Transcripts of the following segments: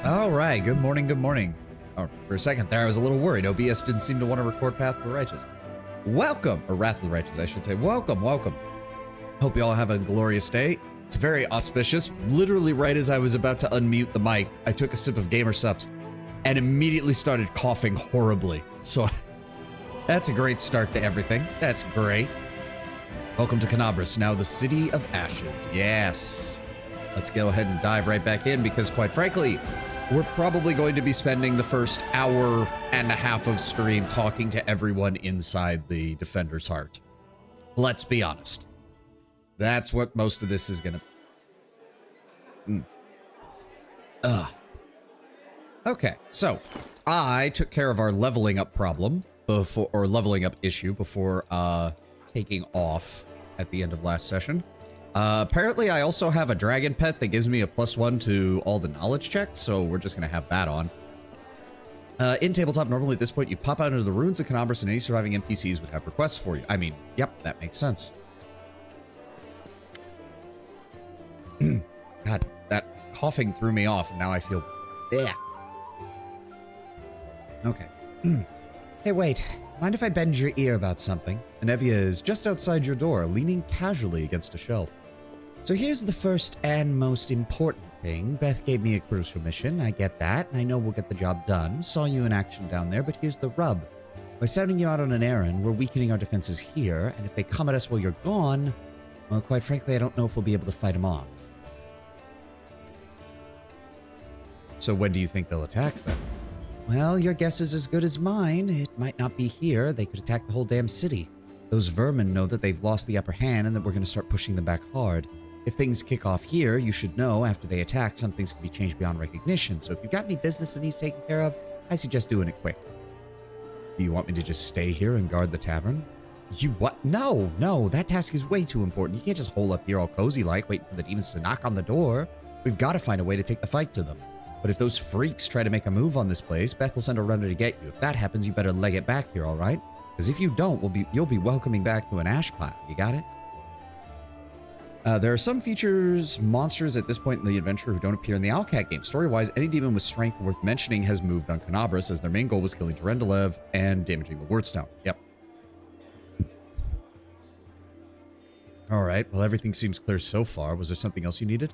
All right, good morning, good morning. Oh, for a second there, I was a little worried. OBS didn't seem to want to record Path of the Righteous. Welcome, or Wrath of the Righteous, I should say. Welcome, welcome. Hope you all have a glorious day. It's very auspicious. Literally right as I was about to unmute the mic, I took a sip of Gamer Sups and immediately started coughing horribly. So that's a great start to everything. That's great. Welcome to Canabras, now the City of Ashes. Yes. Let's go ahead and dive right back in because, quite frankly, we're probably going to be spending the first hour and a half of stream talking to everyone inside the Defender's Heart. Let's be honest. That's what most of this is going to... Okay, so I took care of our leveling up problem before, or leveling up issue before taking off at the end of last session. Apparently I also have a dragon pet that gives me a +1 to all the knowledge checks, so we're just gonna have that on. In tabletop, normally at this point, you pop out into the ruins of Canabras and any surviving NPCs would have requests for you. I mean, yep, that makes sense. God, that coughing threw me off, and now I feel... Yeah. Okay. Hey, wait. Mind if I bend your ear about something? Anevia is just outside your door, leaning casually against a shelf. So here's the first and most important thing. Beth gave me a crucial mission. I get that, and I know we'll get the job done. Saw you in action down there, but here's the rub. By sending you out on an errand, we're weakening our defenses here, and if they come at us while you're gone, well, quite frankly, I don't know if we'll be able to fight them off. So when do you think they'll attack them? Well, your guess is as good as mine. It might not be here. They could attack the whole damn city. Those vermin know that they've lost the upper hand and that we're going to start pushing them back hard. If things kick off here, you should know after they attack, some things can be changed beyond recognition. So if you've got any business that needs taken care of, I suggest doing it quick. Do you want me to just stay here and guard the tavern? You what? No, no, that task is way too important. You can't just hole up here all cozy-like, waiting for the demons to knock on the door. We've got to find a way to take the fight to them. But if those freaks try to make a move on this place, Beth will send a runner to get you. If that happens, you better leg it back here, all right? Because if you don't, you'll be welcoming back to an ash pile. You got it? There are some monsters at this point in the adventure who don't appear in the Owlcat game. Story-wise, any demon with strength worth mentioning has moved on Canabras, as their main goal was killing Durendalev and damaging the Wordstone. Yep. All right, well, everything seems clear so far. Was there something else you needed?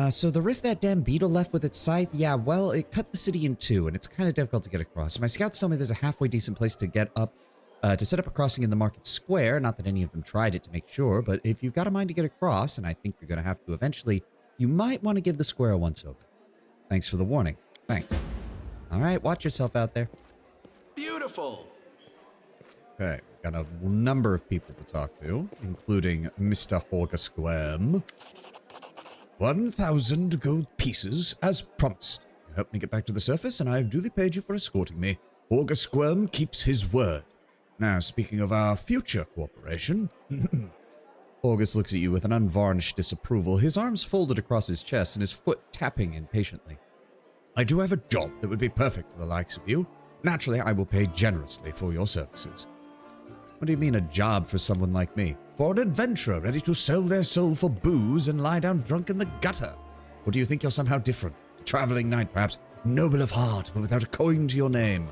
So the rift that damn beetle left with its scythe, yeah, well, it cut the city in two, and it's kind of difficult to get across. My scouts tell me there's a halfway decent place to get up, to set up a crossing in the market square. Not that any of them tried it to make sure, but if you've got a mind to get across, and I think you're going to have to eventually, you might want to give the square a once-over. Thanks for the warning. Thanks. All right, watch yourself out there. Beautiful. Okay, we've got a number of people to talk to, including Mr. Horgasquem. 1,000 gold pieces, as promised. You helped me get back to the surface, and I have duly paid you for escorting me. Horgasquem keeps his word. Now, speaking of our future cooperation... Horgus looks at you with an unvarnished disapproval, his arms folded across his chest and his foot tapping impatiently. I do have a job that would be perfect for the likes of you. Naturally, I will pay generously for your services. What do you mean a job for someone like me? For an adventurer ready to sell their soul for booze and lie down drunk in the gutter. Or do you think you're somehow different? A traveling knight, perhaps, noble of heart, but without a coin to your name.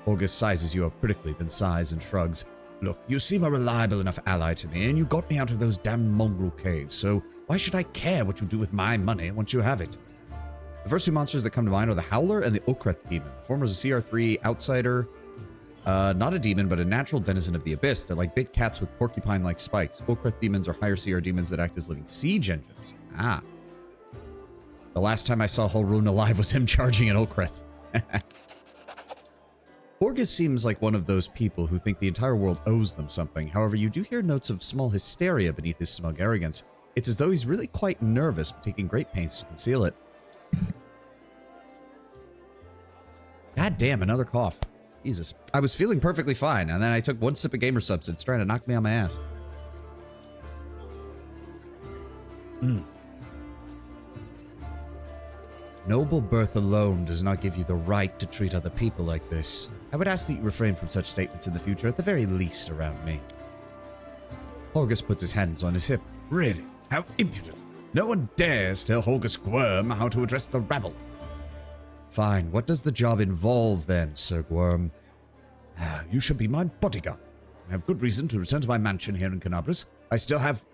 August sizes you up critically, then sighs and shrugs. Look, you seem a reliable enough ally to me, and you got me out of those damn mongrel caves, so why should I care what you do with my money once you have it? The first two monsters that come to mind are the Howler and the Okreth Demon. The former is a CR3 outsider, not a demon, but a natural denizen of the abyss. They're like big cats with porcupine-like spikes. Okreth demons are higher CR demons that act as living siege engines. Ah. The last time I saw Holrun alive was him charging an Okreth. Horgus seems like one of those people who think the entire world owes them something. However, you do hear notes of small hysteria beneath his smug arrogance. It's as though he's really quite nervous, but taking great pains to conceal it. God damn, another cough. Jesus. I was feeling perfectly fine, and then I took one sip of Gamer Subs. It's trying to knock me on my ass. Noble birth alone does not give you the right to treat other people like this. I would ask that you refrain from such statements in the future, at the very least around me. Horgus puts his hands on his hip. Really? How impudent. No one dares tell Horgasquem how to address the rabble. Fine. What does the job involve then, Sir Worm? You should be my bodyguard. I have good reason to return to my mansion here in Canabras. I still have...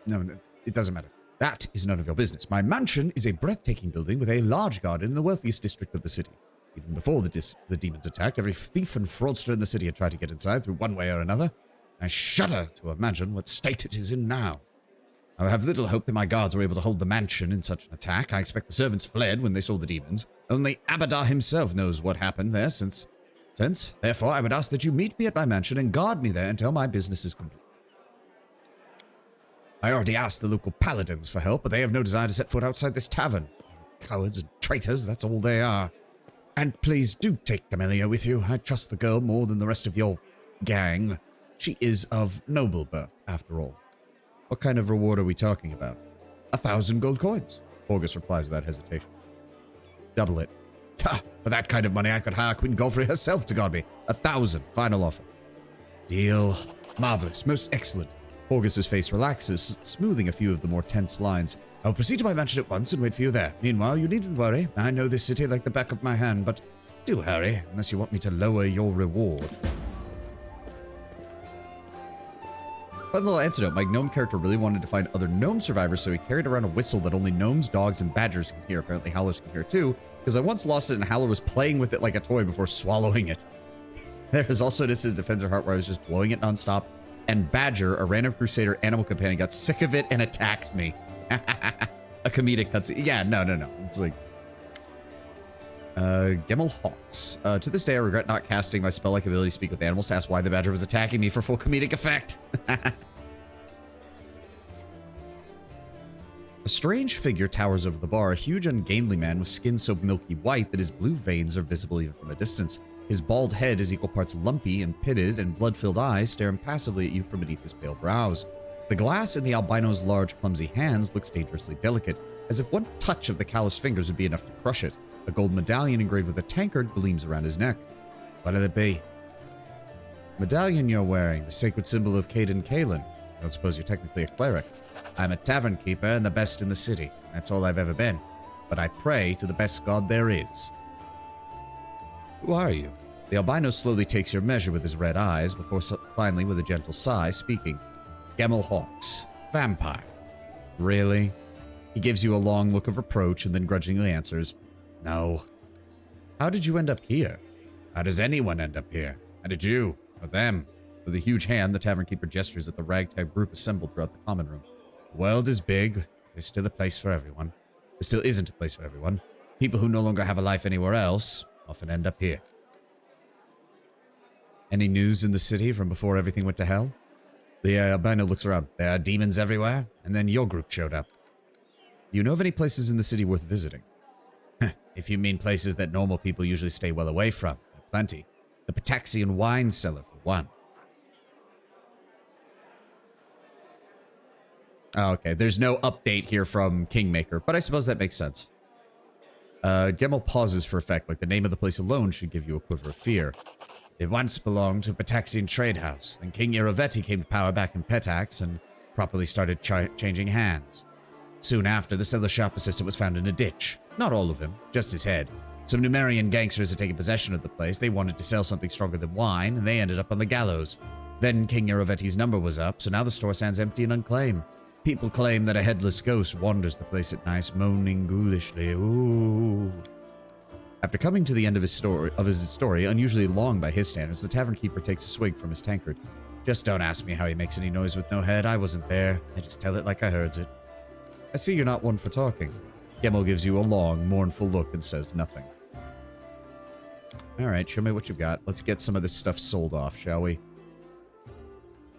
No, it doesn't matter. That is none of your business. My mansion is a breathtaking building with a large garden in the wealthiest district of the city. Even before the demons attacked, every thief and fraudster in the city had tried to get inside through one way or another. I shudder to imagine what state it is in now. I have little hope that my guards were able to hold the mansion in such an attack. I expect the servants fled when they saw the demons. Only Abadar himself knows what happened there since. Therefore, I would ask that you meet me at my mansion and guard me there until my business is complete. I already asked the local paladins for help, but they have no desire to set foot outside this tavern. Cowards and traitors, that's all they are. And please do take Camellia with you. I trust the girl more than the rest of your gang. She is of noble birth, after all. What kind of reward are we talking about? 1,000 gold coins, August replies without hesitation. Double it. Ha! For that kind of money, I could hire Queen Godfrey herself to guard me. 1,000, final offer. Deal. Marvelous, most excellent. August's face relaxes, smoothing a few of the more tense lines. I'll proceed to my mansion at once and wait for you there. Meanwhile, you needn't worry. I know this city like the back of my hand, but do hurry, unless you want me to lower your reward. Fun little antidote. My gnome character really wanted to find other gnome survivors, so he carried around a whistle that only gnomes, dogs, and badgers can hear. Apparently howlers can hear too, because I once lost it and Howler was playing with it like a toy before swallowing it. There is also this is Defends Her Heart where I was just blowing it nonstop, and Badger, a random crusader animal companion, got sick of it and attacked me. A comedic cutscene. Yeah, no. It's like... Gemmel Hawks. To this day, I regret not casting my spell-like ability to speak with animals to ask why the badger was attacking me for full comedic effect. A strange figure towers over the bar, a huge ungainly man with skin so milky white that his blue veins are visible even from a distance. His bald head is equal parts lumpy and pitted, and blood-filled eyes stare impassively at you from beneath his pale brows. The glass in the albino's large, clumsy hands looks dangerously delicate, as if one touch of the calloused fingers would be enough to crush it. A gold medallion engraved with a tankard gleams around his neck. What'll it be? Medallion you're wearing, the sacred symbol of Caden Kalen. I don't suppose you're technically a cleric. I'm a tavern keeper and the best in the city. That's all I've ever been. But I pray to the best god there is. Who are you? The albino slowly takes your measure with his red eyes, before finally, with a gentle sigh, speaking. Gemmel Hawks. Vampire. Really? He gives you a long look of reproach and then grudgingly answers, No. How did you end up here? How does anyone end up here? How did you? Or them? With a huge hand, the tavern keeper gestures at the ragtag group assembled throughout the common room. The world is big. There's still a place for everyone. There still isn't a place for everyone. People who no longer have a life anywhere else often end up here. Any news in the city from before everything went to hell? The albino looks around. There are demons everywhere, and then your group showed up. Do you know of any places in the city worth visiting? If you mean places that normal people usually stay well away from, there are plenty. The Pataxian wine cellar, for one. Oh, okay, there's no update here from Kingmaker, but I suppose that makes sense. Gemmel pauses for effect, like the name of the place alone should give you a quiver of fear. It once belonged to a Pataxian trade house. Then King Iravetti came to power back in Petax and properly started changing hands. Soon after, the cellar shop assistant was found in a ditch. Not all of him, just his head. Some Numerian gangsters had taken possession of the place. They wanted to sell something stronger than wine, and they ended up on the gallows. Then King Iravetti's number was up, so now the store stands empty and unclaimed. People claim that a headless ghost wanders the place at night, moaning ghoulishly. Ooh. After coming to the end of his story, unusually long by his standards, the tavern keeper takes a swig from his tankard. Just don't ask me how he makes any noise with no head. I wasn't there. I just tell it like I heard it. I see you're not one for talking. Gemmel gives you a long, mournful look and says nothing. Alright, show me what you've got. Let's get some of this stuff sold off, shall we?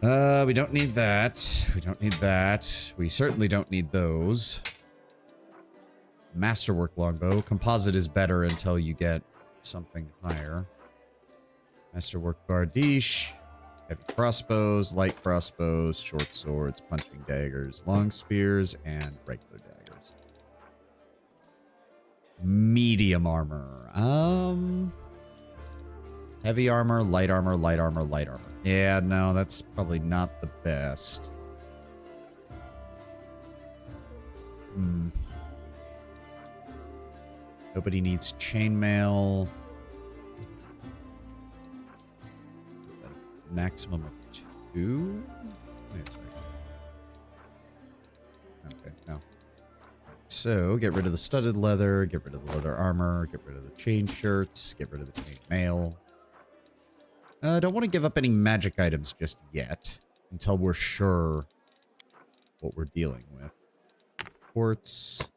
We don't need that. We don't need that. We certainly don't need those. Masterwork longbow. Composite is better until you get something higher. Masterwork bardiche. Heavy crossbows, light crossbows, short swords, punching daggers, long spears, and regular daggers. Medium armor. Heavy armor, light armor, light armor, light armor. Yeah, no, that's probably not the best. Nobody needs chainmail. Is that a maximum of 2? Wait a second. Okay, no. So, get rid of the studded leather, get rid of the leather armor, get rid of the chain shirts, get rid of the chain mail. Don't want to give up any magic items just yet, until we're sure what we're dealing with. Quartz,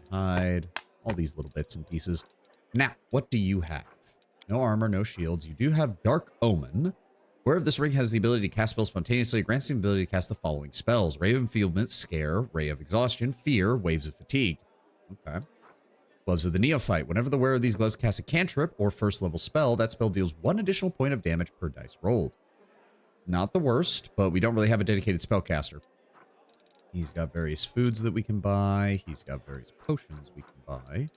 hide, all these little bits and pieces. Now, what do you have? No armor, no shields. You do have Dark Omen. Wearer of this ring has the ability to cast spells spontaneously. It grants the ability to cast the following spells: Ray of Enfeeblement, Scare, Ray of Exhaustion, Fear, Waves of Fatigue. Okay. Gloves of the Neophyte. Whenever the wearer of these gloves casts a cantrip or first level spell, that spell deals 1 additional point of damage per dice rolled. Not the worst, but we don't really have a dedicated spellcaster. He's got various foods that we can buy. He's got various potions we can buy,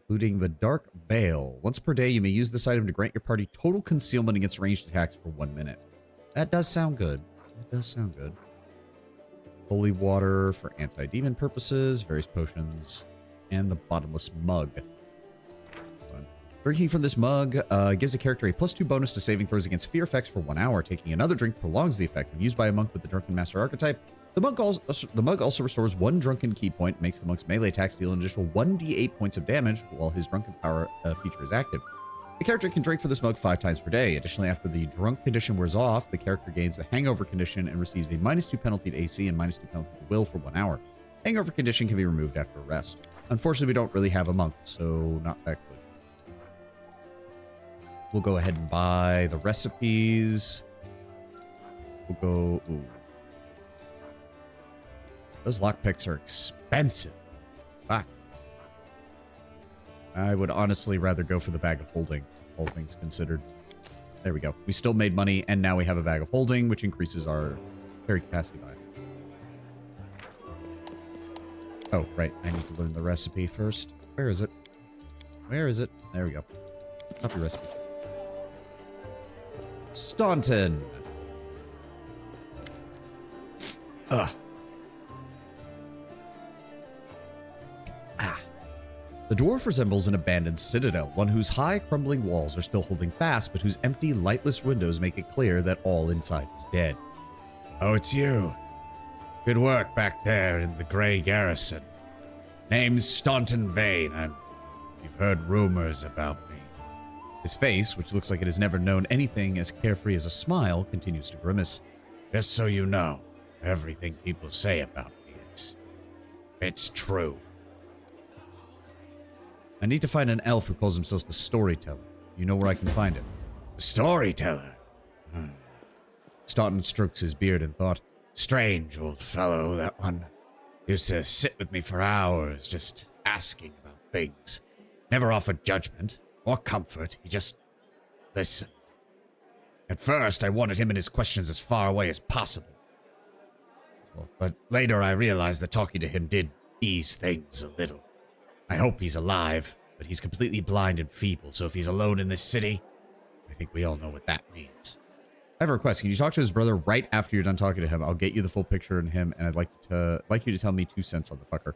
including the Dark Veil. Once per day, you may use this item to grant your party total concealment against ranged attacks for 1 minute. That does sound good. That does sound good. Holy water for anti-demon purposes, various potions, and the bottomless mug. Drinking from this mug gives a character a +2 bonus to saving throws against fear effects for 1 hour. Taking another drink prolongs the effect. When used by a monk with the Drunken Master archetype, the mug also restores 1 drunken key point, makes the monk's melee attacks deal an additional 1d8 points of damage while his drunken power feature is active. The character can drink from this mug 5 times per day. Additionally, after the drunk condition wears off, the character gains the hangover condition and receives a -2 penalty to AC and -2 penalty to will for 1 hour. Hangover condition can be removed after a rest. Unfortunately, we don't really have a monk, so not that good. We'll go ahead and buy the recipes. We'll go... Ooh. Those lockpicks are expensive. Fuck. I would honestly rather go for the bag of holding, all things considered. There we go. We still made money, and now we have a bag of holding, which increases our carry capacity by. Oh, right. I need to learn the recipe first. Where is it? Where is it? There we go. Copy recipe. Staunton. Ugh. The dwarf resembles an abandoned citadel, one whose high, crumbling walls are still holding fast, but whose empty, lightless windows make it clear that all inside is dead. Oh, it's you. Good work back there in the Grey Garrison. Name's Staunton Vane, and you've heard rumors about me. His face, which looks like it has never known anything as carefree as a smile, continues to grimace. Just so you know, everything people say about me, it's true. I need to find an elf who calls himself the Storyteller. You know where I can find him? The Storyteller? Staunton strokes his beard in thought. Strange old fellow, that one. Used to sit with me for hours, just asking about things. Never offered judgment or comfort, he just listened. At first, I wanted him and his questions as far away as possible. But later I realized that talking to him did ease things a little. I hope he's alive, but he's completely blind and feeble, so if he's alone in this city, I think we all know what that means. I have a request. Can you talk to his brother right after you're done talking to him? I'll get you the full picture of him, and I'd like you to tell me 2 cents on the fucker.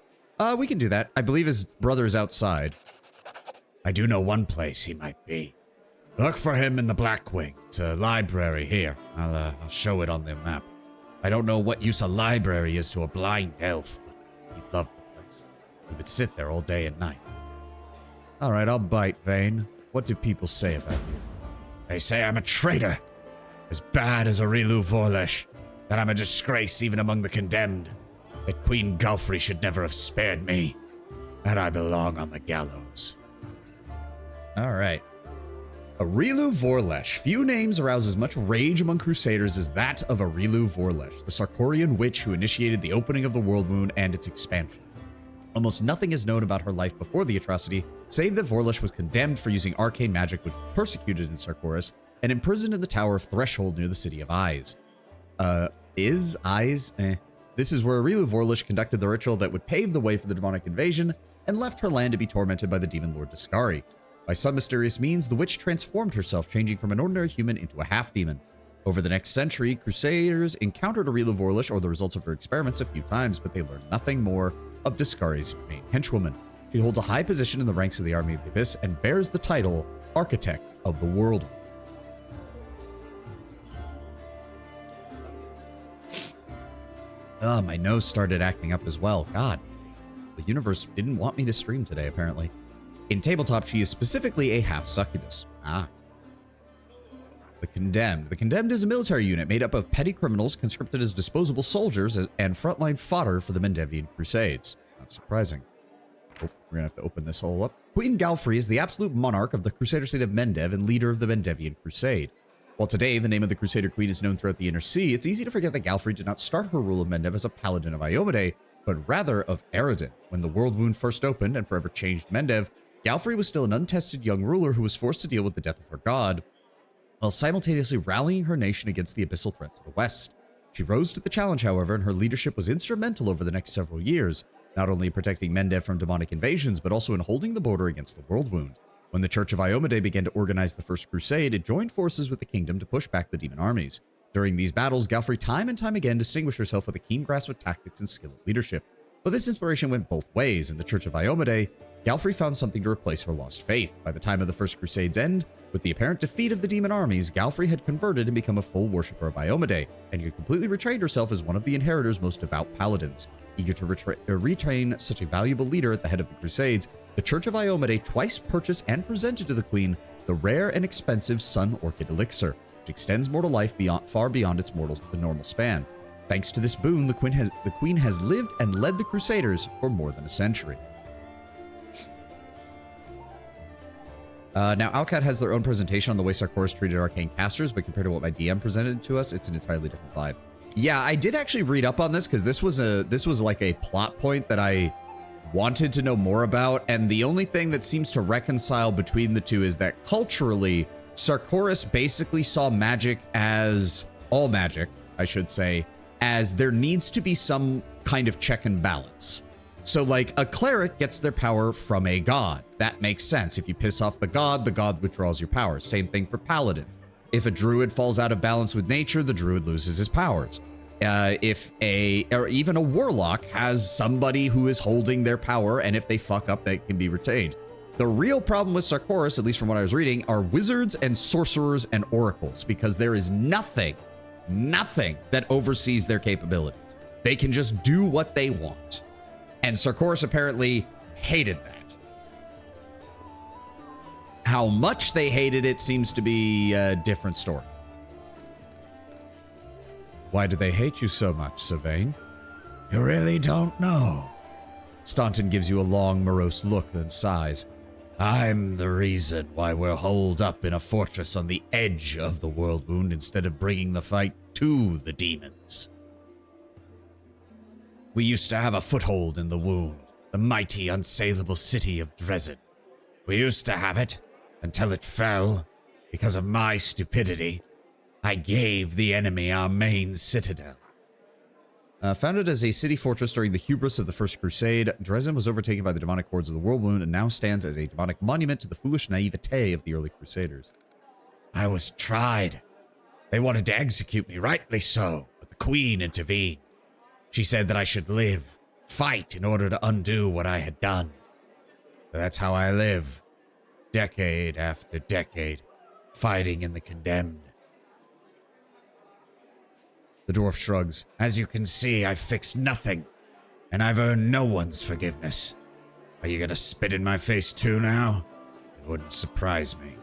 We can do that. I believe his brother is outside. I do know one place he might be. Look for him in the Black Wing. It's a library here. I'll show it on the map. I don't know what use a library is to a blind elf, but he'd love the place. He would sit there all day and night. All right, I'll bite, Vane. What do people say about you? They say I'm a traitor. As bad as Aurilu Vorlesh. That I'm a disgrace even among the condemned. That Queen Galfrey should never have spared me. That I belong on the gallows. All right. Aurilu Vorlesh. Few names arouse as much rage among crusaders as that of Aurilu Vorlesh, the Sarkorian witch who initiated the opening of the World Moon and its expansion. Almost nothing is known about her life before the atrocity, save that Vorlesh was condemned for using arcane magic which was persecuted in Sarkoris and imprisoned in the Tower of Threshold near the City of Eyes. Eyes? This is where Aurilu Vorlesh conducted the ritual that would pave the way for the demonic invasion and left her land to be tormented by the demon lord Discari. By some mysterious means, the witch transformed herself, changing from an ordinary human into a half-demon. Over the next century, Crusaders encountered Aurilu Vorlesh or the results of her experiments a few times, but they learned nothing more of Discari's main henchwoman. She holds a high position in the ranks of the Army of the Abyss and bears the title Architect of the World. My nose started acting up as well. God, the universe didn't want me to stream today, apparently. In Tabletop, she is specifically a half succubus. The Condemned. The Condemned is a military unit made up of petty criminals conscripted as disposable soldiers and frontline fodder for the Mendevian Crusades. Not surprising. Oh, we're gonna have to open this all up. Queen Galfrey is the absolute monarch of the Crusader state of Mendev and leader of the Mendevian Crusade. While today the name of the Crusader Queen is known throughout the Inner Sea, it's easy to forget that Galfrey did not start her rule of Mendev as a paladin of Iomedae, but rather of Eredin. When the world wound first opened and forever changed Mendev, Galfrey was still an untested young ruler who was forced to deal with the death of her god, while simultaneously rallying her nation against the abyssal threat to the west. She rose to the challenge, however, and her leadership was instrumental over the next several years, not only in protecting Mendev from demonic invasions, but also in holding the border against the world wound. When the Church of Iomedae began to organize the First Crusade, it joined forces with the kingdom to push back the demon armies. During these battles, Galfrey time and time again distinguished herself with a keen grasp of tactics and skill at leadership. But this inspiration went both ways. In the Church of Iomedae, Galfrey found something to replace her lost faith. By the time of the First Crusade's end, with the apparent defeat of the demon armies, Galfrey had converted and become a full worshipper of Iomedae, and had completely retrained herself as one of the Inheritor's most devout paladins. Eager to retrain such a valuable leader at the head of the Crusades, the Church of Iomedae twice purchased and presented to the Queen the rare and expensive Sun Orchid Elixir, which extends mortal life far beyond the normal span. Thanks to this boon, the Queen has lived and led the Crusaders for more than a century. Now, Alcat has their own presentation on the way Sarkoris treated arcane casters, but compared to what my DM presented to us, it's an entirely different vibe. Yeah, I did actually read up on this because this was like a plot point that I wanted to know more about, and the only thing that seems to reconcile between the two is that culturally, Sarkoris basically saw magic as all magic, I should say, as there needs to be some kind of check and balance. So like a cleric gets their power from a god. That makes sense. If you piss off the god withdraws your power. Same thing for paladins. If a druid falls out of balance with nature, the druid loses his powers. Or even a warlock has somebody who is holding their power, and if they fuck up, that can be retained. The real problem with Sarkoris, at least from what I was reading, are wizards and sorcerers and oracles, because there is nothing that oversees their capabilities. They can just do what they want. And Sarkoris apparently hated that. How much they hated it seems to be a different story. Why do they hate you so much, Sylvain? You really don't know. Staunton gives you a long, morose look, then sighs. I'm the reason why we're holed up in a fortress on the edge of the world wound instead of bringing the fight to the demons. We used to have a foothold in the wound, the mighty, unsaleable city of Dresden. We used to have it until it fell because of my stupidity. I gave the enemy our main citadel. Founded as a city fortress during the hubris of the First Crusade, Dresden was overtaken by the demonic hordes of the World Wound and now stands as a demonic monument to the foolish naivete of the early Crusaders. I was tried. They wanted to execute me, rightly so, but the Queen intervened. She said that I should live, fight in order to undo what I had done. So that's how I live, decade after decade, fighting in the Condemned. The dwarf shrugs. As you can see, I've fixed nothing, and I've earned no one's forgiveness. Are you gonna spit in my face too now? It wouldn't surprise me.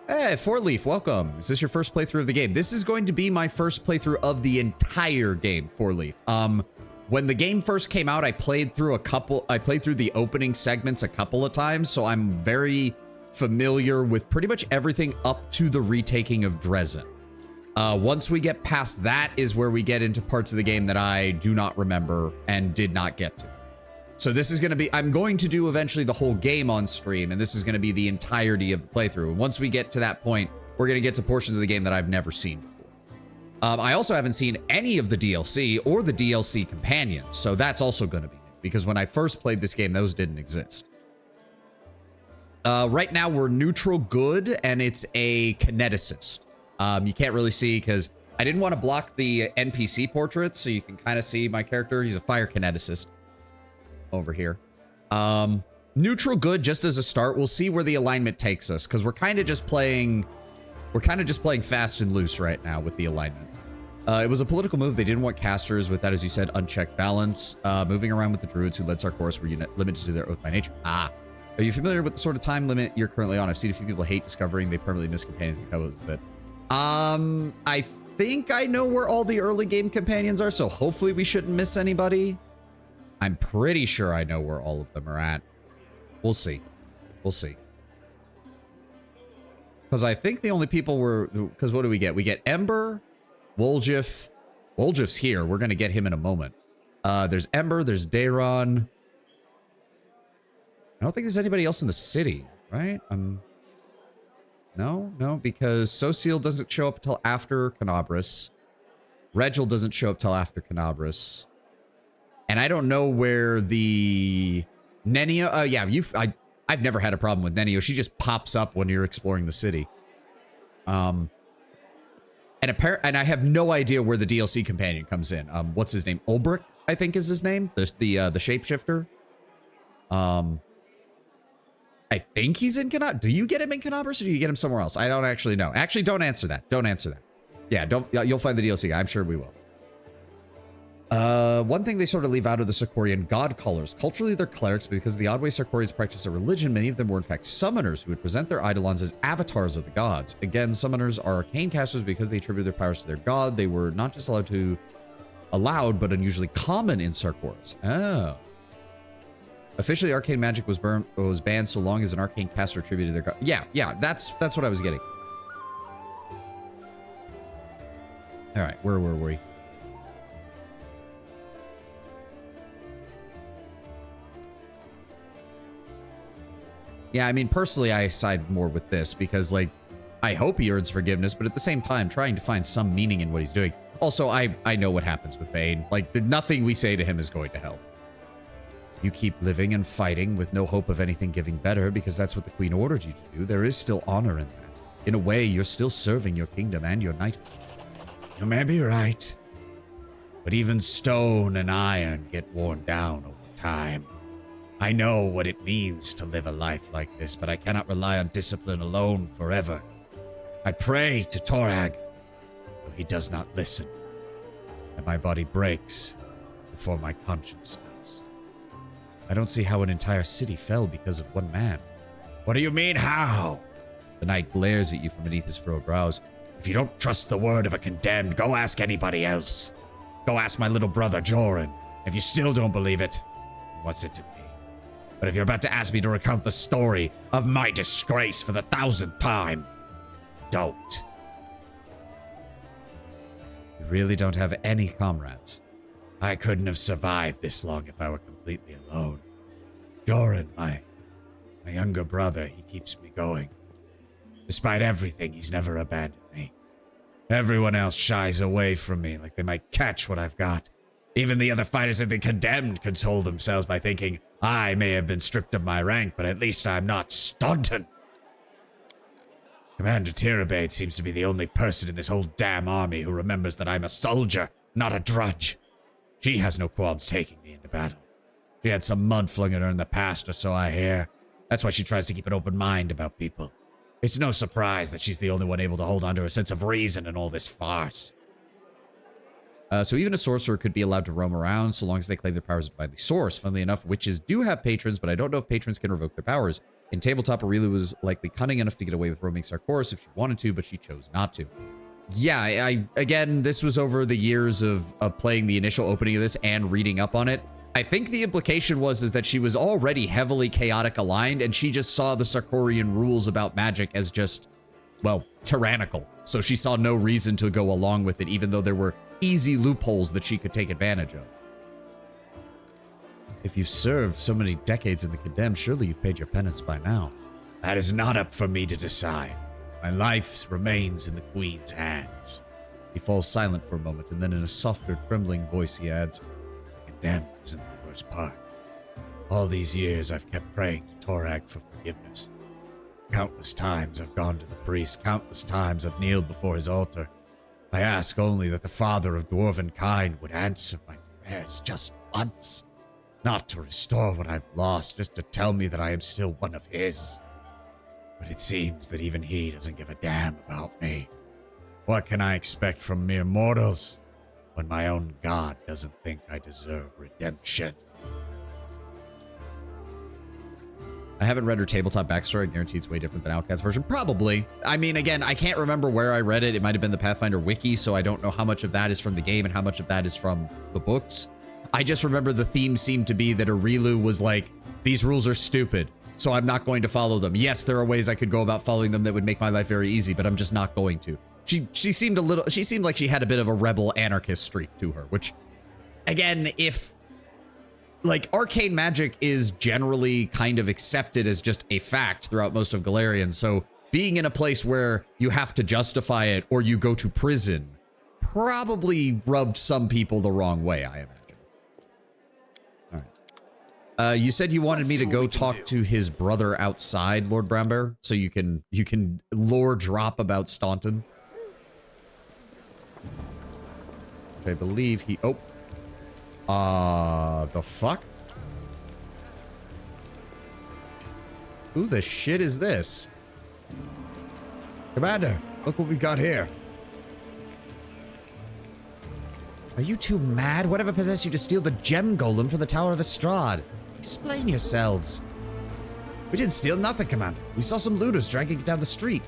Hey, Four Leaf, welcome. Is this your first playthrough of the game? This is going to be my first playthrough of the entire game, Four Leaf. When the game first came out, I played through the opening segments a couple of times, so I'm very familiar with pretty much everything up to the retaking of Dresden. Once we get past that is where we get into parts of the game that I do not remember and did not get to. So this is going to be, I'm going to do eventually the whole game on stream, and this is going to be the entirety of the playthrough. And once we get to that point, we're going to get to portions of the game that I've never seen before. I also haven't seen any of the DLC or the DLC companions, so that's also going to be new, because when I first played this game, those didn't exist. Right now, we're neutral good, and it's a kineticist. You can't really see because I didn't want to block the NPC portraits, so you can kind of see my character. He's a fire kineticist over here. Neutral good just as a start. We'll see where the alignment takes us, because we're kind of just playing fast and loose right now with the alignment. It was a political move. They didn't want casters with that, as you said, unchecked balance. Moving around with the druids who led Sarkoris were limited to their oath by nature. Ah. Are you familiar with the sort of time limit you're currently on? I've seen a few people hate discovering they permanently miss companions because of it. I think I know where all the early game companions are, so hopefully we shouldn't miss anybody. I'm pretty sure I know where all of them are at. We'll see. We'll see. Because I think the only people were... Because what do we get? We get Ember, Woljif. Woljif's here. We're going to get him in a moment. There's Ember. There's Dayron. I don't think there's anybody else in the city, right? No, because Sociel doesn't show up until after Canabras. Regil doesn't show up till after Canabras. And I don't know where the... Nenio... yeah, I've never had a problem with Nenio. She just pops up when you're exploring the city. And I have no idea where the DLC companion comes in. What's his name? Ulbrich, I think is his name. The shapeshifter. I think he's in Canabras. Do you get him in Canabras or do you get him somewhere else? I don't actually know. Actually, don't answer that. Don't answer that. Yeah, you'll find the DLC guy. I'm sure we will. One thing they sort of leave out of the Sarkorian god callers. Culturally, they're clerics, but because of the odd way Sarkorians practice a religion, many of them were in fact summoners who would present their eidolons as avatars of the gods. Again, summoners are arcane casters because they attribute their powers to their god. They were not just allowed, but unusually common in Sarkoris. Oh. Officially, arcane magic was banned so long as an arcane caster attributed their god. Yeah, that's what I was getting. All right, where were we? Yeah, I mean, personally, I side more with this because, like, I hope he earns forgiveness, but at the same time, trying to find some meaning in what he's doing. Also, I know what happens with Vayne. Like, nothing we say to him is going to help. You keep living and fighting with no hope of anything getting better because that's what the Queen ordered you to do. There is still honor in that. In a way, you're still serving your kingdom and your knighthood. You may be right, but even stone and iron get worn down over time. I know what it means to live a life like this, but I cannot rely on discipline alone forever. I pray to Torag, though he does not listen, and my body breaks before my conscience does. I don't see how an entire city fell because of one man. What do you mean, how? The knight glares at you from beneath his furrowed brows. If you don't trust the word of a condemned, go ask anybody else. Go ask my little brother, Joran. If you still don't believe it, what's it to me? But if you're about to ask me to recount the story of my disgrace for the 1000th time, don't. You really don't have any comrades. I couldn't have survived this long if I were completely alone. Joran, my younger brother, he keeps me going. Despite everything, he's never abandoned me. Everyone else shies away from me like they might catch what I've got. Even the other fighters that they condemned console themselves by thinking, I may have been stripped of my rank, but at least I'm not Staunton. Commander Tirabade seems to be the only person in this whole damn army who remembers that I'm a soldier, not a drudge. She has no qualms taking me into battle. She had some mud flung at her in the past, or so I hear. That's why she tries to keep an open mind about people. It's no surprise that she's the only one able to hold on to her sense of reason in all this farce. So even a sorcerer could be allowed to roam around so long as they claim their powers are divinely sourced. Funnily enough, witches do have patrons, but I don't know if patrons can revoke their powers. In tabletop, Aurelia was likely cunning enough to get away with roaming Sarkoris if she wanted to, but she chose not to. Yeah, again, this was over the years of playing the initial opening of this and reading up on it. I think the implication is that she was already heavily chaotic aligned, and she just saw the Sarkorian rules about magic as just, well, tyrannical. So she saw no reason to go along with it, even though there were easy loopholes that she could take advantage of. If you've served so many decades in the Condemned, surely you've paid your penance by now. That is not up for me to decide. My life remains in the Queen's hands. He falls silent for a moment, and then in a softer, trembling voice he adds, The Condemned isn't the worst part. All these years I've kept praying to Torag for forgiveness. Countless times I've gone to the priest, countless times I've kneeled before his altar. I ask only that the father of dwarven kind would answer my prayers just once. Not to restore what I've lost, just to tell me that I am still one of his. But it seems that even he doesn't give a damn about me. What can I expect from mere mortals when my own god doesn't think I deserve redemption? I haven't read her tabletop backstory. I guarantee it's way different than Outcast's version. Probably. I mean, again, I can't remember where I read it. It might have been the Pathfinder wiki, so I don't know how much of that is from the game and how much of that is from the books. I just remember the theme seemed to be that Arilu was like, these rules are stupid, so I'm not going to follow them. Yes, there are ways I could go about following them that would make my life very easy, but I'm just not going to. She seemed like she had a bit of a rebel anarchist streak to her, which, again, if like arcane magic is generally kind of accepted as just a fact throughout most of Galarian, so being in a place where you have to justify it or you go to prison probably rubbed some people the wrong way, I imagine. All right. You said you wanted me to go talk to his brother outside, Lord Brownbear, so you can lore drop about Staunton. I believe he... Oh. The fuck? Who the shit is this? Commander, look what we got here. Are you two mad? Whatever possessed you to steal the gem golem from the Tower of Estrad? Explain yourselves. We didn't steal nothing, Commander. We saw some looters dragging it down the street.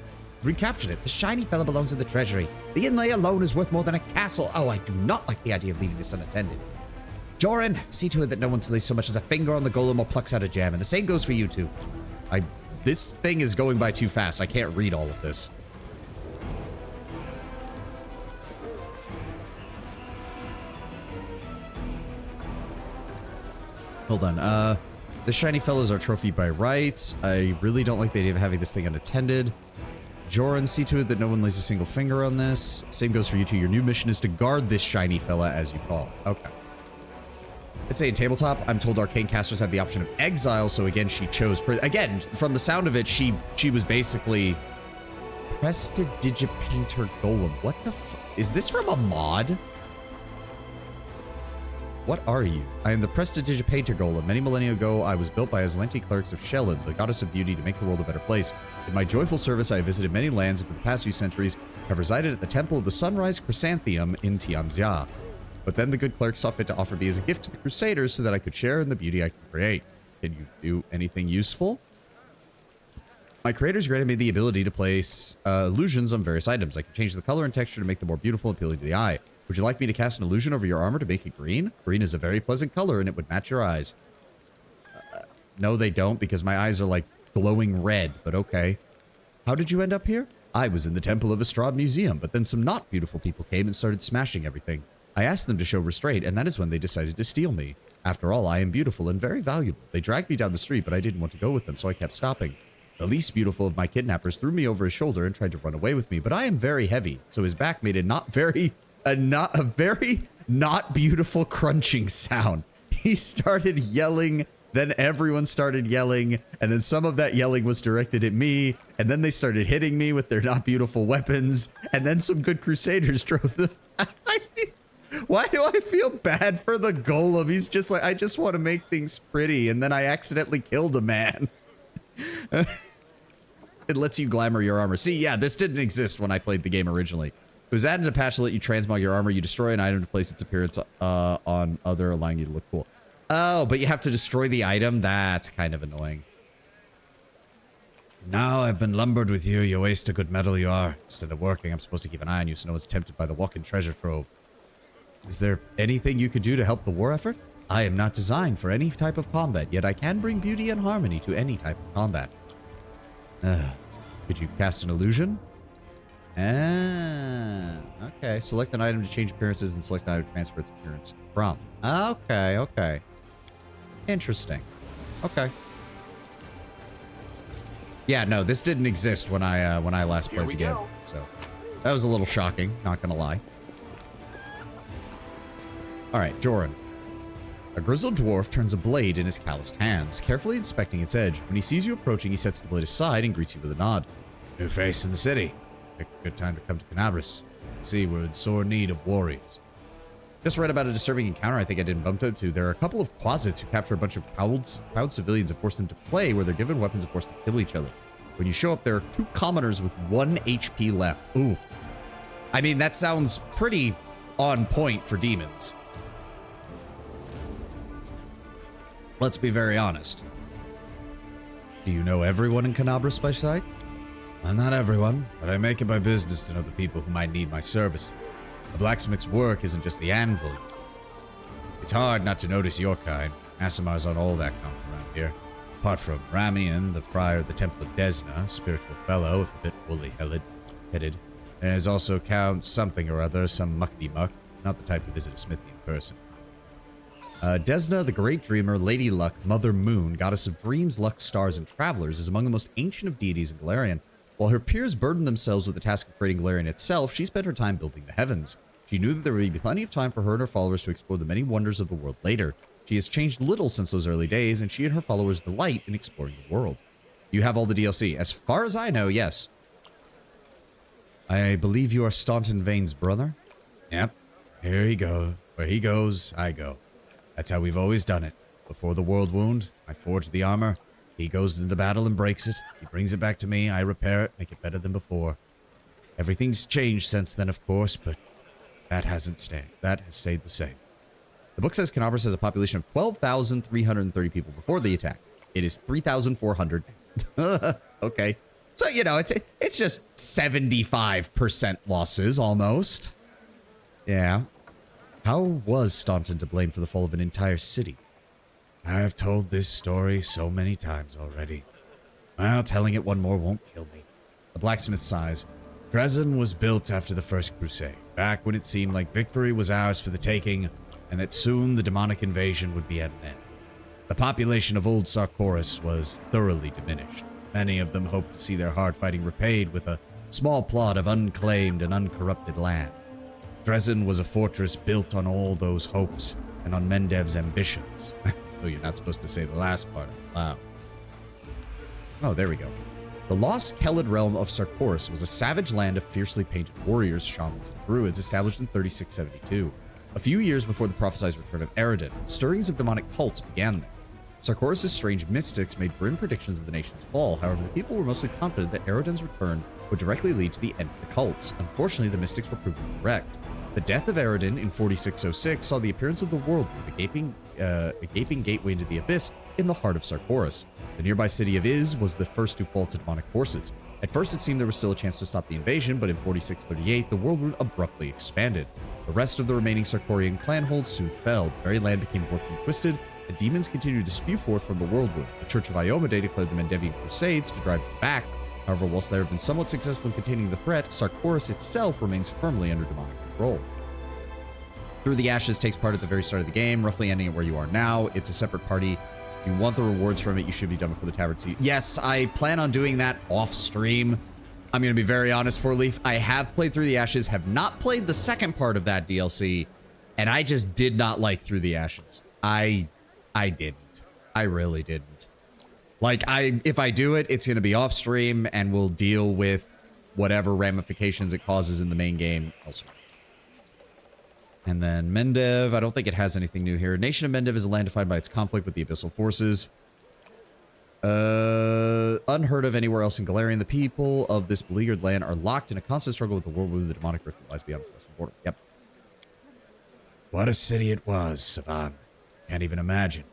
Recaptured it. The shiny fella belongs in the treasury. The inlay alone is worth more than a castle. Oh, I do not like the idea of leaving this unattended. Joran, see to it that no one lays so much as a finger on the golem or plucks out a gem, and the same goes for you two. This thing is going by too fast. I can't read all of this. Hold on. The shiny fellows are trophy by rights. I really don't like the idea of having this thing unattended. Joran, see to it that no one lays a single finger on this. Same goes for you two. Your new mission is to guard this shiny fella as you call. Okay. I'd say in tabletop, I'm told arcane casters have the option of exile, so again, she chose... Again, from the sound of it, she was basically... Prestidigipainter Golem. What the f... Is this from a mod? What are you? I am the Prestidigipainter Golem. Many millennia ago, I was built by Aslanti clerics of Shelyn, the goddess of beauty, to make the world a better place. In my joyful service, I have visited many lands, and for the past few centuries, have resided at the Temple of the Sunrise Chrysanthemum in Tianxia. But then the good cleric saw fit to offer me as a gift to the Crusaders so that I could share in the beauty I can create. Can you do anything useful? My creators granted me the ability to place illusions on various items. I can change the color and texture to make them more beautiful and appealing to the eye. Would you like me to cast an illusion over your armor to make it green? Green is a very pleasant color and it would match your eyes. No, they don't, because my eyes are like glowing red, but okay. How did you end up here? I was in the Temple of Estrad Museum, but then some not beautiful people came and started smashing everything. I asked them to show restraint, and that is when they decided to steal me. After all, I am beautiful and very valuable. They dragged me down the street, but I didn't want to go with them, so I kept stopping. The least beautiful of my kidnappers threw me over his shoulder and tried to run away with me, but I am very heavy, so his back made a very not beautiful crunching sound. He started yelling, then everyone started yelling, and then some of that yelling was directed at me, and then they started hitting me with their not beautiful weapons, and then some good crusaders drove them. Why do I feel bad for the golem? He's just like, I just want to make things pretty, and then I accidentally killed a man. It lets you glamour your armor. See, yeah, this didn't exist when I played the game originally. It was added in a patch to let you transmog your armor. You destroy an item to place its appearance on other, allowing you to look cool. Oh, but you have to destroy the item? That's kind of annoying. Now I've been lumbered with you. You waste a good metal you are. Instead of working, I'm supposed to keep an eye on you so no one's tempted by the walk-in treasure trove. Is there anything you could do to help the war effort? I am not designed for any type of combat, yet I can bring beauty and harmony to any type of combat. Could you cast an illusion? Okay. Select an item to change appearances and select an item to transfer its appearance from. Okay. Interesting. Okay. Yeah, no, this didn't exist when I last played the game, so that was a little shocking, not gonna lie. All right, Joran. A grizzled dwarf turns a blade in his calloused hands, carefully inspecting its edge. When he sees you approaching, he sets the blade aside and greets you with a nod. New face in the city. Pick a good time to come to Canabras. You can see we're in sore need of warriors. Just read about a disturbing encounter I think I didn't bump into. There are a couple of quasits who capture a bunch of cowed civilians and force them to play where they're given weapons and forced to kill each other. When you show up, there are 2 commoners with 1 HP left. Ooh. I mean, that sounds pretty on point for demons. Let's be very honest. Do you know everyone in Canabras by sight? Well, not everyone, but I make it my business to know the people who might need my services. A blacksmith's work isn't just the anvil. It's hard not to notice your kind. Asimar's on all that count around here. Apart from Ramian, the prior of the Temple of Desna, spiritual fellow, if a bit woolly-headed. There's also Count something or other, some muckety-muck, not the type to visit a smithy in person. Desna, the Great Dreamer, Lady Luck, Mother Moon, Goddess of Dreams, Luck, Stars, and Travelers, is among the most ancient of deities in Galarian. While her peers burdened themselves with the task of creating Galarian itself, she spent her time building the heavens. She knew that there would be plenty of time for her and her followers to explore the many wonders of the world later. She has changed little since those early days, and she and her followers delight in exploring the world. You have all the DLC. As far as I know, yes. I believe you are Staunton Vane's brother? Yep. Here he goes. Where he goes, I go. That's how we've always done it. Before the world wound, I forged the armor. He goes into battle and breaks it. He brings it back to me. I repair it, make it better than before. Everything's changed since then, of course, but that hasn't stayed. That has stayed the same. The book says Canabras has a population of 12,330 people before the attack. It is 3,400. Okay. So, you know, it's just 75% losses, almost. Yeah. How was Staunton to blame for the fall of an entire city? I've told this story so many times already. Well, telling it one more won't kill me. The blacksmith sighs. Dresden was built after the First Crusade, back when it seemed like victory was ours for the taking, and that soon the demonic invasion would be at an end. The population of Old Sarkoris was thoroughly diminished. Many of them hoped to see their hard fighting repaid with a small plot of unclaimed and uncorrupted land. Dresden was a fortress built on all those hopes and on Mendev's ambitions. Oh, you're not supposed to say the last part out loud. Oh, there we go. The lost Kelid realm of Sarkoris was a savage land of fiercely painted warriors, shamans, and druids established in 3672. A few years before the prophesied return of Eredin, stirrings of demonic cults began there. Sarkoris' strange mystics made grim predictions of the nation's fall. However, the people were mostly confident that Eredin's return would directly lead to the end of the cults. Unfortunately, the mystics were proven correct. The death of Eredin in 4606 saw the appearance of the Worldwood, a gaping gateway into the abyss in the heart of Sarkoris. The nearby city of Iz was the first to fall to demonic forces. At first, it seemed there was still a chance to stop the invasion, but in 4638, the Worldwood abruptly expanded. The rest of the remaining Sarkorian clanholds soon fell. The very land became warped and twisted, and demons continued to spew forth from the Worldwood. The Church of Iomade declared the Mendevian Crusades to drive them back. However, whilst they have been somewhat successful in containing the threat, Sarkoris itself remains firmly under demonic control. Through the Ashes takes part at the very start of the game, roughly ending at where you are now. It's a separate party. If you want the rewards from it, you should be done before the tavern seat. Yes, I plan on doing that off stream. I'm going to be very honest, Four Leaf. I have played Through the Ashes, have not played the second part of that DLC, and I just did not like Through the Ashes. I didn't. I really didn't. Like, if I do it, it's going to be off stream, and we'll deal with whatever ramifications it causes in the main game elsewhere. And then Mendev, I don't think it has anything new here. Nation of Mendev is a land defined by its conflict with the Abyssal Forces. Unheard of anywhere else in Galarian. The people of this beleaguered land are locked in a constant struggle with the Worldwood, the demonic rift that lies beyond the western border. Yep. What a city it was, Savan. Can't even imagine.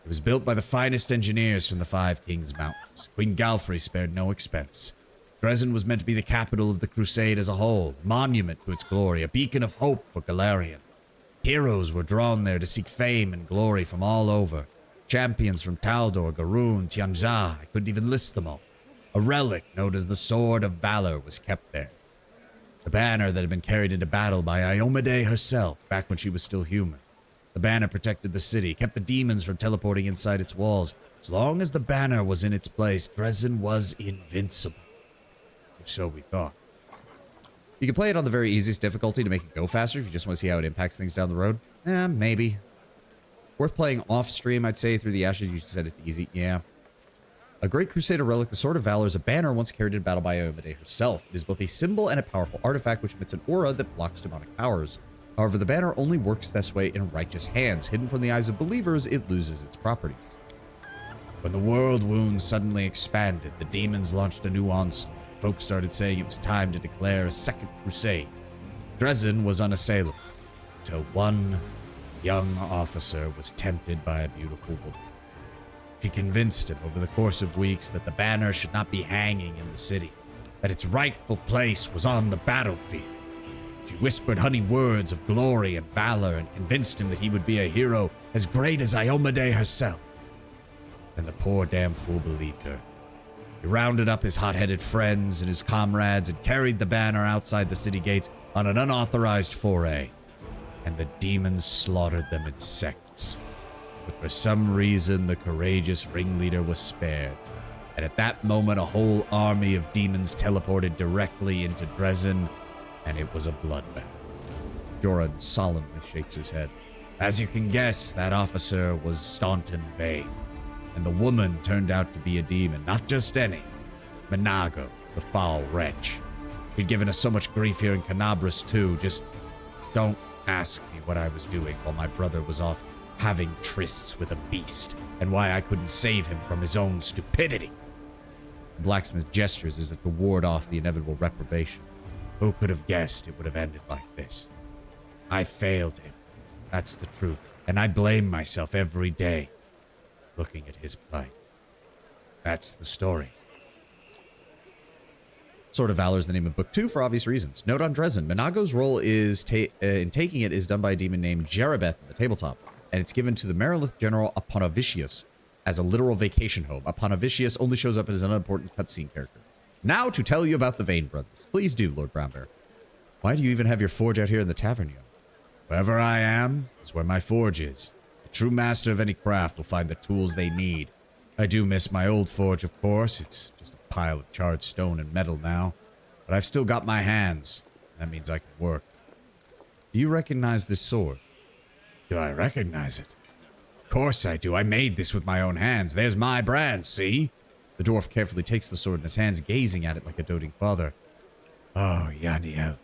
It was built by the finest engineers from the Five Kings Mountains. Queen Galfrey spared no expense. Dresden was meant to be the capital of the Crusade as a whole, a monument to its glory, a beacon of hope for Galarian. Heroes were drawn there to seek fame and glory from all over. Champions from Taldor, Garoon, Tianjia, I couldn't even list them all. A relic known as the Sword of Valor was kept there. The banner that had been carried into battle by Iomade herself back when she was still human. The banner protected the city, kept the demons from teleporting inside its walls. As long as the banner was in its place, Dresden was invincible. Or so we thought. You can play it on the very easiest difficulty to make it go faster if you just want to see how it impacts things down the road. Maybe. Worth playing off stream, I'd say. Through the Ashes, you said it's easy. Yeah. A great Crusader relic, the Sword of Valor, is a banner once carried in battle by Iomade herself. It is both a symbol and a powerful artifact which emits an aura that blocks demonic powers. However, the banner only works this way in righteous hands. Hidden from the eyes of believers, it loses its properties. When the world wound suddenly expanded, the demons launched a new onslaught. Folks started saying it was time to declare a second crusade. Dresden was unassailable, until one young officer was tempted by a beautiful woman. She convinced him over the course of weeks that the banner should not be hanging in the city, that its rightful place was on the battlefield. She whispered honey words of glory and valor and convinced him that he would be a hero as great as Iomade herself. And the poor damn fool believed her. He rounded up his hot-headed friends and his comrades and carried the banner outside the city gates on an unauthorized foray. And the demons slaughtered them in seconds. But for some reason, the courageous ringleader was spared. And at that moment, a whole army of demons teleported directly into Dresden, and it was a bloodbath. Joran solemnly shakes his head. As you can guess, that officer was Staunton vain. And the woman turned out to be a demon, not just any. Menago, the foul wretch. She'd given us so much grief here in Canabras, too. Just don't ask me what I was doing while my brother was off having trysts with a beast, and why I couldn't save him from his own stupidity. The blacksmith gestures as if to ward off the inevitable reprobation. Who could have guessed it would have ended like this? I failed him. That's the truth, and I blame myself every day. Looking at his plight. That's the story. Sword of Valor is the name of Book 2 for obvious reasons. Note on Dresden, Menago's role is in taking it is done by a demon named Jerebeth in the tabletop, and it's given to the Merilith general Aponovicius as a literal vacation home. Aponovicius only shows up as an unimportant cutscene character. Now to tell you about the Vane brothers. Please do, Lord Brownbear. Why do you even have your forge out here in the tavern, young? Wherever I am is where my forge is. True master of any craft will find the tools they need. I do miss my old forge, of course. It's just a pile of charred stone and metal now. But I've still got my hands. That means I can work. Do you recognize this sword? Do I recognize it? Of course I do. I made this with my own hands. There's my brand, see? The dwarf carefully takes the sword in his hands, gazing at it like a doting father. Oh, Yaniel.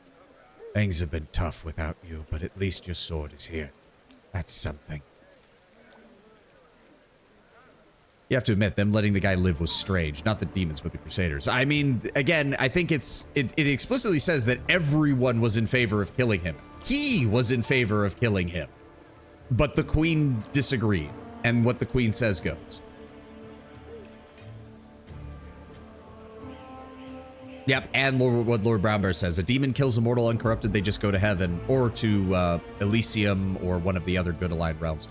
Things have been tough without you, but at least your sword is here. That's something. You have to admit, them letting the guy live was strange. Not the demons, but the Crusaders. I mean, again, I think it explicitly says that everyone was in favor of killing him. He was in favor of killing him. But the queen disagreed. And what the queen says goes. Yep, and what Lord Brownbear says. A demon kills a mortal uncorrupted, they just go to heaven. Or to Elysium, or one of the other good aligned realms.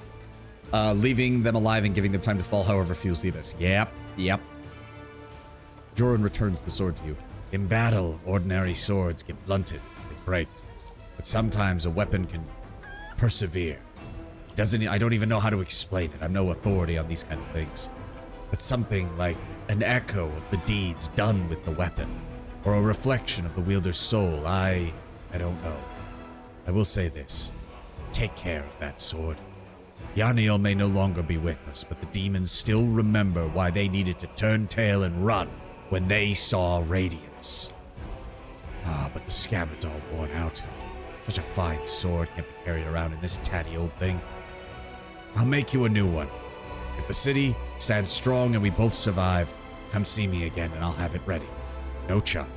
Leaving them alive and giving them time to fall however fuels the abyss. Yep. Joran returns the sword to you. In battle, ordinary swords get blunted, they break. But sometimes a weapon can persevere. I don't even know how to explain it. I'm no authority on these kind of things. But something like an echo of the deeds done with the weapon. Or a reflection of the wielder's soul. I don't know. I will say this. Take care of that sword. Yaniel may no longer be with us, but the demons still remember why they needed to turn tail and run when they saw radiance. But the scabbard's all worn out. Such a fine sword can't be carried around in this tatty old thing. I'll make you a new one. If the city stands strong and we both survive, come see me again and I'll have it ready. No charge.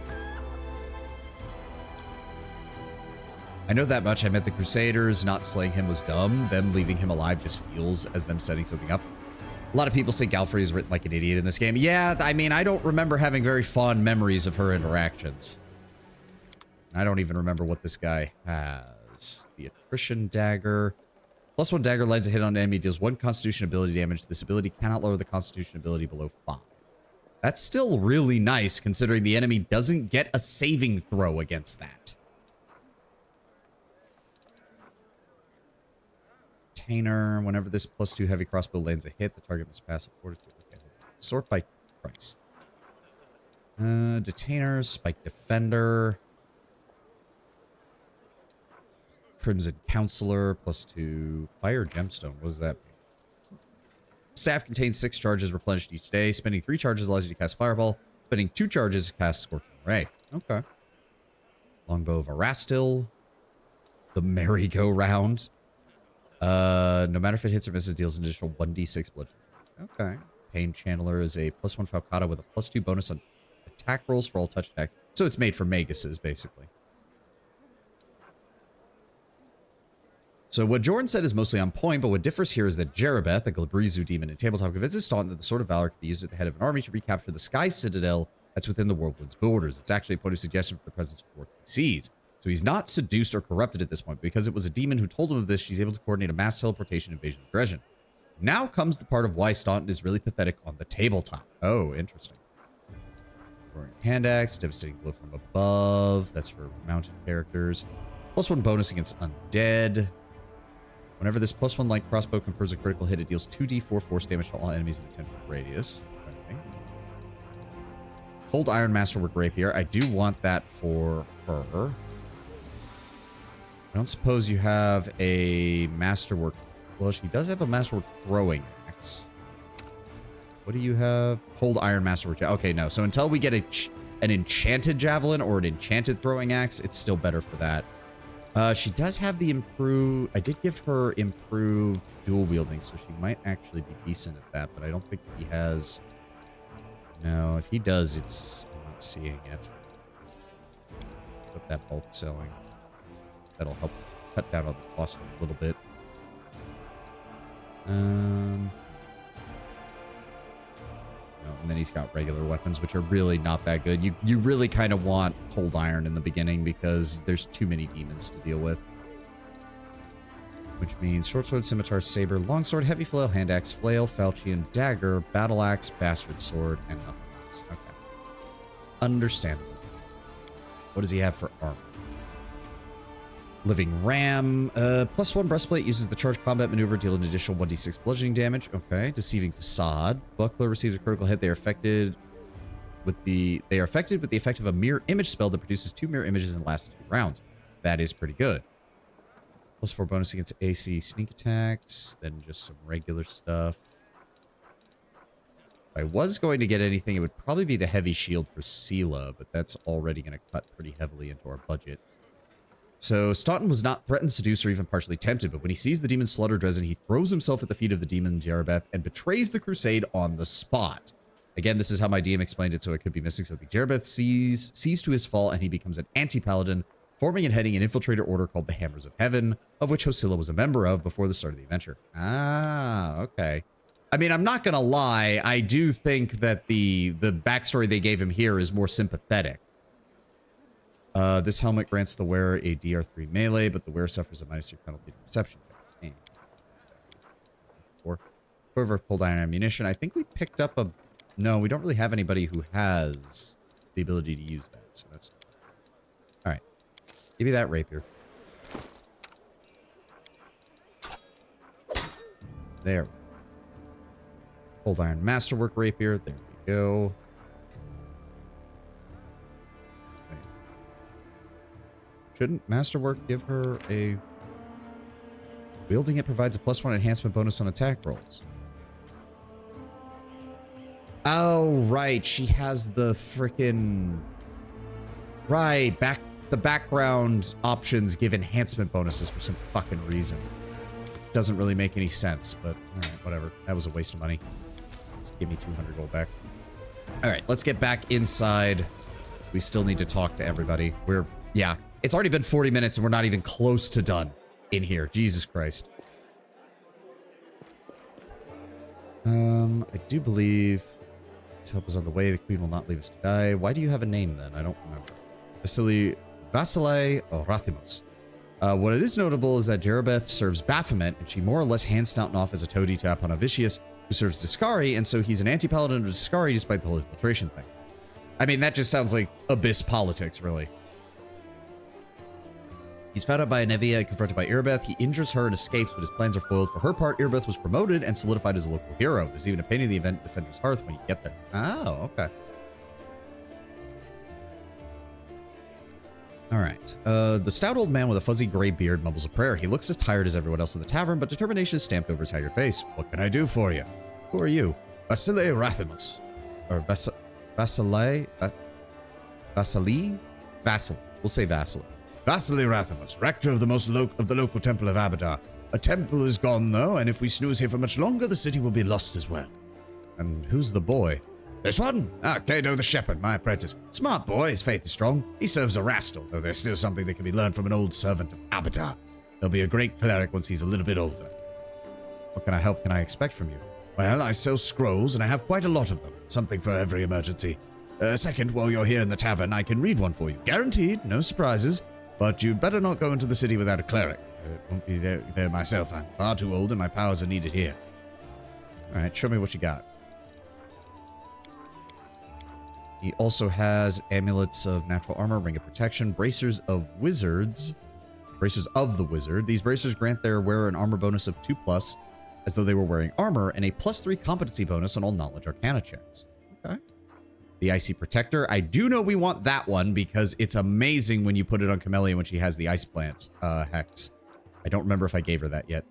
I know that much. I met the Crusaders. Not slaying him was dumb. Them leaving him alive just feels as them setting something up. A lot of people say Galfrey is written like an idiot in this game. Yeah, I mean, I don't remember having very fond memories of her interactions. I don't even remember what this guy has. The attrition dagger. +1 dagger lands a hit on an enemy, deals 1 constitution ability damage. This ability cannot lower the constitution ability below 5. That's still really nice, considering the enemy doesn't get a saving throw against that. Detainer. Whenever this +2 heavy crossbow lands a hit, the target must pass a fortitude. Okay. Sort by price. Detainer, Spike Defender. Crimson Counselor, +2 Fire Gemstone. What does that mean? Staff contains 6 charges replenished each day. Spending 3 charges allows you to cast Fireball. Spending 2 charges to cast Scorching Ray. Okay. Longbow of Erastil. The merry-go-round. No matter if it hits or misses, deals an additional 1d6 bludgeoning. Okay. Pain Channeler is a +1 Falcata with a +2 bonus on attack rolls for all touch attack. So it's made for maguses, basically. So what Jordan said is mostly on point, but what differs here is that Jerabeth, a Glabrizu demon in tabletop, convinces Staunton that the Sword of Valor can be used at the head of an army to recapture the Sky Citadel that's within the Whirlwind's borders. It's actually a point of suggestion for the presence of work he sees. So he's not seduced or corrupted at this point. Because it was a demon who told him of this, she's able to coordinate a mass teleportation, invasion, aggression. Now comes the part of why Staunton is really pathetic on the tabletop. Oh, interesting. Roaring Hand Axe, devastating blow from above. That's for mounted characters. +1 bonus against undead. Whenever this +1 light crossbow confers a critical hit, it deals 2d4 force damage to all enemies in a 10-foot radius. Okay. Cold Iron Masterwork Rapier. I do want that for her. I don't suppose you have a Masterwork... Well, she does have a Masterwork Throwing Axe. What do you have? Cold Iron Masterwork... Okay, no. So until we get an Enchanted Javelin or an Enchanted Throwing Axe, it's still better for that. She does have the improved... I did give her improved dual wielding, so she might actually be decent at that, but I don't think he has... No, if he does, it's... I'm not seeing it. Put that bulk selling. That'll help cut down on the cost a little bit. No, and then he's got regular weapons, which are really not that good. You really kind of want Cold Iron in the beginning because there's too many demons to deal with. Which means Short Sword, Scimitar, Saber, Longsword, Heavy Flail, Hand Axe, Flail, Falchion, Dagger, Battle Axe, Bastard Sword, and nothing else. Okay. Understandable. What does he have for armor? Living Ram. +1 Breastplate uses the charged combat maneuver, deal an additional 1d6 bludgeoning damage. Okay. Deceiving Facade. Buckler receives a critical hit. They are affected with the effect of a mirror image spell that produces 2 mirror images and lasts 2 rounds. That is pretty good. +4 bonus against AC sneak attacks. Then just some regular stuff. If I was going to get anything, it would probably be the heavy shield for Sela, but that's already going to cut pretty heavily into our budget. So Staunton was not threatened, seduced, or even partially tempted, but when he sees the demon Slaughter Dresden, he throws himself at the feet of the demon Jerabeth and betrays the crusade on the spot. Again, this is how my DM explained it, so it could be missing something. Jerabeth sees to his fall, and he becomes an anti-paladin, forming and heading an infiltrator order called the Hammers of Heaven, of which Hosilla was a member of before the start of the adventure. Ah, okay. I mean, I'm not gonna lie, I do think that the backstory they gave him here is more sympathetic. This helmet grants the wearer a DR3 melee, but the wearer suffers a -3 penalty to perception checks. And whoever pulled iron ammunition, I think we picked up a... No, we don't really have anybody who has the ability to use that, so that's... Alright. Give me that rapier. There. Cold Iron Masterwork Rapier. There we go. Shouldn't Masterwork give her a... Wielding it provides a +1 enhancement bonus on attack rolls. Oh, right. She has the frickin'... Right. The background options give enhancement bonuses for some fucking reason. Doesn't really make any sense, but alright, whatever. That was a waste of money. Just give me 200 gold back. Alright, let's get back inside. We still need to talk to everybody. Yeah. It's already been 40 minutes and we're not even close to done in here. Jesus Christ. I do believe his help is on the way. The queen will not leave us to die. Why do you have a name then? I don't remember. Vasile Rathimus. What it is notable is that Jerabeth serves Baphomet, and she more or less hands Staunton off as a toady to Aponavicius, who serves Discari, and so he's an anti-paladin of Discari despite the whole infiltration thing. I mean, that just sounds like abyss politics, really. He's found out by Anevia and confronted by Irbeth. He injures her and escapes, but his plans are foiled. For her part, Irbeth was promoted and solidified as a local hero. There's even a painting of the event Defender's Hearth when you get there. Oh, okay. All right. The stout old man with a fuzzy gray beard mumbles a prayer. He looks as tired as everyone else in the tavern, but determination is stamped over his haggard face. What can I do for you? Who are you? Vasile Rathimus. Or Vasile? Vasile? Vasil. We'll say Vasil. Vasily Rathamus, rector of the local temple of Abadar. A temple is gone, though, and if we snooze here for much longer, the city will be lost as well. And who's the boy? This one? Cato the shepherd, my apprentice. Smart boy, his faith is strong. He serves a rastal, though there's still something that can be learned from an old servant of Abadar. He'll be a great cleric once he's a little bit older. What kind of help can I expect from you? Well, I sell scrolls, and I have quite a lot of them. Something for every emergency. Second, while you're here in the tavern, I can read one for you. Guaranteed, no surprises. But you'd better not go into the city without a cleric. It won't be there myself. I'm far too old, and my powers are needed here. Alright, show me what you got. He also has amulets of natural armor, ring of protection, bracers of wizards. Bracers of the wizard. These bracers grant their wearer an armor bonus of 2+, as though they were wearing armor, and a +3 competency bonus on all knowledge arcana checks. Okay. The icy protector. I do know we want that one because it's amazing when you put it on Camellia when she has the ice plant hex. I don't remember if I gave her that yet.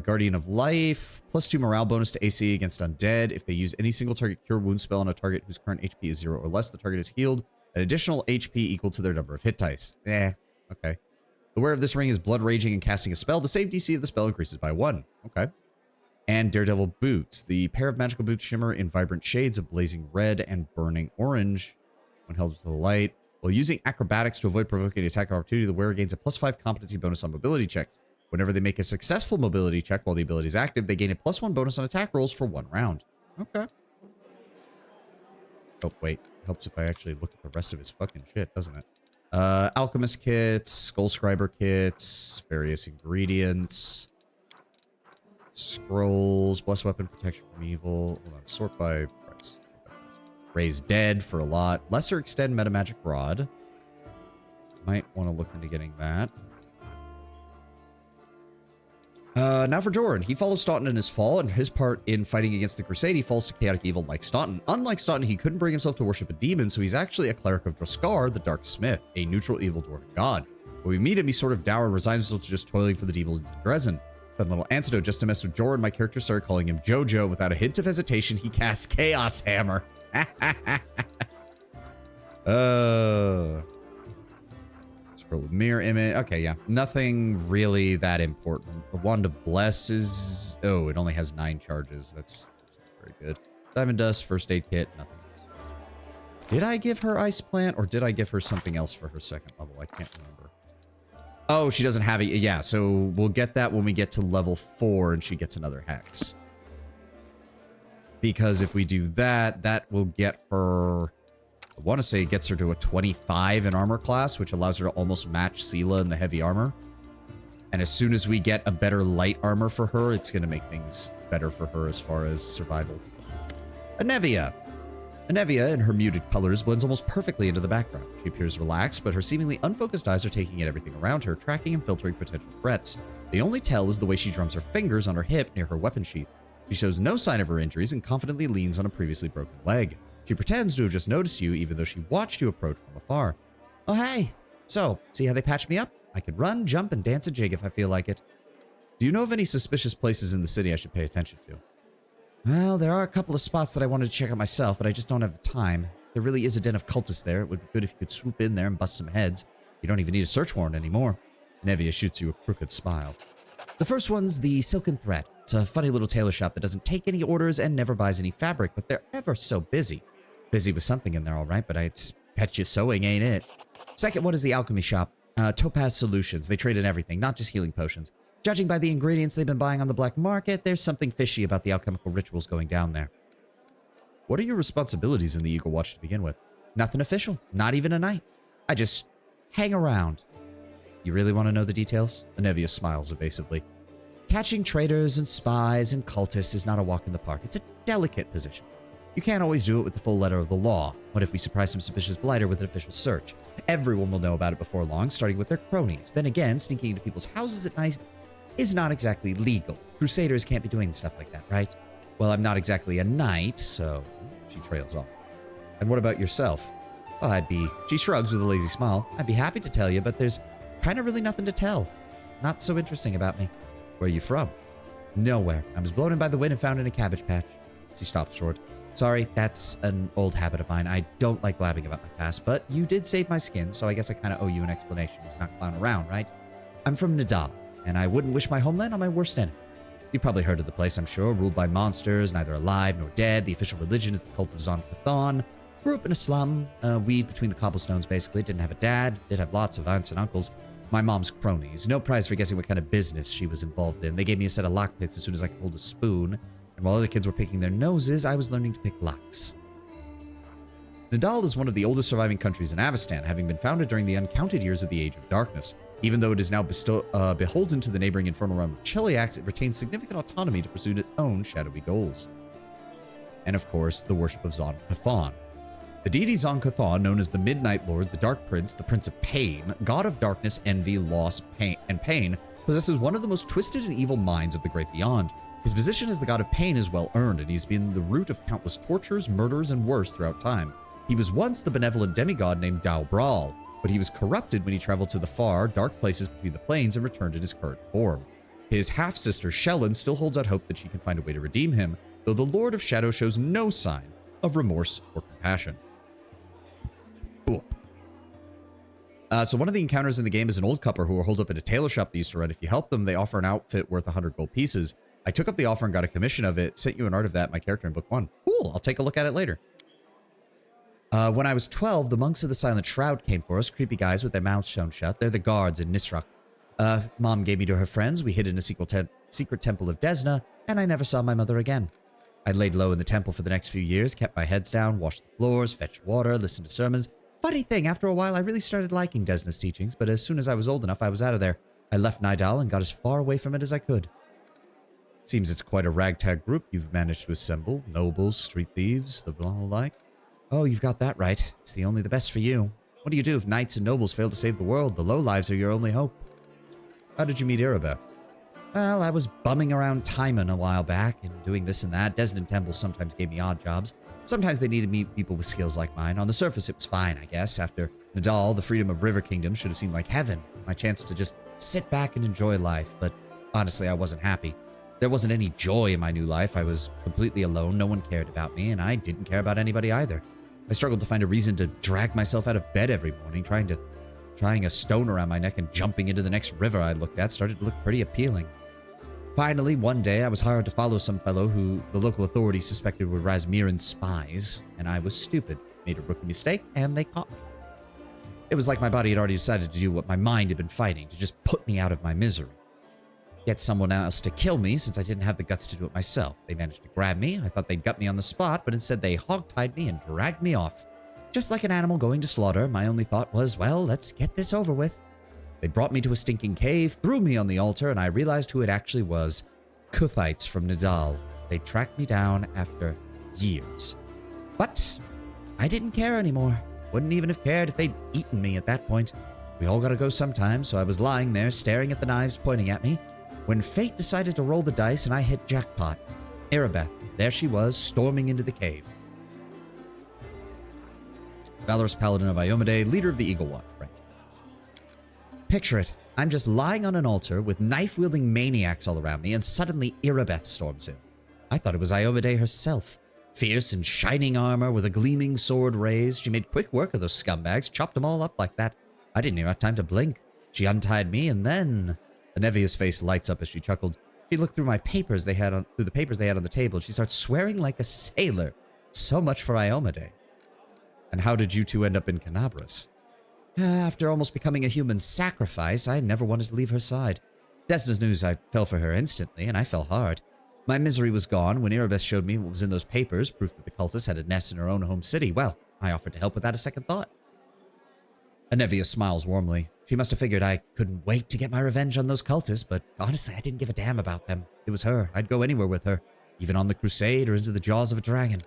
Guardian of Life, +2 morale bonus to AC against undead. If they use any single target cure wound spell on a target whose current HP is 0 or less, the target is healed an additional HP equal to their number of hit dice. Okay. The wearer of this ring is blood raging and casting a spell. The save DC of the spell increases by 1. Okay. And Daredevil Boots. The pair of magical boots shimmer in vibrant shades of blazing red and burning orange when held to the light. While using acrobatics to avoid provoking an attack opportunity, the wearer gains a +5 competency bonus on mobility checks. Whenever they make a successful mobility check while the ability is active, they gain a +1 bonus on attack rolls for 1 round. Okay. Oh, wait. Helps if I actually look at the rest of his fucking shit, doesn't it? Alchemist kits, Skullscriber kits, various ingredients, scrolls, blessed weapon, protection from evil. Hold on, sort by price. Raise dead for a lot. Lesser extend metamagic rod. Might want to look into getting that. Now for Jordan. He follows Staunton in his fall, and his part in fighting against the Crusade, he falls to chaotic evil like Staunton. Unlike Staunton, he couldn't bring himself to worship a demon, so he's actually a cleric of Droskar, the Dark Smith, a neutral evil dwarven god. When we meet him, he's sort of dour and resigns himself to just toiling for the demons in Dresden. That little antidote just to mess with Jordan, my character started calling him Jojo. Without a hint of hesitation, he casts Chaos Hammer. Scroll of mirror image. Okay, yeah. Nothing really that important. The Wand of Bless is... Oh, it only has 9 charges. That's not very good. Diamond Dust, first aid kit, nothing else. Did I give her Ice Plant, or did I give her something else for her 2nd level? I can't remember. Oh, she doesn't have it. Yeah, so we'll get that when we get to level 4 and she gets another Hex. Because if we do that, that will get her... I want to say it gets her to a 25 in armor class, which allows her to almost match Sela in the heavy armor. And as soon as we get a better light armor for her, it's going to make things better for her as far as survival. Anevia. Anevia, in her muted colors, blends almost perfectly into the background. She appears relaxed, but her seemingly unfocused eyes are taking in everything around her, tracking and filtering potential threats. The only tell is the way she drums her fingers on her hip near her weapon sheath. She shows no sign of her injuries and confidently leans on a previously broken leg. She pretends to have just noticed you, even though she watched you approach from afar. Oh, hey. So, see how they patched me up? I can run, jump, and dance a jig if I feel like it. Do you know of any suspicious places in the city I should pay attention to? Well, there are a couple of spots that I wanted to check out myself, but I just don't have the time. There really is a den of cultists there. It would be good if you could swoop in there and bust some heads. You don't even need a search warrant anymore. Nevia shoots you a crooked smile. The first one's the Silken Thread. It's a funny little tailor shop that doesn't take any orders and never buys any fabric, but they're ever so busy. Busy with something in there, all right, but I just bet you sewing ain't it. Second one is the alchemy shop. Topaz Solutions. They trade in everything, not just healing potions. Judging by the ingredients they've been buying on the black market, there's something fishy about the alchemical rituals going down there. What are your responsibilities in the Eagle Watch to begin with? Nothing official. Not even a knight. I just hang around. You really want to know the details? Anevia smiles evasively. Catching traitors and spies and cultists is not a walk in the park. It's a delicate position. You can't always do it with the full letter of the law. What if we surprise some suspicious blighter with an official search? Everyone will know about it before long, starting with their cronies. Then again, sneaking into people's houses at night is not exactly legal. Crusaders can't be doing stuff like that, right? Well, I'm not exactly a knight, so she trails off. And what about yourself? Well, she shrugs with a lazy smile. I'd be happy to tell you, but there's kind of really nothing to tell. Not so interesting about me. Where are you from? Nowhere. I was blown in by the wind and found in a cabbage patch. She stops short. Sorry, that's an old habit of mine. I don't like blabbing about my past, but you did save my skin, so I guess I kind of owe you an explanation to not clown around, right? I'm from Nadal, and I wouldn't wish my homeland on my worst enemy. You've probably heard of the place, I'm sure, ruled by monsters, neither alive nor dead. The official religion is the cult of Zon Cathon. Grew up in a slum, weed between the cobblestones basically. Didn't have a dad, did have lots of aunts and uncles. My mom's cronies. No prize for guessing what kind of business she was involved in. They gave me a set of lockpicks as soon as I could hold a spoon. And while other kids were picking their noses, I was learning to pick locks. Nadal is one of the oldest surviving countries in Avestan, having been founded during the uncounted years of the Age of Darkness. Even though it is now beholden to the neighboring infernal realm of Cheliax, it retains significant autonomy to pursue its own shadowy goals. And of course, the worship of Zon Cathon. The deity Zon Cathon, known as the Midnight Lord, the Dark Prince, the Prince of Pain, god of darkness, envy, loss, pain, possesses one of the most twisted and evil minds of the Great Beyond. His position as the god of pain is well earned, and he's been the root of countless tortures, murders, and worse throughout time. He was once the benevolent demigod named Dao Brawl, but he was corrupted when he traveled to the far, dark places between the planes and returned in his current form. His half-sister, Shellen, still holds out hope that she can find a way to redeem him, though the Lord of Shadow shows no sign of remorse or compassion. Cool. So one of the encounters in the game is an old couple who are holed up at a tailor shop they used to run. If you help them, they offer an outfit worth 100 gold pieces. I took up the offer and got a commission of it. Sent you an art of that, my character in book 1. Cool, I'll take a look at it later. When I was 12, the monks of the Silent Shroud came for us, creepy guys with their mouths sewn shut. They're the guards in Nisrak. Mom gave me to her friends. We hid in a secret temple of Desna, and I never saw my mother again. I laid low in the temple for the next few years, kept my heads down, washed the floors, fetched water, listened to sermons. Funny thing, after a while, I really started liking Desna's teachings, but as soon as I was old enough, I was out of there. I left Nidal and got as far away from it as I could. Seems it's quite a ragtag group you've managed to assemble. Nobles, street thieves, the like. Oh, you've got that right. It's the best for you. What do you do if knights and nobles fail to save the world? The lowlives are your only hope. How did you meet Irabeth? Well, I was bumming around Timon a while back and doing this and that. Desmond Temple sometimes gave me odd jobs. Sometimes they needed me people with skills like mine. On the surface, it was fine, I guess. After Nadal, the freedom of River Kingdom should have seemed like heaven. My chance to just sit back and enjoy life. But honestly, I wasn't happy. There wasn't any joy in my new life. I was completely alone. No one cared about me, and I didn't care about anybody either. I struggled to find a reason to drag myself out of bed every morning. Trying a stone around my neck and jumping into the next river I looked at started to look pretty appealing. Finally, one day, I was hired to follow some fellow who the local authorities suspected were Razmiran spies, and I was stupid, made a rookie mistake, and they caught me. It was like my body had already decided to do what my mind had been fighting, to just put me out of my misery. Get someone else to kill me since I didn't have the guts to do it myself. They managed to grab me. I thought they'd gut me on the spot, but instead they hogtied me and dragged me off. Just like an animal going to slaughter, my only thought was, well, let's get this over with. They brought me to a stinking cave, threw me on the altar, and I realized who it actually was. Kuthites from Nadal. They tracked me down after years. But I didn't care anymore. Wouldn't even have cared if they'd eaten me at that point. We all gotta go sometime, so I was lying there staring at the knives pointing at me, when fate decided to roll the dice and I hit jackpot. Irabeth, there she was, storming into the cave. Valorous Paladin of Iomade, leader of the Eagle Watch. Right. Picture it. I'm just lying on an altar with knife-wielding maniacs all around me, and suddenly Irabeth storms in. I thought it was Iomade herself. Fierce in shining armor with a gleaming sword raised, she made quick work of those scumbags, chopped them all up like that. I didn't even have time to blink. She untied me, and then... Anevia's face lights up as she chuckled. She looked through the papers they had on the table, and she starts swearing like a sailor. So much for Iomade. And how did you two end up in Canabras? After almost becoming a human sacrifice, I never wanted to leave her side. Desna's news, I fell for her instantly, and I fell hard. My misery was gone when Irabeth showed me what was in those papers, proof that the cultist had a nest in her own home city. Well, I offered to help without a second thought. Anevia smiles warmly. She must have figured I couldn't wait to get my revenge on those cultists, but honestly, I didn't give a damn about them. It was her. I'd go anywhere with her, even on the crusade or into the jaws of a dragon.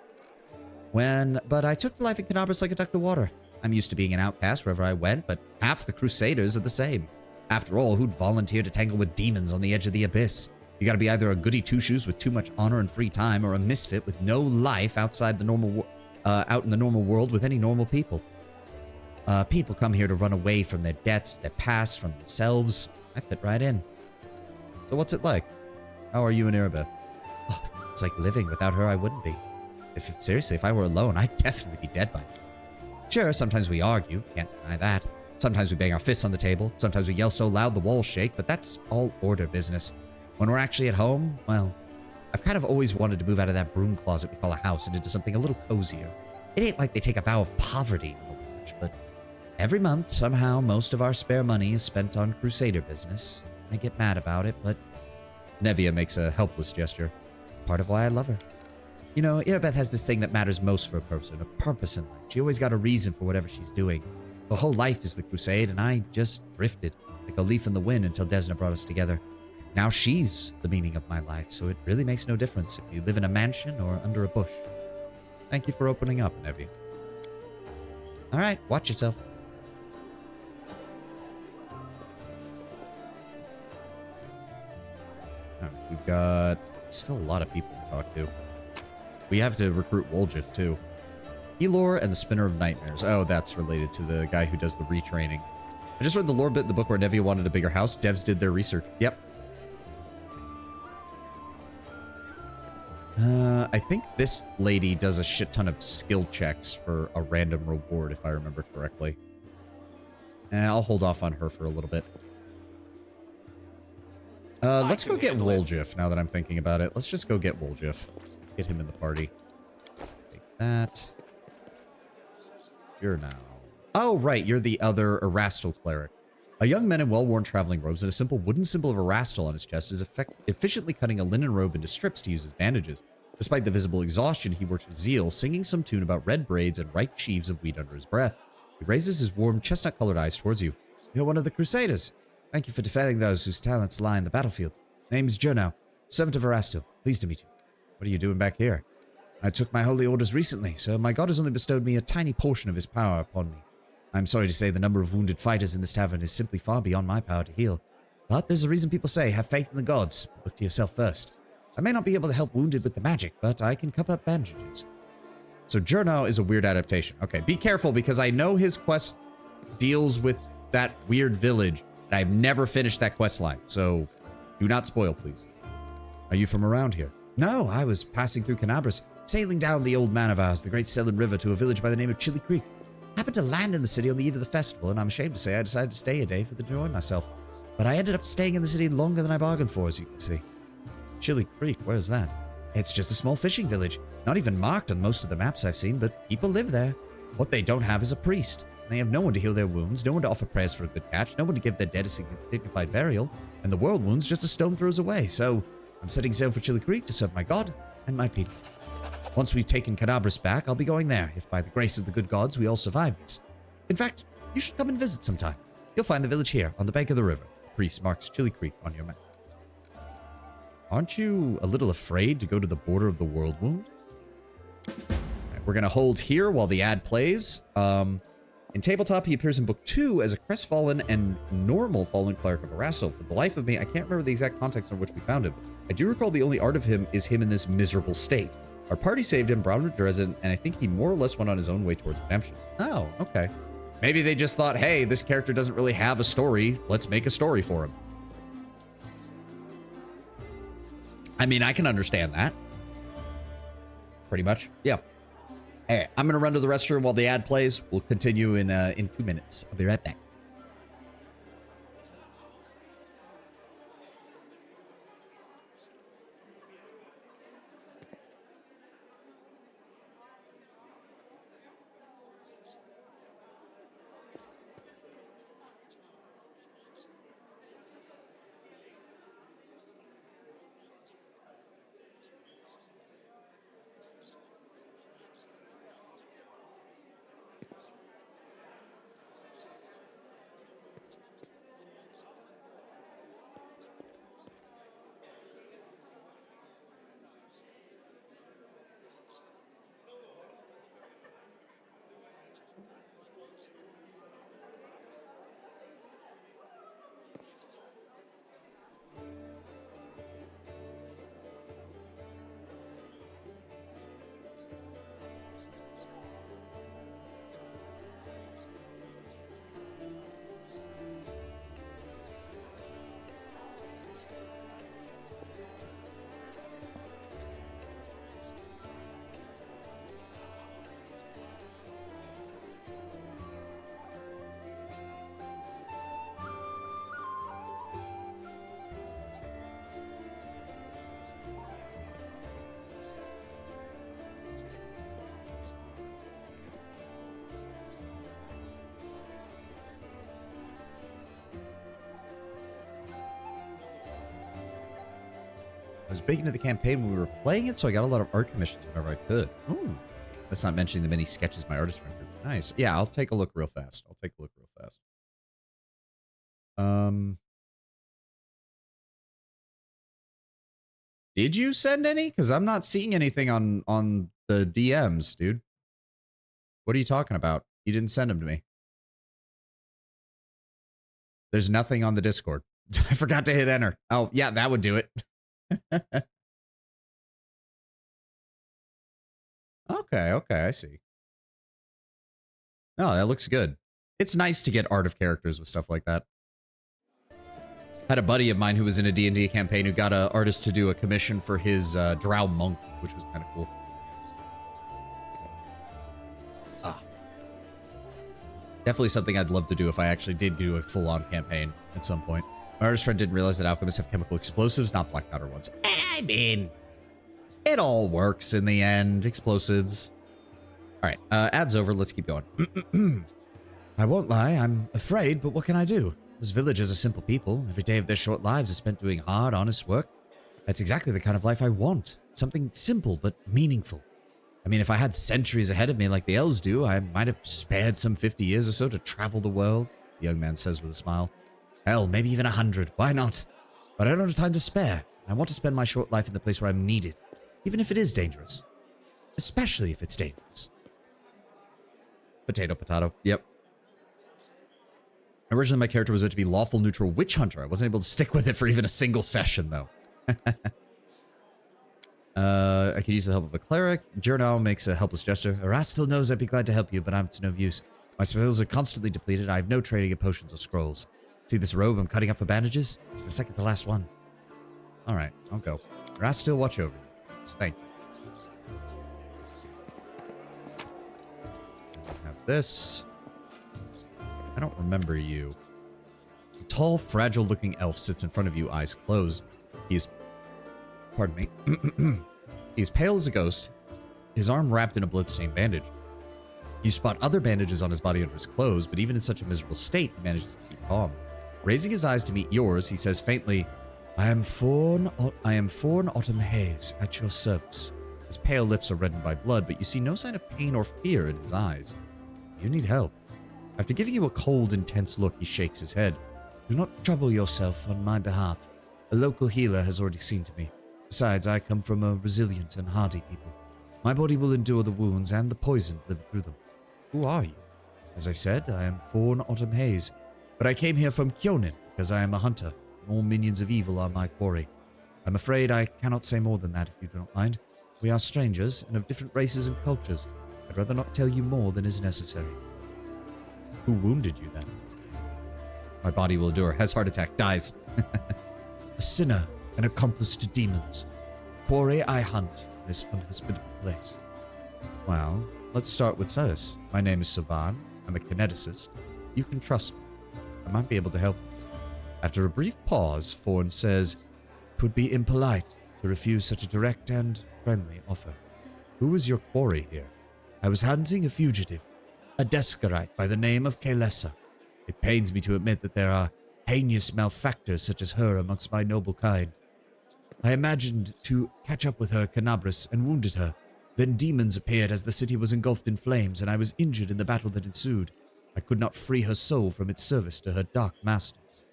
But I took to life in Canabras like a duck to water. I'm used to being an outcast wherever I went, but half the crusaders are the same. After all, who'd volunteer to tangle with demons on the edge of the abyss? You gotta be either a goody two-shoes with too much honor and free time, or a misfit with no life outside the normal, out in the normal world with any normal people. People come here to run away from their debts, their past, from themselves. I fit right in. So what's it like? How are you and Irabeth? Oh, it's like living. Without her, I wouldn't be. Seriously, if I were alone, I'd definitely be dead by now. Sure, sometimes we argue, can't deny that. Sometimes we bang our fists on the table, sometimes we yell so loud the walls shake, but that's all order business. When we're actually at home, well, I've kind of always wanted to move out of that broom closet we call a house and into something a little cozier. It ain't like they take a vow of poverty in the lodge, but every month, somehow, most of our spare money is spent on crusader business. I get mad about it, but Nevia makes a helpless gesture. Part of why I love her. You know, Irabeth has this thing that matters most for a person, a purpose in life. She always got a reason for whatever she's doing. Her whole life is the crusade, and I just drifted, like a leaf in the wind until Desna brought us together. Now she's the meaning of my life, so it really makes no difference if you live in a mansion or under a bush. Thank you for opening up, Nevia. Alright, watch yourself. Alright, we've got still a lot of people to talk to. We have to recruit Woljif, too. Elor and the Spinner of Nightmares. Oh, that's related to the guy who does the retraining. I just read the lore bit in the book where Nevia wanted a bigger house. Devs did their research. Yep. I think this lady does a shit ton of skill checks for a random reward, if I remember correctly. I'll hold off on her for a little bit. Let's go get Woljif now that I'm thinking about it. Let's just go get Woljif. Let's get him in the party. Take that. You're now. Oh, right. You're the other Erastil cleric. A young man in well-worn traveling robes and a simple wooden symbol of Erastil on his chest is efficiently cutting a linen robe into strips to use as bandages. Despite the visible exhaustion, he works with zeal, singing some tune about red braids and ripe sheaves of wheat under his breath. He raises his warm, chestnut-colored eyes towards you. You're one of the Crusaders. Thank you for defending those whose talents lie in the battlefield. Name's Jurno, servant of Erastil. Pleased to meet you. What are you doing back here? I took my holy orders recently, so my god has only bestowed me a tiny portion of his power upon me. I'm sorry to say the number of wounded fighters in this tavern is simply far beyond my power to heal. But there's a reason people say, have faith in the gods. Look to yourself first. I may not be able to help wounded with the magic, but I can cover up bandages. So Jurno is a weird adaptation. Okay, be careful because I know his quest deals with that weird village, and I've never finished that quest line, so do not spoil, please. Are you from around here? No, I was passing through Canabras, sailing down the old man of ours, the Great Selin River, to a village by the name of Chili Creek. Happened to land in the city on the eve of the festival, and I'm ashamed to say I decided to stay a day for the enjoy myself. But I ended up staying in the city longer than I bargained for, as you can see. Chili Creek, where's that? It's just a small fishing village, not even marked on most of the maps I've seen, but people live there. What they don't have is a priest. They have no one to heal their wounds, no one to offer prayers for a good catch, no one to give their dead a dignified burial, and the world wound's just a stone throws away, so I'm setting sail for Chili Creek to serve my god and my people. Once we've taken Canabras back, I'll be going there, if by the grace of the good gods we all survive this. In fact, you should come and visit sometime. You'll find the village here, on the bank of the river. The priest marks Chili Creek on your map. Aren't you a little afraid to go to the border of the world wound? Right, we're going to hold here while the ad plays. In Tabletop, he appears in Book 2 as a crestfallen and normal fallen cleric of Erastil. For the life of me, I can't remember the exact context in which we found him. I do recall the only art of him is him in this miserable state. Our party saved him, brought him to Dresden, and I think he more or less went on his own way towards redemption. Oh, okay. Maybe they just thought, hey, this character doesn't really have a story. Let's make a story for him. I mean, I can understand that. Pretty much. Yeah. Hey, I'm going to run to the restroom while the ad plays. We'll continue in 2 minutes. I'll be right back. was big into the campaign when we were playing it, so I got a lot of art commissions whenever I could. Ooh. That's not mentioning the many sketches my artist friend drew. Nice. Yeah, I'll take a look real fast. Did you send any? Because I'm not seeing anything on the DMs, dude. What are you talking about? You didn't send them to me. There's nothing on the Discord. I forgot to hit enter. Oh, yeah, that would do it. Okay, I see. Oh, that looks good. It's nice to get art of characters with stuff like that. Had a buddy of mine who was in a D&D campaign who got an artist to do a commission for his drow monk, which was kind of cool. Definitely something I'd love to do if I actually did do a full-on campaign at some point. My artist friend didn't realize that alchemists have chemical explosives, not black powder ones. I mean, it all works in the end. Explosives. All right, ads over. Let's keep going. I won't lie, I'm afraid, but what can I do? Those villagers are simple people. Every day of their short lives is spent doing hard, honest work. That's exactly the kind of life I want. Something simple, but meaningful. I mean, if I had centuries ahead of me like the elves do, I might have spared some 50 years or so to travel the world, the young man says with a smile. Hell, maybe even 100. Why not? But I don't have time to spare. I want to spend my short life in the place where I'm needed, even if it is dangerous. Especially if it's dangerous. Potato, potato. Yep. Originally, my character was meant to be lawful neutral witch hunter. I wasn't able to stick with it for even a single session, though. I could use the help of a cleric. Jernal makes a helpless gesture. Erastil knows I'd be glad to help you, but I'm to no use. My spells are constantly depleted. I have no training in potions or scrolls. See this robe I'm cutting up for bandages? It's the second to last one. Alright, I'll go. Erastil, watch over you. Yes, thank you. Have this. I don't remember you. A tall, fragile-looking elf sits in front of you, eyes closed. He's... Pardon me. He's pale as a ghost, his arm wrapped in a blood-stained bandage. You spot other bandages on his body under his clothes, but even in such a miserable state, he manages to keep calm. Raising his eyes to meet yours, he says faintly, I am Fawn Autumn Haze, at your service. His pale lips are reddened by blood, but you see no sign of pain or fear in his eyes. You need help. After giving you a cold, intense look, he shakes his head. Do not trouble yourself on my behalf. A local healer has already seen to me. Besides, I come from a resilient and hardy people. My body will endure the wounds and the poison delivered through them. Who are you? As I said, I am Fawn Autumn Haze, but I came here from Kyonin because I am a hunter, and all minions of evil are my quarry. I'm afraid I cannot say more than that if you do not mind. We are strangers and of different races and cultures. I'd rather not tell you more than is necessary. Who wounded you then? My body will endure. Has heart attack. Dies. A sinner, an accomplice to demons. Quarry I hunt in this unhospitable place. Well, let's start with this. My name is Savan. I'm a kineticist. You can trust me. I might be able to help you. After a brief pause, Fawn says, it would be impolite to refuse such a direct and friendly offer. Who is your quarry here? I was hunting a fugitive, a Descarite by the name of Kalesa. It pains me to admit that there are heinous malefactors such as her amongst my noble kind. I imagined to catch up with her Canabras and wounded her. Then demons appeared as the city was engulfed in flames, and I was injured in the battle that ensued. I could not free her soul from its service to her dark masters.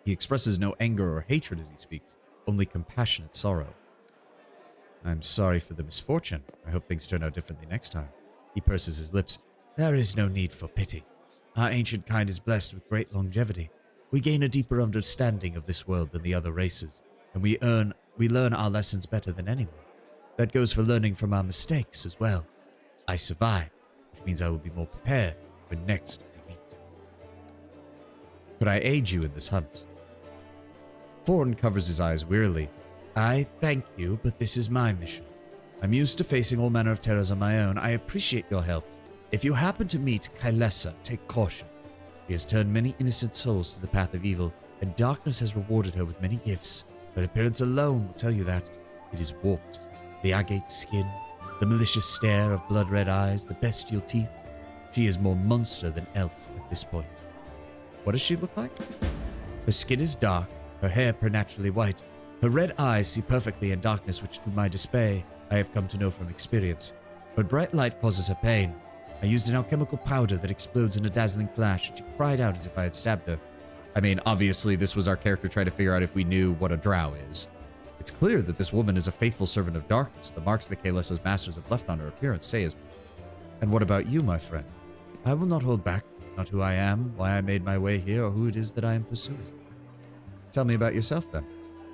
He expresses no anger or hatred as he speaks, only compassionate sorrow. I'm sorry for the misfortune. I hope things turn out differently next time. He purses his lips. There is no need for pity. Our ancient kind is blessed with great longevity. We gain a deeper understanding of this world than the other races, and we learn our lessons better than anyone. That goes for learning from our mistakes as well. I survived, which means I will be more prepared when next we meet. Could I aid you in this hunt? Fawn covers his eyes wearily. I thank you, but this is my mission. I'm used to facing all manner of terrors on my own. I appreciate your help. If you happen to meet Kailessa, take caution. She has turned many innocent souls to the path of evil, and darkness has rewarded her with many gifts. Her appearance alone will tell you that. It is warped. The agate skin, the malicious stare of blood-red eyes, the bestial teeth. She is more monster than elf at this point. What does she look like? Her skin is dark, her hair preternaturally white. Her red eyes see perfectly in darkness, which to my dismay I have come to know from experience. But bright light causes her pain. I used an alchemical powder that explodes in a dazzling flash, and she cried out as if I had stabbed her. I mean, obviously this was our character trying to figure out if we knew what a drow is. It's clear that this woman is a faithful servant of darkness. The marks that Kalessa's masters have left on her appearance say as much. And what about you, my friend? I will not hold back, not who I am, why I made my way here, or who it is that I am pursuing. Tell me about yourself, then.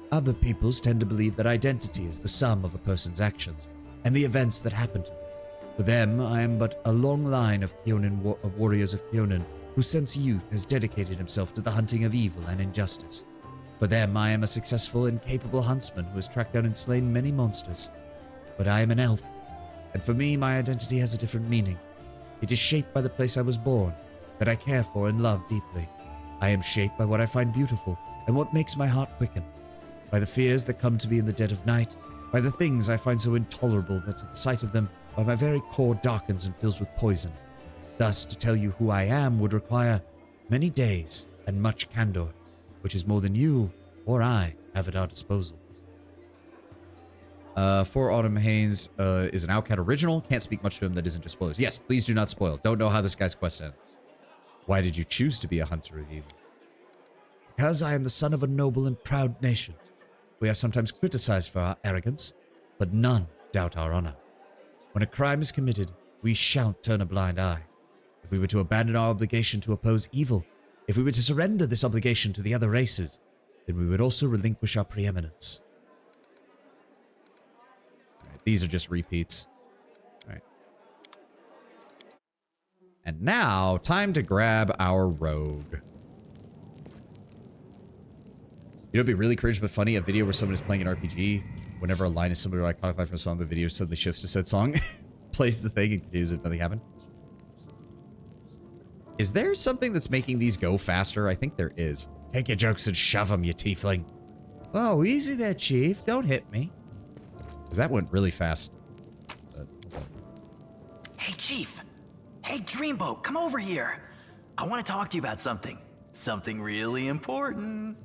Other peoples tend to believe that identity is the sum of a person's actions, and the events that happen to them. For them, I am but a long line of warriors of Kyonin, who since youth has dedicated himself to the hunting of evil and injustice. For them, I am a successful and capable huntsman who has tracked down and slain many monsters. But I am an elf, and for me, my identity has a different meaning. It is shaped by the place I was born, that I care for and love deeply. I am shaped by what I find beautiful, and what makes my heart quicken. By the fears that come to me in the dead of night, by the things I find so intolerable that at the sight of them, by my very core darkens and fills with poison. Thus, to tell you who I am would require many days and much candor, which is more than you or I have at our disposal. For Autumn Haynes is an Outcat original. Can't speak much to him that isn't just spoilers. Yes, please do not spoil. Don't know how this guy's quest ends. Why did you choose to be a hunter of evil? Because I am the son of a noble and proud nation. We are sometimes criticized for our arrogance, but none doubt our honor. When a crime is committed, we shan't turn a blind eye. If we were to abandon our obligation to oppose evil, if we were to surrender this obligation to the other races, then we would also relinquish our preeminence. Right, these are just repeats. All right. And now, time to grab our rogue. You know, it'd be really cringe but funny, a video where someone is playing an RPG, whenever a line is similar to iconic line from a song, the video suddenly shifts to said song, plays the thing and continues if nothing happened. Is there something that's making these go faster? I think there is. Take your jokes and shove them, you tiefling. Oh, easy there, Chief. Don't hit me. Because that went really fast. Hey, Chief. Hey, Dreamboat, come over here. I want to talk to you about something. Something really important.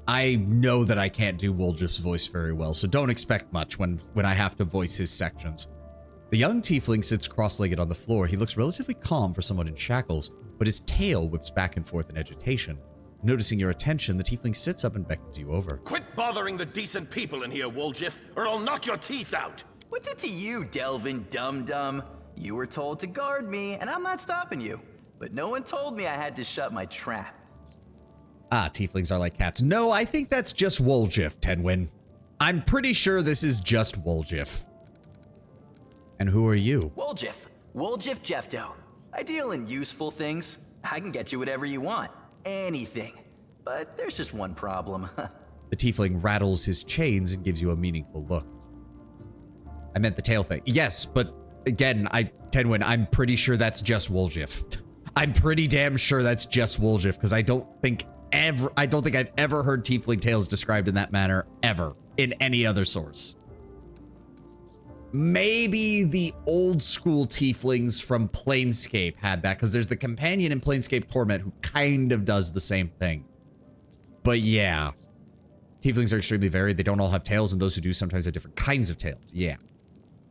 I know that I can't do Woljif's voice very well, so don't expect much when I have to voice his sections. The young tiefling sits cross-legged on the floor. He looks relatively calm for someone in shackles, but his tail whips back and forth in agitation. Noticing your attention, the tiefling sits up and beckons you over. Quit bothering the decent people in here, Woljif, or I'll knock your teeth out! What's it to you, Delvin Dum-Dum? You were told to guard me, and I'm not stopping you. But no one told me I had to shut my trap. Ah, tieflings are like cats. No, I think that's just Woljif, Tenwin. I'm pretty sure this is just Woljif. And who are you? Woljif. Woljif Jefto. I deal in useful things. I can get you whatever you want. Anything. But there's just one problem. The tiefling rattles his chains and gives you a meaningful look. I meant the tail thing. Yes, but again, Tenwin, I'm pretty sure that's just Woljif. I'm pretty damn sure that's just Woljif, because I don't think I've ever heard tiefling tails described in that manner, ever, in any other source. Maybe the old school tieflings from Planescape had that, because there's the companion in Planescape Torment who kind of does the same thing. But yeah, tieflings are extremely varied. They don't all have tails, and those who do sometimes have different kinds of tails. Yeah.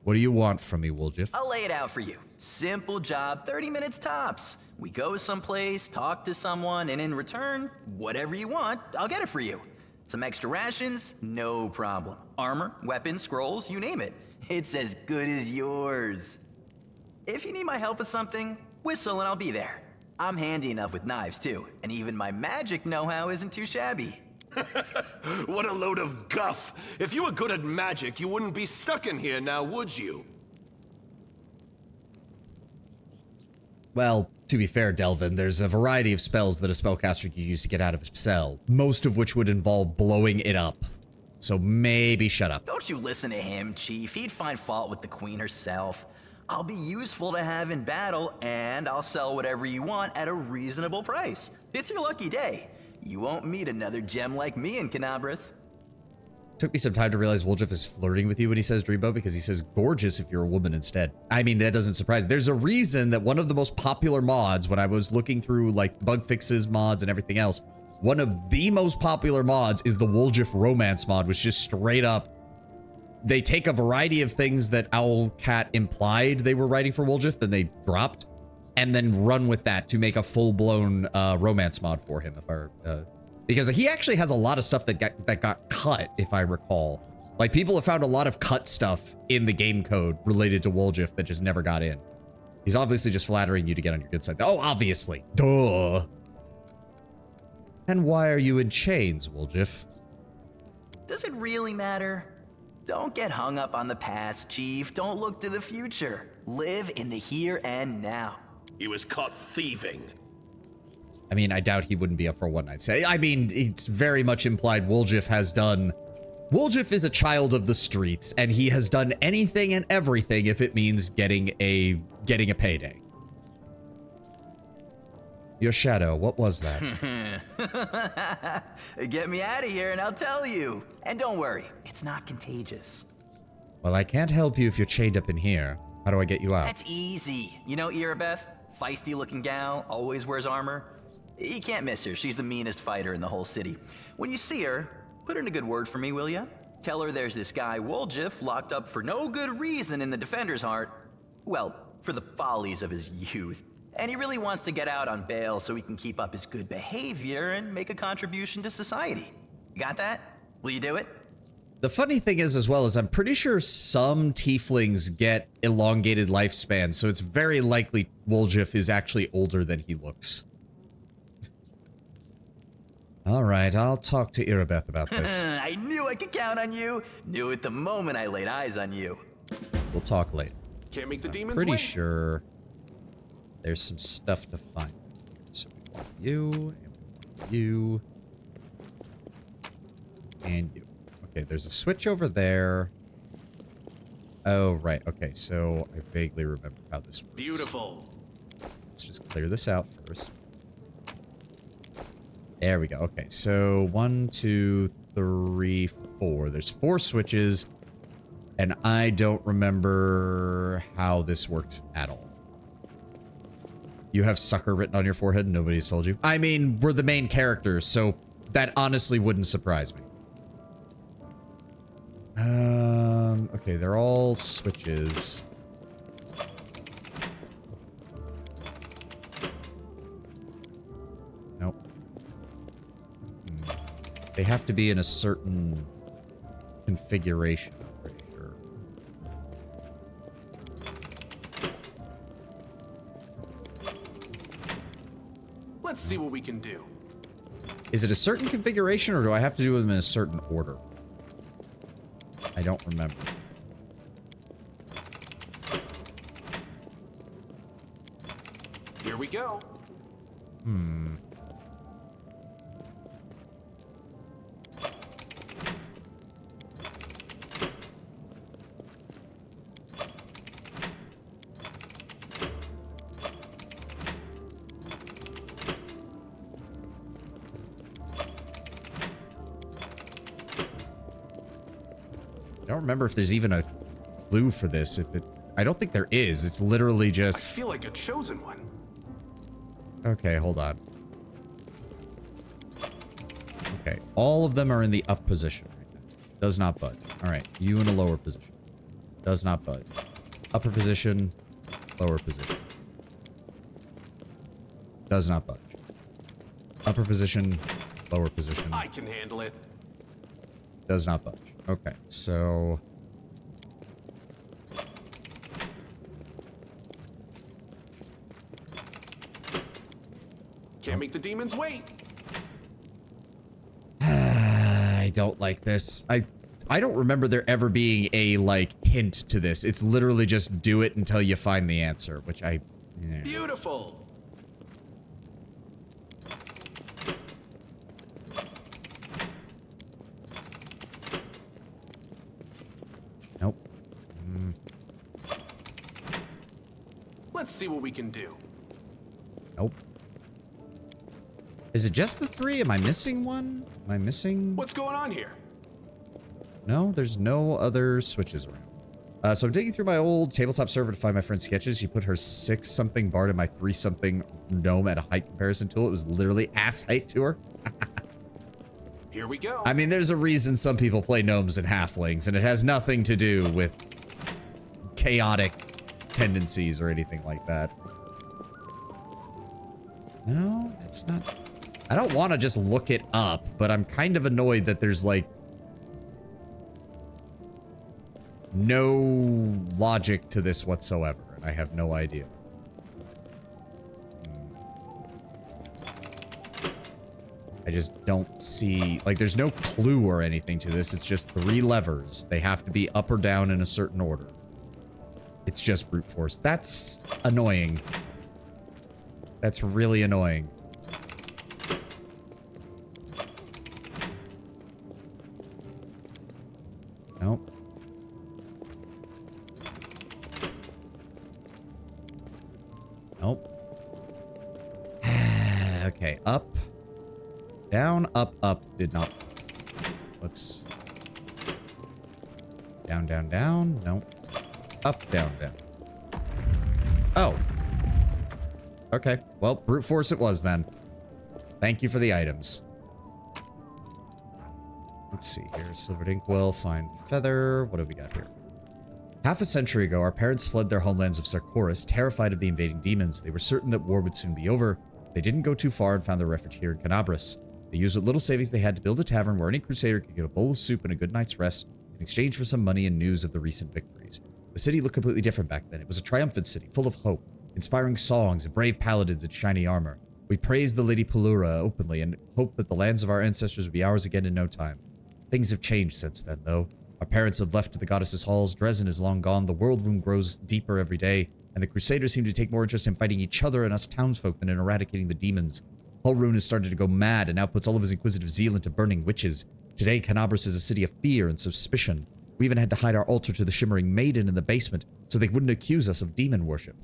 What do you want from me, Woljif? I'll lay it out for you. Simple job, 30 minutes tops. We go someplace, talk to someone, and in return, whatever you want, I'll get it for you. Some extra rations? No problem. Armor, weapons, scrolls, you name it. It's as good as yours. If you need my help with something, whistle and I'll be there. I'm handy enough with knives too, and even my magic know-how isn't too shabby. What a load of guff! If you were good at magic, you wouldn't be stuck in here now, would you? Well, to be fair, Delvin, there's a variety of spells that a spellcaster can use to get out of a cell, most of which would involve blowing it up. So maybe shut up. Don't you listen to him, Chief. He'd find fault with the Queen herself. I'll be useful to have in battle, and I'll sell whatever you want at a reasonable price. It's your lucky day. You won't meet another gem like me in Canabras. Took me some time to realize Woljif is flirting with you when he says Dreamboat, because he says gorgeous if you're a woman instead. I mean, that doesn't surprise me. There's a reason that one of the most popular mods, when I was looking through like bug fixes, mods, and everything else, one of the most popular mods is the Woljif romance mod, which just straight up, they take a variety of things that Owlcat implied they were writing for Woljif, then they dropped, and then run with that to make a full-blown romance mod for him. Because he actually has a lot of stuff that got cut, if I recall. Like, people have found a lot of cut stuff in the game code related to Woljif that just never got in. He's obviously just flattering you to get on your good side. Oh, obviously. Duh. And why are you in chains, Woljif? Does it really matter? Don't get hung up on the past, Chief. Don't look to the future. Live in the here and now. He was caught thieving. I mean, I doubt he wouldn't be up for a one-night stay. I mean, it's very much implied Woljif has done... Woljif is a child of the streets, and he has done anything and everything if it means getting a payday. Your shadow, what was that? Get me out of here and I'll tell you. And don't worry, it's not contagious. Well, I can't help you if you're chained up in here. How do I get you out? That's easy. You know Irabeth? Feisty looking gal, always wears armor. You can't miss her. She's the meanest fighter in the whole city. When you see her, put in a good word for me, will ya? Tell her there's this guy Woljif locked up for no good reason in the Defender's Heart. Well, for the follies of his youth. And he really wants to get out on bail so he can keep up his good behavior and make a contribution to society. Got that? Will you do it? The funny thing is, as well, is I'm pretty sure some tieflings get elongated lifespans, so it's very likely Woljif is actually older than he looks. All right, I'll talk to Irabeth about this. I knew I could count on you. Knew it the moment I laid eyes on you. We'll talk later. Can't make the demons Pretty wait. sure there's some stuff to find. So we want you, and you, and you. Okay, there's a switch over there. Oh, right. Okay, so I vaguely remember how this works. Beautiful. Let's just clear this out first. There we go. Okay, so 1, 2, 3, 4. There's 4 switches, and I don't remember how this works at all. You have sucker written on your forehead and nobody's told you? I mean, we're the main characters, so that honestly wouldn't surprise me. Okay, they're all switches. Nope. They have to be in a certain configuration, I'm pretty sure. Let's see what we can do. Is it a certain configuration, or do I have to do them in a certain order? I don't remember. Here we go. I don't remember if there's even a clue for this. I don't think there is. It's literally I just... feel like a chosen one. Okay, hold on. Okay, all of them are in the up position right now. Does not budge. All right, you in a lower position. Does not budge. Upper position, lower position. Does not budge. Upper position, lower position. I can handle it. Does not budge. Okay, so... Can't make the demons wait. I don't like this. I don't remember there ever being a, like, hint to this. It's literally just do it until you find the answer, which I... yeah. Beautiful. Nope. Let's see what we can do. Nope. Is it just the 3? Am I missing one? Am I missing... What's going on here? No, there's no other switches around. So I'm digging through my old tabletop server to find my friend's sketches. She put her 6-something bard and my 3-something gnome at a height comparison tool. It was literally ass height to her. Here we go. I mean, there's a reason some people play gnomes and halflings, and it has nothing to do with chaotic tendencies or anything like that. No, that's not... I don't want to just look it up, but I'm kind of annoyed that there's, like, no logic to this whatsoever, and I have no idea. I just don't see, like, there's no clue or anything to this. It's just 3 levers. They have to be up or down in a certain order. It's just brute force. That's annoying. That's really annoying. Nope. Nope. Okay, up. Down, up, up. Did not. Let's... Down, down, down. Nope. Up, down, down. Oh. Okay. Well, brute force it was then. Thank you for the items. Let's see here. Silvered inkwell, fine feather. What have we got here? Half a century ago, our parents fled their homelands of Sarkoris, terrified of the invading demons. They were certain that war would soon be over. They didn't go too far and found their refuge here in Canabris. They used what little savings they had to build a tavern where any crusader could get a bowl of soup and a good night's rest in exchange for some money and news of the recent victories. The city looked completely different back then. It was a triumphant city, full of hope, inspiring songs and brave paladins in shiny armor. We praised the Lady Pelura openly and hoped that the lands of our ancestors would be ours again in no time. Things have changed since then, though. Our parents have left to the goddess's halls, Dresden is long gone, the world wound grows deeper every day, and the crusaders seem to take more interest in fighting each other and us townsfolk than in eradicating the demons. Hulrune has started to go mad and now puts all of his inquisitive zeal into burning witches. Today, Canabris is a city of fear and suspicion. We even had to hide our altar to the Shimmering Maiden in the basement so they wouldn't accuse us of demon worship.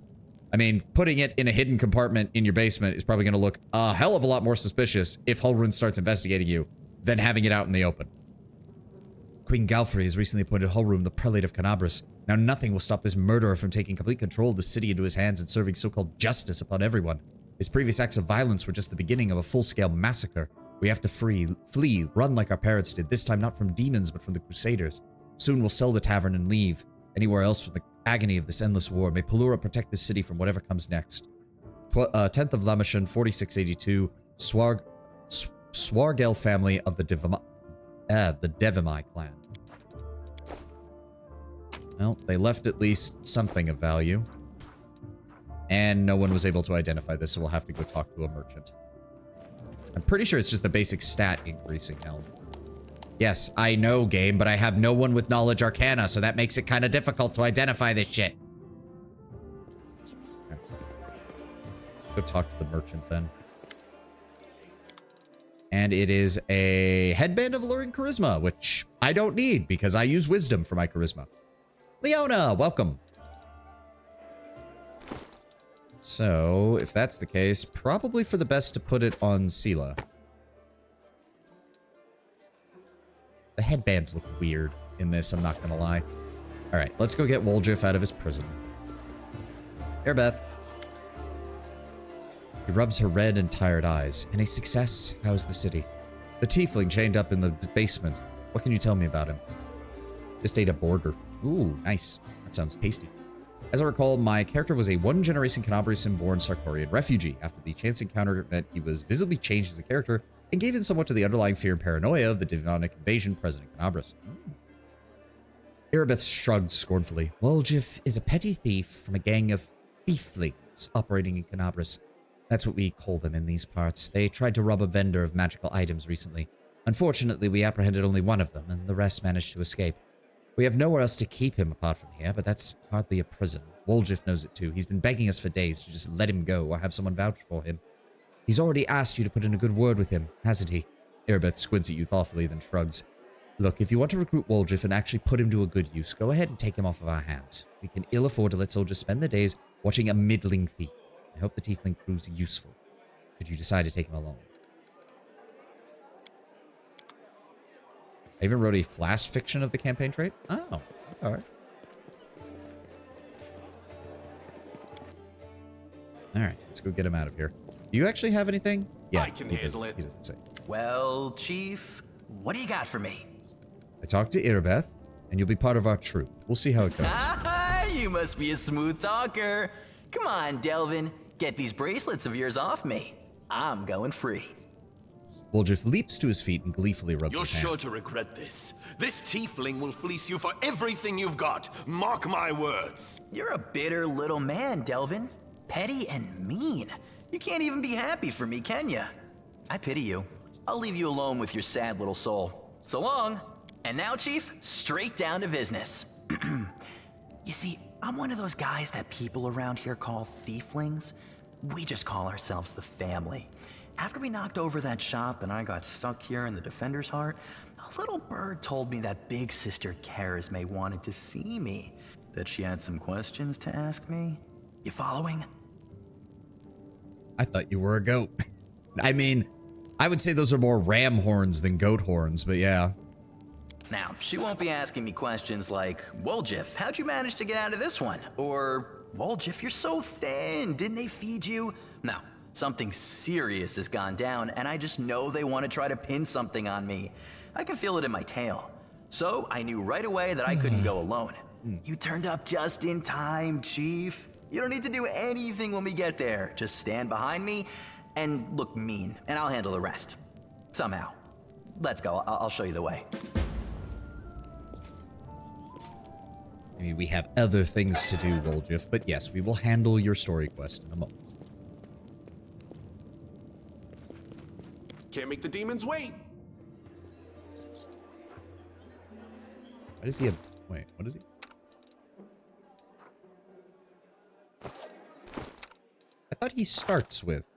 I mean, putting it in a hidden compartment in your basement is probably going to look a hell of a lot more suspicious if Hulrune starts investigating you than having it out in the open. Queen Galfrey has recently appointed Hulrune the prelate of Canabris. Now nothing will stop this murderer from taking complete control of the city into his hands and serving so-called justice upon everyone. His previous acts of violence were just the beginning of a full-scale massacre. We have to flee, run like our parents did, this time not from demons but from the crusaders. Soon we'll sell the tavern and leave. Anywhere else from the agony of this endless war. May Pelura protect this city from whatever comes next. 10th of Lamashun, 4682, Swargel family of the Devimai clan. Well, they left at least something of value. And no one was able to identify this, so we'll have to go talk to a merchant. I'm pretty sure it's just a basic stat increasing helm. Yes, I know, game, but I have no one with knowledge arcana, so that makes it kind of difficult to identify this shit. Okay. Go talk to the merchant then. And it is a headband of alluring charisma, which I don't need because I use wisdom for my charisma. Leona, welcome. So, if that's the case, probably for the best to put it on Sela. The headbands look weird in this, I'm not gonna lie. Alright, let's go get Woljif out of his prison. Here, Beth. He rubs her red and tired eyes. Any success? How's the city? The tiefling chained up in the basement. What can you tell me about him? Just ate a burger. Ooh, nice. That sounds tasty. As I recall, my character was a one-generation Canabrian-born Sarkorian refugee. After the chance encounter meant he was visibly changed as a character and gave in somewhat to the underlying fear and paranoia of the demonic invasion present in Canabris. Irabeth shrugged scornfully. Woljif is a petty thief from a gang of thieflings operating in Canabris. That's what we call them in these parts. They tried to rob a vendor of magical items recently. Unfortunately, we apprehended only one of them, and the rest managed to escape. We have nowhere else to keep him apart from here, but that's hardly a prison. Woljif knows it too. He's been begging us for days to just let him go or have someone vouch for him. He's already asked you to put in a good word with him, hasn't he? Irabeth squints at you thoughtfully, then shrugs. Look, if you want to recruit Woljif and actually put him to a good use, go ahead and take him off of our hands. We can ill afford to let soldiers spend their days watching a middling thief. I hope the tiefling proves useful, should you decide to take him along. I even wrote a flash fiction of the campaign trait. Oh, alright. Alright, let's go get him out of here. Do you actually have anything? Yeah, I can handle it. He doesn't say. Well, Chief, what do you got for me? I talked to Irbeth, and you'll be part of our troop. We'll see how it goes. Ah, you must be a smooth talker. Come on, Delvin, get these bracelets of yours off me. I'm going free. Woljif leaps to his feet and gleefully rubs You're his hand. sure to regret this. This tiefling will fleece you for everything you've got. Mark my words. You're a bitter little man, Delvin. Petty and mean. You can't even be happy for me, can ya? I pity you. I'll leave you alone with your sad little soul. So long. And now, Chief, straight down to business. You see, I'm one of those guys that people around here call thieflings. We just call ourselves the family. After we knocked over that shop and I got stuck here in the Defender's Heart, a little bird told me that big sister Charisme wanted to see me. That she had some questions to ask me. You following? I thought you were a goat. I mean, I would say those are more ram horns than goat horns, but yeah. Now, she won't be asking me questions like, Woljif, how'd you manage to get out of this one? Or, Woljif, you're so thin, didn't they feed you? No, something serious has gone down, and I just know they want to try to pin something on me. I can feel it in my tail. So I knew right away that I couldn't go alone. You turned up just in time, Chief. You don't need to do anything when we get there. Just stand behind me and look mean, and I'll handle the rest. Somehow. Let's go, I'll show you the way. I mean, we have other things to do, Woljif, but yes, we will handle your story quest in a moment. Can't make the demons wait. Why does he have... Wait, what is he? I thought he starts with...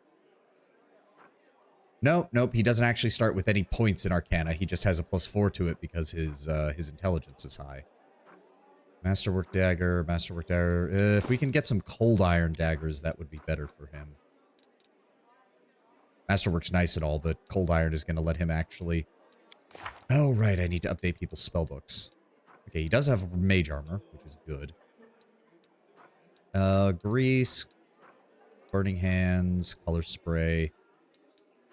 Nope, he doesn't actually start with any points in Arcana. He just has a +4 to it because his intelligence is high. Masterwork dagger. If we can get some cold iron daggers, that would be better for him. Masterwork's nice and all, but cold iron is going to let him actually... Oh, right, I need to update people's spellbooks. Okay, he does have mage armor, which is good. Grease. Burning hands. Color spray.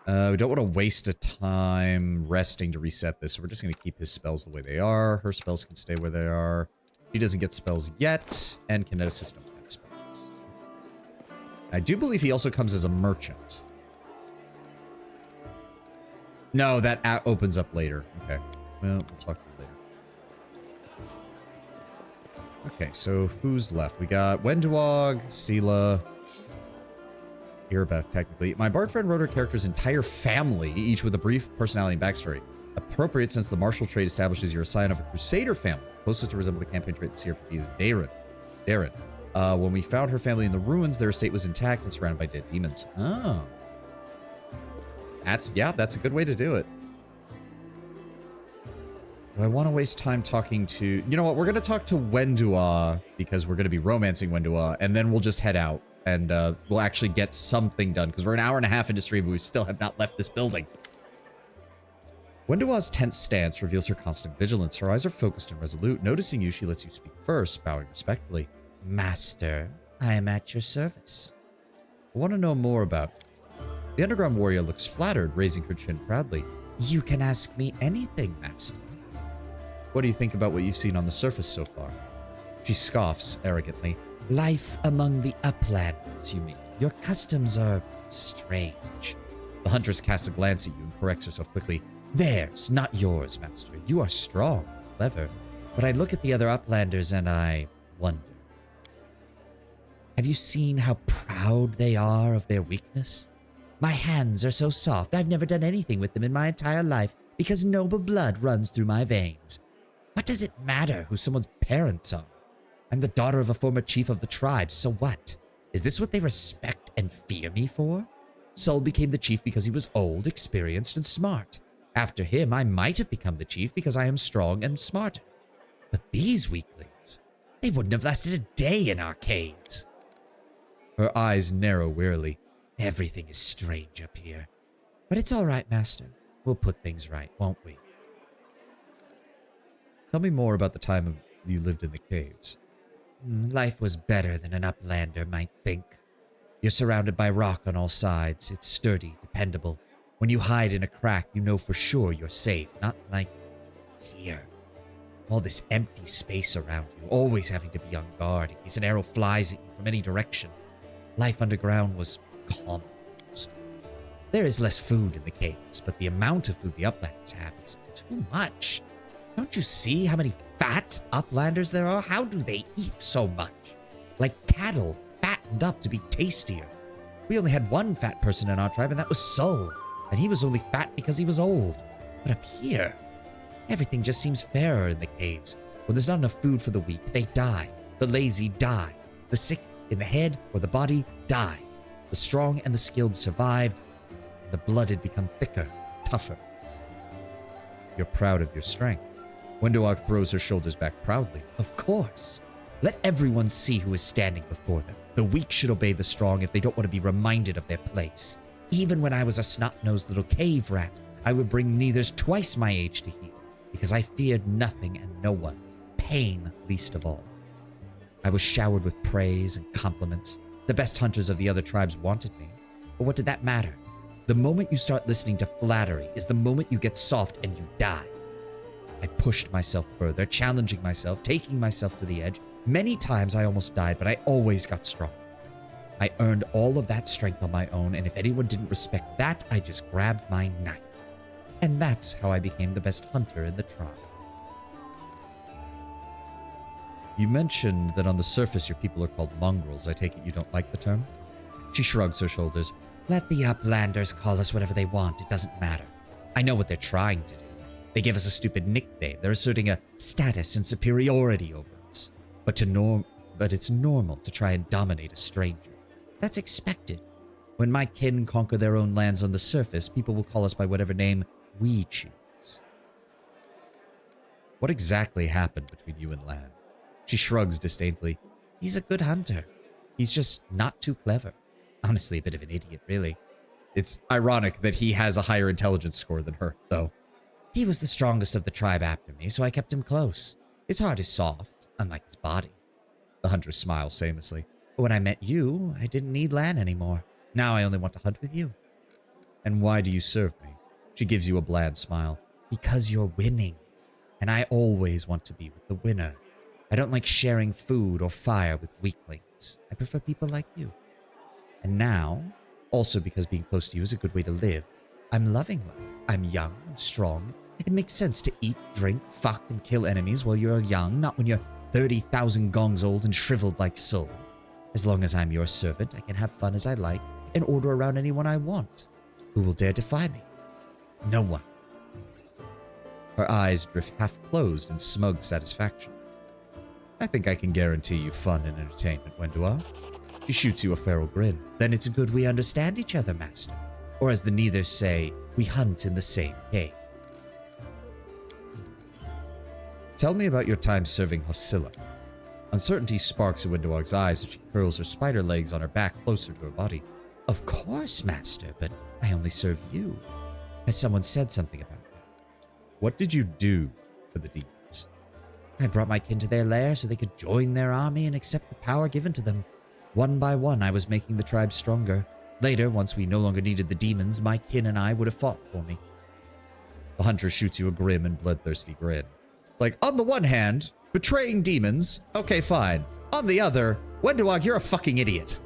We don't want to waste a time resting to reset this, so we're just going to keep his spells the way they are. Her spells can stay where they are. He doesn't get spells yet, and Kineticist don't have spells. I do believe he also comes as a merchant. No, that opens up later. Okay, well, we'll talk to you later. Okay, so who's left? We got Wenduog, Sela, Irbeth, technically. My bard friend wrote her character's entire family, each with a brief personality and backstory. Appropriate since the martial trait establishes you're a scion of a crusader family. Closest to resemble the campaign trait in CRPG is Darren. When we found her family in the ruins, their estate was intact and surrounded by dead demons. Oh. That's a good way to do it. Do I want to waste time talking to... You know what? We're going to talk to Wendua because we're going to be romancing Wendua, and then we'll just head out, and we'll actually get something done because we're an hour and a half into stream, but we still have not left this building. Wendua's tense stance reveals her constant vigilance. Her eyes are focused and resolute. Noticing you, she lets you speak first, bowing respectfully. Master, I am at your service. I want to know more about you. The underground warrior looks flattered, raising her chin proudly. You can ask me anything, Master. What do you think about what you've seen on the surface so far? She scoffs arrogantly. Life among the uplanders, you mean? Your customs are strange. The huntress casts a glance at you and corrects herself quickly. Theirs, not yours, Master. You are strong, clever. But I look at the other uplanders and I wonder. Have you seen how proud they are of their weakness? My hands are so soft, I've never done anything with them in my entire life because noble blood runs through my veins. What does it matter who someone's parents are? I'm the daughter of a former chief of the tribe, so what? Is this what they respect and fear me for? Sol became the chief because he was old, experienced, and smart. After him, I might have become the chief because I am strong and smarter. But these weaklings, they wouldn't have lasted a day in our caves. Her eyes narrow wearily. Everything is strange up here. But it's all right, Master. We'll put things right, won't we? Tell me more about the time you lived in the caves. Life was better than an uplander might think. You're surrounded by rock on all sides. It's sturdy, dependable. When you hide in a crack, you know for sure you're safe. Not like here. All this empty space around you, always having to be on guard in case an arrow flies at you from any direction. Life underground was calm. There is less food in the caves, but the amount of food the Uplanders have, it's too much. Don't you see how many fat Uplanders there are? How do they eat so much? Like cattle, fattened up to be tastier. We only had one fat person in our tribe, and that was Sul. And he was only fat because he was old. But up here, everything just seems fairer in the caves. When there's not enough food for the weak, they die. The lazy die. The sick in the head or the body die. The strong and the skilled survived, and the blooded become thicker, tougher. You're proud of your strength. Wendoag throws her shoulders back proudly. Of course. Let everyone see who is standing before them. The weak should obey the strong if they don't want to be reminded of their place. Even when I was a snot-nosed little cave rat, I would bring neithers twice my age to heal, because I feared nothing and no one, pain least of all. I was showered with praise and compliments. The best hunters of the other tribes wanted me. But what did that matter? The moment you start listening to flattery is the moment you get soft and you die. I pushed myself further, challenging myself, taking myself to the edge. Many times I almost died, but I always got strong. I earned all of that strength on my own, and if anyone didn't respect that, I just grabbed my knife. And that's how I became the best hunter in the tribe. You mentioned that on the surface your people are called mongrels. I take it you don't like the term? She shrugs her shoulders. Let the Uplanders call us whatever they want. It doesn't matter. I know what they're trying to do. They give us a stupid nickname. They're asserting a status and superiority over us. But it's normal to try and dominate a stranger. That's expected. When my kin conquer their own lands on the surface, people will call us by whatever name we choose. What exactly happened between you and Lan? She shrugs disdainfully. He's a good hunter. He's just not too clever. Honestly, a bit of an idiot, really. It's ironic that he has a higher intelligence score than her, though. He was the strongest of the tribe after me, so I kept him close. His heart is soft, unlike his body. The hunter smiles samously. But when I met you, I didn't need Lan anymore. Now I only want to hunt with you. And why do you serve me? She gives you a bland smile. Because you're winning. And I always want to be with the winner. I don't like sharing food or fire with weaklings. I prefer people like you. And now, also because being close to you is a good way to live, I'm loving life. I'm young and strong. It makes sense to eat, drink, fuck, and kill enemies while you're young, not when you're 30,000 gongs old and shriveled like Sul. As long as I'm your servant, I can have fun as I like and order around anyone I want. Who will dare defy me? No one. Her eyes drift half closed in smug satisfaction. I think I can guarantee you fun and entertainment, Wendua. She shoots you a feral grin. Then it's good we understand each other, Master. Or as the Neithers say, we hunt in the same cave. Tell me about your time serving Hosilla. Uncertainty sparks in Wenduag's eyes as she curls her spider legs on her back closer to her body. Of course, Master, but I only serve you. Has someone said something about that? What did you do for the demons? I brought my kin to their lair so they could join their army and accept the power given to them. One by one, I was making the tribe stronger. Later, once we no longer needed the demons, my kin and I would have fought for me. The hunter shoots you a grim and bloodthirsty grin. Like, on the one hand, betraying demons, okay, fine. On the other, Wenduag, you're a fucking idiot.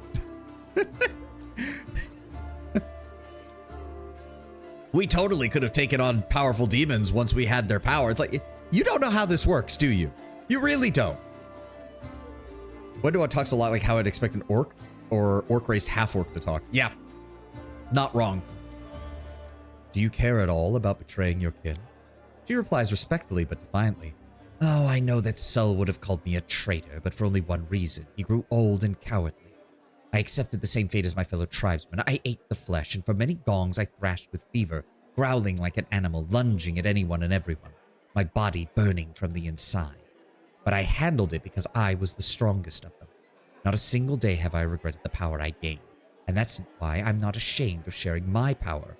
We totally could have taken on powerful demons once we had their power. It's like, you don't know how this works, do you? You really don't. Wenduag talks a lot like how I'd expect an orc or orc-raised half-orc to talk. Yeah, not wrong. Do you care at all about betraying your kin? She replies respectfully but defiantly. Oh, I know that Sul would have called me a traitor, but for only one reason. He grew old and cowardly. I accepted the same fate as my fellow tribesmen. I ate the flesh, and for many gongs I thrashed with fever, growling like an animal, lunging at anyone and everyone, my body burning from the inside. But I handled it because I was the strongest of them. Not a single day have I regretted the power I gained, and that's why I'm not ashamed of sharing my power,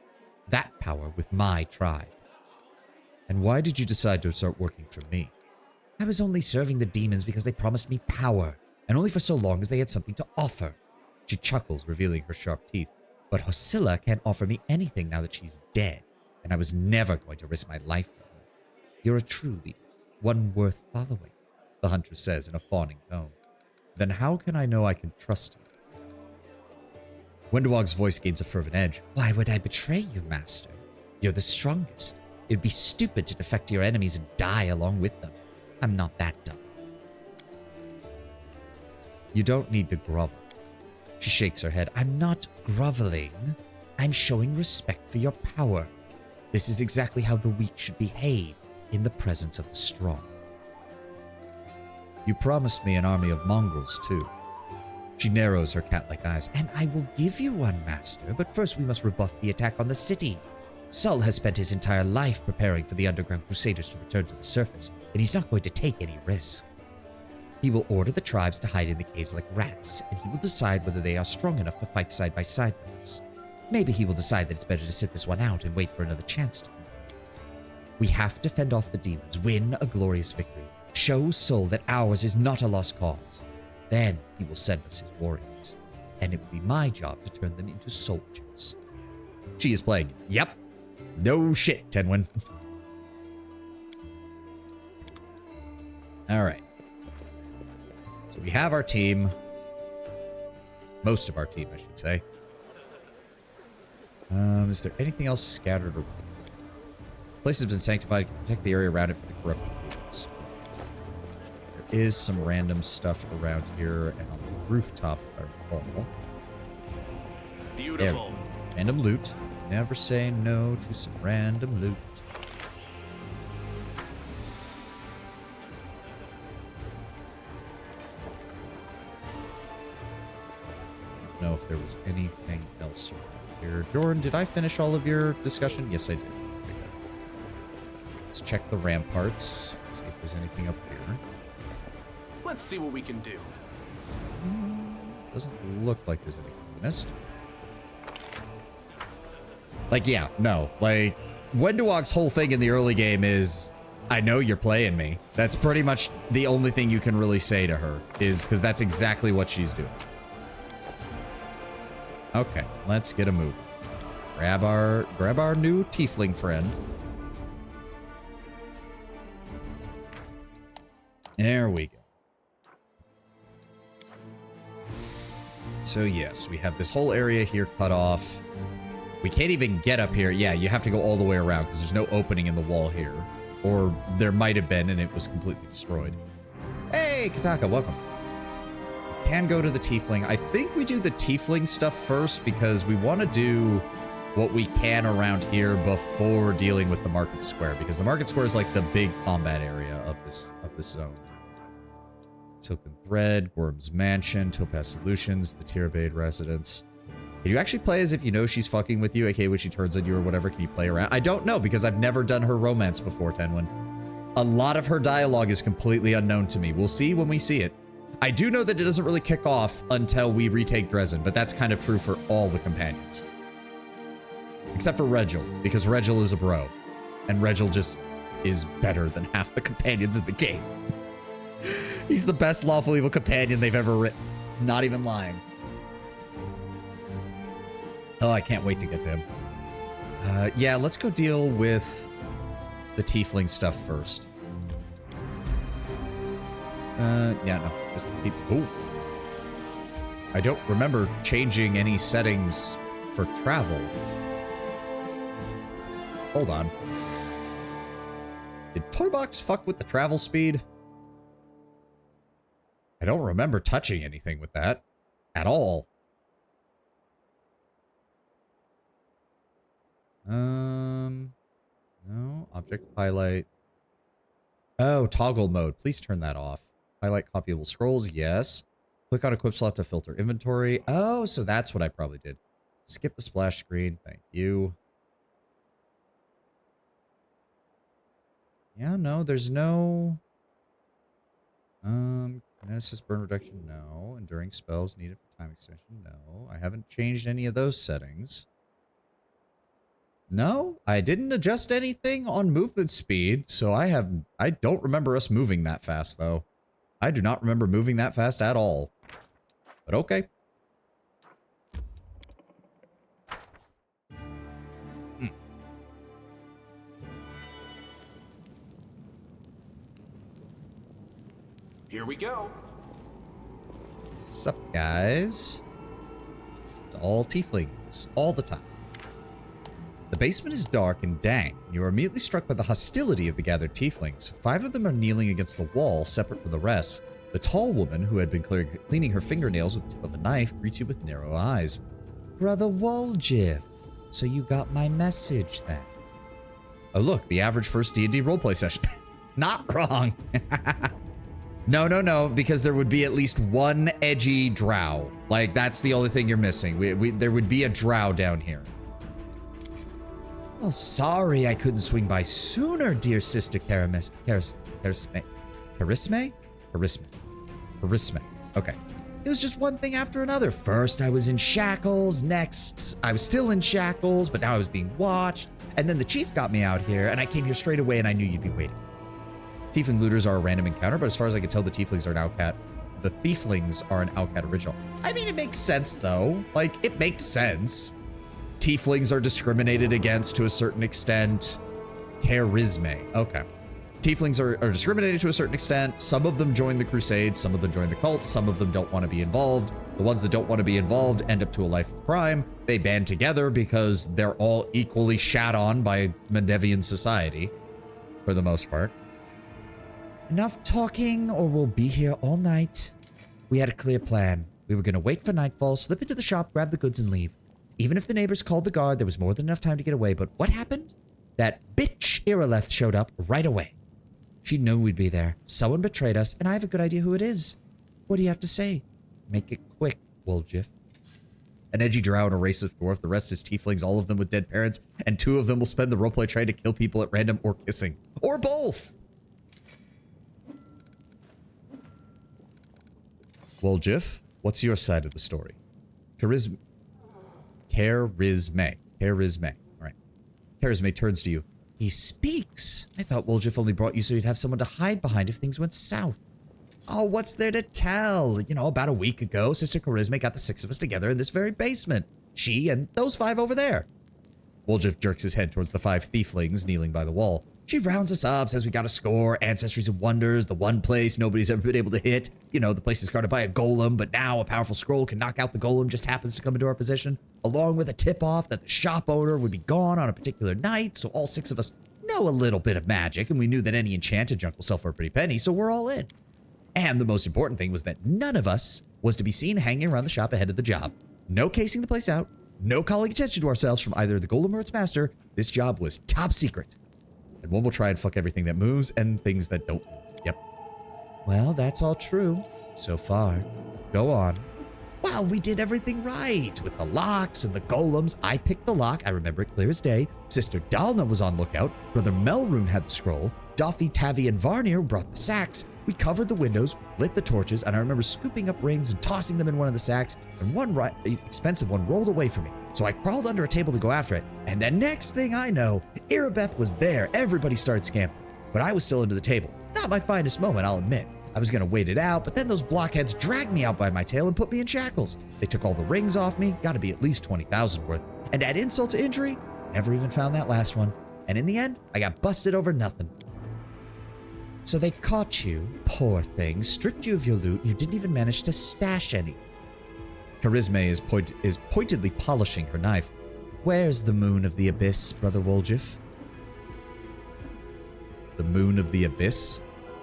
that power, with my tribe. And why did you decide to start working for me? I was only serving the demons because they promised me power, and only for so long as they had something to offer. She chuckles, revealing her sharp teeth. But Hosilla can't offer me anything now that she's dead, and I was never going to risk my life for her. You're a true leader, one worth following, the huntress says in a fawning tone. Then how can I know I can trust you? Windwog's voice gains a fervent edge. Why would I betray you, master? You're the strongest. It'd be stupid to defect to your enemies and die along with them. I'm not that dumb. You don't need to grovel. She shakes her head. I'm not groveling. I'm showing respect for your power. This is exactly how the weak should behave in the presence of the strong. You promised me an army of mongrels, too. She narrows her cat-like eyes. And I will give you one, master, but first we must rebuff the attack on the city. Sul has spent his entire life preparing for the underground crusaders to return to the surface, and he's not going to take any risk. He will order the tribes to hide in the caves like rats, and he will decide whether they are strong enough to fight side by side with us. Maybe he will decide that it's better to sit this one out and wait for another chance to come. We have to fend off the demons, win a glorious victory, show Sul that ours is not a lost cause. Then he will send us his warriors, and it will be my job to turn them into soldiers. She is playing. Yep. No shit, Tenwin. All right. So we have our team. Most of our team, I should say. Is there anything else scattered around? The place has been sanctified to protect the area around it from the corruption of demons. There is some random stuff around here and on the rooftop, if I recall. Beautiful. Random loot. Never say no to some random loot. I don't know if there was anything else around here. Jordan, did I finish all of your discussion? Yes, I did. Okay, good. Let's check the ramparts. See if there's anything up here. Let's see what we can do. Doesn't look like there's anything missed. Like, yeah, no. Like, Wendewog's whole thing in the early game is, I know you're playing me. That's pretty much the only thing you can really say to her, is because that's exactly what she's doing. Okay, let's get a move. Grab our new tiefling friend. There we go. So yes, we have this whole area here cut off. We can't even get up here. Yeah, you have to go all the way around because there's no opening in the wall here. Or there might have been and it was completely destroyed. Hey, Kataka, welcome. We can go to the tiefling. I think we do the tiefling stuff first because we want to do what we can around here before dealing with the market square, because the market square is like the big combat area of this zone. Silken Thread, Gorm's Mansion, Topaz Solutions, the Tirabade Residence. Can you actually play as if you know she's fucking with you, aka when she turns on you or whatever? Can you play around? I don't know, because I've never done her romance before, Tenwin. A lot of her dialogue is completely unknown to me. We'll see when we see it. I do know that it doesn't really kick off until we retake Dresden, but that's kind of true for all the companions. Except for Regil, because Regil is a bro. And Regil just is better than half the companions in the game. He's the best lawful evil companion they've ever written. Not even lying. Oh, I can't wait to get to him. Yeah, let's go deal with the tiefling stuff first. Yeah, no. Just keep... Ooh. I don't remember changing any settings for travel. Hold on. Did Toybox fuck with the travel speed? I don't remember touching anything with that at all. No, object highlight. Oh, toggle mode. Please turn that off. Highlight copyable scrolls. Yes. Click on equip slot to filter inventory. Oh, so that's what I probably did. Skip the splash screen. Thank you. Yeah, no, there's no... Kinesis burn reduction, no. Enduring spells needed for time extension, no. I haven't changed any of those settings. No, I didn't adjust anything on movement speed, so I don't remember us moving that fast, though. I do not remember moving that fast at all. But okay. Here we go. What's up, guys? It's all tieflings, all the time. The basement is dark and dank, and you are immediately struck by the hostility of the gathered tieflings. 5 of them are kneeling against the wall, separate from the rest. The tall woman, who had been cleaning her fingernails with the tip of a knife, greets you with narrow eyes. Brother Woljif, so you got my message then? Oh look, the average first D&D roleplay session. Not wrong. No, because there would be at least one edgy drow. Like, that's the only thing you're missing. There would be a drow down here. Well, sorry I couldn't swing by sooner, dear sister Charisme. Okay. It was just one thing after another. First, I was in shackles. Next, I was still in shackles, but now I was being watched. And then the chief got me out here, and I came here straight away, and I knew you'd be waiting. Tiefling looters are a random encounter, but as far as I can tell, the tieflings are an outcat. The tieflings are an outcat original. I mean, it makes sense, though. Like, it makes sense. Tieflings are discriminated against to a certain extent. Charisme. Okay. Tieflings are discriminated to a certain extent. Some of them join the Crusades, some of them join the cults, some of them don't want to be involved. The ones that don't want to be involved end up to a life of crime. They band together because they're all equally shat on by Mendevian society, for the most part. Enough talking or we'll be here all night. We had a clear plan. We were going to wait for nightfall, slip into the shop, grab the goods and leave. Even if the neighbors called the guard, there was more than enough time to get away. But what happened? That bitch Irileth showed up right away. She knew we'd be there. Someone betrayed us, and I have a good idea who it is. What do you have to say? Make it quick, Woljif. An edgy drow and a racist dwarf. The rest is tieflings, all of them with dead parents, and 2 of them will spend the roleplay trying to kill people at random or kissing. Or both! Woljif, what's your side of the story? Charisme. All right. Charisme turns to you. He speaks. I thought Woljif only brought you so you'd have someone to hide behind if things went south. Oh, what's there to tell? You know, about a week ago, Sister Charisme got the 6 of us together in this very basement. She and those 5 over there. Woljif jerks his head towards the 5 tieflings kneeling by the wall. She rounds us up, says we got a score, ancestries and wonders, the one place nobody's ever been able to hit. You know, the place is guarded by a golem, but now a powerful scroll can knock out the golem, just happens to come into our position, along with a tip-off that the shop owner would be gone on a particular night, so all 6 of us know a little bit of magic, and we knew that any enchanted junk will sell for a pretty penny, so we're all in. And the most important thing was that none of us was to be seen hanging around the shop ahead of the job. No casing the place out, no calling attention to ourselves from either the golem or its master. This job was top secret. And one will try and fuck everything that moves and things that don't move. Yep. Well, that's all true. So far. Go on. Well, we did everything right. With the locks and the golems. I picked the lock. I remember it clear as day. Sister Dalna was on lookout. Brother Melrune had the scroll. Doffy, Tavi, and Varnir brought the sacks. We covered the windows, lit the torches, and I remember scooping up rings and tossing them in one of the sacks, and one expensive one rolled away from me. So I crawled under a table to go after it, and the next thing I know, Irabeth was there. Everybody started scampering, but I was still under the table. Not my finest moment, I'll admit. I was gonna wait it out, but then those blockheads dragged me out by my tail and put me in shackles. They took all the rings off me, gotta be at least 20,000 worth, and add insult to injury, never even found that last one. And in the end, I got busted over nothing. So they caught you, poor thing, stripped you of your loot, you didn't even manage to stash any. Charisme is pointedly polishing her knife. Where's the moon of the abyss, Brother Woljif? The moon of the abyss?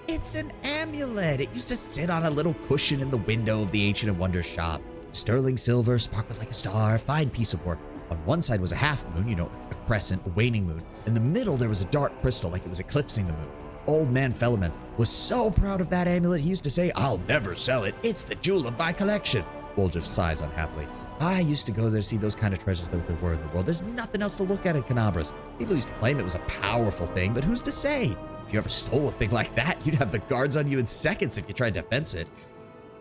It's an amulet. It used to sit on a little cushion in the window of the Ancient and Wonder shop. Sterling silver, sparkled like a star, fine piece of work. On one side was a half moon, you know, a crescent, a waning moon. In the middle, there was a dark crystal, like it was eclipsing the moon. Old man Fellerman was so proud of that amulet, he used to say, "I'll never sell it. It's the jewel of my collection." Woljif sighs unhappily. I used to go there to see those kind of treasures that there were in the world. There's nothing else to look at in Canabras. People used to claim it was a powerful thing, but who's to say? If you ever stole a thing like that, you'd have the guards on you in seconds if you tried to fence it.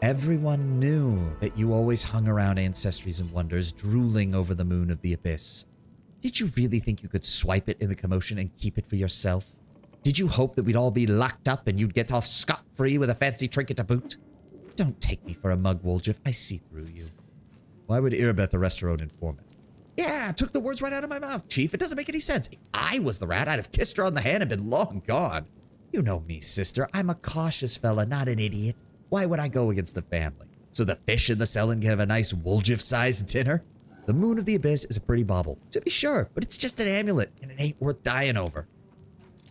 Everyone knew that you always hung around Ancestries and Wonders, drooling over the moon of the abyss. Did you really think you could swipe it in the commotion and keep it for yourself? Did you hope that we'd all be locked up and you'd get off scot-free with a fancy trinket to boot? Don't take me for a mug, Woljif. I see through you. Why would Irabeth arrest her own informant? Yeah, took the words right out of my mouth, Chief. It doesn't make any sense. If I was the rat, I'd have kissed her on the hand and been long gone. You know me, sister. I'm a cautious fella, not an idiot. Why would I go against the family? So the fish in the cellar can have a nice Woljif-sized dinner? The Moon of the Abyss is a pretty bauble, to be sure, but it's just an amulet, and it ain't worth dying over.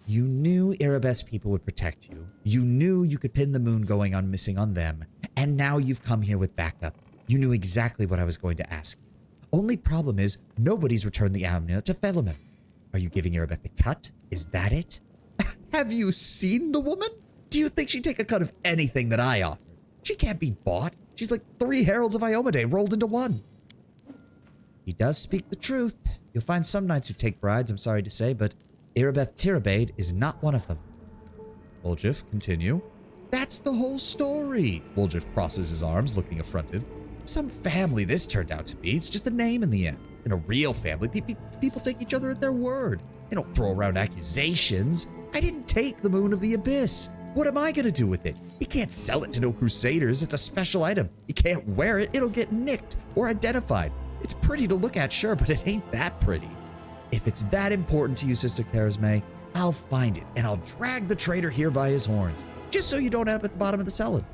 You knew Erebeth's people would protect you. You knew you could pin the moon going on missing on them, and now you've come here with backup. You knew exactly what I was going to ask you. Only problem is, nobody's returned the amulet to Felaman. Are you giving Erebeth the cut? Is that it? Have you seen the woman? Do you think she'd take a cut of anything that I offered? She can't be bought. She's like 3 heralds of Iomade rolled into one. He does speak the truth. You'll find some knights who take brides, I'm sorry to say, but Erebeth Tirabade is not one of them. Woljif, continue. That's the whole story. Woljif crosses his arms, looking affronted. Some family this turned out to be. It's just a name in the end. In a real family, people take each other at their word. They don't throw around accusations. I didn't take the Moon of the Abyss. What am I gonna do with it? You can't sell it to no crusaders. It's a special item. You can't wear it. It'll get nicked or identified. It's pretty to look at, sure, but it ain't that pretty. If it's that important to you, Sister Charisme, I'll find it, and I'll drag the traitor here by his horns, just so you don't end up at the bottom of the cellar.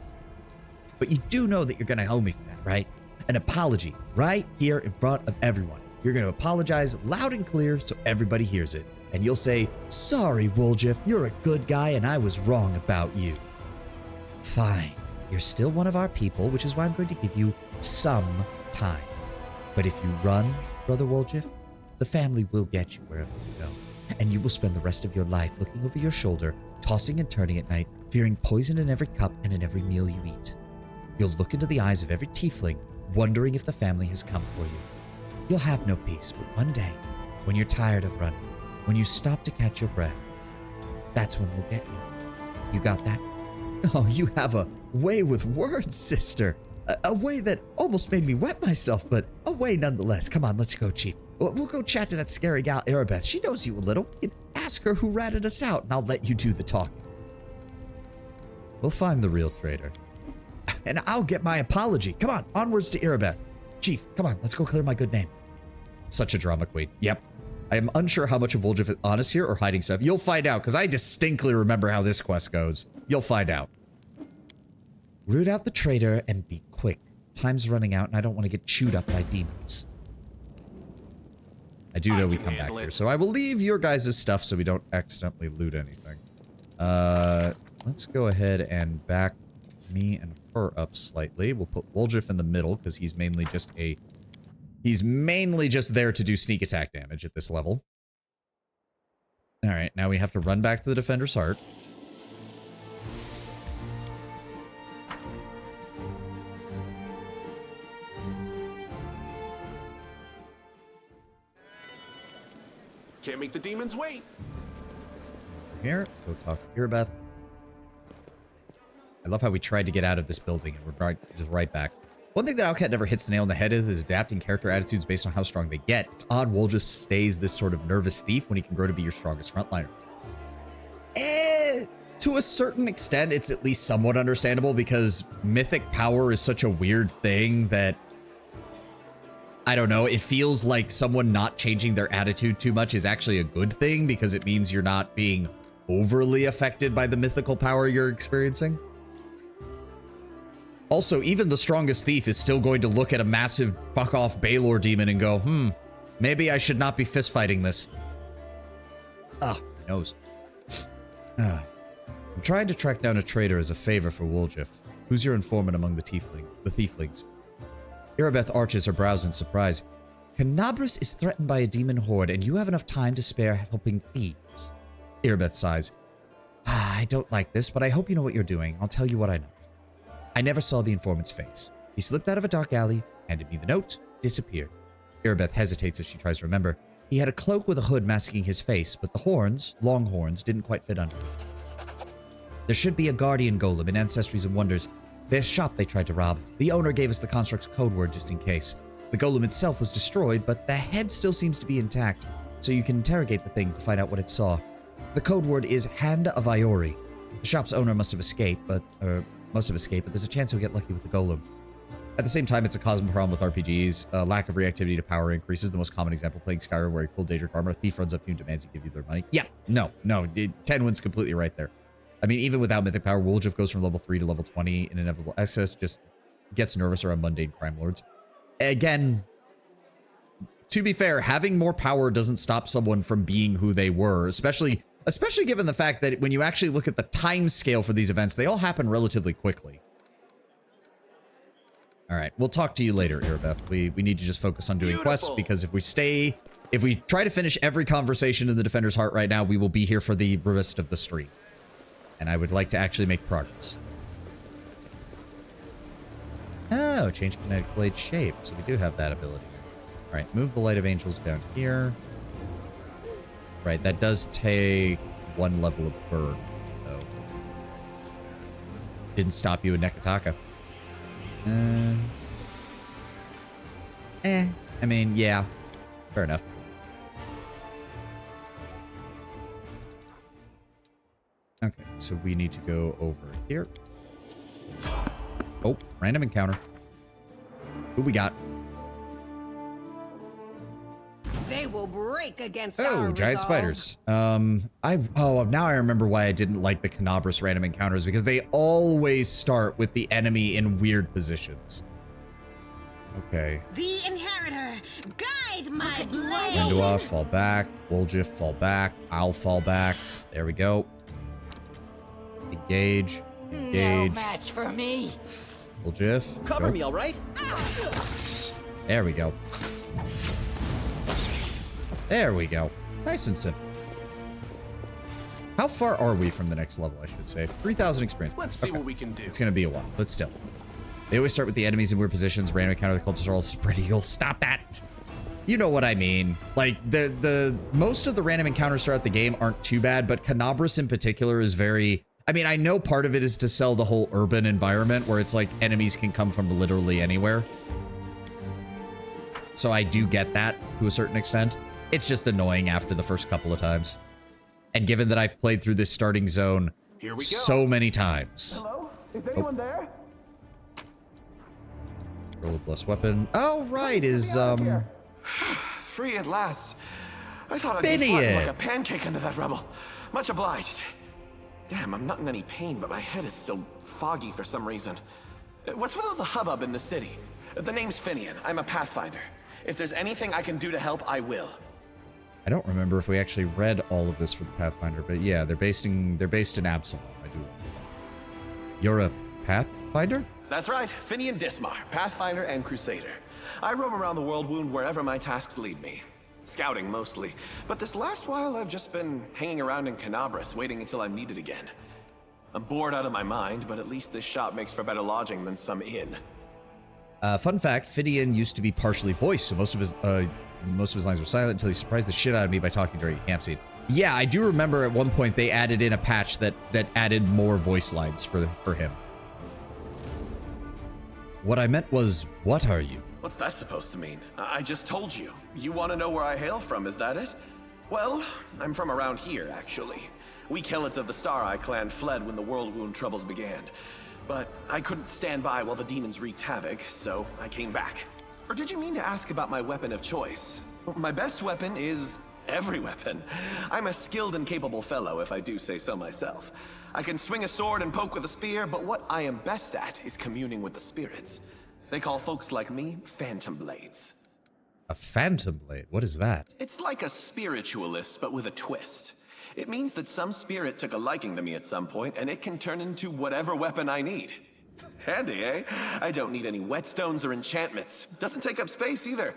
But you do know that you're gonna owe me for that, right? An apology, right here in front of everyone. You're gonna apologize loud and clear so everybody hears it. And you'll say, sorry, Woljif, you're a good guy and I was wrong about you. Fine, you're still one of our people, which is why I'm going to give you some time. But if you run, Brother Woljif, the family will get you wherever you go. And you will spend the rest of your life looking over your shoulder, tossing and turning at night, fearing poison in every cup and in every meal you eat. You'll look into the eyes of every tiefling, wondering if the family has come for you. You'll have no peace, but one day, when you're tired of running, when you stop to catch your breath, that's when we'll get you. You got that? Oh, you have a way with words, sister. A way that almost made me wet myself, but a way nonetheless. Come on, let's go, Chief. We'll go chat to that scary gal, Erebeth. She knows you a little. You can ask her who ratted us out, and I'll let you do the talking. We'll find the real traitor. And I'll get my apology. Come on, onwards to Erebeth. Chief, come on, let's go clear my good name. Such a drama queen. Yep. I am unsure how much of Woljif is honest here or hiding stuff. You'll find out, because I distinctly remember how this quest goes. You'll find out. Root out the traitor and be quick. Time's running out and I don't want to get chewed up by demons. I do know we come back here, so I will leave your guys' stuff so we don't accidentally loot anything. Let's go ahead and back me and her up slightly. We'll put Woljif in the middle because he's mainly just there to do sneak attack damage at this level. Alright, now we have to run back to the Defender's Heart. Can't make the demons wait. Here, go talk to Erebeth. I love how we tried to get out of this building and we're just right back. One thing that Outcat never hits the nail on the head is adapting character attitudes based on how strong they get. It's odd Woljif stays this sort of nervous thief when he can grow to be your strongest frontliner. To a certain extent, it's at least somewhat understandable because mythic power is such a weird thing that, I don't know, it feels like someone not changing their attitude too much is actually a good thing because it means you're not being overly affected by the mythical power you're experiencing. Also, even the strongest thief is still going to look at a massive fuck-off Baylor demon and go, maybe I should not be fistfighting this. Ah, my nose. I'm trying to track down a traitor as a favor for Woljif. Who's your informant among the thieflings? Erebeth arches her brows in surprise. Canabras is threatened by a demon horde, and you have enough time to spare helping thieves. Erebeth sighs. I don't like this, but I hope you know what you're doing. I'll tell you what I know. I never saw the informant's face. He slipped out of a dark alley, handed me the note, disappeared. Erebeth hesitates as she tries to remember. He had a cloak with a hood masking his face, but the horns, long horns, didn't quite fit under it. There should be a guardian golem in Ancestries and Wonders. Their shop they tried to rob. The owner gave us the construct's code word just in case. The golem itself was destroyed, but the head still seems to be intact, so you can interrogate the thing to find out what it saw. The code word is Hand of Iori. The shop's owner must have escaped, but there's a chance he'll get lucky with the golem. At the same time, it's a cosmic problem with RPGs. Lack of reactivity to power increases. The most common example, playing Skyrim wearing full Daedric armor. A thief runs up to you and demands you give you their money. Yeah, no, 10 wins completely right there. I mean, even without mythic power, Woljif goes from level 3 to level 20 in inevitable excess, just gets nervous around mundane crime lords. Again, to be fair, having more power doesn't stop someone from being who they were, especially given the fact that when you actually look at the time scale for these events, they all happen relatively quickly. All right, we'll talk to you later, Irabeth. We need to just focus on doing quests, because if we try to finish every conversation in the Defender's Heart right now, we will be here for the rest of the stream. And I would like to actually make progress. Oh, change kinetic blade shape. So we do have that ability. All right, move the Light of Angels down here. Right, that does take 1 level of burn, though. Didn't stop you in Nekataka. I mean, yeah. Fair enough. Okay, so we need to go over here. Oh, random encounter. Who we got? They will break against Oh, our giant resolve. spiders. Now I remember why I didn't like the Canobras random encounters, because they always start with the enemy in weird positions. Okay. The inheritor, guide my blade. Rendua, fall back. Woljif, fall back. I'll fall back. There we go. Engage. Engage. No match for me. Woljif. Cover go. me, all right? There we go. There we go. Nice and simple. How far are we from the next level, I should say? 3,000 experience Let's points. see Okay. what we can do. It's going to be a while, but still. They always start with the enemies in weird positions. Random encounter the cultists are all spread eagle. Stop that. You know what I mean. Like, the most of the random encounters throughout the game aren't too bad, but Canobras in particular is very... I mean, I know part of it is to sell the whole urban environment where it's like enemies can come from literally anywhere. So I do get that to a certain extent. It's just annoying after the first couple of times. And given that I've played through this starting zone Here we go. so many times. Hello? Is anyone there? Roll a blessed weapon. Oh, right, is, Free at last. I thought I'd be floating Finian. like a pancake under that rubble. Much obliged. Damn, I'm not in any pain, but my head is still foggy for some reason. What's with all the hubbub in the city? The name's Finian. I'm a Pathfinder. If there's anything I can do to help, I will. I don't remember if we actually read all of this for the Pathfinder, but yeah, they're based in Absalom. I do. You're a Pathfinder? That's right, Finian Dismar, Pathfinder and Crusader. I roam around the world wound wherever my tasks lead me. Scouting mostly, but this last while I've just been hanging around in Canobras, waiting until I'm needed again. I'm bored out of my mind, but at least this shop makes for better lodging than some inn. Fun fact, Finian used to be partially voiced, so most of his lines were silent until he surprised the shit out of me by talking during camp scene. Yeah, I do remember at one point they added in a patch that added more voice lines for him. What I meant was, what are you? What's that supposed to mean? I just told you. You want to know where I hail from, is that it? Well, I'm from around here, actually. We Helots of the Star Eye clan fled when the World Wound troubles began. But I couldn't stand by while the demons wreaked havoc, so I came back. Or did you mean to ask about my weapon of choice? My best weapon is every weapon. I'm a skilled and capable fellow, if I do say so myself. I can swing a sword and poke with a spear, but what I am best at is communing with the spirits. They call folks like me Phantom Blades. A Phantom Blade? What is that? It's like a spiritualist, but with a twist. It means that some spirit took a liking to me at some point, and it can turn into whatever weapon I need. Handy, eh? I don't need any whetstones or enchantments. Doesn't take up space either.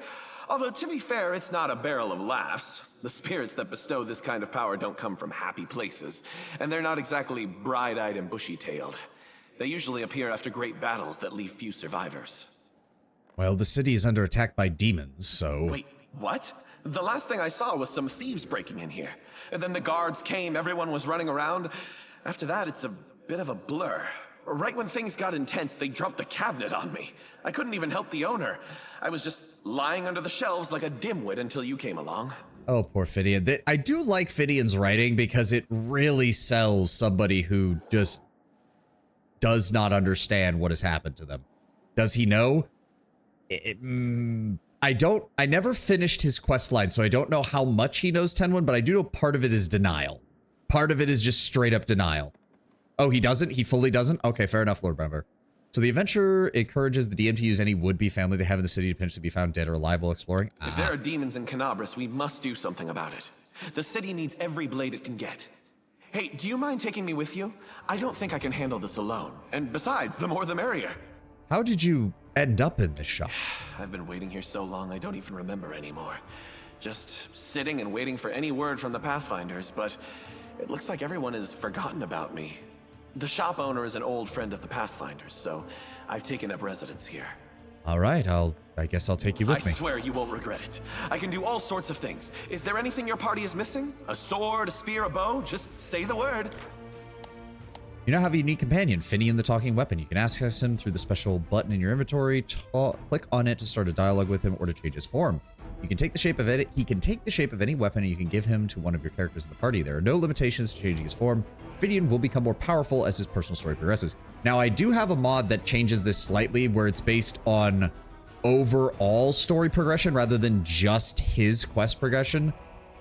Although, to be fair, it's not a barrel of laughs. The spirits that bestow this kind of power don't come from happy places, and they're not exactly bright-eyed and bushy-tailed. They usually appear after great battles that leave few survivors. Well, the city is under attack by demons, so... Wait, what? The last thing I saw was some thieves breaking in here. And then the guards came, everyone was running around. After that, it's a bit of a blur. Right when things got intense, they dropped the cabinet on me. I couldn't even help the owner. I was just lying under the shelves like a dimwit until you came along. Oh, poor Finian. I do like Finian's writing because it really sells somebody who just does not understand what has happened to them. Does he know? I never finished his quest line, so I don't know how much he knows Tenwin, but I do know part of it is denial. Part of it is just straight up denial. Oh, he doesn't? He fully doesn't? Okay, fair enough, Lord Member. So the adventure encourages the DM to use any would-be family they have in the city to potentially be found dead or alive while exploring. If there are demons in Canabras, we must do something about it. The city needs every blade it can get. Hey, do you mind taking me with you? I don't think I can handle this alone. And besides, the more the merrier. How did you end up in this shop? I've been waiting here so long I don't even remember anymore. Just sitting and waiting for any word from the Pathfinders, but it looks like everyone has forgotten about me. The shop owner is an old friend of the Pathfinders, so I've taken up residence here. All right, I guess I'll take you with me. I swear you won't regret it. I can do all sorts of things. Is there anything your party is missing? A sword, a spear, a bow? Just say the word. You now have a unique companion, Finian the Talking Weapon. You can access him through the special button in your inventory. Click on it to start a dialogue with him or to change his form. You can take the shape of it. He can take the shape of any weapon, and you can give him to one of your characters in the party. There are no limitations to changing his form. Finian will become more powerful as his personal story progresses. Now, I do have a mod that changes this slightly, where it's based on overall story progression rather than just his quest progression,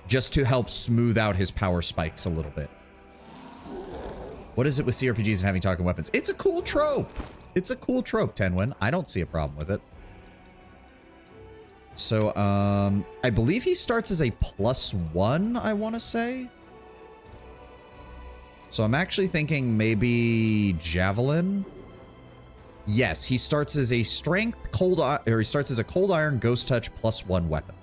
just to help smooth out his power spikes a little bit. What is it with CRPGs and having talking weapons? It's a cool trope. It's a cool trope, Tenwin. I don't see a problem with it. So, I believe he starts as a +1, I want to say. So I'm actually thinking maybe Javelin. Yes, he starts as a strength, he starts as a cold iron, ghost touch, +1 weapon.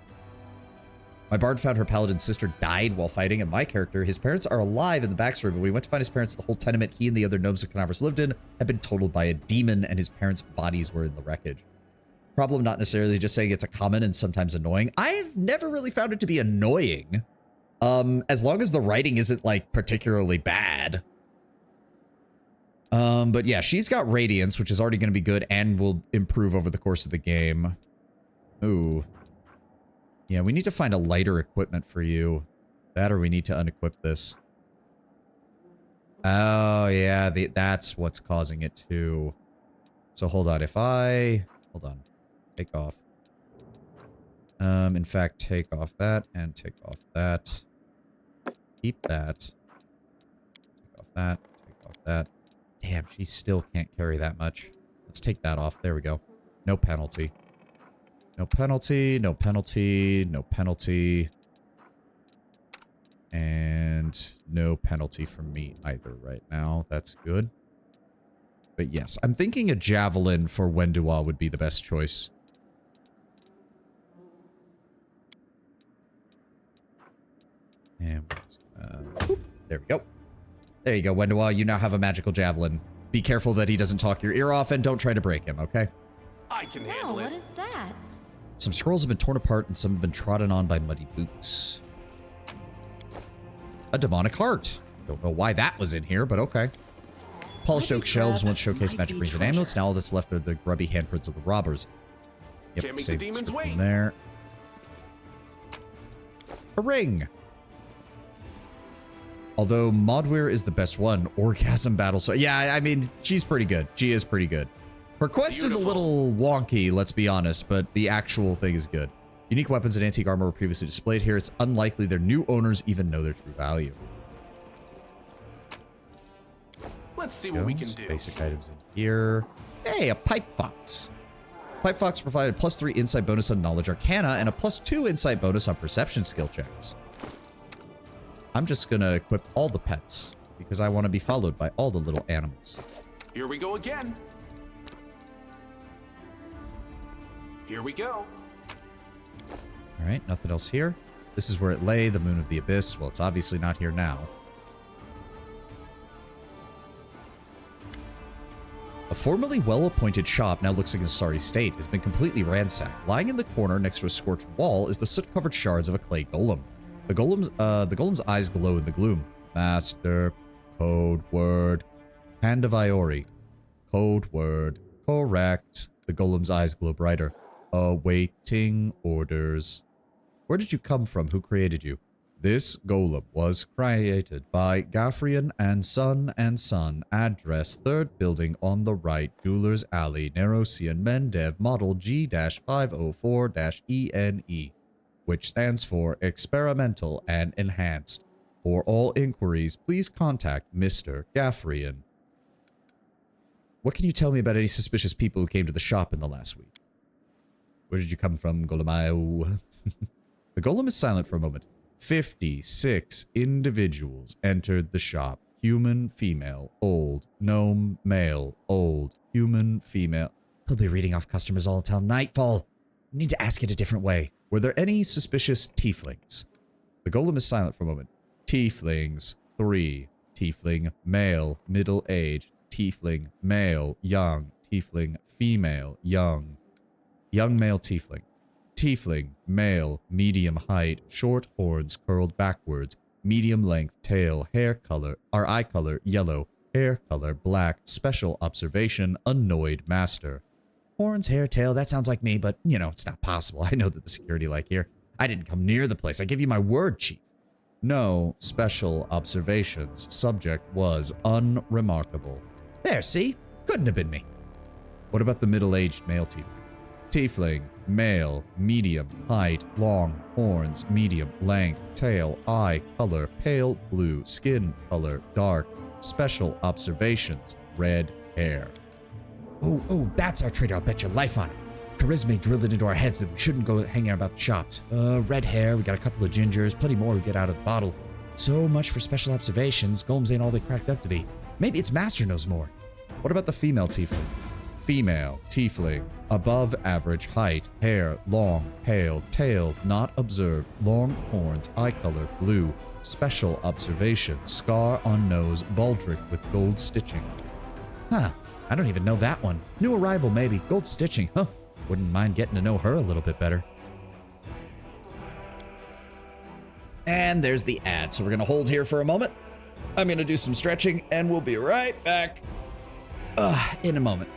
My bard found her paladin sister died while fighting, and my character, his parents are alive in the backstory, but when we went to find his parents, the whole tenement he and the other gnomes of Canavers lived in had been totaled by a demon, and his parents' bodies were in the wreckage. Problem not necessarily just saying it's a common and sometimes annoying. I've never really found it to be annoying. As long as the writing isn't like particularly bad. But yeah, she's got Radiance, which is already going to be good and will improve over the course of the game. Ooh. Yeah, we need to find a lighter equipment for you. That or we need to unequip this. Oh, yeah, that's what's causing it too. So hold on, hold on. Take off. In fact, take off that and take off that. Keep that. Take off that. Take off that. Damn, she still can't carry that much. Let's take that off. There we go. No penalty. No penalty, no penalty, no penalty. And no penalty from me either right now. That's good. But yes, I'm thinking a javelin for Wendua would be the best choice. And there we go. There you go, Wendua. You now have a magical javelin. Be careful that he doesn't talk your ear off and don't try to break him, okay? I can handle it. What is that? Some scrolls have been torn apart and some have been trodden on by muddy boots. A demonic heart. Don't know why that was in here, but okay. Polished oak shelves once showcased magic rings and amulets. Now all that's left are the grubby handprints of the robbers. Yep, Can't make the same demons description wait. there. A ring. Although Modweir is the best one, Orgasm Battle. So yeah, I mean, she's pretty good. She is pretty good. Her quest is a little wonky, let's be honest, but the actual thing is good. Unique weapons and antique armor were previously displayed here. It's unlikely their new owners even know their true value. Let's see what we can do. Basic items in here. Hey, a pipe fox. Pipe fox provided +3 insight bonus on knowledge arcana and a +2 insight bonus on perception skill checks. I'm just gonna equip all the pets because I want to be followed by all the little animals. Here we go again. Here we go. All right, nothing else here. This is where it lay, the Moon of the Abyss. Well, it's obviously not here now. A formerly well-appointed shop now looks like in a sorry state. Has been completely ransacked. Lying in the corner next to a scorched wall is the soot-covered shards of a clay golem. The golem's eyes glow in the gloom. Master, code word, Hand of Iori. Code word, correct. The golem's eyes glow brighter. Awaiting orders. Where did you come from? Who created you? This golem was created by Gaffrian and Son. Address 3rd building on the right, Jeweler's Alley, Nerosian Mendev, model G-504-ENE, which stands for Experimental and Enhanced. For all inquiries, please contact Mr. Gaffrian. What can you tell me about any suspicious people who came to the shop in the last week? Where did you come from, Golemayo? The golem is silent for a moment. 56 individuals entered the shop. Human, female, old, gnome, male, old, human, female. He'll be reading off customers all until nightfall. I need to ask it a different way. Were there any suspicious tieflings? The golem is silent for a moment. Tieflings, 3. Tiefling, male, middle-aged. Tiefling, male, young. Tiefling, female, young. Young male tiefling. Tiefling, male, medium height, short horns curled backwards, medium length tail, hair color, or eye color, yellow, hair color, black, special observation, annoyed master. Horns, hair, tail, that sounds like me, but, you know, it's not possible. I know that the security like here. I didn't come near the place. I give you my word, chief. No special observations. Subject was unremarkable. There, see? Couldn't have been me. What about the middle-aged male tiefling? Tiefling, male, medium, height, long, horns, medium, length, tail, eye, color, pale blue, skin color, dark, special observations, red hair. Oh, that's our traitor, I'll bet your life on it. Charisma drilled it into our heads that we shouldn't go hanging out about the shops. Red hair, we got a couple of gingers, plenty more we get out of the bottle. So much for special observations, golems ain't all they cracked up to be. Maybe its master knows more. What about the female tiefling? Female, tiefling, above average height, hair, long, pale, tail, not observed, long horns, eye color, blue, special observation, scar on nose, baldric with gold stitching. Huh, I don't even know that one. New arrival maybe, gold stitching, huh. Wouldn't mind getting to know her a little bit better. And there's the ad, so we're gonna hold here for a moment. I'm gonna do some stretching, and we'll be right back in a moment.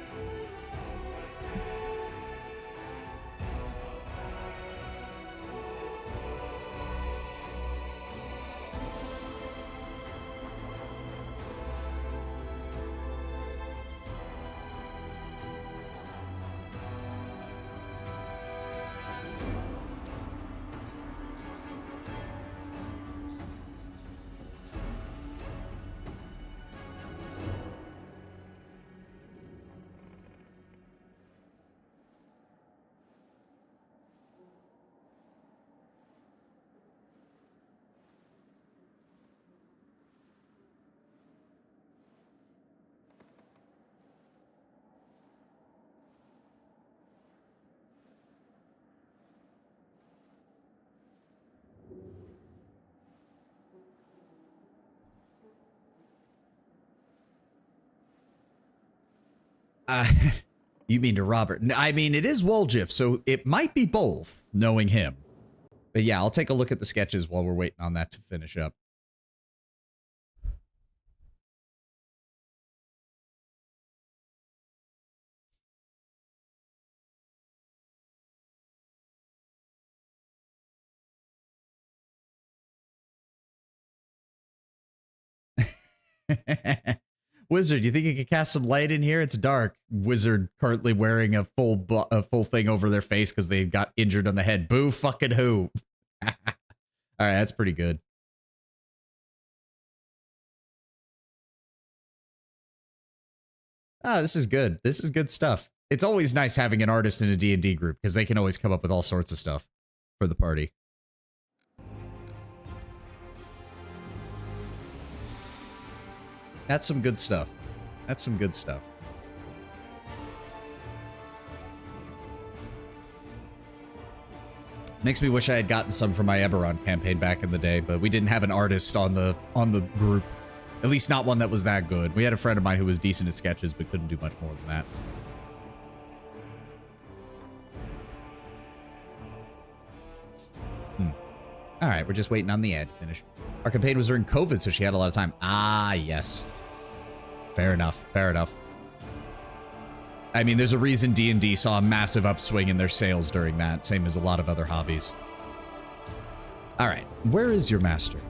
You mean to Robert? I mean, it is Woljif, so it might be both, knowing him. But yeah, I'll take a look at the sketches while we're waiting on that to finish up. Wizard, you think you could cast some light in here? It's dark. Wizard currently wearing a full thing over their face because they got injured on the head. Boo fucking who. All right, that's pretty good. Ah, this is good. This is good stuff. It's always nice having an artist in a D&D group because they can always come up with all sorts of stuff for the party. That's some good stuff. That's some good stuff. Makes me wish I had gotten some for my Eberron campaign back in the day, but we didn't have an artist on the group. At least not one that was that good. We had a friend of mine who was decent at sketches, but couldn't do much more than that. All right, we're just waiting on the ad to finish. Our campaign was during COVID, so she had a lot of time. Ah, yes. Fair enough. Fair enough. I mean, there's a reason D&D saw a massive upswing in their sales during that, same as a lot of other hobbies. All right, where is your master?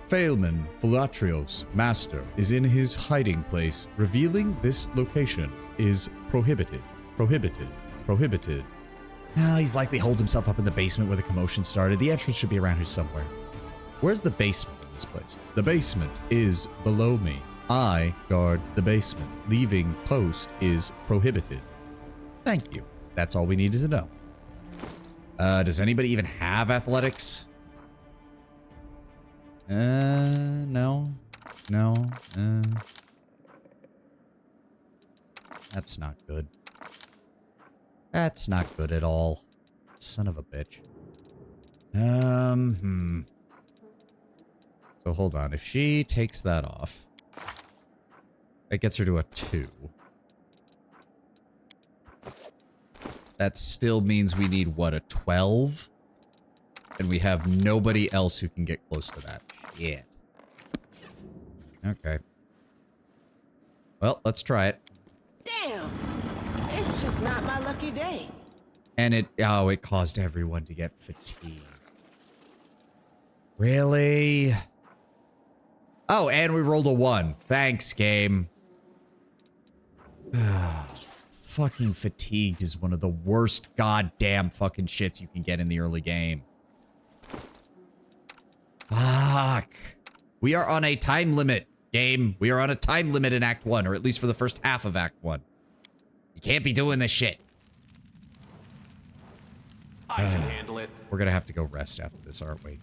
Phaelman Phulatrios, master, is in his hiding place. Revealing this location is prohibited. Prohibited. Prohibited. Now, he's likely holed himself up in the basement where the commotion started. The entrance should be around here somewhere. Where's the basement? this place. The basement is below me. I guard the basement. Leaving post is prohibited. Thank you. That's all we needed to know. Does anybody even have athletics? No. No. That's not good. That's not good at all. Son of a bitch. So hold on. If she takes that off, that gets her to a 2. That still means we need, what, a 12? And we have nobody else who can get close to that. Shit. Okay. Well, let's try it. Damn. It's just not my lucky day. And it caused everyone to get fatigue. Really? Oh, and we rolled a 1. Thanks, game. Fucking fatigued is one of the worst goddamn fucking shits you can get in the early game. Fuck. We are on a time limit, game. We are on a time limit in Act 1, or at least for the first half of Act 1. You can't be doing this shit. I can handle it. We're gonna have to go rest after this, aren't we?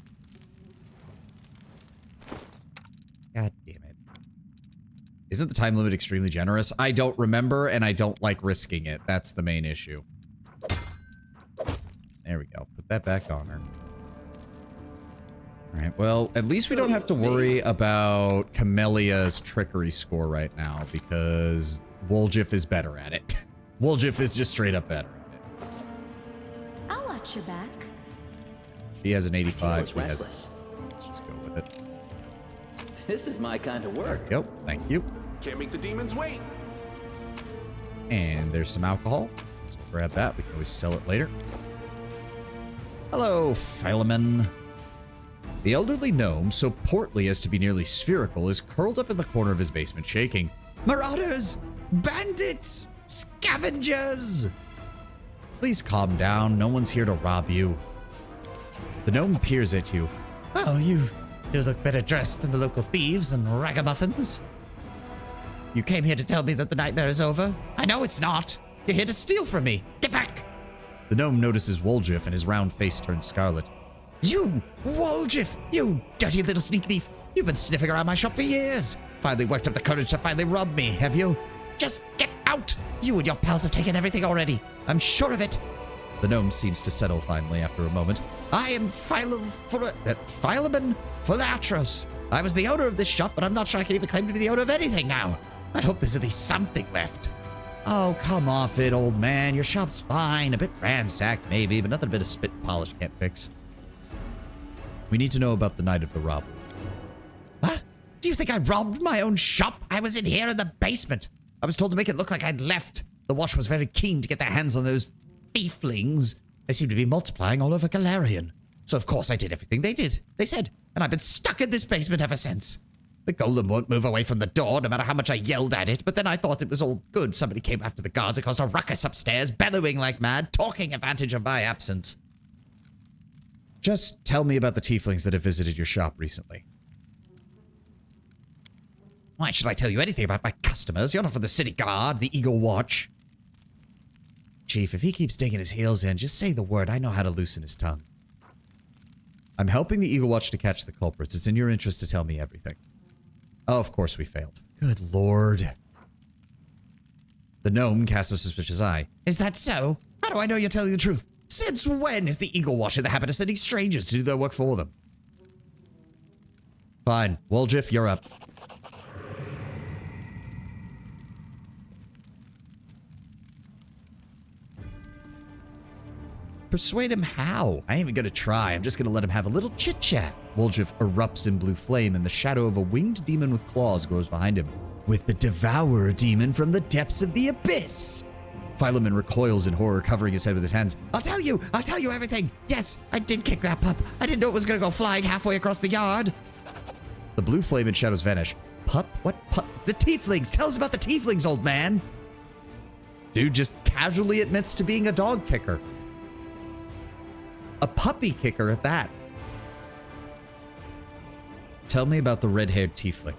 God damn it. Isn't the time limit extremely generous? I don't remember, and I don't like risking it. That's the main issue. There we go. Put that back on her. Alright, well, at least we don't have to worry about Camelia's trickery score right now, because Woljif is better at it. Woljif is just straight up better at it. I'll watch your back. She has an 85. She She has, restless. let's just go with it. This is my kind of work. Yep, thank you. Can't make the demons wait. And there's some alcohol. Let's grab that. We can always sell it later. Hello, Philemon. The elderly gnome, so portly as to be nearly spherical, is curled up in the corner of his basement, shaking. Marauders! Bandits! Scavengers! Please calm down. No one's here to rob you. The gnome peers at you. Oh, you look better dressed than the local thieves and ragamuffins. You came here to tell me that the nightmare is over? I know it's not. You're here to steal from me. Get back! The gnome notices Woljif and his round face turns scarlet. You, Woljif, you dirty little sneak thief. You've been sniffing around my shop for years. Finally worked up the courage to finally rob me, have you? Just get out! You and your pals have taken everything already. I'm sure of it. The gnome seems to settle finally after a moment. I am Philemon Philatros. I was the owner of this shop, but I'm not sure I can even claim to be the owner of anything now. I hope there's at least something left. Oh, come off it, old man. Your shop's fine. A bit ransacked, maybe, but nothing a bit of spit and polish can't fix. We need to know about the night of the robbery. What? Do you think I robbed my own shop? I was in here in the basement. I was told to make it look like I'd left. The watch was very keen to get their hands on those thieflings. They seem to be multiplying all over Galarian. So of course I did everything they did. They said, and I've been stuck in this basement ever since. The golem won't move away from the door no matter how much I yelled at it, but then I thought it was all good. Somebody came after the guards and caused a ruckus upstairs, bellowing like mad, taking advantage of my absence. Just tell me about the tieflings that have visited your shop recently. Why should I tell you anything about my customers? You're not from the city guard, the Eagle Watch. Chief, if he keeps digging his heels in, just say the word. I know how to loosen his tongue. I'm helping the Eagle Watch to catch the culprits. It's in your interest to tell me everything. Oh, of course we failed. Good lord. The gnome casts a suspicious eye. Is that so? How do I know you're telling the truth? Since when is the Eagle Watch in the habit of sending strangers to do their work for them? Fine. Woljif, you're up. Persuade him how? I ain't even gonna try. I'm just gonna let him have a little chit-chat. Woljif erupts in blue flame and the shadow of a winged demon with claws grows behind him. With the Devourer demon from the depths of the abyss. Philemon recoils in horror, covering his head with his hands. I'll tell you everything. Yes, I did kick that pup. I didn't know it was gonna go flying halfway across the yard. The blue flame and shadows vanish. Pup? What pup? The tieflings. Tell us about the tieflings, old man. Dude just casually admits to being a dog kicker. A puppy kicker at that. Tell me about the red-haired tiefling.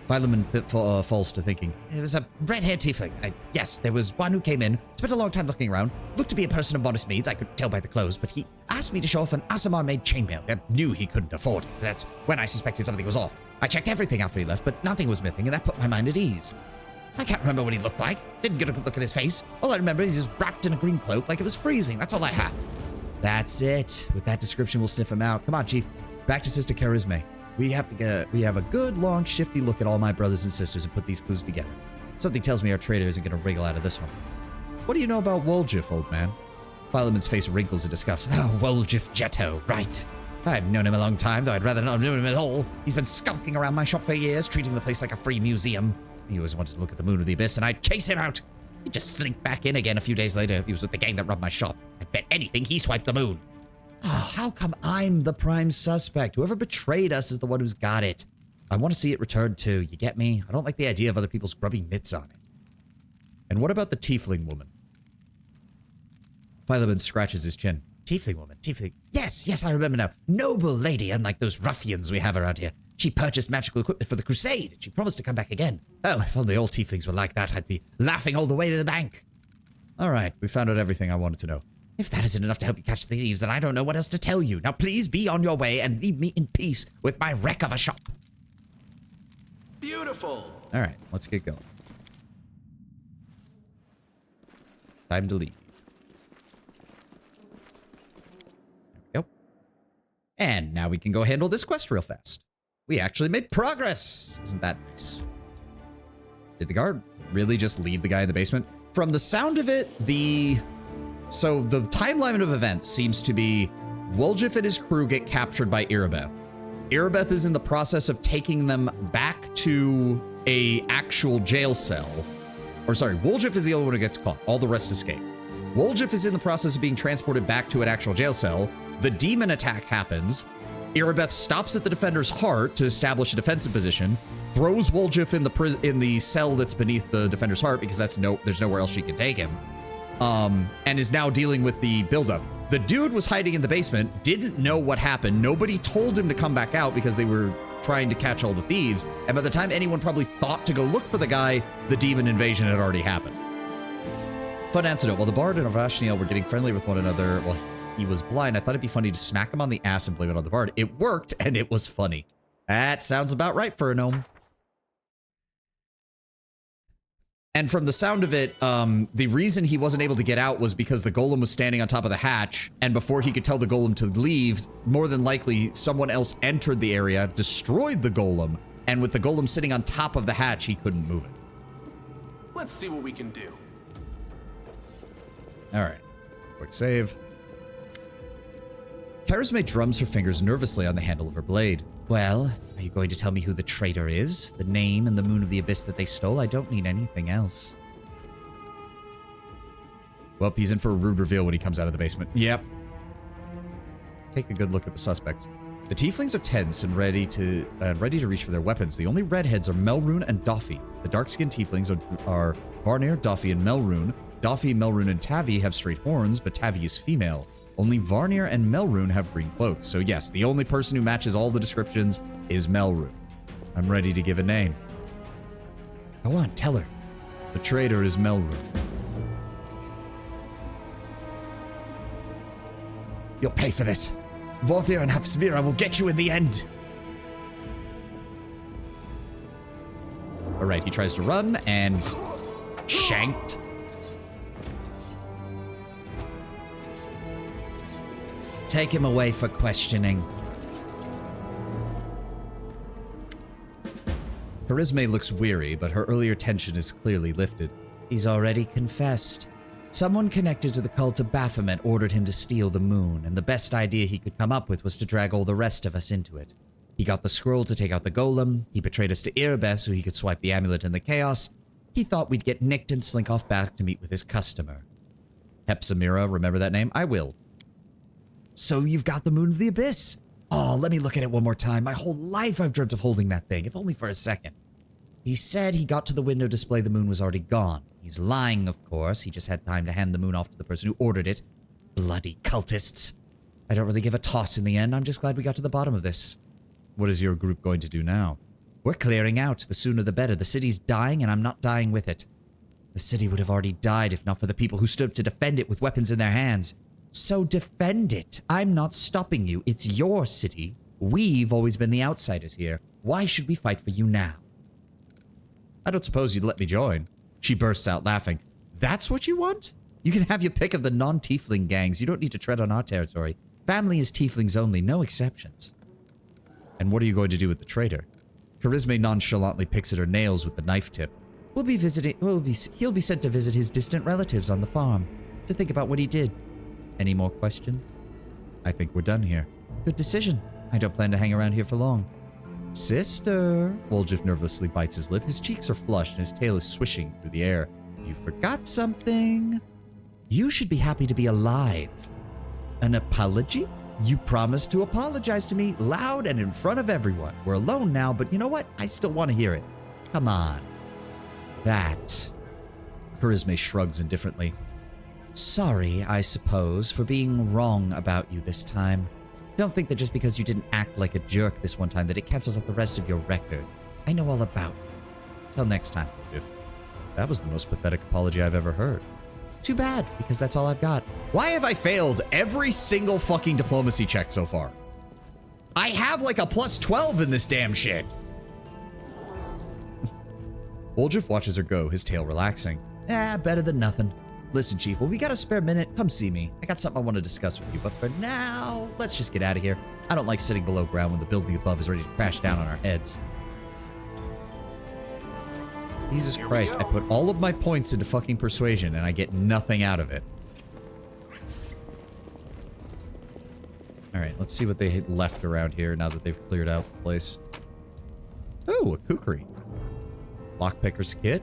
Philemon falls to thinking. It was a red-haired tiefling. Yes, there was one who came in, spent a long time looking around, looked to be a person of modest means, I could tell by the clothes, but he asked me to show off an Asimar-made chainmail. I knew he couldn't afford it. That's when I suspected something was off. I checked everything after he left, but nothing was missing, and that put my mind at ease. I can't remember what he looked like. Didn't get a good look at his face. All I remember is he was wrapped in a green cloak like it was freezing. That's all I have. That's it. With that description, we'll sniff him out. Come on, Chief. Back to Sister Charisme. We have a good, long, shifty look at all my brothers and sisters and put these clues together. Something tells me our traitor isn't going to wriggle out of this one. What do you know about Woljif, old man? Philemon's face wrinkles in disgust. Oh, Woljif Jetto, right. I've known him a long time, though I'd rather not have known him at all. He's been skulking around my shop for years, treating the place like a free museum. He always wanted to look at the moon of the abyss, and I'd chase him out. He'd just slink back in again a few days later if he was with the gang that robbed my shop. I'd bet anything he swiped the moon. Oh, how come I'm the prime suspect? Whoever betrayed us is the one who's got it. I want to see it returned too, you get me? I don't like the idea of other people's grubby mitts on it. And what about the tiefling woman? Philemon scratches his chin. Tiefling woman, tiefling. Yes, I remember now. Noble lady, unlike those ruffians we have around here. She purchased magical equipment for the crusade, and she promised to come back again. Oh, if only all tieflings were like that, I'd be laughing all the way to the bank. All right, we found out everything I wanted to know. If that isn't enough to help you catch the thieves, then I don't know what else to tell you. Now please be on your way and leave me in peace with my wreck of a shop. Beautiful. All right, let's get going. Time to leave. There we go. And now we can go handle this quest real fast. We actually made progress. Isn't that nice? Did the guard really just leave the guy in the basement? From the sound of it, So the timeline of events seems to be Woljif and his crew get captured by Irabeth. Irabeth is in the process of taking them back to a actual jail cell. Or sorry, Woljif is the only one who gets caught. All the rest escape. Woljif is in the process of being transported back to an actual jail cell. The demon attack happens. Irabeth stops at the defender's heart to establish a defensive position, throws Woljif in the cell that's beneath the defender's heart because there's nowhere else she can take him. And is now dealing with the buildup. The dude was hiding in the basement, didn't know what happened. Nobody told him to come back out because they were trying to catch all the thieves. And by the time anyone probably thought to go look for the guy, the demon invasion had already happened. Fun anecdote. While the bard and Avashniel were getting friendly with one another, well, he was blind. I thought it'd be funny to smack him on the ass and blame it on the bard. It worked, and it was funny. That sounds about right for a gnome. And from the sound of it, the reason he wasn't able to get out was because the golem was standing on top of the hatch, and before he could tell the golem to leave, more than likely someone else entered the area, destroyed the golem, and with the golem sitting on top of the hatch, he couldn't move it. Let's see what we can do. All right, quick save. Charisme drums her fingers nervously on the handle of her blade. Well, are you going to tell me who the traitor is? The name and the moon of the abyss that they stole? I don't need anything else. Well, he's in for a rude reveal when he comes out of the basement. Yep. Take a good look at the suspects. The tieflings are tense and ready to reach for their weapons. The only redheads are Melrune and Doffy. The dark-skinned tieflings are Varnir, Doffy, and Melrune. Doffy, Melrune, and Tavi have straight horns, but Tavi is female. Only Varnir and Melrune have green cloaks. So yes, the only person who matches all the descriptions is Melrune. I'm ready to give a name. Go on, tell her. The traitor is Melrune. You'll pay for this. WoTR and Hafsvira will get you in the end. All right, he tries to run and shanked. Take him away for questioning. Charisme looks weary, but her earlier tension is clearly lifted. He's already confessed. Someone connected to the cult of Baphomet ordered him to steal the moon, and the best idea he could come up with was to drag all the rest of us into it. He got the scroll to take out the golem, he betrayed us to Irabeth so he could swipe the amulet in the chaos. He thought we'd get nicked and slink off back to meet with his customer. Hepsamira, remember that name? I will. So you've got the moon of the abyss. Oh, let me look at it one more time. My whole life I've dreamt of holding that thing, if only for a second. He said he got to the window display, the moon was already gone. He's lying, of course. He just had time to hand the moon off to the person who ordered it. Bloody cultists. I don't really give a toss in the end. I'm just glad we got to the bottom of this. What is your group going to do now? We're clearing out. The sooner the better. The city's dying, and I'm not dying with it. The city would have already died if not for the people who stood to defend it with weapons in their hands. So defend it. I'm not stopping you. It's your city. We've always been the outsiders here. Why should we fight for you now? I don't suppose you'd let me join. She bursts out laughing. That's what you want? You can have your pick of the non-tiefling gangs. You don't need to tread on our territory. Family is tieflings only, no exceptions. And what are you going to do with the traitor? Charisme nonchalantly picks at her nails with the knife tip. He'll be sent to visit his distant relatives on the farm, to think about what he did. Any more questions? I think we're done here. Good decision. I don't plan to hang around here for long. Sister! Woljif nervously bites his lip. His cheeks are flushed and his tail is swishing through the air. You forgot something. You should be happy to be alive. An apology? You promised to apologize to me loud and in front of everyone. We're alone now, but you know what? I still want to hear it. Come on. That. Charisme shrugs indifferently. Sorry, I suppose, for being wrong about you this time. Don't think that just because you didn't act like a jerk this one time that it cancels out the rest of your record. I know all about you. Till next time, Woljif. That was the most pathetic apology I've ever heard. Too bad, because that's all I've got. Why have I failed every single fucking diplomacy check so far? I have like a plus 12 in this damn shit. Woljif watches her go, his tail relaxing. Better than nothing. Listen, Chief, well, we got a spare minute. Come see me. I got something I want to discuss with you, but for now, let's just get out of here. I don't like sitting below ground when the building above is ready to crash down on our heads. Jesus Christ, I put all of my points into fucking persuasion and I get nothing out of it. Alright, let's see what they left around here now that they've cleared out the place. Oh, a kukri. Lockpicker's kit.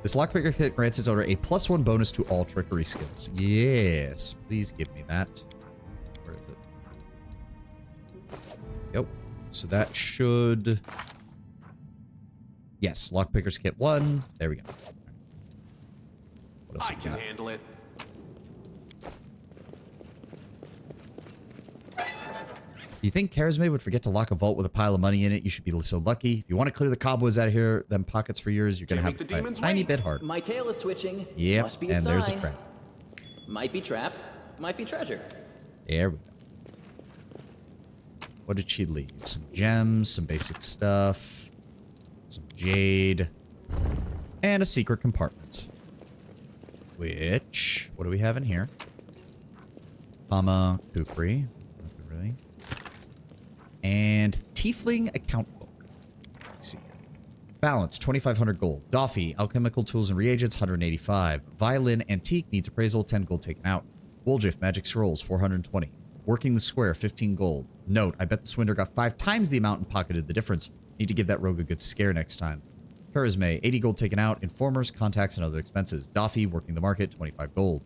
This lockpicker kit grants its owner a +1 bonus to all trickery skills. Yes, please give me that. Where is it? Yep. So that should... Yes, lockpicker's kit 1. There we go. What else I we can got? handle it. You think Charisme would forget to lock a vault with a pile of money in it? You should be so lucky. If you want to clear the cobwebs out of here, them pockets for yours, you're going to have to fight a tiny bit hard. My tail is twitching. Yep, Must be a and sign. there's a trap. Might be trap. Might be treasure. There we go. What did she leave? Some gems, some basic stuff, some jade, and a secret compartment. Which, what do we have in here? Kukri. Nothing really. And Tiefling account book. Let's see. Balance, 2,500 gold. Doffy, alchemical tools and reagents, 185. Violin, antique, needs appraisal, 10 gold taken out. Woljif, magic scrolls, 420. Working the square, 15 gold. Note, I bet the swindler got 5 times the amount and pocketed the difference. Need to give that rogue a good scare next time. Charisme, 80 gold taken out. Informers, contacts, and other expenses. Doffy, working the market, 25 gold.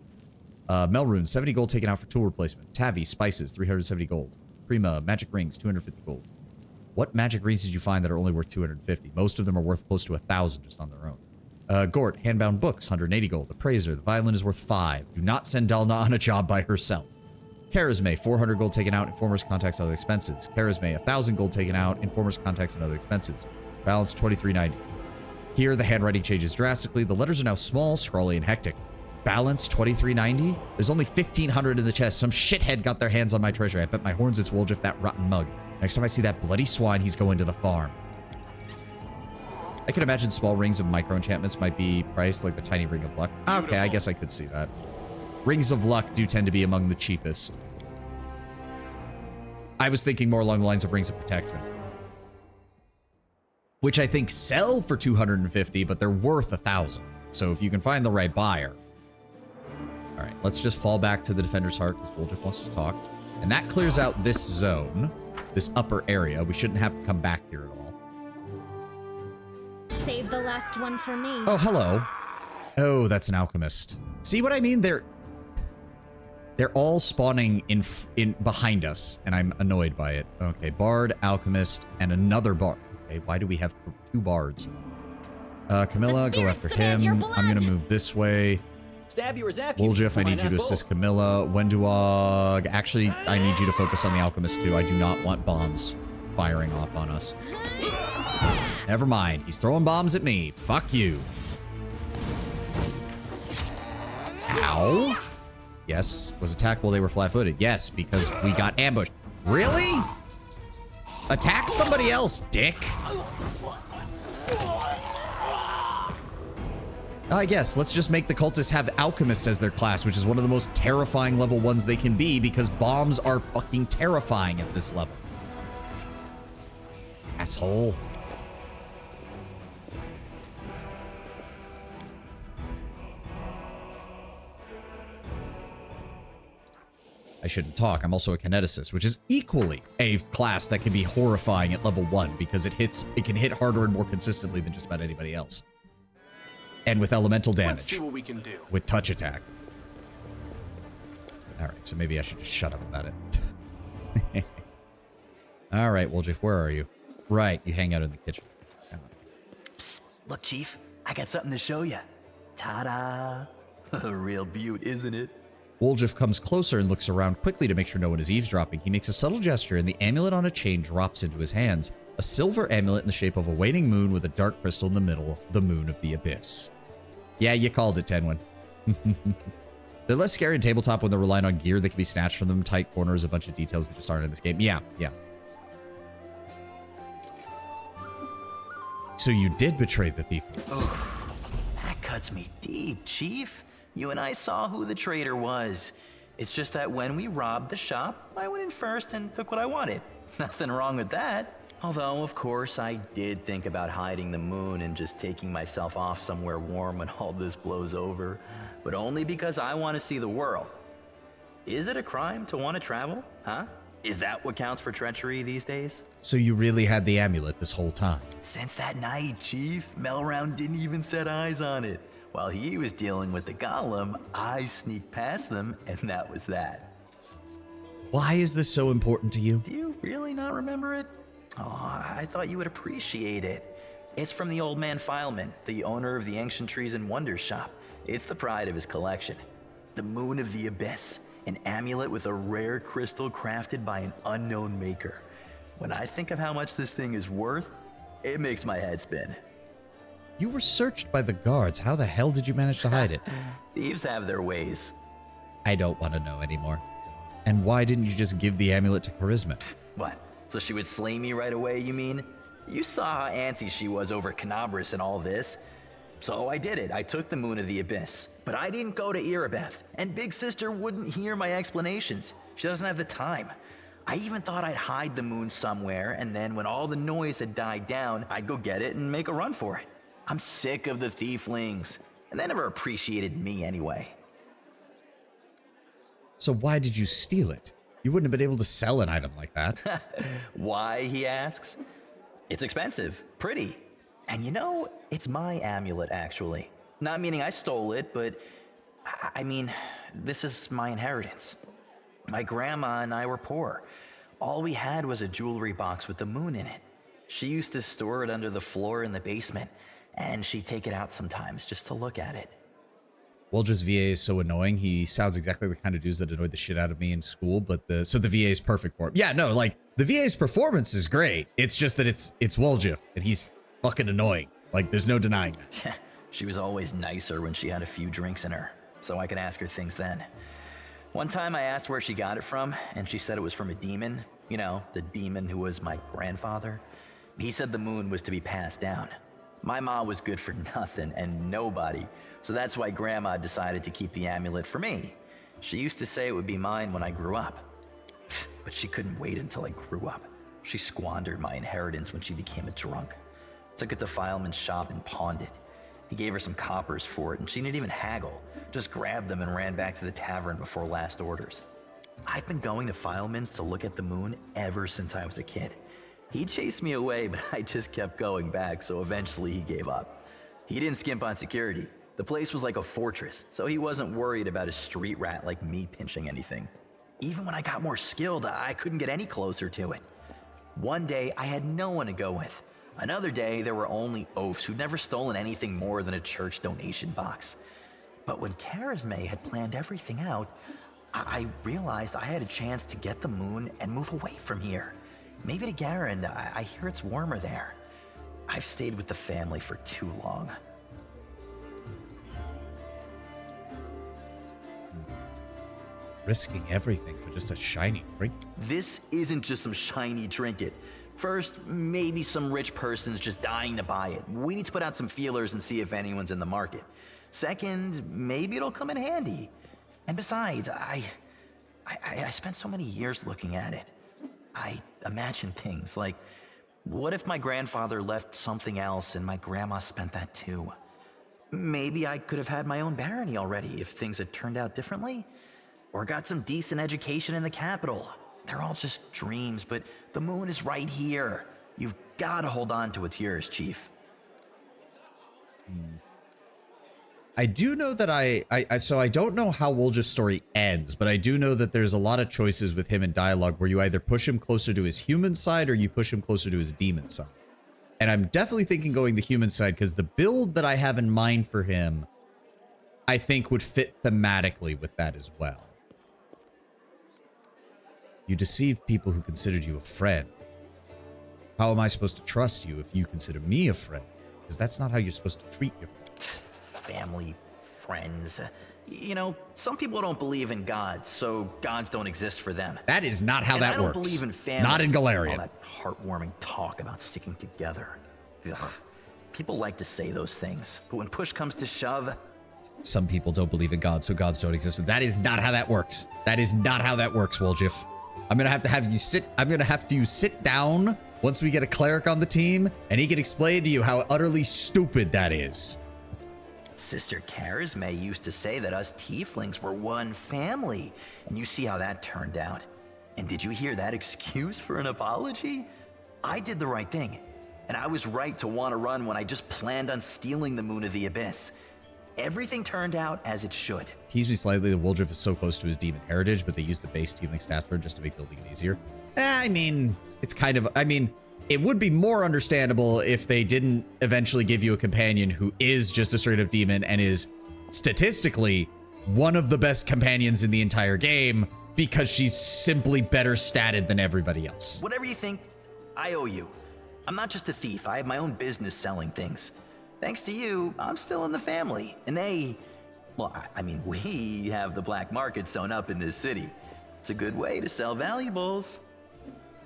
Melrune, 70 gold taken out for tool replacement. Tavi, spices, 370 gold. Prima, magic rings, 250 gold. What magic rings did you find that are only worth 250? Most of them are worth close to 1,000 just on their own. Gort, handbound books, 180 gold. Appraiser, the violin is worth 5. Do not send Dalna on a job by herself. Charisme, 400 gold taken out. Informers, contacts, and other expenses. Charisme, 1,000 gold taken out. Informers, contacts, and other expenses. Balance, 2390. Here, the handwriting changes drastically. The letters are now small, scrawly, and hectic. Balance, 2390? There's only 1,500 in the chest. Some shithead got their hands on my treasure. I bet my horns it's Woljif, that rotten mug. Next time I see that bloody swine, he's going to the farm. I can imagine small rings of micro enchantments might be priced like the tiny ring of luck. Okay, I guess I could see that. Rings of luck do tend to be among the cheapest. I was thinking more along the lines of rings of protection, which I think sell for 250, but they're worth 1,000. So if you can find the right buyer. All right, let's just fall back to the Defender's Heart because Woljif wants to talk. And that clears out this zone, this upper area. We shouldn't have to come back here at all. Save the last one for me. Oh, hello. Oh, that's an alchemist. See what I mean? They're all spawning in behind us, and I'm annoyed by it. Okay, Bard, Alchemist, and another Bard. Okay, why do we have 2 Bards? Camilla, go after him. I'm gonna move this way. Stab you or zap you. Woljif, I need you to assist Camilla. Wenduog, actually, I need you to focus on the Alchemist too. I do not want bombs. firing off on us. Never mind. He's throwing bombs at me. Fuck you. Ow. Yes. Was attacked while they were flat-footed. Yes, because we got ambushed. Really? Attack somebody else, dick. I guess let's just make the cultists have alchemist as their class, which is one of the most terrifying level ones they can be because bombs are fucking terrifying at this level. Asshole. I shouldn't talk. I'm also a kineticist, which is equally a class that can be horrifying at level 1 because it can hit harder and more consistently than just about anybody else. And with elemental damage. Let's see what we can do. With touch attack. Alright, so maybe I should just shut up about it. Alright, Woljif, where are you? Right, you hang out in the kitchen. Psst, look, Chief, I got something to show you. Ta-da! A real beaut, isn't it? Woljif comes closer and looks around quickly to make sure no one is eavesdropping. He makes a subtle gesture and the amulet on a chain drops into his hands. A silver amulet in the shape of a waning moon with a dark crystal in the middle, the moon of the abyss. Yeah, you called it, Tenwin. They're less scary in tabletop when they're relying on gear that can be snatched from them, tight corners, a bunch of details that just aren't in this game. Yeah. So you did betray the thieflings. That cuts me deep, Chief. You and I saw who the traitor was. It's just that when we robbed the shop, I went in first and took what I wanted. Nothing wrong with that. Although, of course, I did think about hiding the moon and just taking myself off somewhere warm when all this blows over. But only because I want to see the world. Is it a crime to want to travel? Huh? Is that what counts for treachery these days? So you really had the amulet this whole time? Since that night, Chief, Melround didn't even set eyes on it. While he was dealing with the golem, I sneaked past them, and that was that. Why is this so important to you? Do you really not remember it? Oh, I thought you would appreciate it. It's from the old man Fileman, the owner of the Ancient Trees and Wonders shop. It's the pride of his collection. The Moon of the Abyss, an amulet with a rare crystal crafted by an unknown maker. When I think of how much this thing is worth, it makes my head spin. You were searched by the guards. How the hell did you manage to hide it? Thieves have their ways. I don't want to know anymore. And why didn't you just give the amulet to Charisma? What? So she would slay me right away, you mean? You saw how antsy she was over Canabras and all this. So I did it. I took the Moon of the Abyss. But I didn't go to Erebeth. And Big Sister wouldn't hear my explanations. She doesn't have the time. I even thought I'd hide the moon somewhere, and then when all the noise had died down, I'd go get it and make a run for it. I'm sick of the thieflings. And they never appreciated me anyway. So why did you steal it? You wouldn't have been able to sell an item like that. Why, he asks? It's expensive, pretty. And you know, it's my amulet, actually. Not meaning I stole it, but I mean, this is my inheritance. My grandma and I were poor. All we had was a jewelry box with the moon in it. She used to store it under the floor in the basement, and she'd take it out sometimes just to look at it. Woljif's VA is so annoying. He sounds exactly the kind of dudes that annoyed the shit out of me in school, but so the VA is perfect for him. Yeah, no, like, the VA's performance is great. It's just that it's Woljif, and he's fucking annoying. Like, there's no denying that. She was always nicer when she had a few drinks in her, so I could ask her things then. One time I asked where she got it from, and she said it was from a demon. You know, the demon who was my grandfather. He said the moon was to be passed down. My ma was good for nothing and nobody, so that's why Grandma decided to keep the amulet for me. She used to say it would be mine when I grew up. But she couldn't wait until I grew up. She squandered my inheritance when she became a drunk. Took it to Fileman's shop and pawned it. He gave her some coppers for it, and she didn't even haggle. Just grabbed them and ran back to the tavern before last orders. I've been going to Fileman's to look at the moon ever since I was a kid. He chased me away, but I just kept going back, so eventually he gave up. He didn't skimp on security. The place was like a fortress, so he wasn't worried about a street rat like me pinching anything. Even when I got more skilled, I couldn't get any closer to it. One day, I had no one to go with. Another day, there were only oafs who'd never stolen anything more than a church donation box. But when Charisme had planned everything out, I realized I had a chance to get the moon and move away from here. Maybe to Garen. I hear it's warmer there. I've stayed with the family for too long. Risking everything for just a shiny trinket. This isn't just some shiny trinket. First, maybe some rich person's just dying to buy it. We need to put out some feelers and see if anyone's in the market. Second, maybe it'll come in handy. And besides, I spent so many years looking at it. I imagine things like, what if my grandfather left something else and my grandma spent that too? Maybe I could have had my own barony already if things had turned out differently. Or got some decent education in the capital. They're all just dreams, but the moon is right here. You've got to hold on to what's yours, Chief. I do know that so I don't know how Woljif's story ends, but I do know that there's a lot of choices with him in dialogue where you either push him closer to his human side or you push him closer to his demon side. And I'm definitely thinking going the human side because the build that I have in mind for him, I think would fit thematically with that as well. You deceived people who considered you a friend. How am I supposed to trust you if you consider me a friend? Because that's not how you're supposed to treat your friends. Family, friends. You know, some people don't believe in gods, so gods don't exist for them. That is not how that I don't works. believe in family. Not in Galarian. All that heartwarming talk about sticking together. Ugh. People like to say those things, but when push comes to shove... Some people don't believe in gods, so gods don't exist. That is not how that works. That is not how that works, Woljif. I'm gonna have you sit down once we get a cleric on the team, and he can explain to you how utterly stupid that is. Sister Charisme used to say that us tieflings were one family, and you see how that turned out. And did you hear that excuse for an apology? I did the right thing, and I was right to want to run when I just planned on stealing the Moon of the Abyss. Everything turned out as it should. Tease me slightly that Woljif is so close to his demon heritage, but they use the base tiefling stats for it just to make building it easier. I mean, it's kind of... I mean, it would be more understandable if they didn't eventually give you a companion who is just a straight-up demon and is statistically one of the best companions in the entire game because she's simply better statted than everybody else. Whatever you think, I owe you. I'm not just a thief. I have my own business selling things. Thanks to you, I'm still in the family. And we have the black market sewn up in this city. It's a good way to sell valuables.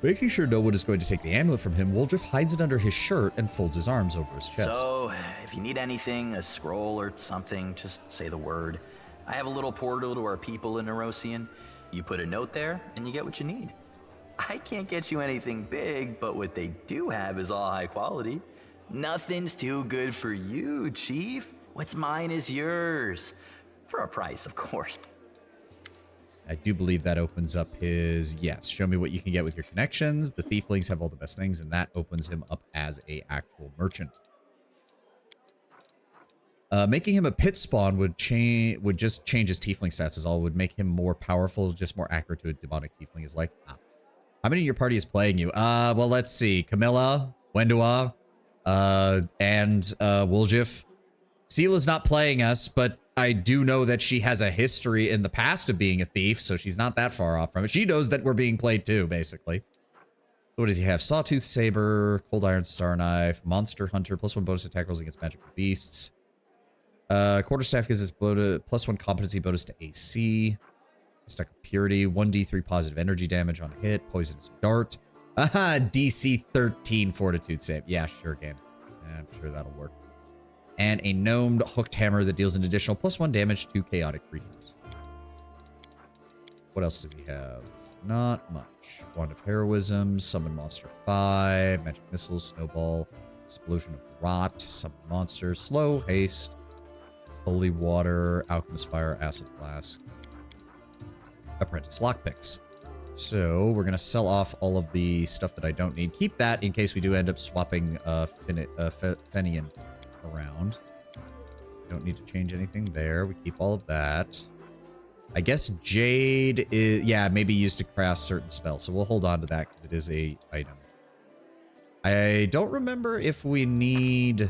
Making sure no one is going to take the amulet from him, Woljif hides it under his shirt and folds his arms over his chest. So, if you need anything, a scroll or something, just say the word. I have a little portal to our people in Nerosian. You put a note there, and you get what you need. I can't get you anything big, but what they do have is all high quality. Nothing's too good for you, Chief. What's mine is yours. For a price, of course. I do believe that opens up his... Yes, show me what you can get with your connections. The Thieflings have all the best things, and that opens him up as a actual merchant. Making him a pit spawn would just change his Tiefling stats is all. Would make him more powerful, just more accurate to a demonic Tiefling is like... How many of your party is playing you? Well, let's see. Camilla, Wendua, and Woljif. Seela's not playing us, but I do know that she has a history in the past of being a thief, so she's not that far off from it. She knows that we're being played too, basically. So what does he have? Sawtooth Saber, Cold Iron Star Knife, Monster Hunter, +1 bonus attack rolls against magical beasts. Quarterstaff gives us +1 competency bonus to AC. Stack of Purity, 1d3 positive energy damage on hit, Poisonous Dart. Aha, DC 13 Fortitude save. Yeah, sure, game. Yeah, I'm sure that'll work. And a gnomed hooked hammer that deals an additional +1 damage to chaotic creatures. What else does he have? Not much. Wand of Heroism, Summon Monster 5, Magic Missile, Snowball, Explosion of Rot, Summon Monster, Slow, Haste, Holy Water, Alchemist Fire, Acid Flask, Apprentice Lockpicks. So we're going to sell off all of the stuff that I don't need. Keep that in case we do end up swapping Fenian around. Don't need to change anything there. We keep all of that. I guess Jade is, yeah, maybe used to craft certain spells. So we'll hold on to that because it is a item. I don't remember if we don't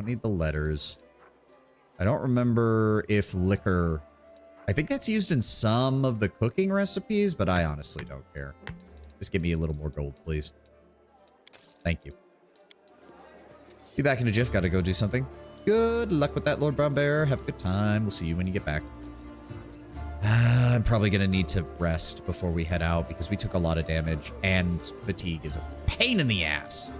need the letters. I don't remember if I think that's used in some of the cooking recipes, but I honestly don't care. Just give me a little more gold, please. Thank you. Be back in a jiff. Gotta go do something. Good luck with that, Lord Brown Bear. Have a good time. We'll see you when you get back. I'm probably gonna need to rest before we head out because we took a lot of damage and fatigue is a pain in the ass.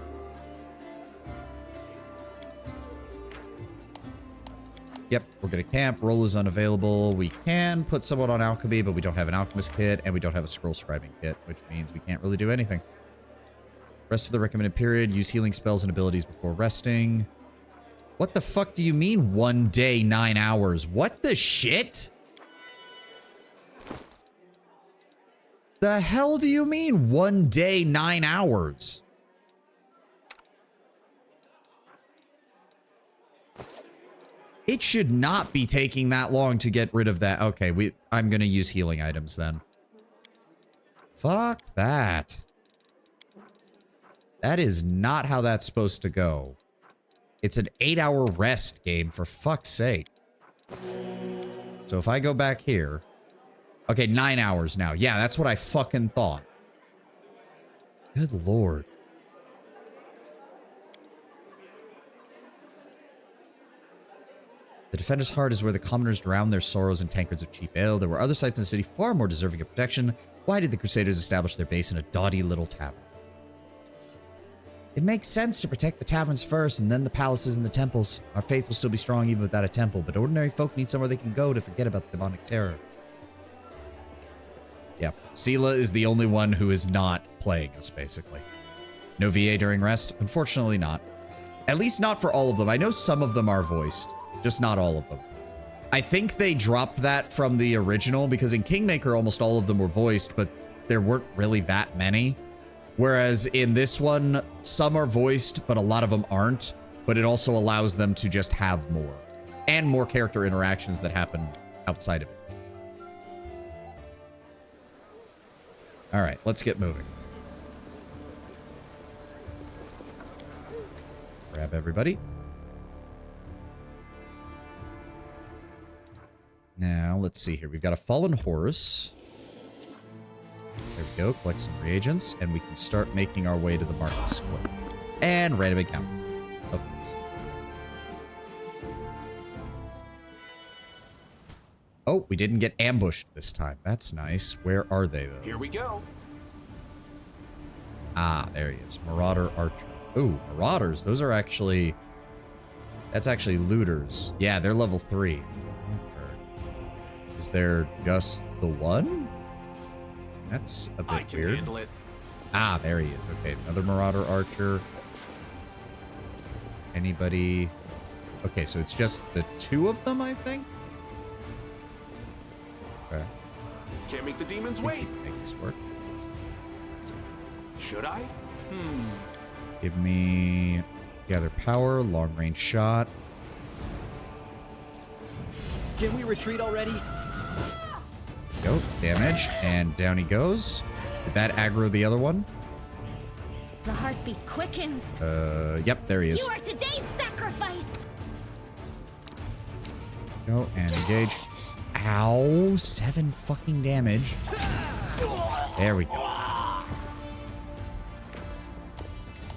Yep, we're gonna camp. Roll is unavailable. We can put someone on alchemy, but we don't have an alchemist kit and we don't have a scroll scribing kit, which means we can't really do anything. Rest for the recommended period. Use healing spells and abilities before resting. What the fuck do you mean 1 day, 9 hours? What the shit? The hell do you mean 1 day, 9 hours? It should not be taking that long to get rid of that. Okay, I'm gonna use healing items then. Fuck that. That is not how that's supposed to go. It's an 8-hour rest game, for fuck's sake. So if I go back here... Okay, 9 hours now. Yeah, that's what I fucking thought. Good lord. The Defender's Heart is where the commoners drown their sorrows in tankards of cheap ale. There were other sites in the city far more deserving of protection. Why did the Crusaders establish their base in a dotty little tavern? It makes sense to protect the taverns first and then the palaces and the temples. Our faith will still be strong even without a temple, but ordinary folk need somewhere they can go to forget about the demonic terror. Yeah, Sela is the only one who is not playing us, basically. No VA during rest? Unfortunately not. At least not for all of them. I know some of them are voiced, just not all of them. I think they dropped that from the original because in Kingmaker almost all of them were voiced, but there weren't really that many. Whereas in this one, some are voiced, but a lot of them aren't. But it also allows them to just have more. And more character interactions that happen outside of it. Alright, let's get moving. Grab everybody. Now, let's see here. We've got a fallen horse. There we go. Collect some reagents, and we can start making our way to the market square. And random encounter, of course. Oh, we didn't get ambushed this time. That's nice. Where are they, though? Here we go. Ah, there he is. Marauder Archer. Ooh, Marauders. Those are actually... That's actually looters. Yeah, they're level 3. Okay. Is there just the one? That's a bit weird. Handle it. Ah, there he is. Okay, another Marauder Archer. Anybody? Okay, so it's just the 2 of them, I think? Okay. Can't make the demons I think wait. we can make this work. So, Should I? give me gather power, long range shot. Can we retreat already? Go, damage, and down he goes. Did that aggro the other one? The heartbeat quickens. Yep, there he is. You are today's sacrifice. Go and engage. Ow, 7 fucking damage. There we go.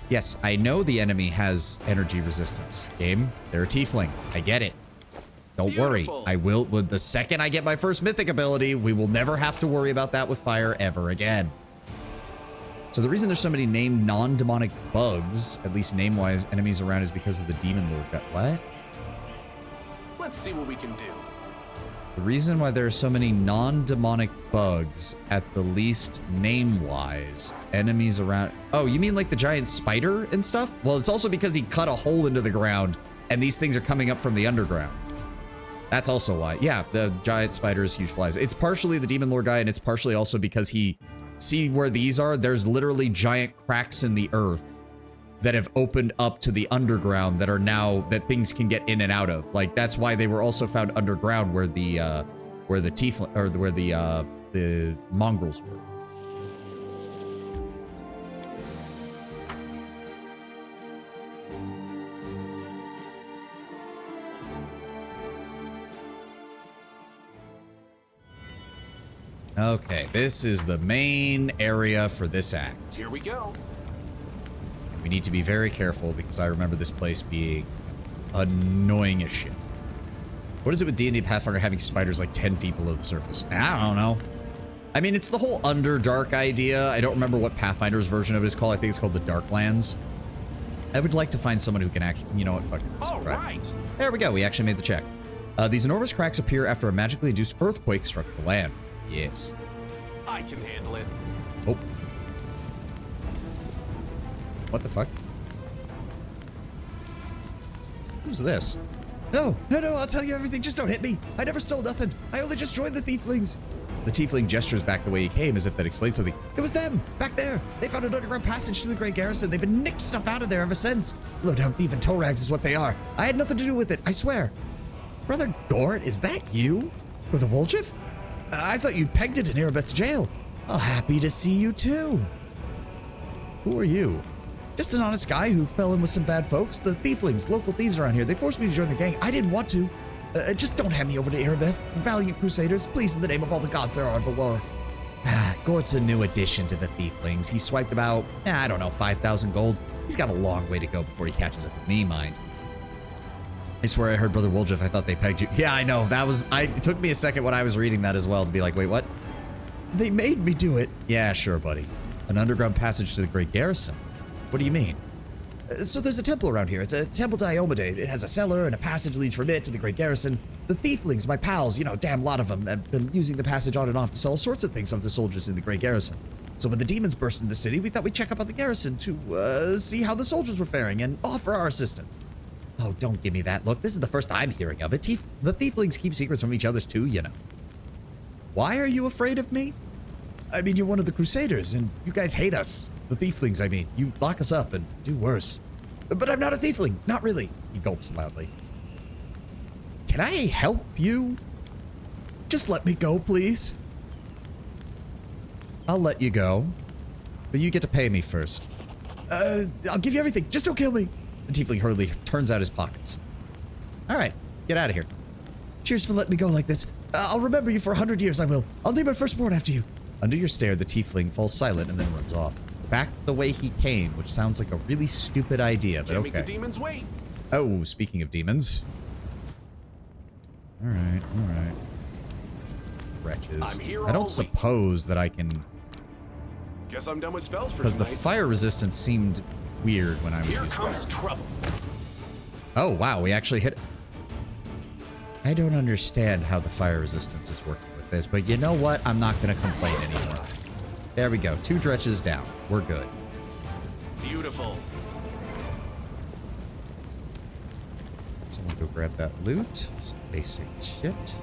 Yes, I know the enemy has energy resistance. Game, they're a tiefling. I get it. Don't worry. Beautiful. I will, with the second I get my first mythic ability, we will never have to worry about that with fire ever again. So the reason there's so many named non-demonic bugs, at least name-wise, enemies around is because of the Demon Lord. What? Let's see what we can do. The reason why there are so many non-demonic bugs, at the least name-wise, enemies around... Oh, you mean like the giant spider and stuff? Well, it's also because he cut a hole into the ground, and these things are coming up from the underground. That's also why. Yeah, the giant spider is huge flies. It's partially the Demon Lord guy, and it's partially also because he... See where these are? There's literally giant cracks in the earth that have opened up to the underground that are now that things can get in and out of. Like that's why they were also found underground where the tiefling or where the mongrels were. Okay, this is the main area for this act. Here we go. We need to be very careful because I remember this place being annoying as shit. What is it with D&D Pathfinder having spiders like 10 feet below the surface? I don't know. I mean, it's the whole Underdark idea. I don't remember what Pathfinder's version of it is called. I think it's called the Darklands. I would like to find someone who can actually, you know what, fuck it. All right. There we go. We actually made the check. These enormous cracks appear after a magically induced earthquake struck the land. Yes. I can handle it. Oh. What the fuck? Who's this? No, I'll tell you everything. Just don't hit me. I never stole nothing. I only just joined the Tieflings. The Tiefling gestures back the way he came as if that explained something. It was them, back there. They found an underground passage to the Great Garrison. They've been nicked stuff out of there ever since. Low-down thief and toe rags is what they are. I had nothing to do with it, I swear. Brother Gort, is that you? Brother Woljif? I thought you'd pegged it in Erebeth's jail. Oh, happy to see you too. Who are you? Just an honest guy who fell in with some bad folks. The Tieflings, local thieves around here. They forced me to join the gang. I didn't want to. Just don't hand me over to Erebeth. Valiant Crusaders, please, in the name of all the gods there are for war. Gort's a new addition to the Tieflings. He swiped about, I don't know, 5,000 gold. He's got a long way to go before he catches up with me, mind. I swear I heard Brother Woljif. I thought they pegged you. Yeah, I know. It took me a second when I was reading that as well to be like, wait, what? They made me do it. Yeah, sure, buddy. An underground passage to the Great Garrison. What do you mean? So there's a temple around here. It's a temple to Iomedae. It has a cellar and a passage leads from it to the Great Garrison. The Tieflings, my pals, damn lot of them, have been using the passage on and off to sell all sorts of things off the soldiers in the Great Garrison. So when the demons burst into the city, we thought we'd check up on the garrison to see how the soldiers were faring and offer our assistance. Oh, don't give me that look. This is the first I'm hearing of it. The Tieflings keep secrets from each other's too, Why are you afraid of me? I mean, you're one of the Crusaders, and you guys hate us. The Tieflings, I mean. You lock us up and do worse. But I'm not a Tiefling. Not really. He gulps loudly. Can I help you? Just let me go, please. I'll let you go. But you get to pay me first. I'll give you everything. Just don't kill me. The Tiefling hurriedly turns out his pockets. All right. Get out of here. Cheers for letting me go like this. I'll remember you for 100 years, I will. I'll name my firstborn after you. Under your stare, the Tiefling falls silent and then runs off. Back the way he came, which sounds like a really stupid idea, but okay. Make the demons wait. Oh, speaking of demons. All right. Wretches. I'm here I don't all suppose that I can... Guess I'm done with spells for Because the tonight. fire resistance seemed weird when I was Here using comes it. trouble. Oh, wow, we actually hit... I don't understand how the fire resistance is working with this, but you know what? I'm not going to complain anymore. There we go. 2 dretches down. We're good. Beautiful. Someone go grab that loot. Some basic shit.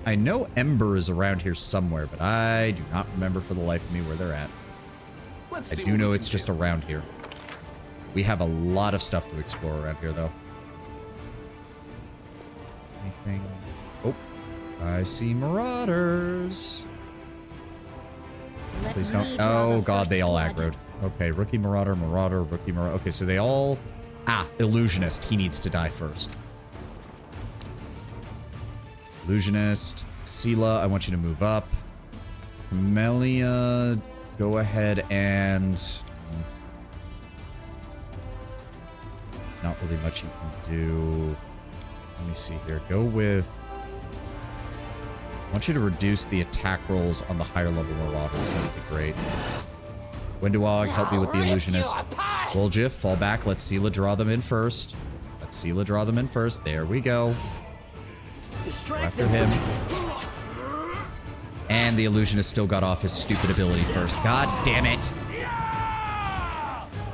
I know Ember is around here somewhere, but I do not remember for the life of me where they're at. Let's I see do what know we it's can just do. around here. We have a lot of stuff to explore around here, though. Anything? Oh, I see marauders. Let Please me don't. draw Oh the god, they first all blood. aggroed. Okay, rookie marauder, rookie marauder. Okay, so they all... illusionist. He needs to die first. Illusionist. Sela, I want you to move up. Melia, go ahead and... There's not really much you can do. Let me see here. Go with... I want you to reduce the attack rolls on the higher level marauders. That would be great. Windowog, help me with the illusionist. Woljif, fall back. Let Sela draw them in first. There we go. Go after him. And the illusionist still got off his stupid ability first. God damn it.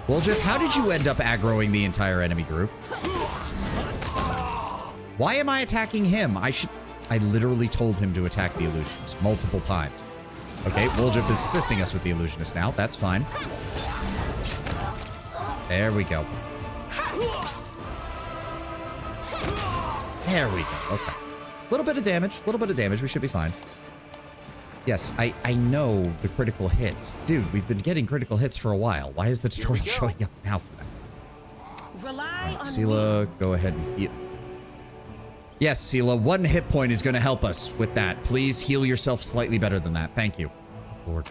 Woljif, how did you end up aggroing the entire enemy group? Why am I attacking him? I literally told him to attack the illusionist multiple times. Okay, Woljif is assisting us with the illusionist now. That's fine. There we go. There we go. Okay. Little bit of damage. We should be fine. Yes, I know the critical hits. Dude, we've been getting critical hits for a while. Why is the tutorial showing up now for that? Rely Alright, on Sela, go ahead and heal. Yes, Sela, 1 hit point is going to help us with that. Please heal yourself slightly better than that. Thank you. Lord.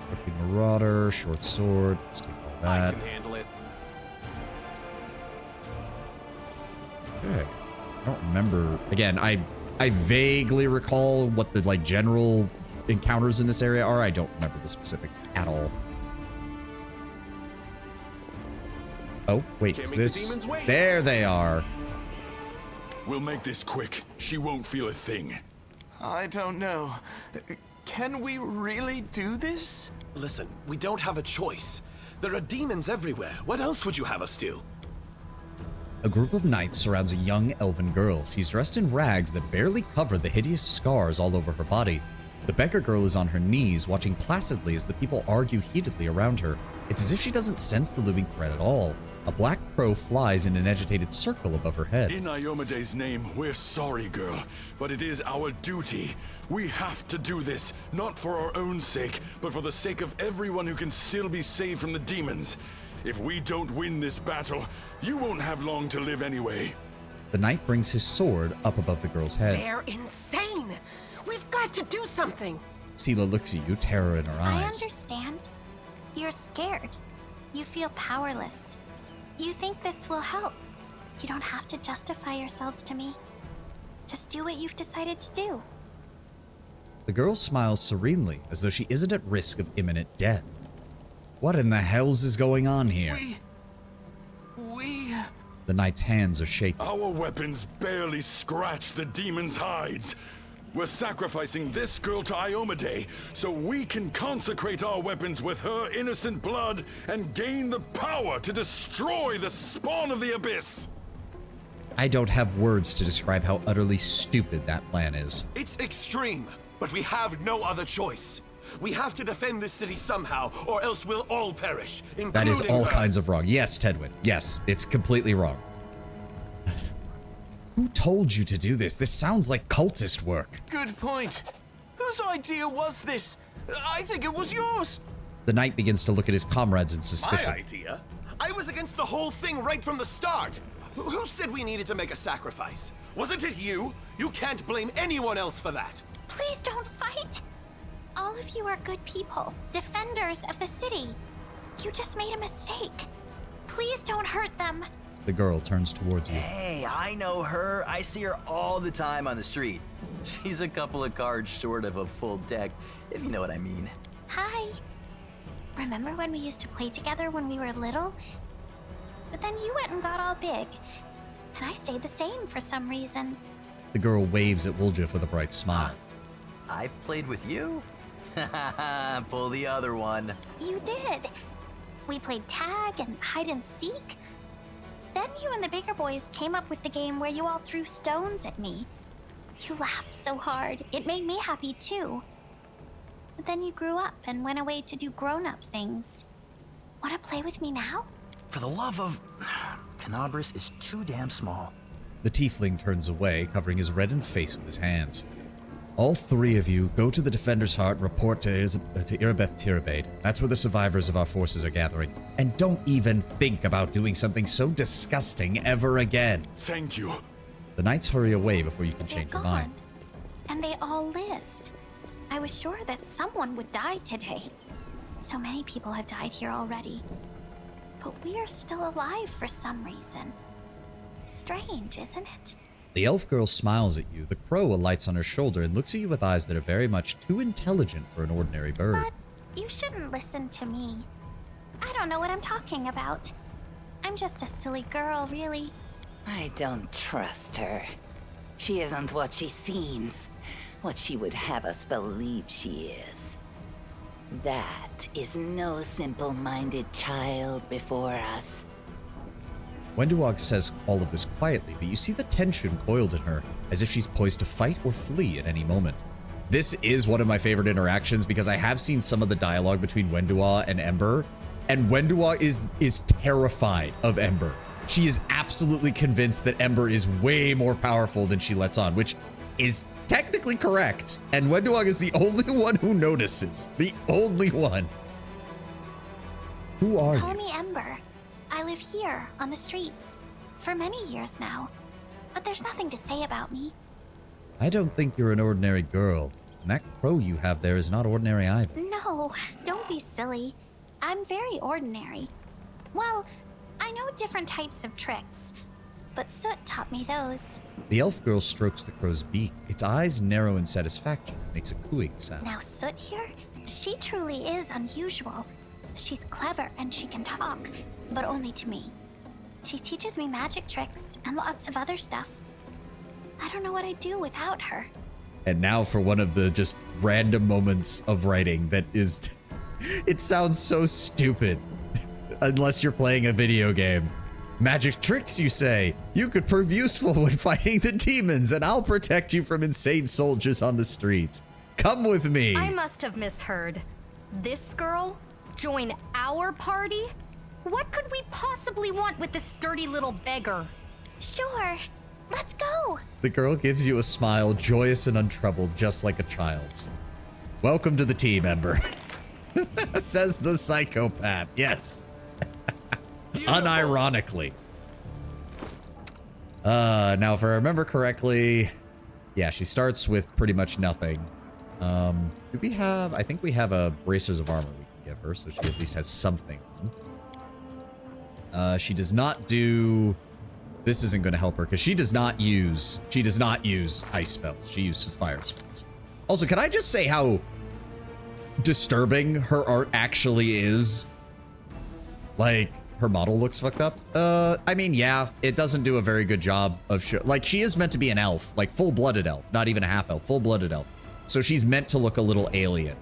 Rookie Marauder, short sword. Let's take all I that. can handle it. Okay. I don't remember. Again, I vaguely recall what the like general encounters in this area are. I don't remember the specifics at all. Oh, wait, Can't is make the this? demons wait. There they are. We'll make this quick. She won't feel a thing. I don't know. Can we really do this? Listen, we don't have a choice. There are demons everywhere. What else would you have us do? A group of knights surrounds a young elven girl. She's dressed in rags that barely cover the hideous scars all over her body. The beggar girl is on her knees, watching placidly as the people argue heatedly around her. It's as if she doesn't sense the looming threat at all. A black crow flies in an agitated circle above her head. In Iomede's name, we're sorry, girl, but it is our duty. We have to do this, not for our own sake, but for the sake of everyone who can still be saved from the demons. If we don't win this battle, you won't have long to live anyway. The knight brings his sword up above the girl's head. They're insane. We've got to do something. Sela looks at you, terror in her I eyes. understand. You're scared. You feel powerless. You think this will help. You don't have to justify yourselves to me. Just do what you've decided to do. The girl smiles serenely, as though she isn't at risk of imminent death. What in the hells is going on here? We... The knight's hands are shaking. Our weapons barely scratch the demons' hides. We're sacrificing this girl to Iomede so we can consecrate our weapons with her innocent blood and gain the power to destroy the spawn of the abyss. I don't have words to describe how utterly stupid that plan is. It's extreme, but we have no other choice. We have to defend this city somehow, or else we'll all perish. That is all her. kinds of wrong. Yes, Tedwin. Yes, it's completely wrong. Who told you to do this? This sounds like cultist work. Good point. Whose idea was this? I think it was yours. The knight begins to look at his comrades in suspicion. My idea? I was against the whole thing right from the start. Who said we needed to make a sacrifice? Wasn't it you? You can't blame anyone else for that. Please don't fight. All of you are good people, defenders of the city. You just made a mistake. Please don't hurt them. The girl turns towards you. Hey, I know her. I see her all the time on the street. She's a couple of cards short of a full deck, if you know what I mean. Hi. Remember when we used to play together when we were little? But then you went and got all big. And I stayed the same for some reason. The girl waves at Woljif with a bright smile. I've played with you? Pull the other one. You did. We played tag and hide and seek. Then you and the bigger boys came up with the game where you all threw stones at me. You laughed so hard. It made me happy too. But then you grew up and went away to do grown-up things. Want to play with me now? For the love of... Canabris is too damn small. The tiefling turns away, covering his reddened face with his hands. All 3 of you go to the Defender's Heart and report to Irabeth Tirabade. That's where the survivors of our forces are gathering. And don't even think about doing something so disgusting ever again. Thank you. The knights hurry away before you can They're change your gone. mind. And they all lived. I was sure that someone would die today. So many people have died here already. But we are still alive for some reason. Strange, isn't it? The elf girl smiles at you. The crow alights on her shoulder and looks at you with eyes that are very much too intelligent for an ordinary bird. But you shouldn't listen to me. I don't know what I'm talking about. I'm just a silly girl, really. I don't trust her. She isn't what she seems, what she would have us believe she is. That is no simple-minded child before us. Wenduog says all of this quietly, but you see the tension coiled in her, as if she's poised to fight or flee at any moment. This is one of my favorite interactions because I have seen some of the dialogue between Wenduog and Ember, and Wenduog is terrified of Ember. She is absolutely convinced that Ember is way more powerful than she lets on, which is technically correct. And Wenduog is the only one who notices. The only one. Who are Call you? me Ember. I live here, on the streets, for many years now. but there's nothing to say about me. I don't think you're an ordinary girl. And that crow you have there is not ordinary either. No, don't be silly. I'm very ordinary. Well, I know different types of tricks, but Soot taught me those. The elf girl strokes the crow's beak. Its eyes narrow in satisfaction. It makes a cooing sound. Now Soot here, she truly is unusual. She's clever and she can talk, but only to me. She teaches me magic tricks and lots of other stuff. I don't know what I'd do without her. And now for one of the just random moments of writing that is... It sounds so stupid. Unless you're playing a video game. Magic tricks, you say? You could prove useful when fighting the demons, and I'll protect you from insane soldiers on the streets. Come with me. I must have misheard. This girl? Join our party? What could we possibly want with this dirty little beggar? Sure, let's go. The girl gives you a smile, joyous and untroubled, just like a child's. Welcome to the team, Ember. Says the psychopath, yes. Unironically. Now if I remember correctly, yeah, she starts with pretty much nothing. Do we have, I think we have a bracers of armor we can give her, so she at least has something on. She does not do, this isn't going to help her because she does not use ice spells. She uses fire spells. Also, can I just say how disturbing her art actually is? Like, her model looks fucked up. I mean, yeah, it doesn't do a very good job of like, she is meant to be an elf, like full-blooded elf, not even a half-elf, full-blooded elf. So she's meant to look a little alien.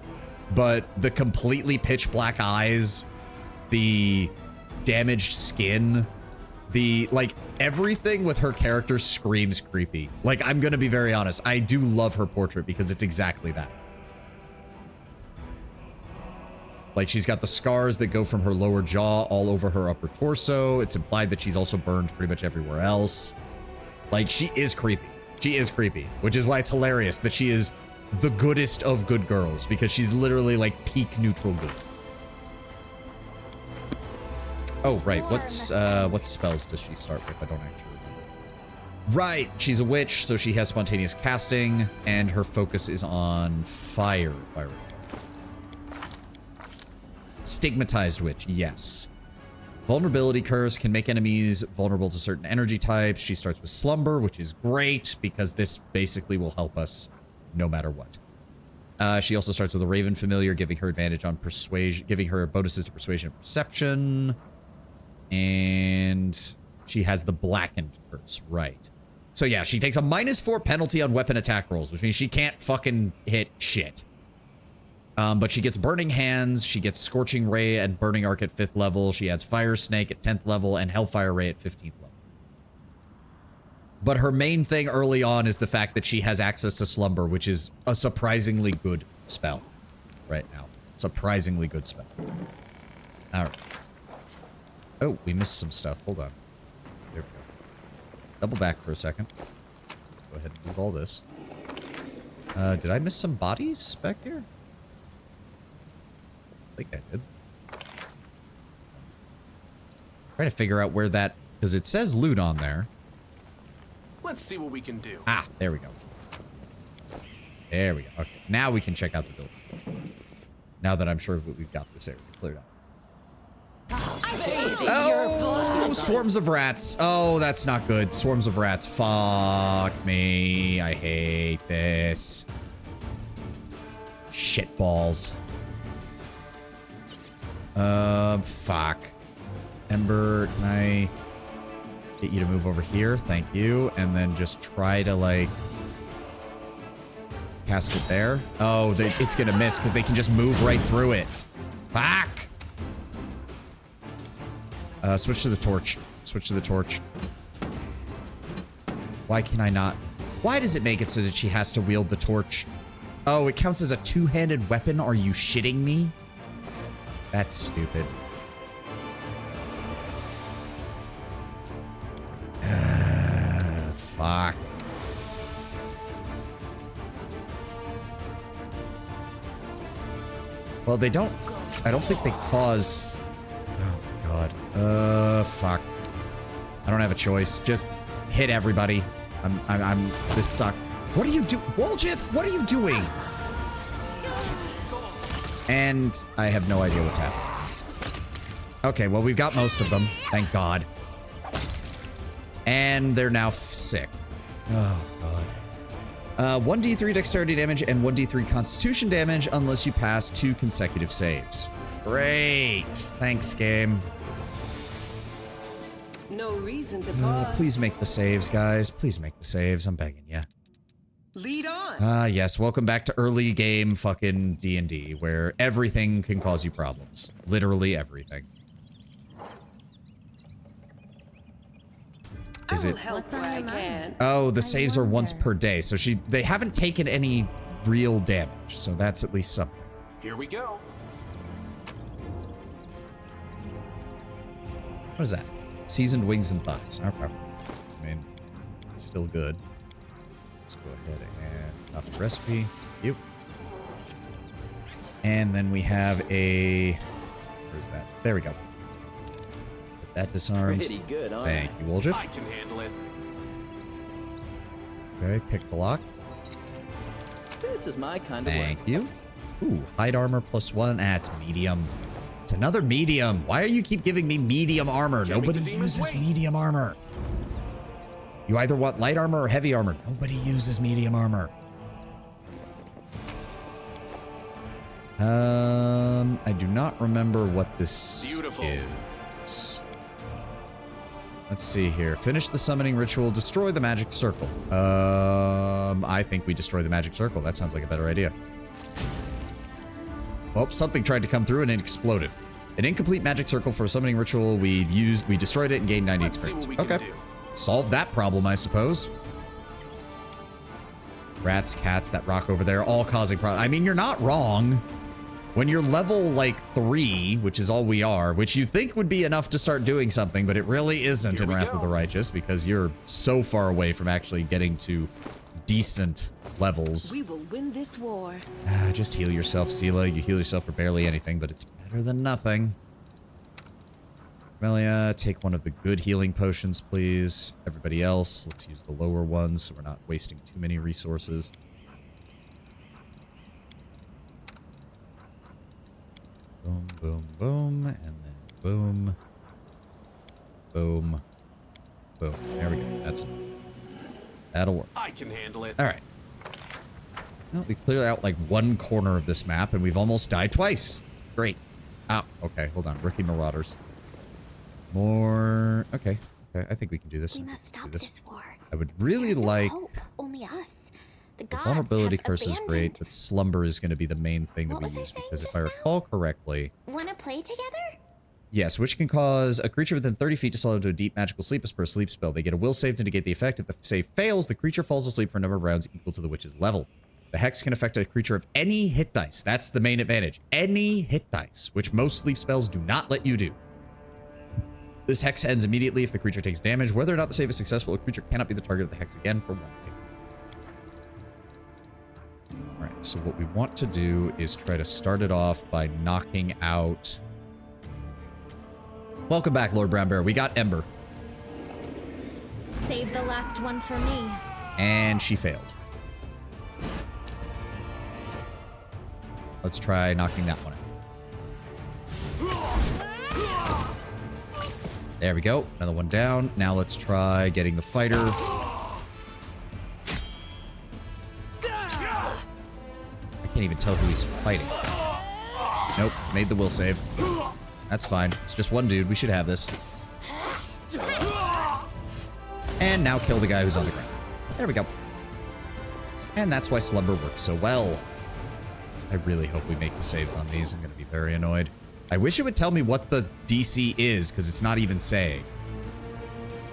But the completely pitch black eyes, the damaged skin, the, like, everything with her character screams creepy. Like, I'm gonna be very honest, I do love her portrait because it's exactly that. Like, she's got the scars that go from her lower jaw all over her upper torso. It's implied that she's also burned pretty much everywhere else. Like, she is creepy. She is creepy, which is why it's hilarious that she is the goodest of good girls, because she's literally like peak neutral good. Oh, right. What spells does she start with? I don't actually remember. Right. She's a witch, so she has spontaneous casting, and her focus is on fire. Stigmatized witch, yes. Vulnerability curse can make enemies vulnerable to certain energy types. She starts with slumber, which is great because this basically will help us no matter what. She also starts with a raven familiar, giving her advantage on persuasion, giving her bonuses to persuasion and perception. And she has the blackened curse, right. So yeah, she takes a -4 penalty on weapon attack rolls, which means she can't fucking hit shit. But she gets Burning Hands, she gets Scorching Ray and Burning Arc at 5th level, she adds Fire Snake at 10th level, and Hellfire Ray at 15th level. But her main thing early on is the fact that she has access to Slumber, which is a surprisingly good spell right now. Surprisingly good spell. Alright. Oh, we missed some stuff. Hold on. There we go. Double back for a second. Let's go ahead and move all this. Did I miss some bodies back here? I think I did. Trying to figure out where that, because it says loot on there. Let's see what we can do. Ah, there we go. There we go. Okay, now we can check out the building. Now that I'm sure we've got this area cleared out. Oh, swarms of rats. Oh, that's not good. Swarms of rats. Fuck me. I hate this. Shit balls. Fuck. Ember, can I get you to move over here? Thank you. And then just try to, like, cast it there. Oh, it's gonna miss because they can just move right through it. Fuck! Switch to the torch. Switch to the torch. Why can I not? Why does it make it so that she has to wield the torch? Oh, it counts as a two-handed weapon? Are you shitting me? That's stupid. Fuck. Well, they don't... I don't think they cause... Oh, my God. Fuck. I don't have a choice. Just hit everybody. this sucks. What are you doing? Woljif, what are you doing? And I have no idea what's happening. Okay, well, we've got most of them. Thank God. And they're now sick. Oh, God. 1d3 dexterity damage and 1d3 constitution damage unless you pass 2 consecutive saves. Great. Thanks, game. No reason to pause. Please make the saves, guys. Please make the saves. I'm begging you. Lead on. Yes. Welcome back to early game fucking D&D, where everything can cause you problems. Literally everything. Is it? Help where I can. Oh, the saves are once per day, so they haven't taken any real damage, so that's at least something. Here we go. What is that? Seasoned wings and thighs. Okay. I mean, it's still good. Let's go ahead and copy the recipe. Yep. And then we have a... Where's that? There we go. Get that disarmed. Pretty good, aren't Thank you, Woljif. I can handle it. Okay, pick the lock. This is my kind of Thank work. you. Ooh, hide armor +1. Ah, it's medium. It's another medium. Why do you keep giving me medium armor? Nobody uses medium armor. You either want light armor or heavy armor. Nobody uses medium armor. I do not remember what this is. Let's see here. Finish the summoning ritual. Destroy the magic circle. I think we destroy the magic circle. That sounds like a better idea. Oh, something tried to come through and it exploded. An incomplete magic circle for a summoning ritual. We destroyed it and gained 90 experience. Okay. Solve that problem, I suppose. Rats, cats, that rock over there, all causing problems. I mean, you're not wrong. When you're level, like, 3, which is all we are, which you think would be enough to start doing something, but it really isn't in Wrath of the Righteous because you're so far away from actually getting to decent levels. We will win this war. Just heal yourself, Sela. You heal yourself for barely anything, but it's better than nothing. Melia, take one of the good healing potions, please. Everybody else, let's use the lower ones so we're not wasting too many resources. Boom, boom, boom, and then boom, boom, boom. There we go. That's enough. That'll work. I can handle it. All right. Well, we cleared out like one corner of this map, and we've almost died twice. Great. Oh, okay. Hold on. Rookie Marauders. More. Okay. Okay. I think we can do this. We must stop this war. I would really There's no like. hope. Only us. The The gods vulnerability have curse is abandoned. great, but slumber is going to be the main thing that What we was I use saying because if just I now? recall correctly, Wanna play together? yes, which can cause a creature within 30 feet to slide into a deep magical sleep as per a sleep spell. They get a will save to negate the effect. If the save fails, the creature falls asleep for a number of rounds equal to the witch's level. The hex can affect a creature of any hit dice. That's the main advantage. Any hit dice, which most sleep spells do not let you do. This hex ends immediately if the creature takes damage. Whether or not the save is successful, a creature cannot be the target of the hex again for 1 day. Alright, so what we want to do is try to start it off by knocking out... Welcome back, Lord Brown Bear. We got Ember. Save the last one for me. And she failed. Let's try knocking that one out. There we go. Another one down. Now let's try getting the fighter. I can't even tell who he's fighting. Nope. Made the will save. That's fine. It's just one dude. We should have this. And now kill the guy who's on the ground. There we go. And that's why slumber works so well. I really hope we make the saves on these. I'm going to be very annoyed. I wish it would tell me what the DC is, because it's not even saying.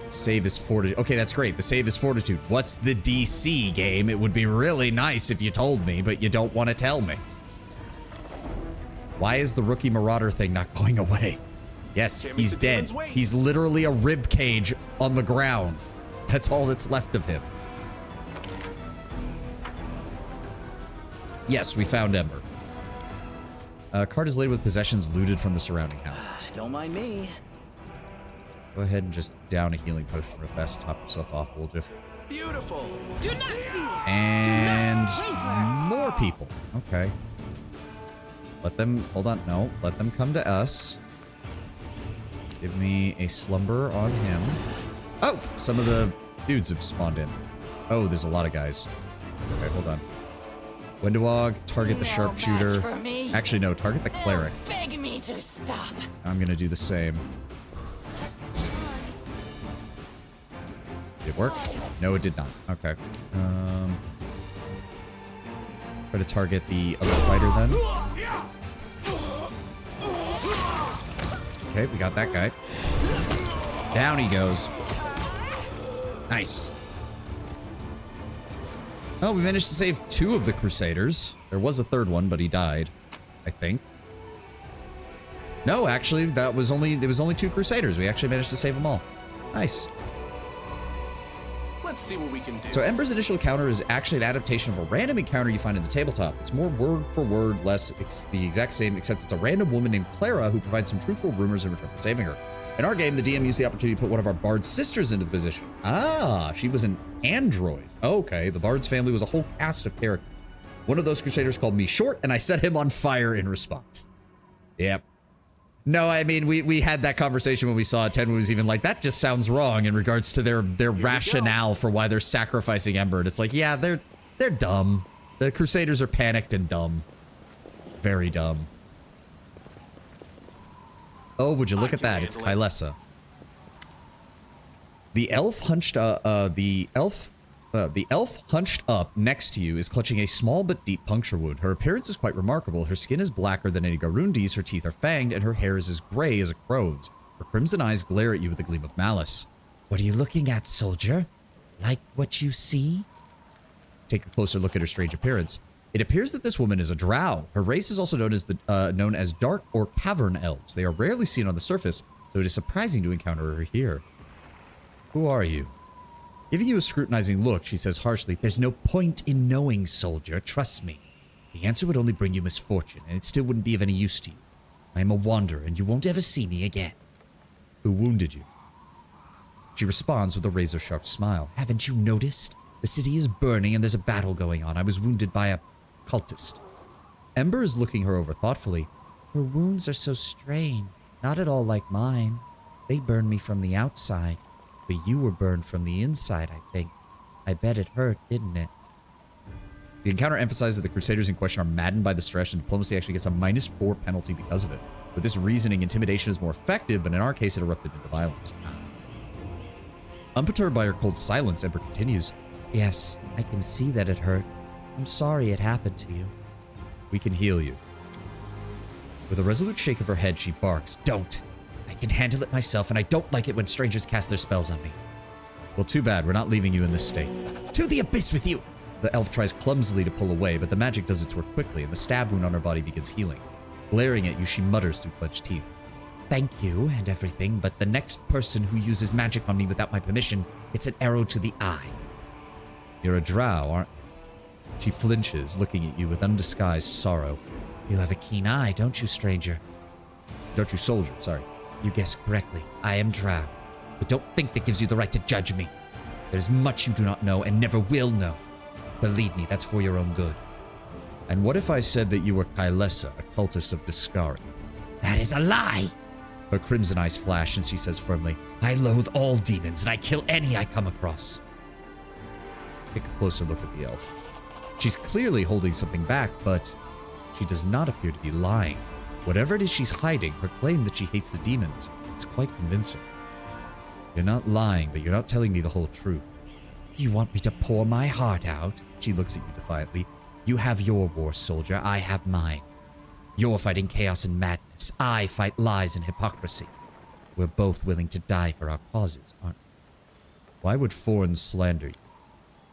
Save is fortitude. Okay, that's great. The save is fortitude. What's the DC, game? It would be really nice if you told me, but you don't want to tell me. Why is the rookie marauder thing not going away? Yes, he's dead. He's literally a rib cage on the ground. That's all that's left of him. Yes, we found Ember. Cart is laden with possessions looted from the surrounding houses. Don't mind me. Go ahead and just down a healing potion real fast to top yourself off, Woljif. Beautiful. Do not fear. And Do not waver. more people. Okay. Let them, hold on, no. Let them come to us. Give me a slumber on him. Oh, some of the dudes have spawned in. Oh, there's a lot of guys. Okay, hold on. Wendewog, target the sharpshooter. Actually, no, target the cleric. Beg me to stop. I'm gonna do the same. Did it work? No, it did not. Okay. Try to target the other fighter then. Okay, we got that guy. Down he goes. Nice. Oh, we managed to save 2 of the Crusaders. There was a third one, but he died, I think. No, actually, there was only 2 Crusaders. We actually managed to save them all. Nice. Let's see what we can do. So Ember's initial encounter is actually an adaptation of a random encounter you find in the tabletop. It's more word for word, less. It's the exact same, except it's a random woman named Clara who provides some truthful rumors in return for saving her. In our game, the DM used the opportunity to put one of our Bard's sisters into the position. Ah, she was an android. Okay, the Bard's family was a whole cast of characters. One of those Crusaders called me short, and I set him on fire in response. Yep. No, I mean, we had that conversation when we saw it. Ten was even like, that just sounds wrong in regards to their rationale for why they're sacrificing Ember. And it's like, yeah, they're dumb. The Crusaders are panicked and dumb. Very dumb. Oh, would you look at that? It's Kylesa. The elf hunched up next to you is clutching a small but deep puncture wound. Her appearance is quite remarkable. Her skin is blacker than any Garundi's, her teeth are fanged, and her hair is as gray as a crow's. Her crimson eyes glare at you with a gleam of malice. What are you looking at, soldier? Like what you see? Take a closer look at her strange appearance. It appears that this woman is a drow. Her race is also known as dark or cavern elves. They are rarely seen on the surface, so it is surprising to encounter her here. Who are you? Giving you a scrutinizing look, she says harshly, "There's no point in knowing, soldier. Trust me. The answer would only bring you misfortune, and it still wouldn't be of any use to you. I am a wanderer, and you won't ever see me again." Who wounded you? She responds with a razor-sharp smile. "Haven't you noticed? The city is burning, and there's a battle going on. I was wounded by a cultist." Ember is looking her over thoughtfully. "Her wounds are so strange. Not at all like mine. They burned me from the outside. But you were burned from the inside, I think. I bet it hurt, didn't it?" The encounter emphasizes that the Crusaders in question are maddened by the stress, and diplomacy actually gets a -4 penalty because of it. With this reasoning, intimidation is more effective, but in our case, it erupted into violence. Unperturbed by her cold silence, Ember continues, "Yes, I can see that it hurt. I'm sorry it happened to you. We can heal you." With a resolute shake of her head, she barks, "Don't! I can handle it myself, and I don't like it when strangers cast their spells on me." "Well, too bad. We're not leaving you in this state." "To the abyss with you!" The elf tries clumsily to pull away, but the magic does its work quickly, and the stab wound on her body begins healing. Glaring at you, she mutters through clenched teeth, "Thank you and everything, but the next person who uses magic on me without my permission gets an arrow to the eye." "You're a drow, aren't you?" She flinches, looking at you with undisguised sorrow. "You have a keen eye, don't you, stranger?" "Don't you, soldier, sorry." "You guessed correctly. I am drow. But don't think that gives you the right to judge me. There's much you do not know and never will know. Believe me, that's for your own good." "And what if I said that you were Kylesa, a cultist of Discari?" "That is a lie!" Her crimson eyes flash, and she says firmly, "I loathe all demons, and I kill any I come across." Take a closer look at the elf. She's clearly holding something back, but she does not appear to be lying. Whatever it is she's hiding, her claim that she hates the demons is quite convincing. "You're not lying, but you're not telling me the whole truth." "Do you want me to pour my heart out?" She looks at you defiantly. "You have your war, soldier. I have mine. You're fighting chaos and madness. I fight lies and hypocrisy. We're both willing to die for our causes, aren't we?" "Why would Foreign slander you?"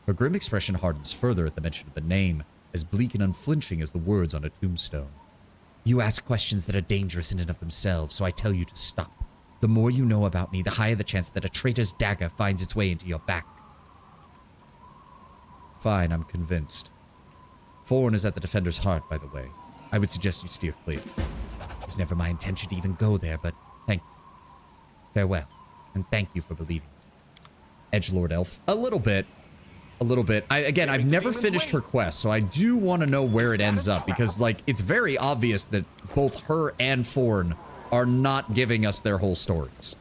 Her grim expression hardens further at the mention of the name, as bleak and unflinching as the words on a tombstone. "You ask questions that are dangerous in and of themselves, so I tell you to stop. The more you know about me, the higher the chance that a traitor's dagger finds its way into your back." "Fine, I'm convinced. Foreign is at the Defender's heart, by the way. I would suggest you steer clear. It was never my intention to even go there, but thank you. Farewell, and thank you for believing me." Edgelord elf, a little bit. a little bit. Again, I've never finished her quest, so I do want to know where it ends up, because, like, it's very obvious that both her and Thorn are not giving us their whole stories.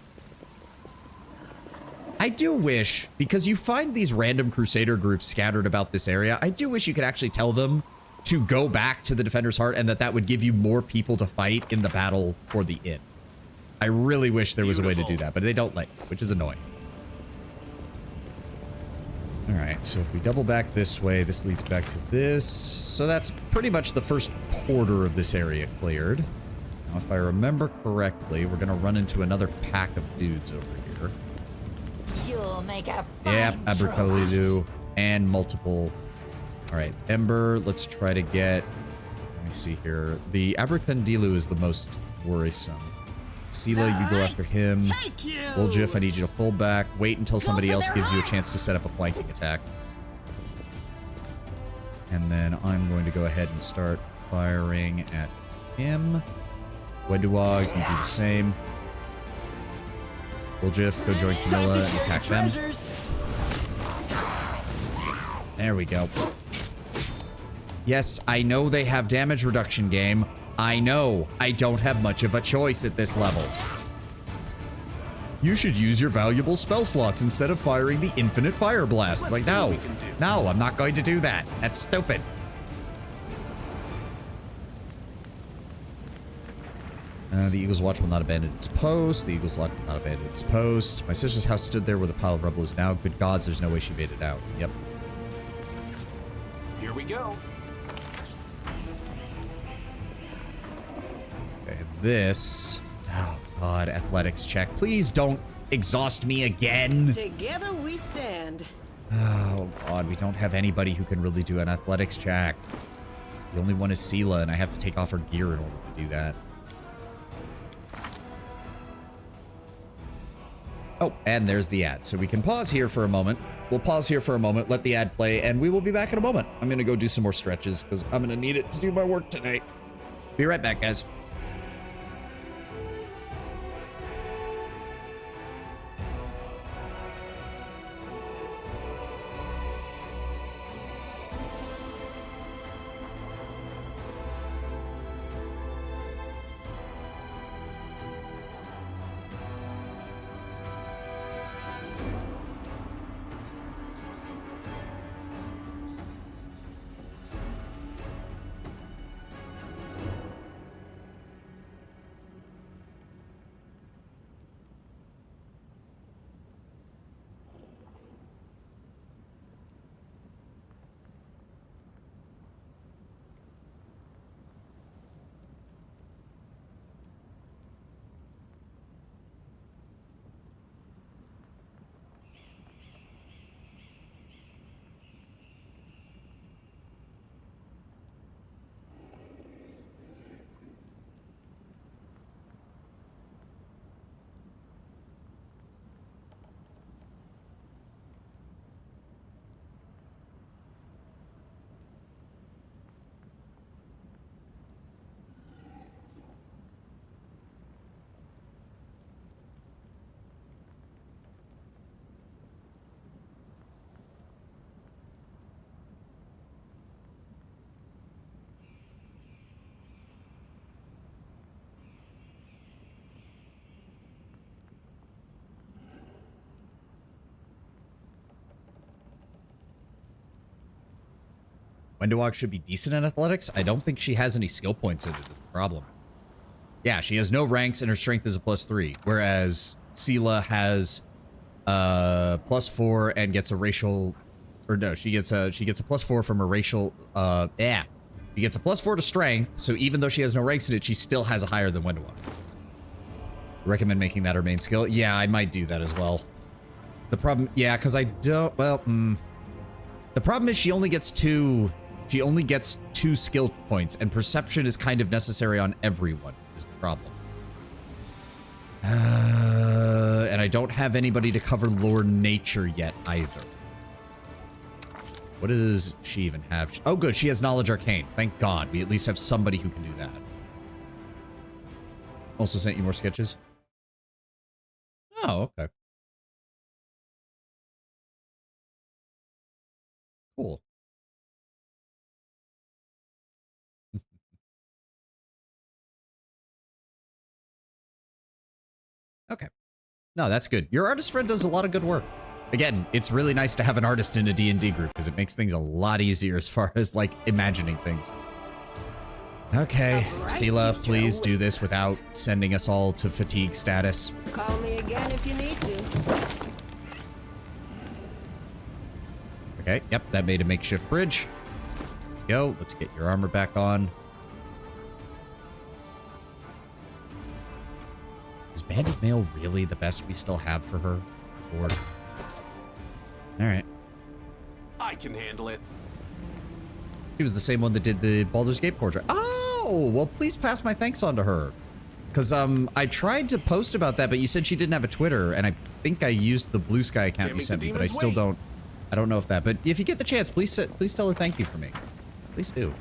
I do wish, because you find these random Crusader groups scattered about this area, I do wish you could actually tell them to go back to the Defender's Heart, and that would give you more people to fight in the battle for the inn. I really wish there was a way to do that, but they don't let you, which is annoying. Alright, so if we double back this way, this leads back to this. So that's pretty much the first quarter of this area cleared. Now, if I remember correctly, we're going to run into another pack of dudes over here. You'll make a Yep, fine Abercrombie and multiple. Alright, Ember, let's try to get... Let me see here. The Abercondilu is the most worrisome. Sela, you go after him. Woljif, I need you to full back. Wait until somebody else gives you a chance to set up a flanking attack. And then I'm going to go ahead and start firing at him. Wenduog, you do the same. Woljif, go join Camilla and attack them. There we go. Yes, I know they have damage reduction game. I know. I don't have much of a choice at this level. You should use your valuable spell slots instead of firing the infinite fire blast. It's like, no. No, I'm not going to do that. That's stupid. The Eagle's Watch will not abandon its post. The Eagle's Watch will not abandon its post. My sister's house stood there where the pile of rubble is now. Good gods, there's no way she made it out. Yep. Here we go. And this... Oh, God. Athletics check. Please don't exhaust me again. Together we stand. Oh, God. We don't have anybody who can really do an athletics check. The only one is Sela, and I have to take off her gear in order to do that. Oh, and there's the ad. So we can pause here for a moment. We'll pause here for a moment, let the ad play, and we will be back in a moment. I'm going to go do some more stretches because I'm going to need it to do my work tonight. Be right back, guys. Wenduog should be decent at athletics. I don't think she has any skill points in it is the problem. Yeah, she has no ranks and her strength is a +3, whereas Sela has +4 and gets a racial, or no, she gets a +4 from a racial, she gets a +4 to strength, so even though she has no ranks in it, she still has a higher than Wenduog. Recommend making that her main skill? Yeah, I might do that as well. The problem, yeah, because I don't, well, the problem is she only gets two skill points, and perception is kind of necessary on everyone, is the problem. And I don't have anybody to cover lore nature yet, either. What does she even have? Oh, good, she has knowledge arcane. Thank God, we at least have somebody who can do that. Also sent you more sketches? Oh, okay. Cool. Okay. No, that's good. Your artist friend does a lot of good work. Again, it's really nice to have an artist in a D&D group because it makes things a lot easier as far as like imagining things. Okay, Sela, please do this without sending us all to fatigue status. Call me again if you need to. Okay, yep, that made a makeshift bridge. Go, let's get your armor back on. Is Banded Mail really the best we still have for her? Lord. Alright. I can handle it. She was the same one that did the Baldur's Gate portrait. Oh, well, please pass my thanks on to her. Because I tried to post about that, but you said she didn't have a Twitter, and I think I used the Blue Sky account you sent me, but I still don't. I don't know if that. But if you get the chance, please tell her thank you for me. Please do.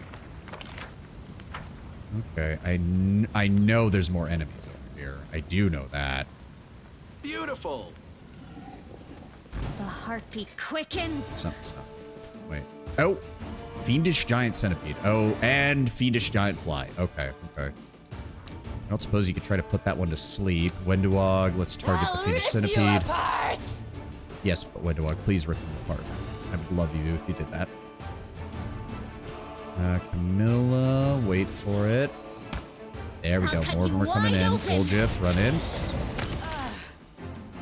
Okay, I know there's more enemies over here. I do know that. Beautiful. The heartbeat quickens. Stop. Wait. Oh, Fiendish Giant Centipede. Oh, and Fiendish Giant Fly. Okay. I don't suppose you could try to put that one to sleep. Wendowog, let's target the Fiendish Centipede. Yes, but Wendowog, please rip them apart. I would love you if you did that. Camilla, wait for it. There we go. More of them are coming in. Oljif, run in.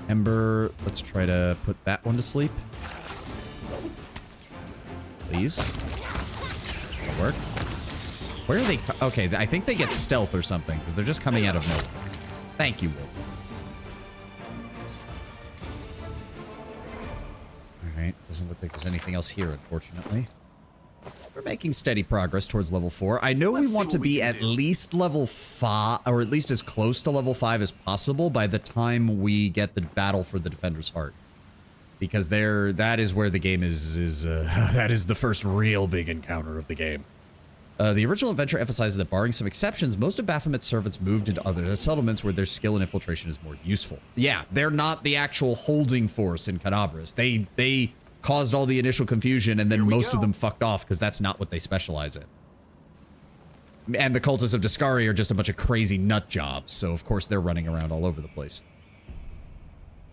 Ember, let's try to put that one to sleep. Please. That'll work. Where are they? Okay, I think they get stealth or something, because they're just coming out of nowhere. Thank you, Wolf. Alright, doesn't look like there's anything else here, unfortunately. We're making steady progress towards level 4. I know we want to be at least level 5, or at least as close to level 5 as possible by the time we get the battle for the Defender's Heart. Because that is where the game that is the first real big encounter of the game. The original adventure emphasizes that barring some exceptions, most of Baphomet's servants moved into other settlements where their skill and infiltration is more useful. Yeah, they're not the actual holding force in Canabras. They caused all the initial confusion, and then most of them fucked off because that's not what they specialize in. And the cultists of Discari are just a bunch of crazy nut jobs, so of course they're running around all over the place.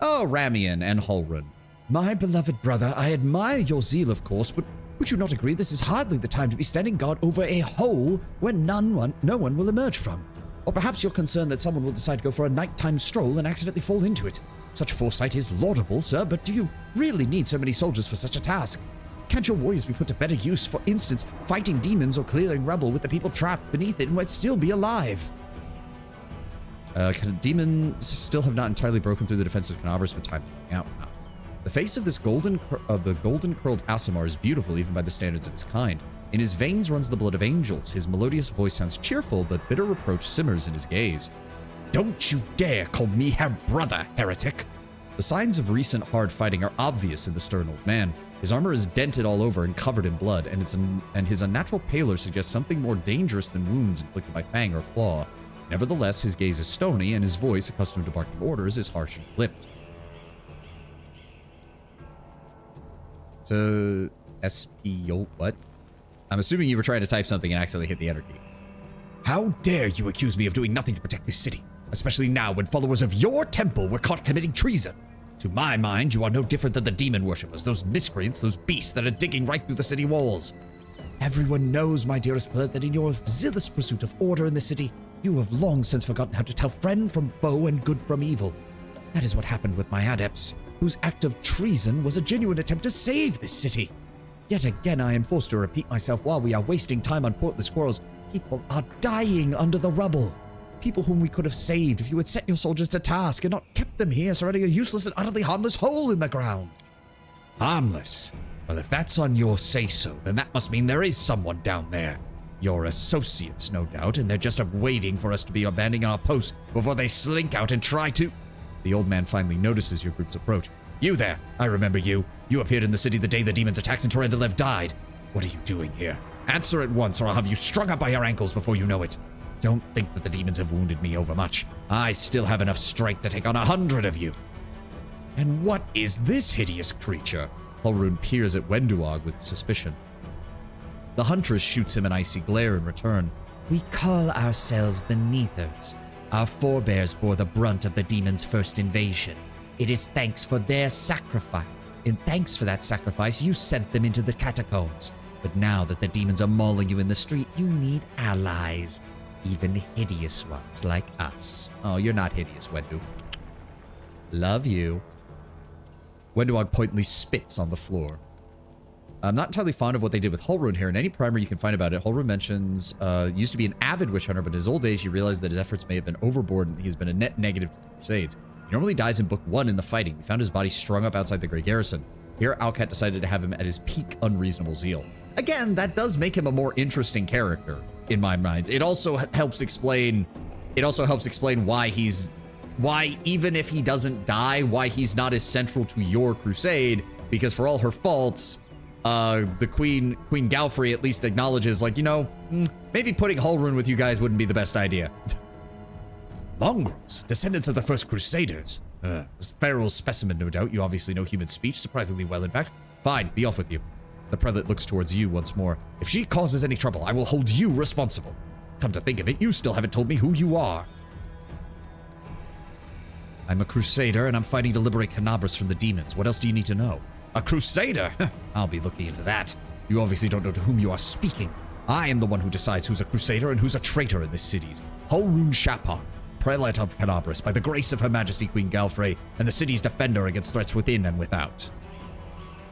Oh, Ramian and Hulrun. My beloved brother, I admire your zeal, of course, but would you not agree this is hardly the time to be standing guard over a hole where no one will emerge from? Or perhaps you're concerned that someone will decide to go for a nighttime stroll and accidentally fall into it. Such foresight is laudable, sir, but do you really need so many soldiers for such a task? Can't your warriors be put to better use, for instance, fighting demons or clearing rubble with the people trapped beneath it and might still be alive? Demons still have not entirely broken through the defense of Canabras, but time is running out now. The face of this golden curled Aasimar is beautiful even by the standards of his kind. In his veins runs the blood of angels. His melodious voice sounds cheerful, but bitter reproach simmers in his gaze. Don't you dare call me her brother, heretic! The signs of recent hard fighting are obvious in the stern old man. His armor is dented all over and covered in blood, and his unnatural pallor suggests something more dangerous than wounds inflicted by fang or claw. Nevertheless, his gaze is stony, and his voice, accustomed to barking orders, is harsh and clipped. So, SPO, what? I'm assuming you were trying to type something and accidentally hit the enter key. How dare you accuse me of doing nothing to protect this city, especially now when followers of your temple were caught committing treason. To my mind, you are no different than the demon worshippers, those miscreants, those beasts that are digging right through the city walls. Everyone knows, my dearest Blurt, that in your zealous pursuit of order in the city, you have long since forgotten how to tell friend from foe and good from evil. That is what happened with my adepts, whose act of treason was a genuine attempt to save this city. Yet again, I am forced to repeat myself while we are wasting time on pointless quarrels. People are dying under the rubble. People whom we could have saved if you had set your soldiers to task and not kept them here surrounding a useless and utterly harmless hole in the ground. Harmless? Well, if that's on your say-so, then that must mean there is someone down there. Your associates, no doubt, and they're just waiting for us to be abandoning our post before they slink out and try to... The old man finally notices your group's approach. You there! I remember you. You appeared in the city the day the demons attacked and Torrendalev died. What are you doing here? Answer at once, or I'll have you strung up by your ankles before you know it. Don't think that the demons have wounded me overmuch. I still have enough strength to take on 100 of you. And what is this hideous creature? Holroon peers at Wenduog with suspicion. The Huntress shoots him an icy glare in return. We call ourselves the Neathers. Our forebears bore the brunt of the demons' first invasion. It is thanks for their sacrifice. In thanks for that sacrifice, you sent them into the catacombs. But now that the demons are mauling you in the street, you need allies. Even hideous ones like us. Oh, you're not hideous, Wendu. Love you. Wenduog pointedly spits on the floor. I'm not entirely fond of what they did with Holroon here. In any primer you can find about it, Holroon mentions used to be an avid witch hunter, but in his old age he realized that his efforts may have been overboard and he's been a net negative to the Crusades. He normally dies in book 1 in the fighting. We found his body strung up outside the Grey Garrison. Here, Alcat decided to have him at his peak unreasonable zeal. Again, that does make him a more interesting character in my mind. It also helps explain why even if he doesn't die, why he's not as central to your crusade, because for all her faults, the Queen Galfrey at least acknowledges, like, you know, maybe putting Holroon with you guys wouldn't be the best idea. Mongrels, descendants of the first Crusaders. Feral specimen, no doubt. You obviously know human speech, surprisingly well, in fact. Fine, be off with you. The prelate looks towards you once more. If she causes any trouble, I will hold you responsible. Come to think of it, you still haven't told me who you are. I'm a crusader, and I'm fighting to liberate Canabras from the demons. What else do you need to know? A crusader? I'll be looking into that. You obviously don't know to whom you are speaking. I am the one who decides who's a crusader and who's a traitor in this city's. Holroon Shapar, prelate of Canabras, by the grace of Her Majesty Queen Galfrey, and the city's defender against threats within and without.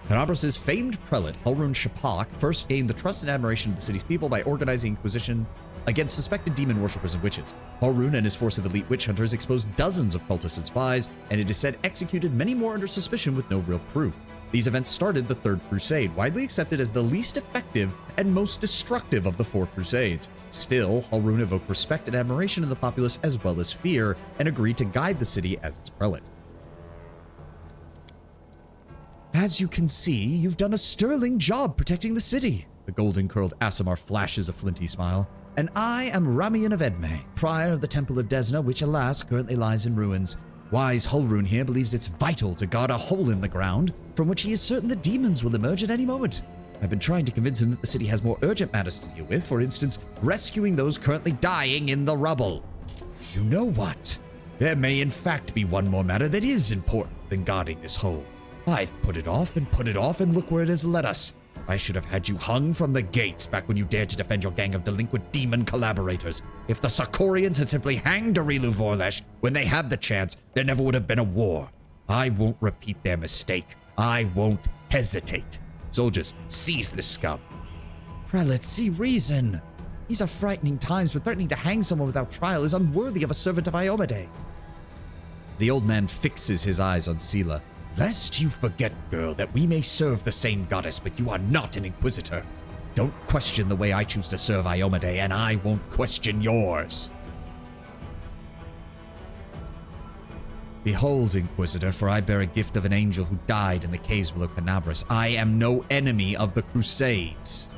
Canabras' famed prelate, Holroon Shapak, first gained the trust and admiration of the city's people by organizing inquisition against suspected demon worshippers and witches. Holroon and his force of elite witch hunters exposed dozens of cultists and spies, and it is said executed many more under suspicion with no real proof. These events started the Third Crusade, widely accepted as the least effective and most destructive of the 4 Crusades. Still, Holroon evoked respect and admiration in the populace as well as fear, and agreed to guide the city as its prelate. As you can see, you've done a sterling job protecting the city. The golden-curled Aasimar flashes a flinty smile. And I am Ramian of Edme, prior of the Temple of Desna, which alas currently lies in ruins. Wise Holroon here believes it's vital to guard a hole in the ground, from which he is certain the demons will emerge at any moment. I've been trying to convince him that the city has more urgent matters to deal with, for instance, rescuing those currently dying in the rubble. You know what? There may in fact be one more matter that is important than guarding this hole. I've put it off, and look where it has led us. I should have had you hung from the gates back when you dared to defend your gang of delinquent demon collaborators. If the Sarkorians had simply hanged Arilu Vorlesh when they had the chance, there never would have been a war. I won't repeat their mistake. I won't hesitate. Soldiers, seize this scum. Prelate, see reason. These are frightening times, but threatening to hang someone without trial is unworthy of a servant of Iomade. The old man fixes his eyes on Sela. Lest you forget, girl, that we may serve the same goddess, but you are not an inquisitor. Don't question the way I choose to serve Iomade, and I won't question yours. Behold, Inquisitor, for I bear a gift of an angel who died in the caves below Canabras. I am no enemy of the Crusades.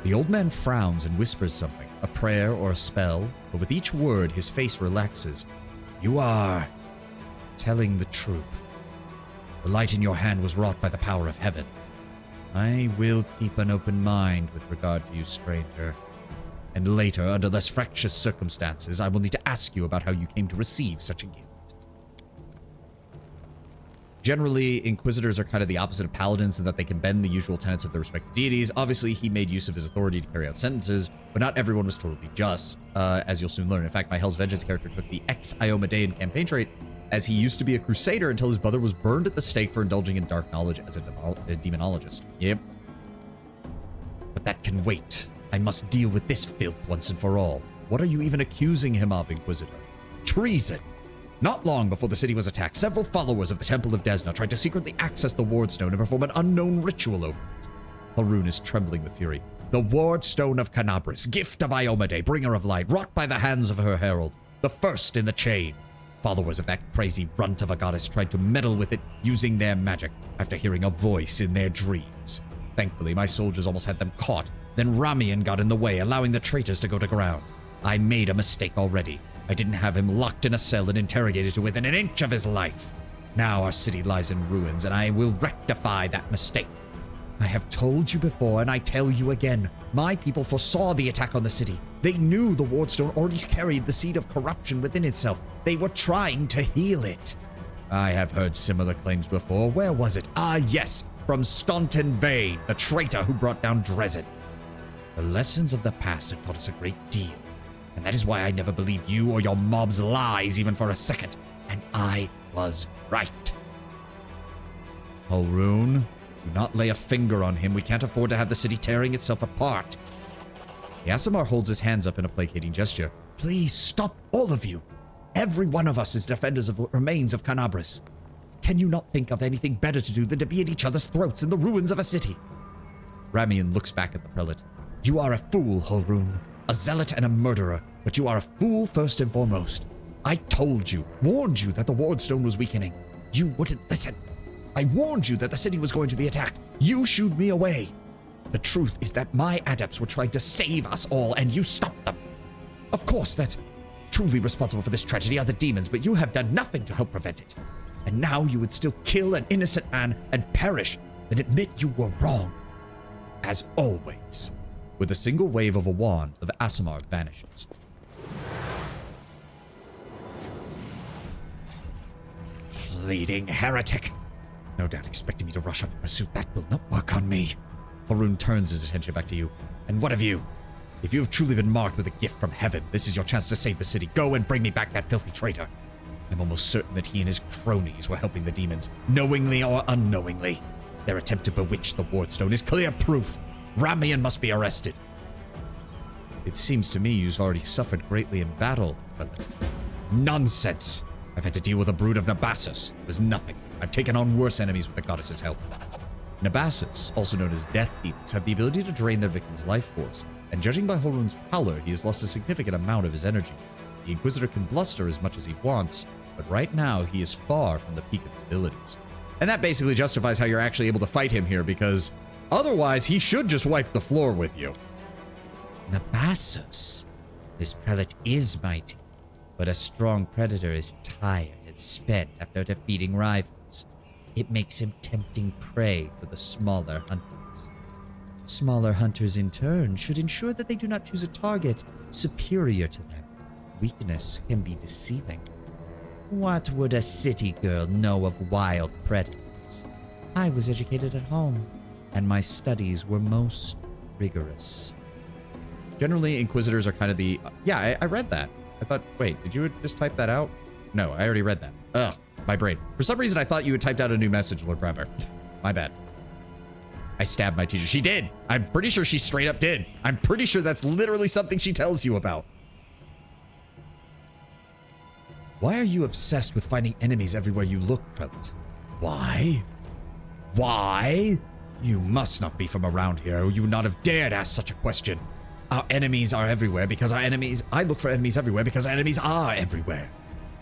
The old man frowns and whispers something, a prayer or a spell, but with each word his face relaxes. You are telling the truth. The light in your hand was wrought by the power of heaven. I will keep an open mind with regard to you, stranger. And later, under less fractious circumstances, I will need to ask you about how you came to receive such a gift. Generally, Inquisitors are kind of the opposite of Paladins in that they can bend the usual tenets of their respective deities. Obviously, he made use of his authority to carry out sentences, but not everyone was totally just, as you'll soon learn. In fact, my Hell's Vengeance character took the ex-Iomedean campaign trait, as he used to be a Crusader until his brother was burned at the stake for indulging in dark knowledge as a demonologist. Yep. But that can wait. I must deal with this filth once and for all. What are you even accusing him of, Inquisitor? Treason! Not long before the city was attacked, several followers of the Temple of Desna tried to secretly access the Wardstone and perform an unknown ritual over it. Holroon is trembling with fury. The Wardstone of Canabras, gift of Iomade, bringer of light, wrought by the hands of her herald, the first in the chain. Followers of that crazy runt of a goddess tried to meddle with it using their magic after hearing a voice in their dreams. Thankfully, my soldiers almost had them caught. Then Ramian got in the way, allowing the traitors to go to ground. I made a mistake already. I didn't have him locked in a cell and interrogated to within an inch of his life. Now our city lies in ruins, and I will rectify that mistake. I have told you before, and I tell you again, my people foresaw the attack on the city. They knew the Wardstone already carried the seed of corruption within itself. They were trying to heal it. I have heard similar claims before. Where was it? Ah, yes, from Staunton Vane, the traitor who brought down Dresden. The lessons of the past have taught us a great deal, and that is why I never believed you or your mob's lies even for a second, and I was right. Holroon, do not lay a finger on him. We can't afford to have the city tearing itself apart. Yasimar holds his hands up in a placating gesture. Please stop, all of you. Every one of us is defenders of what remains of Canabris. Can you not think of anything better to do than to be at each other's throats in the ruins of a city? Ramian looks back at the prelate. You are a fool, Holroon. A zealot and a murderer, but you are a fool first and foremost. I told you, warned you that the Wardstone was weakening. You wouldn't listen. I warned you that the city was going to be attacked. You shooed me away. The truth is that my adepts were trying to save us all, and you stopped them. Of course, that's truly responsible for this tragedy are the demons, but you have done nothing to help prevent it. And now you would still kill an innocent man and perish, then admit you were wrong. As always. With a single wave of a wand, the Aasimar vanishes. Fleeting heretic. No doubt expecting me to rush off in pursuit. That will not work on me. Holroon turns his attention back to you. And what of you? If you have truly been marked with a gift from heaven, this is your chance to save the city. Go and bring me back that filthy traitor. I'm almost certain that he and his cronies were helping the demons, knowingly or unknowingly. Their attempt to bewitch the Wardstone is clear proof. Ramian must be arrested. It seems to me you've already suffered greatly in battle, Prelate. Nonsense! I've had to deal with a brood of Nabassus. It was nothing. I've taken on worse enemies with the goddess's help. Nabassus, also known as death demons, have the ability to drain their victim's life force, and judging by Holroon's pallor, he has lost a significant amount of his energy. The Inquisitor can bluster as much as he wants, but right now he is far from the peak of his abilities. And that basically justifies how you're actually able to fight him here, because otherwise he should just wipe the floor with you. Nabassus. This prelate is mighty, but a strong predator is tired and spent after defeating rivals. It makes him tempting prey for the smaller hunters. Smaller hunters, in turn, should ensure that they do not choose a target superior to them. Weakness can be deceiving. What would a city girl know of wild predators? I was educated at home, and my studies were most rigorous. Generally, Inquisitors are kind of the... yeah, I read that. I thought, wait, did you just type that out? No, I already read that. Ugh, my brain. For some reason, I thought you had typed out a new message, Lord Bramber. My bad. I stabbed my teacher. She did. I'm pretty sure she straight up did. I'm pretty sure that's literally something she tells you about. Why are you obsessed with finding enemies everywhere you look, Prelate? Why? Why? You must not be from around here, or you would not have dared ask such a question. Our enemies are everywhere because our enemies... I look for enemies everywhere because our enemies are everywhere.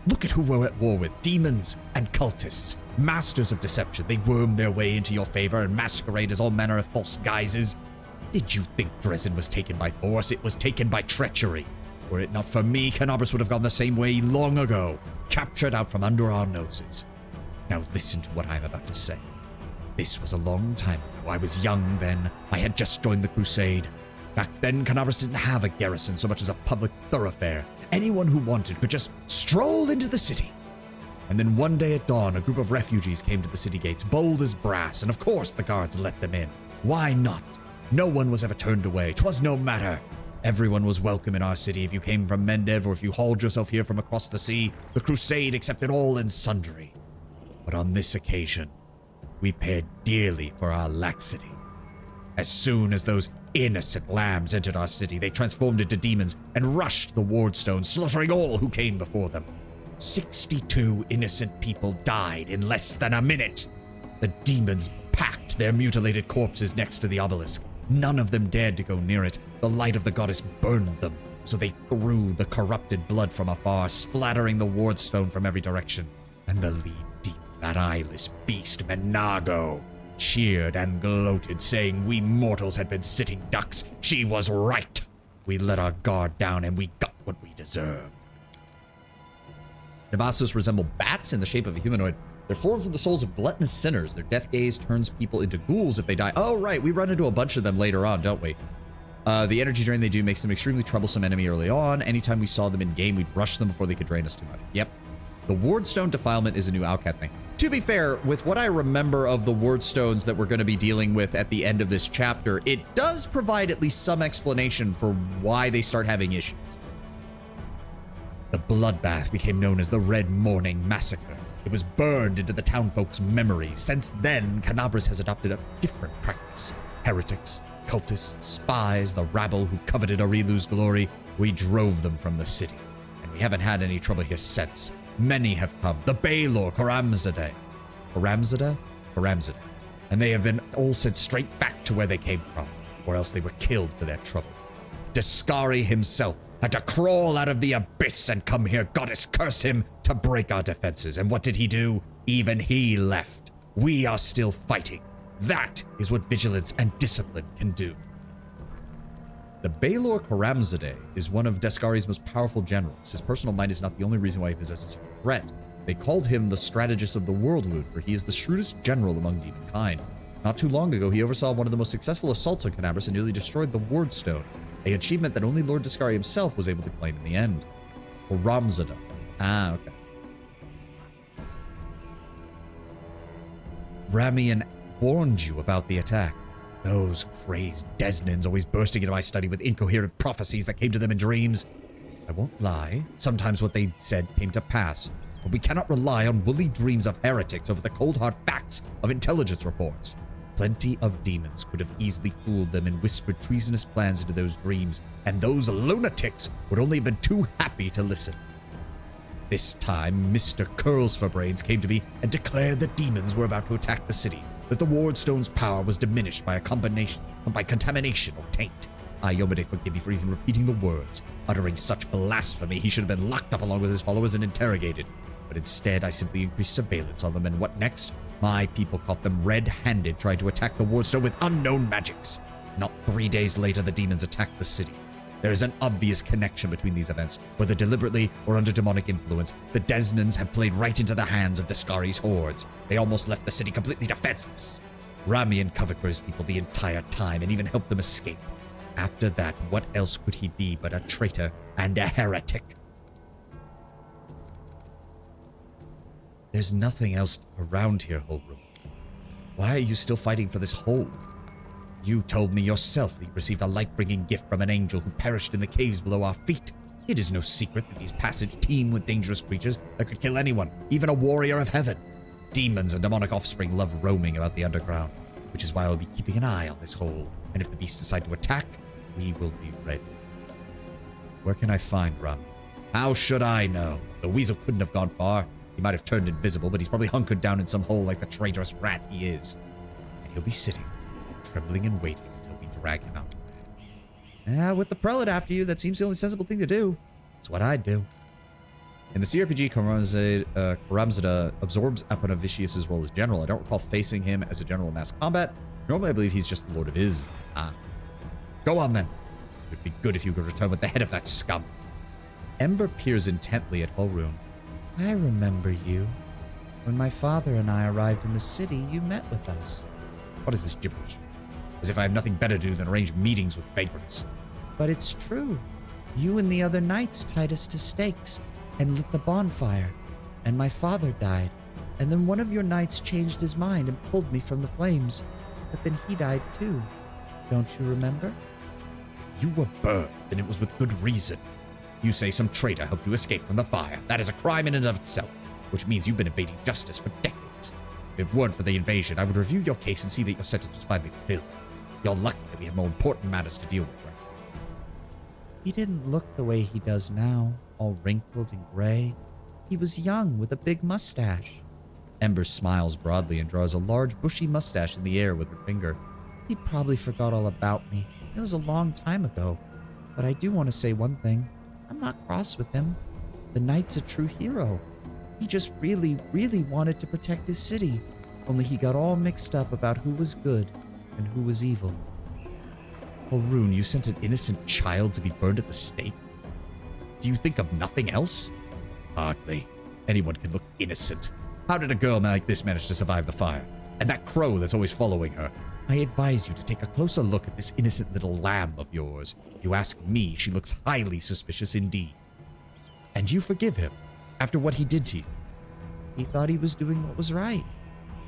Look at who we're at war with. Demons and cultists. Masters of deception. They worm their way into your favor and masquerade as all manner of false guises. Did you think Dresden was taken by force? It was taken by treachery. Were it not for me, Canabris would have gone the same way long ago. Captured out from under our noses. Now listen to what I'm about to say. This was a long time ago. I was young then. I had just joined the Crusade. Back then, Canabris didn't have a garrison so much as a public thoroughfare. Anyone who wanted could just stroll into the city. And then one day at dawn, a group of refugees came to the city gates, bold as brass, and of course the guards let them in. Why not? No one was ever turned away. 'Twas no matter. Everyone was welcome in our city if you came from Mendev or if you hauled yourself here from across the sea. The Crusade accepted all and sundry. But on this occasion, we paid dearly for our laxity. As soon as those innocent lambs entered our city, they transformed into demons and rushed the Wardstone, slaughtering all who came before them. 62 innocent people died in less than a minute. The demons packed their mutilated corpses next to the obelisk. None of them dared to go near it. The light of the goddess burned them, so they threw the corrupted blood from afar, splattering the Wardstone from every direction. And the lead demon, that eyeless beast, Menago, cheered and gloated, saying we mortals had been sitting ducks. She was right. We let our guard down and we got what we deserved. Navassos resemble bats in the shape of a humanoid. They're formed from the souls of gluttonous sinners. Their death gaze turns people into ghouls if they die. Oh, right. We run into a bunch of them later on, don't we? The energy drain they do makes them an extremely troublesome enemy early on. Anytime we saw them in game, we'd rush them before they could drain us too much. Yep. The Wardstone Defilement is a new Outcat thing. To be fair, with what I remember of the Wardstones that we're going to be dealing with at the end of this chapter, it does provide at least some explanation for why they start having issues. The bloodbath became known as the Red Morning Massacre. It was burned into the townfolk's memory. Since then, Canabras has adopted a different practice. Heretics, cultists, spies, the rabble who coveted Arilu's glory, we drove them from the city. And we haven't had any trouble here since. Many have come. The Baylor, Karamzadeh. Karamzadeh. And they have been all sent straight back to where they came from, or else they were killed for their trouble. Daskari himself had to crawl out of the abyss and come here, goddess curse him, to break our defenses. And what did he do? Even he left. We are still fighting. That is what vigilance and discipline can do. The Baylor Karamzadeh is one of Daskari's most powerful generals. His personal might is not the only reason why he possesses a threat. They called him the strategist of the Worldwood, for he is the shrewdest general among demonkind. Not too long ago, he oversaw one of the most successful assaults on Canabras and nearly destroyed the Wardstone, an achievement that only Lord Daskari himself was able to claim in the end. Karamzadeh. Ah, okay. Ramian warned you about the attack. Those crazed Desnans always bursting into my study with incoherent prophecies that came to them in dreams. I won't lie, sometimes what they said came to pass, but we cannot rely on woolly dreams of heretics over the cold hard facts of intelligence reports. Plenty of demons could have easily fooled them and whispered treasonous plans into those dreams, and those lunatics would only have been too happy to listen. This time, Mr. Curls-for-Brains came to me and declared that demons were about to attack the city, that the Wardstone's power was diminished by contamination or taint. Yomade forgive me for even repeating the words. Uttering such blasphemy, he should have been locked up along with his followers and interrogated. But instead, I simply increased surveillance on them, and what next? My people caught them red-handed trying to attack the Wardstone with unknown magics. Not 3 days later, the demons attacked the city. There is an obvious connection between these events, whether deliberately or under demonic influence. The Desnans have played right into the hands of Daskari's hordes. They almost left the city completely defenseless. Ramian covered for his people the entire time and even helped them escape. After that, what else could he be but a traitor and a heretic? There's nothing else around here, Holbrook. Why are you still fighting for this hole? You told me yourself that you received a light-bringing gift from an angel who perished in the caves below our feet. It is no secret that these passages teem with dangerous creatures that could kill anyone, even a warrior of heaven. Demons and demonic offspring love roaming about the underground, which is why I'll be keeping an eye on this hole, and if the beasts decide to attack, we will be ready. Where can I find Rami? How should I know? The weasel couldn't have gone far. He might have turned invisible, but he's probably hunkered down in some hole like the traitorous rat he is. And he'll be sitting, trembling and waiting until we drag him out. With the prelate after you, that seems the only sensible thing to do. It's what I'd do. In the CRPG, Karamzadeh absorbs Aponavicius' role as general. I don't recall facing him as a general in mass combat. Normally, I believe he's just the Lord of Iz. Go on, then. It would be good if you could return with the head of that scum. Ember peers intently at Holrune. I remember you. When my father and I arrived in the city, you met with us. What is this gibberish? As if I have nothing better to do than arrange meetings with vagrants. But it's true. You and the other knights tied us to stakes and lit the bonfire, and my father died. And then one of your knights changed his mind and pulled me from the flames. But then he died too. Don't you remember? If you were burned, then it was with good reason. You say some traitor helped you escape from the fire. That is a crime in and of itself, which means you've been evading justice for decades. If it weren't for the invasion, I would review your case and see that your sentence was finally fulfilled. You're lucky that we have more important matters to deal with right now. He didn't look the way he does now, all wrinkled and gray. He was young with a big mustache. Ember smiles broadly and draws a large bushy mustache in the air with her finger. He probably forgot all about me. It was a long time ago. But I do want to say one thing. I'm not cross with him. The knight's a true hero. He just really, really wanted to protect his city. Only he got all mixed up about who was good and who was evil. Holrune, you sent an innocent child to be burned at the stake? Do you think of nothing else? Hardly. anyone can look innocent. How did a girl like this manage to survive the fire? And that crow that's always following her. I advise you to take a closer look at this innocent little lamb of yours. If you ask me, she looks highly suspicious indeed. And you forgive him after what he did to you. He thought he was doing what was right.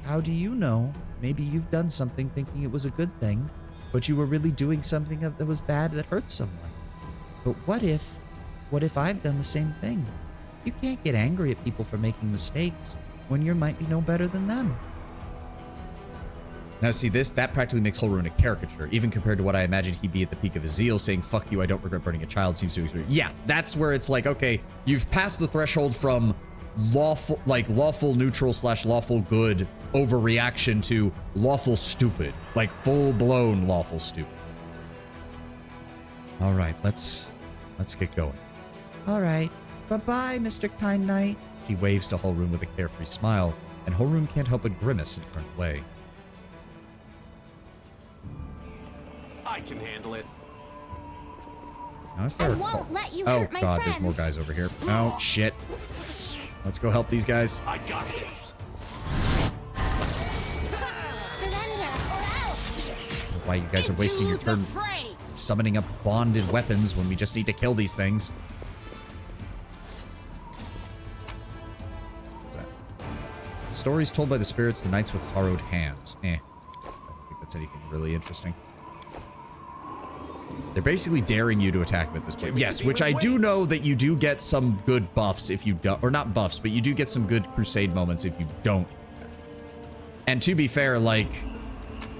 How do you know? Maybe you've done something thinking it was a good thing, but you were really doing something that was bad that hurt someone. But what if I've done the same thing? You can't get angry at people for making mistakes when you might be no better than them. Now see that practically makes Holrune a caricature, even compared to what I imagined he'd be at the peak of his zeal, saying, fuck you, I don't regret burning a child, seems to be. Yeah, that's where it's like, okay, you've passed the threshold from lawful neutral / lawful good overreaction to lawful stupid, like full-blown lawful stupid. All right, let's get going. All right, bye-bye, Mr. Kind Knight. She waves to Holrune with a carefree smile, and Holrune can't help but grimace and turn away. I can handle it. Now, if I won't let you hurt my God, friends. there's more guys over here. Oh, shit. Let's go help these guys. I got this. Surrender or else. Why you guys are wasting your turn summoning up bonded weapons when we just need to kill these things. What's that? Stories told by the spirits, the knights with harrowed hands. I don't think that's anything really interesting. They're basically daring you to attack him at this point. Yes, which I do know that you do get some good buffs if you don't, or not buffs, but you do get some good crusade moments if you don't. And to be fair, like,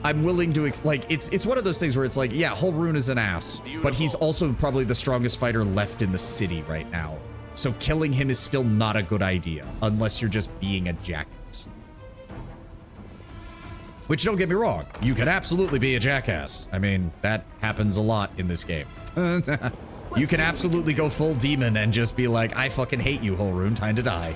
I'm willing to, like, it's one of those things where it's like, yeah, Holrune is an ass, but he's also probably the strongest fighter left in the city right now. So killing him is still not a good idea, unless you're just being a jackass. Which, don't get me wrong, you can absolutely be a jackass. I mean, that happens a lot in this game. You can absolutely go full demon and just be like, I fucking hate you, Holrune, time to die.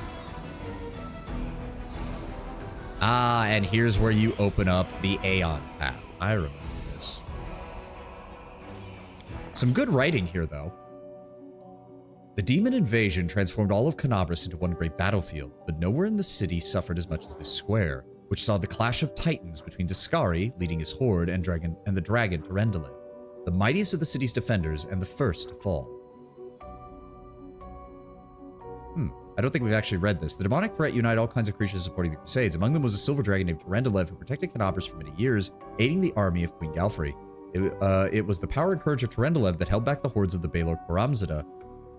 Ah, and here's where you open up the Aeon path. I remember this. Some good writing here, though. The demon invasion transformed all of Canabras into one great battlefield, but nowhere in the city suffered as much as this square, which saw the clash of titans between Discari, leading his horde, and the dragon Terendelev, the mightiest of the city's defenders and the first to fall. I don't think we've actually read this. The demonic threat united all kinds of creatures supporting the Crusades. Among them was a silver dragon named Terendelev who protected Canabras for many years, aiding the army of Queen Galfrey. It was the power and courage of Terendelev that held back the hordes of the Baelor Koramzada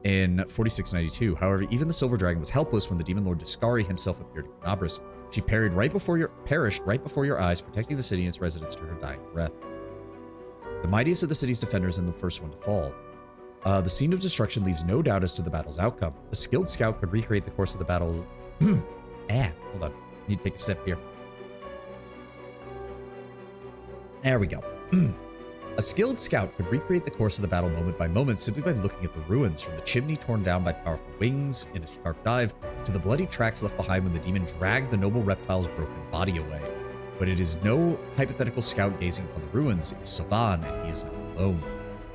in 4692. However, even the silver dragon was helpless when the demon lord Discari himself appeared in Canabras. She perished right before your eyes, protecting the city and its residents to her dying breath. The mightiest of the city's defenders and the first one to fall. The scene of destruction leaves no doubt as to the battle's outcome. A skilled scout could recreate the course of the battle. Hold on. Need to take a sip here. There we go. A skilled scout could recreate the course of the battle moment by moment simply by looking at the ruins, from the chimney torn down by powerful wings in a sharp dive to the bloody tracks left behind when the demon dragged the noble reptile's broken body away. But it is no hypothetical scout gazing upon the ruins. It is Savan, and he is not alone.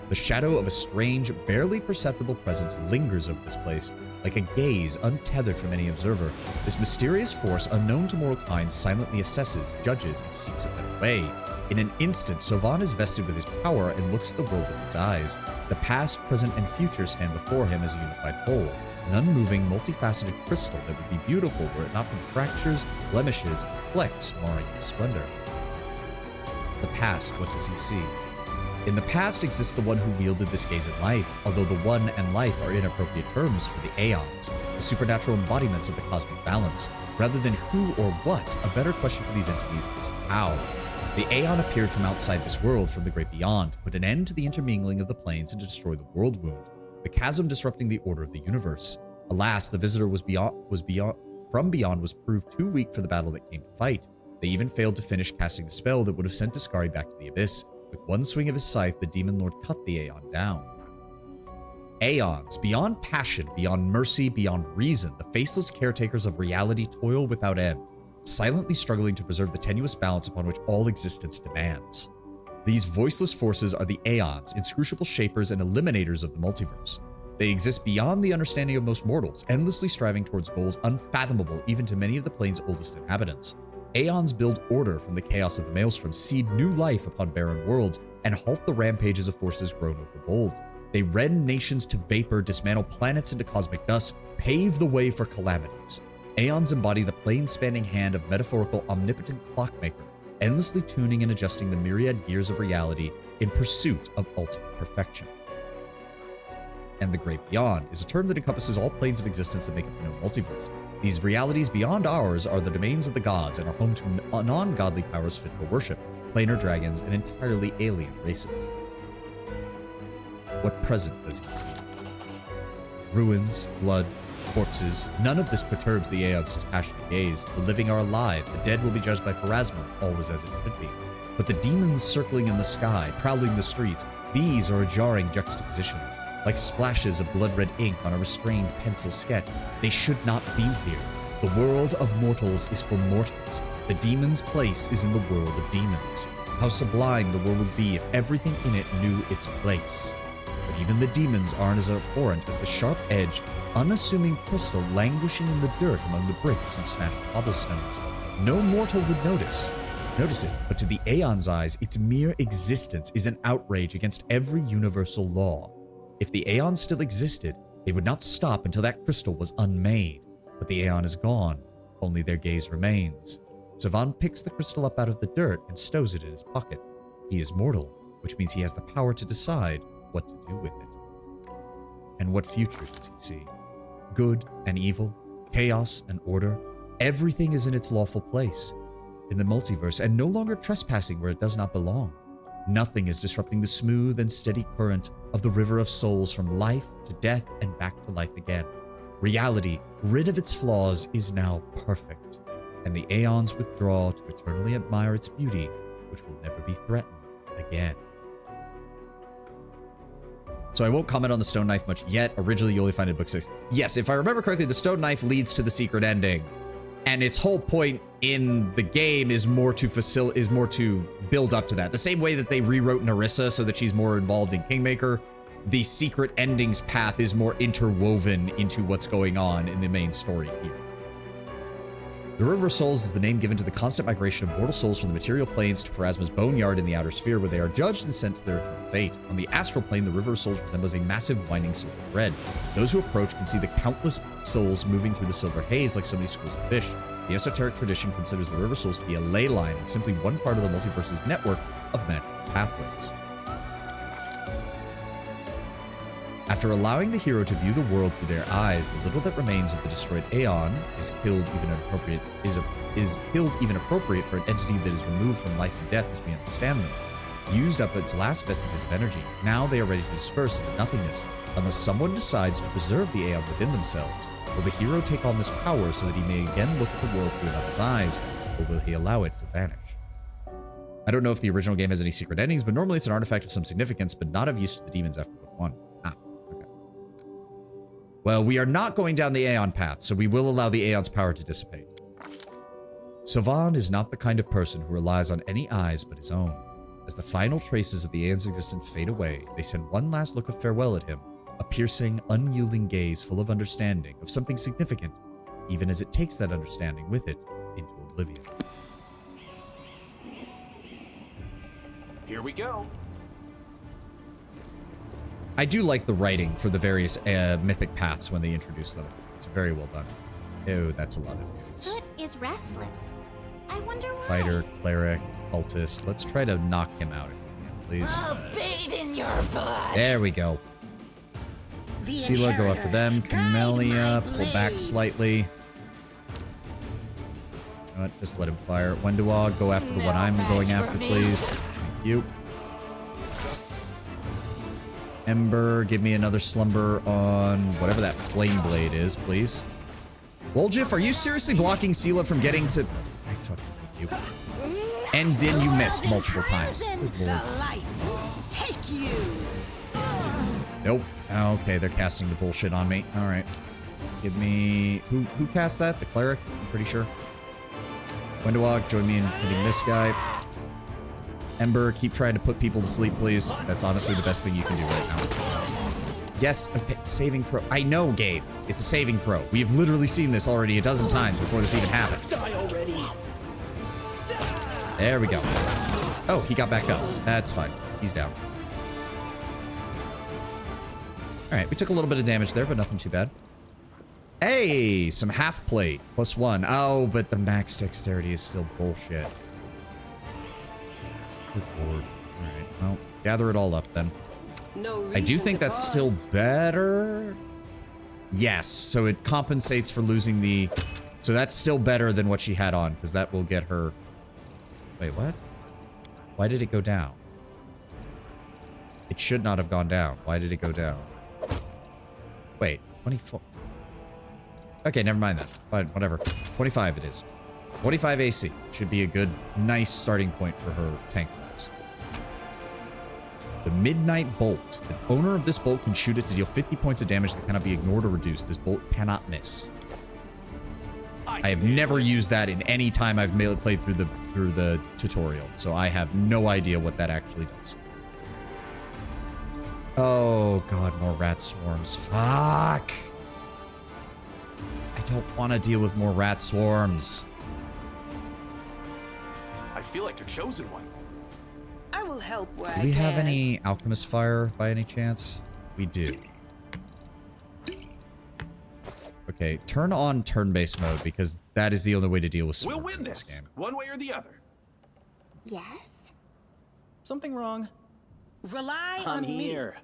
The shadow of a strange, barely perceptible presence lingers over this place, like a gaze untethered from any observer. This mysterious force, unknown to mortal kind, silently assesses, judges, and seeks a better way. In an instant, Savan is vested with his power and looks at the world with its eyes. The past, present, and future stand before him as a unified whole, an unmoving, multifaceted crystal that would be beautiful were it not for the fractures, blemishes, and flecks marring its splendor. The past, what does he see? In the past exists the one who wielded this gaze in life, although the one and life are inappropriate terms for the aeons, the supernatural embodiments of the cosmic balance. Rather than who or what, a better question for these entities is how. The Aeon appeared from outside this world, from the great beyond, to put an end to the intermingling of the planes and to destroy the world wound, the chasm disrupting the order of the universe. Alas, the visitor from beyond was proved too weak for the battle that came to fight. They even failed to finish casting the spell that would have sent Discari back to the abyss. With one swing of his scythe, the demon lord cut the Aeon down. Aeons, beyond passion, beyond mercy, beyond reason, the faceless caretakers of reality toil without end, silently struggling to preserve the tenuous balance upon which all existence demands. These voiceless forces are the Aeons, inscrutable shapers and eliminators of the multiverse. They exist beyond the understanding of most mortals, endlessly striving towards goals unfathomable even to many of the plane's oldest inhabitants. Aeons build order from the chaos of the Maelstrom, seed new life upon barren worlds, and halt the rampages of forces grown overbold. They rend nations to vapor, dismantle planets into cosmic dust, pave the way for calamities. Aeons embody the plane-spanning hand of metaphorical omnipotent clockmaker, endlessly tuning and adjusting the myriad gears of reality in pursuit of ultimate perfection. And the Great Beyond is a term that encompasses all planes of existence that make up the known multiverse. These realities beyond ours are the domains of the gods and are home to non-godly powers fit for worship, planar dragons, and entirely alien races. What present does he see? Ruins, blood, corpses. None of this perturbs the Aeon's dispassionate gaze. The living are alive, the dead will be judged by Pharasma, all is as it should be. But the demons circling in the sky, prowling the streets, these are a jarring juxtaposition. Like splashes of blood-red ink on a restrained pencil sketch, they should not be here. The world of mortals is for mortals. The demon's place is in the world of demons. How sublime the world would be if everything in it knew its place. But even the demons aren't as abhorrent as the sharp-edged, unassuming crystal languishing in the dirt among the bricks and smashed cobblestones. No mortal would notice it, but to the Aeon's eyes, its mere existence is an outrage against every universal law. If the Aeon still existed, they would not stop until that crystal was unmade. But the Aeon is gone, only their gaze remains. Savan picks the crystal up out of the dirt and stows it in his pocket. He is mortal, which means he has the power to decide what to do with it. And what future does he see? Good and evil, chaos and order, everything is in its lawful place. In the multiverse, and no longer trespassing where it does not belong. Nothing is disrupting the smooth and steady current of the river of souls from life to death and back to life again. Reality, rid of its flaws, is now perfect, and the Aeons withdraw to eternally admire its beauty, which will never be threatened again. So I won't comment on the stone knife much yet. Originally, you only find it in book 6. Yes, if I remember correctly, the stone knife leads to the secret ending, and its whole point in the game is more to build up to that. The same way that they rewrote Narissa so that she's more involved in Kingmaker, the secret endings path is more interwoven into what's going on in the main story here. The River of Souls is the name given to the constant migration of mortal souls from the material planes to Pharasma's boneyard in the outer sphere, where they are judged and sent to their eternal fate. On the astral plane, the River of Souls resembles a massive winding silver thread. Those who approach can see the countless souls moving through the silver haze like so many schools of fish. The esoteric tradition considers the River Souls to be a ley line and simply one part of the multiverse's network of magical pathways. After allowing the hero to view the world through their eyes, the little that remains of the destroyed Aeon is killed even appropriate for an entity that is removed from life and death as we understand them. Used up its last vestiges of energy, now they are ready to disperse into nothingness, unless someone decides to preserve the Aeon within themselves. Will the hero take on this power so that he may again look at the world through another's eyes, or will he allow it to vanish? I don't know if the original game has any secret endings, but normally it's an artifact of some significance, but not of use to the demons after book 1. Okay. Well, we are not going down the Aeon path, so we will allow the Aeon's power to dissipate. Savan is not the kind of person who relies on any eyes but his own. As the final traces of the Aeon's existence fade away, they send one last look of farewell at him, a piercing, unyielding gaze full of understanding of something significant, even as it takes that understanding with it into oblivion. Here we go. I do like the writing for the various mythic paths when they introduce them. It's very well done. Oh, that's a lot of dudes. Foot is restless. I wonder why. Fighter, cleric, cultist. Let's try to knock him out if we can, please. I'll bathe in your blood. There we go. Sela, go after them. Camellia, pull back slightly. You know what? Just let him fire. Wendawag, go after the one I'm going after, please. Thank you. Ember, give me another slumber on whatever that flame blade is, please. Woljif, are you seriously blocking Sela from getting to... I fucking hate you. And then you missed multiple times. Good lord. Nope. Okay, they're casting the bullshit on me. All right. Give me... Who cast that? The cleric? I'm pretty sure. Wendawag, join me in hitting this guy. Ember, keep trying to put people to sleep, please. That's honestly the best thing you can do right now. Yes, okay, saving throw. I know, Gabe. It's a saving throw. We have literally seen this already a dozen times before this even happened. Die already. There we go. Oh, he got back up. That's fine. He's down. All right, we took a little bit of damage there, but nothing too bad. Hey, some half plate. +1. Oh, but the max dexterity is still bullshit. Good lord. All right, well, gather it all up then. I do think that's still better. Yes, so it compensates for losing the... So that's still better than what she had on, because that will get her... Wait, what? Why did it go down? It should not have gone down. Why did it go down? Wait, 24... Okay, never mind that. Fine, whatever. 25 it is. 25 AC. Should be a good, nice starting point for her tank rolls. The Midnight Bolt. The owner of this bolt can shoot it to deal 50 points of damage that cannot be ignored or reduced. This bolt cannot miss. I have never used that in any time I've played through the tutorial, so I have no idea what that actually does. Oh god, more rat swarms. Fuck! I don't want to deal with more rat swarms. I feel like the chosen one. I will help where I Do we have any alchemist fire by any chance? We do. Okay, turn on turn-based mode because that is the only way to deal with swarms We'll win in this, game. one way or the other. Yes? Something wrong? Rely I'm on here.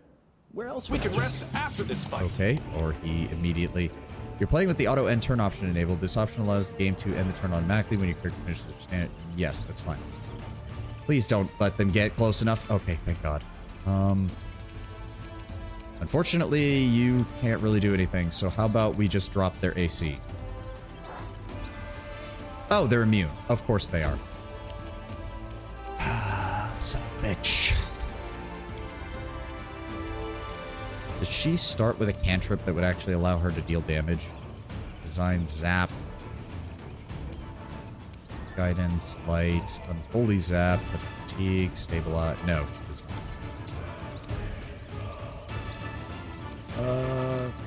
Where else We would can rest after this fight. Okay, or he immediately... You're playing with the auto end turn option enabled. This option allows the game to end the turn automatically when your character finishes their stand. Yes, that's fine. Please don't let them get close enough. Okay, thank God. Unfortunately, you can't really do anything, so how about we just drop their AC? Oh, they're immune. Of course they are. Son of a bitch. Does she start with a cantrip that would actually allow her to deal damage? Design zap. Guidance, light, unholy zap, touch fatigue, stabilize. No, she does not.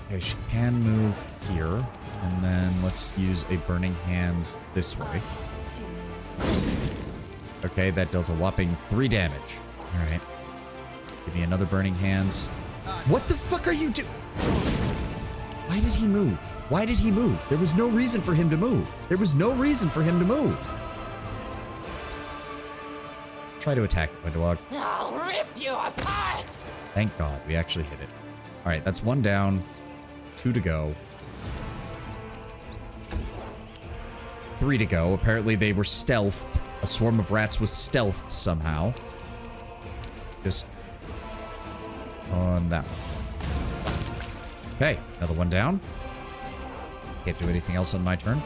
Okay, she can move here. And then let's use a burning hands this way. Okay, that dealt a whopping 3 damage. Alright. Give me another burning hands. What the fuck are you doing? Why did he move? Why did he move? There was no reason for him to move. There was no reason for him to move. Try to attack it, Windowog. I'll rip you apart! Thank God, we actually hit it. Alright, that's 1 down. 2 to go. 3 to go. Apparently they were stealthed. A swarm of rats was stealthed somehow. Just on that one. Okay, another 1 down. Can't do anything else on my turn.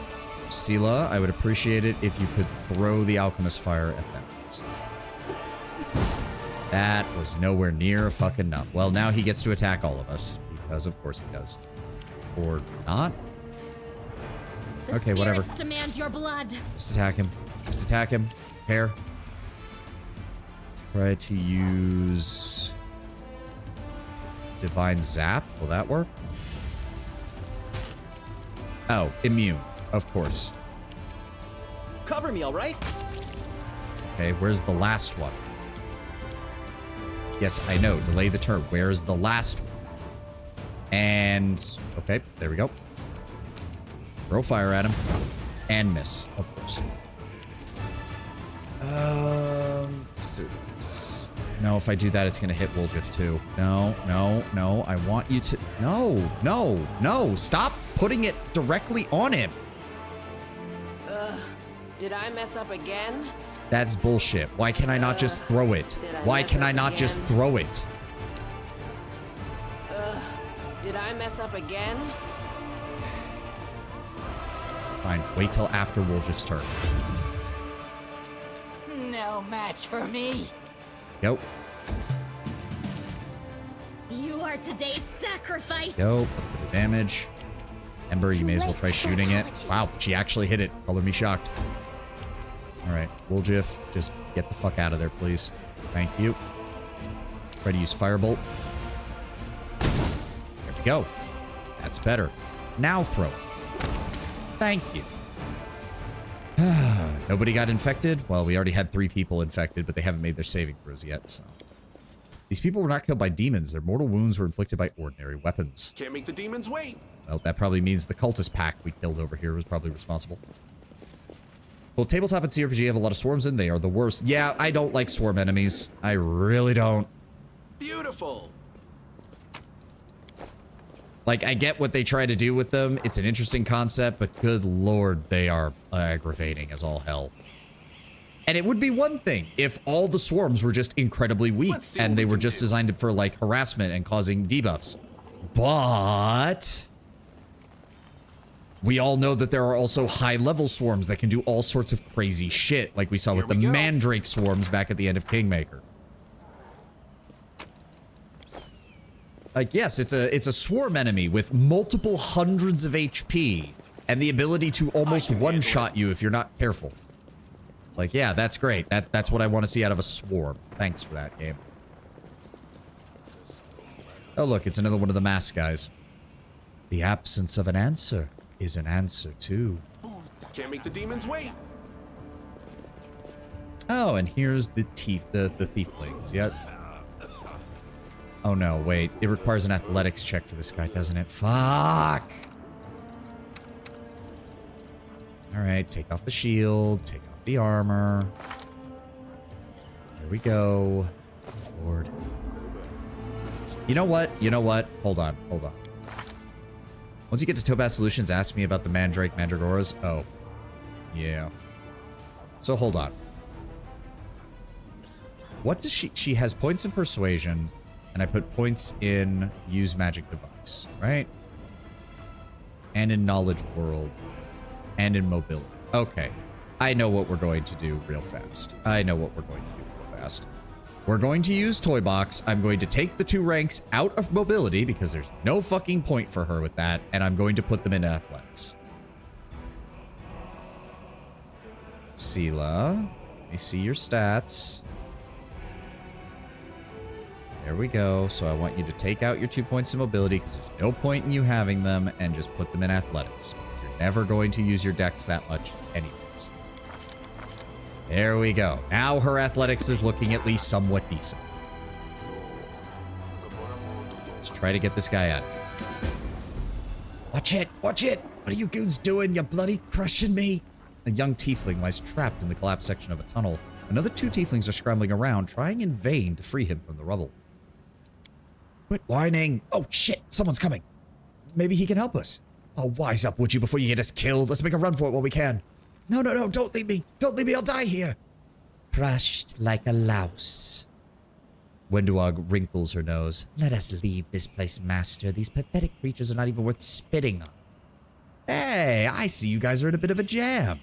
Sela, I would appreciate it if you could throw the alchemist fire at them. That was nowhere near fucking enough. Well, now he gets to attack all of us, because of course he does. Or not? Okay, whatever. Demand your blood. Just attack him. Just attack him. Hair. Try to use Divine Zap. Will that work? Oh, immune. Of course. Cover me, all right? Okay, where's the last one? Yes, I know. Delay the turn. Where's the last one? And... okay, there we go. Throw fire at him. And miss, of course. No, if I do that, it's going to hit Woljif too. No, no, no. I want you to... No, no, no. Stop putting it directly on him. Did I mess up again? That's bullshit. Why can I not just throw it? Why can I not just throw it? Did I mess up again? Fine, wait till after Woljif's turn. No match for me. Go. You are today's sacrifice. Go. A bit of damage. Ember, you may as well try shooting it. Wow, she actually hit it. Color me shocked. Alright, Woljif, just get the fuck out of there, please. Thank you. Try to use Firebolt. go. That's better. Now throw it. Thank you. Nobody got infected? Well, we already had 3 people infected, but they haven't made their saving throws yet, so. These people were not killed by demons. Their mortal wounds were inflicted by ordinary weapons. Can't make the demons wait. Well, that probably means the cultist pack we killed over here was probably responsible. Well, tabletop and CRPG have a lot of swarms in. They are the worst. Yeah, I don't like swarm enemies. I really don't. Beautiful. Like, I get what they try to do with them. It's an interesting concept, but good lord, they are aggravating as all hell. And it would be one thing if all the swarms were just incredibly weak and they were just designed for, like, harassment and causing debuffs. But we all know that there are also high-level swarms that can do all sorts of crazy shit, like we saw with the Mandrake swarms back at the end of Kingmaker. Like, yes, it's a swarm enemy with multiple hundreds of HP and the ability to almost one-shot you if you're not careful. It's like, yeah, that's great. That's what I want to see out of a swarm. Thanks for that, game. Oh, look, it's another one of the mask guys. The absence of an answer is an answer, too. Can't make the demons wait. Oh, and here's the thieflings. Yep. Oh no, wait. It requires an athletics check for this guy, doesn't it? Fuck! Alright, take off the shield, take off the armor. There we go. Lord. You know what? You know what? Hold on, hold on. Once you get to Topaz Solutions, ask me about the Mandragoras. Oh. Yeah. So hold on. What does she has points in persuasion, and I put points in use magic device, right? And in knowledge world, and in mobility. Okay, I know what we're going to do real fast. I know what we're going to do real fast. We're going to use Toy Box. I'm going to take the 2 ranks out of mobility because there's no fucking point for her with that, and I'm going to put them in athletics. Sela, let me see your stats. There we go. So I want you to take out your 2 points in mobility because there's no point in you having them and just put them in athletics. Because you're never going to use your dex that much anyways. There we go. Now her athletics is looking at least somewhat decent. Let's try to get this guy out of here. Watch it! Watch it! What are you goons doing? You're bloody crushing me! A young tiefling lies trapped in the collapsed section of a tunnel. Another 2 tieflings are scrambling around, trying in vain to free him from the rubble. Quit whining. Oh, shit. Someone's coming. Maybe he can help us. Oh, wise up, would you, before you get us killed. Let's make a run for it while we can. No, no, no. Don't leave me. Don't leave me. I'll die here. Crushed like a louse. Wenduog wrinkles her nose. Let us leave this place, master. These pathetic creatures are not even worth spitting on. Hey, I see you guys are in a bit of a jam.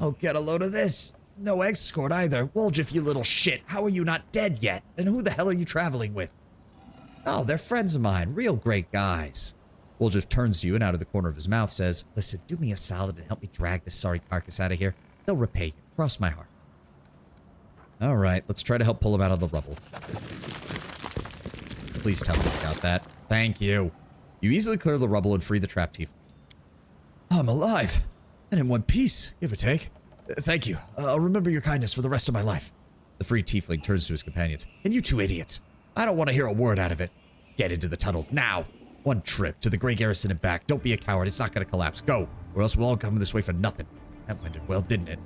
Oh, get a load of this. No escort either. Woljif, you little shit. How are you not dead yet? And who the hell are you traveling with? Oh, they're friends of mine. Real great guys. Woljif turns to you and out of the corner of his mouth says, listen, do me a solid and help me drag this sorry carcass out of here. They'll repay you. Cross my heart. All right, let's try to help pull him out of the rubble. Please tell me you got that. Thank you. You easily clear the rubble and free the trapped tiefling. I'm alive. And in one piece, give or take. Thank you. I'll remember your kindness for the rest of my life. The freed tiefling turns to his companions. And you 2 idiots. I don't want to hear a word out of it. Get into the tunnels now. 1 trip to the Grey Garrison and back. Don't be a coward. It's not going to collapse. Go, or else we'll all come this way for nothing. That went well, didn't it?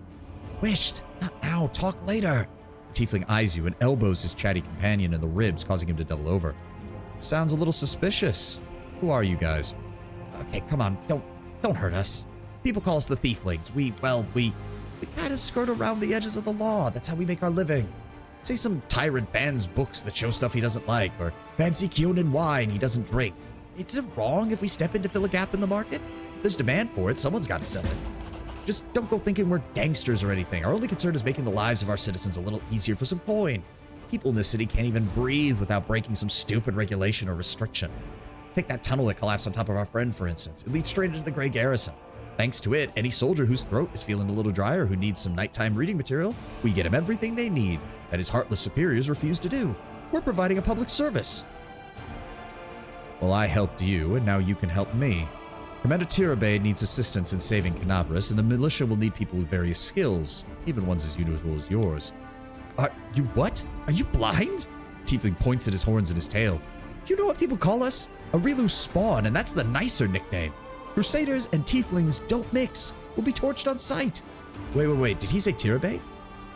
Wished. Not now. Talk later. The tiefling eyes you and elbows his chatty companion in the ribs, causing him to double over. Sounds a little suspicious. Who are you guys? Okay, come on. Don't hurt us. People call us the thieflings. We kind of skirt around the edges of the law. That's how we make our living. Say some tyrant bans books that show stuff he doesn't like, or fancy Kionan wine he doesn't drink. Is it wrong if we step in to fill a gap in the market? If there's demand for it, someone's got to sell it. Just don't go thinking we're gangsters or anything. Our only concern is making the lives of our citizens a little easier for some coin. People in this city can't even breathe without breaking some stupid regulation or restriction. Take that tunnel that collapsed on top of our friend, for instance. It leads straight into the Grey Garrison. Thanks to it, any soldier whose throat is feeling a little dry or who needs some nighttime reading material, we get him everything they need that his heartless superiors refuse to do. We're providing a public service. Well, I helped you, and now you can help me. Commander Tirabay needs assistance in saving Canabras, and the militia will need people with various skills, even ones as unusual as yours. Are you what? Are you blind? Tiefling points at his horns and his tail. You know what people call us? A Rilu spawn, and that's the nicer nickname. Crusaders and Tieflings don't mix. We'll be torched on sight. Wait. Did he say Tirabay?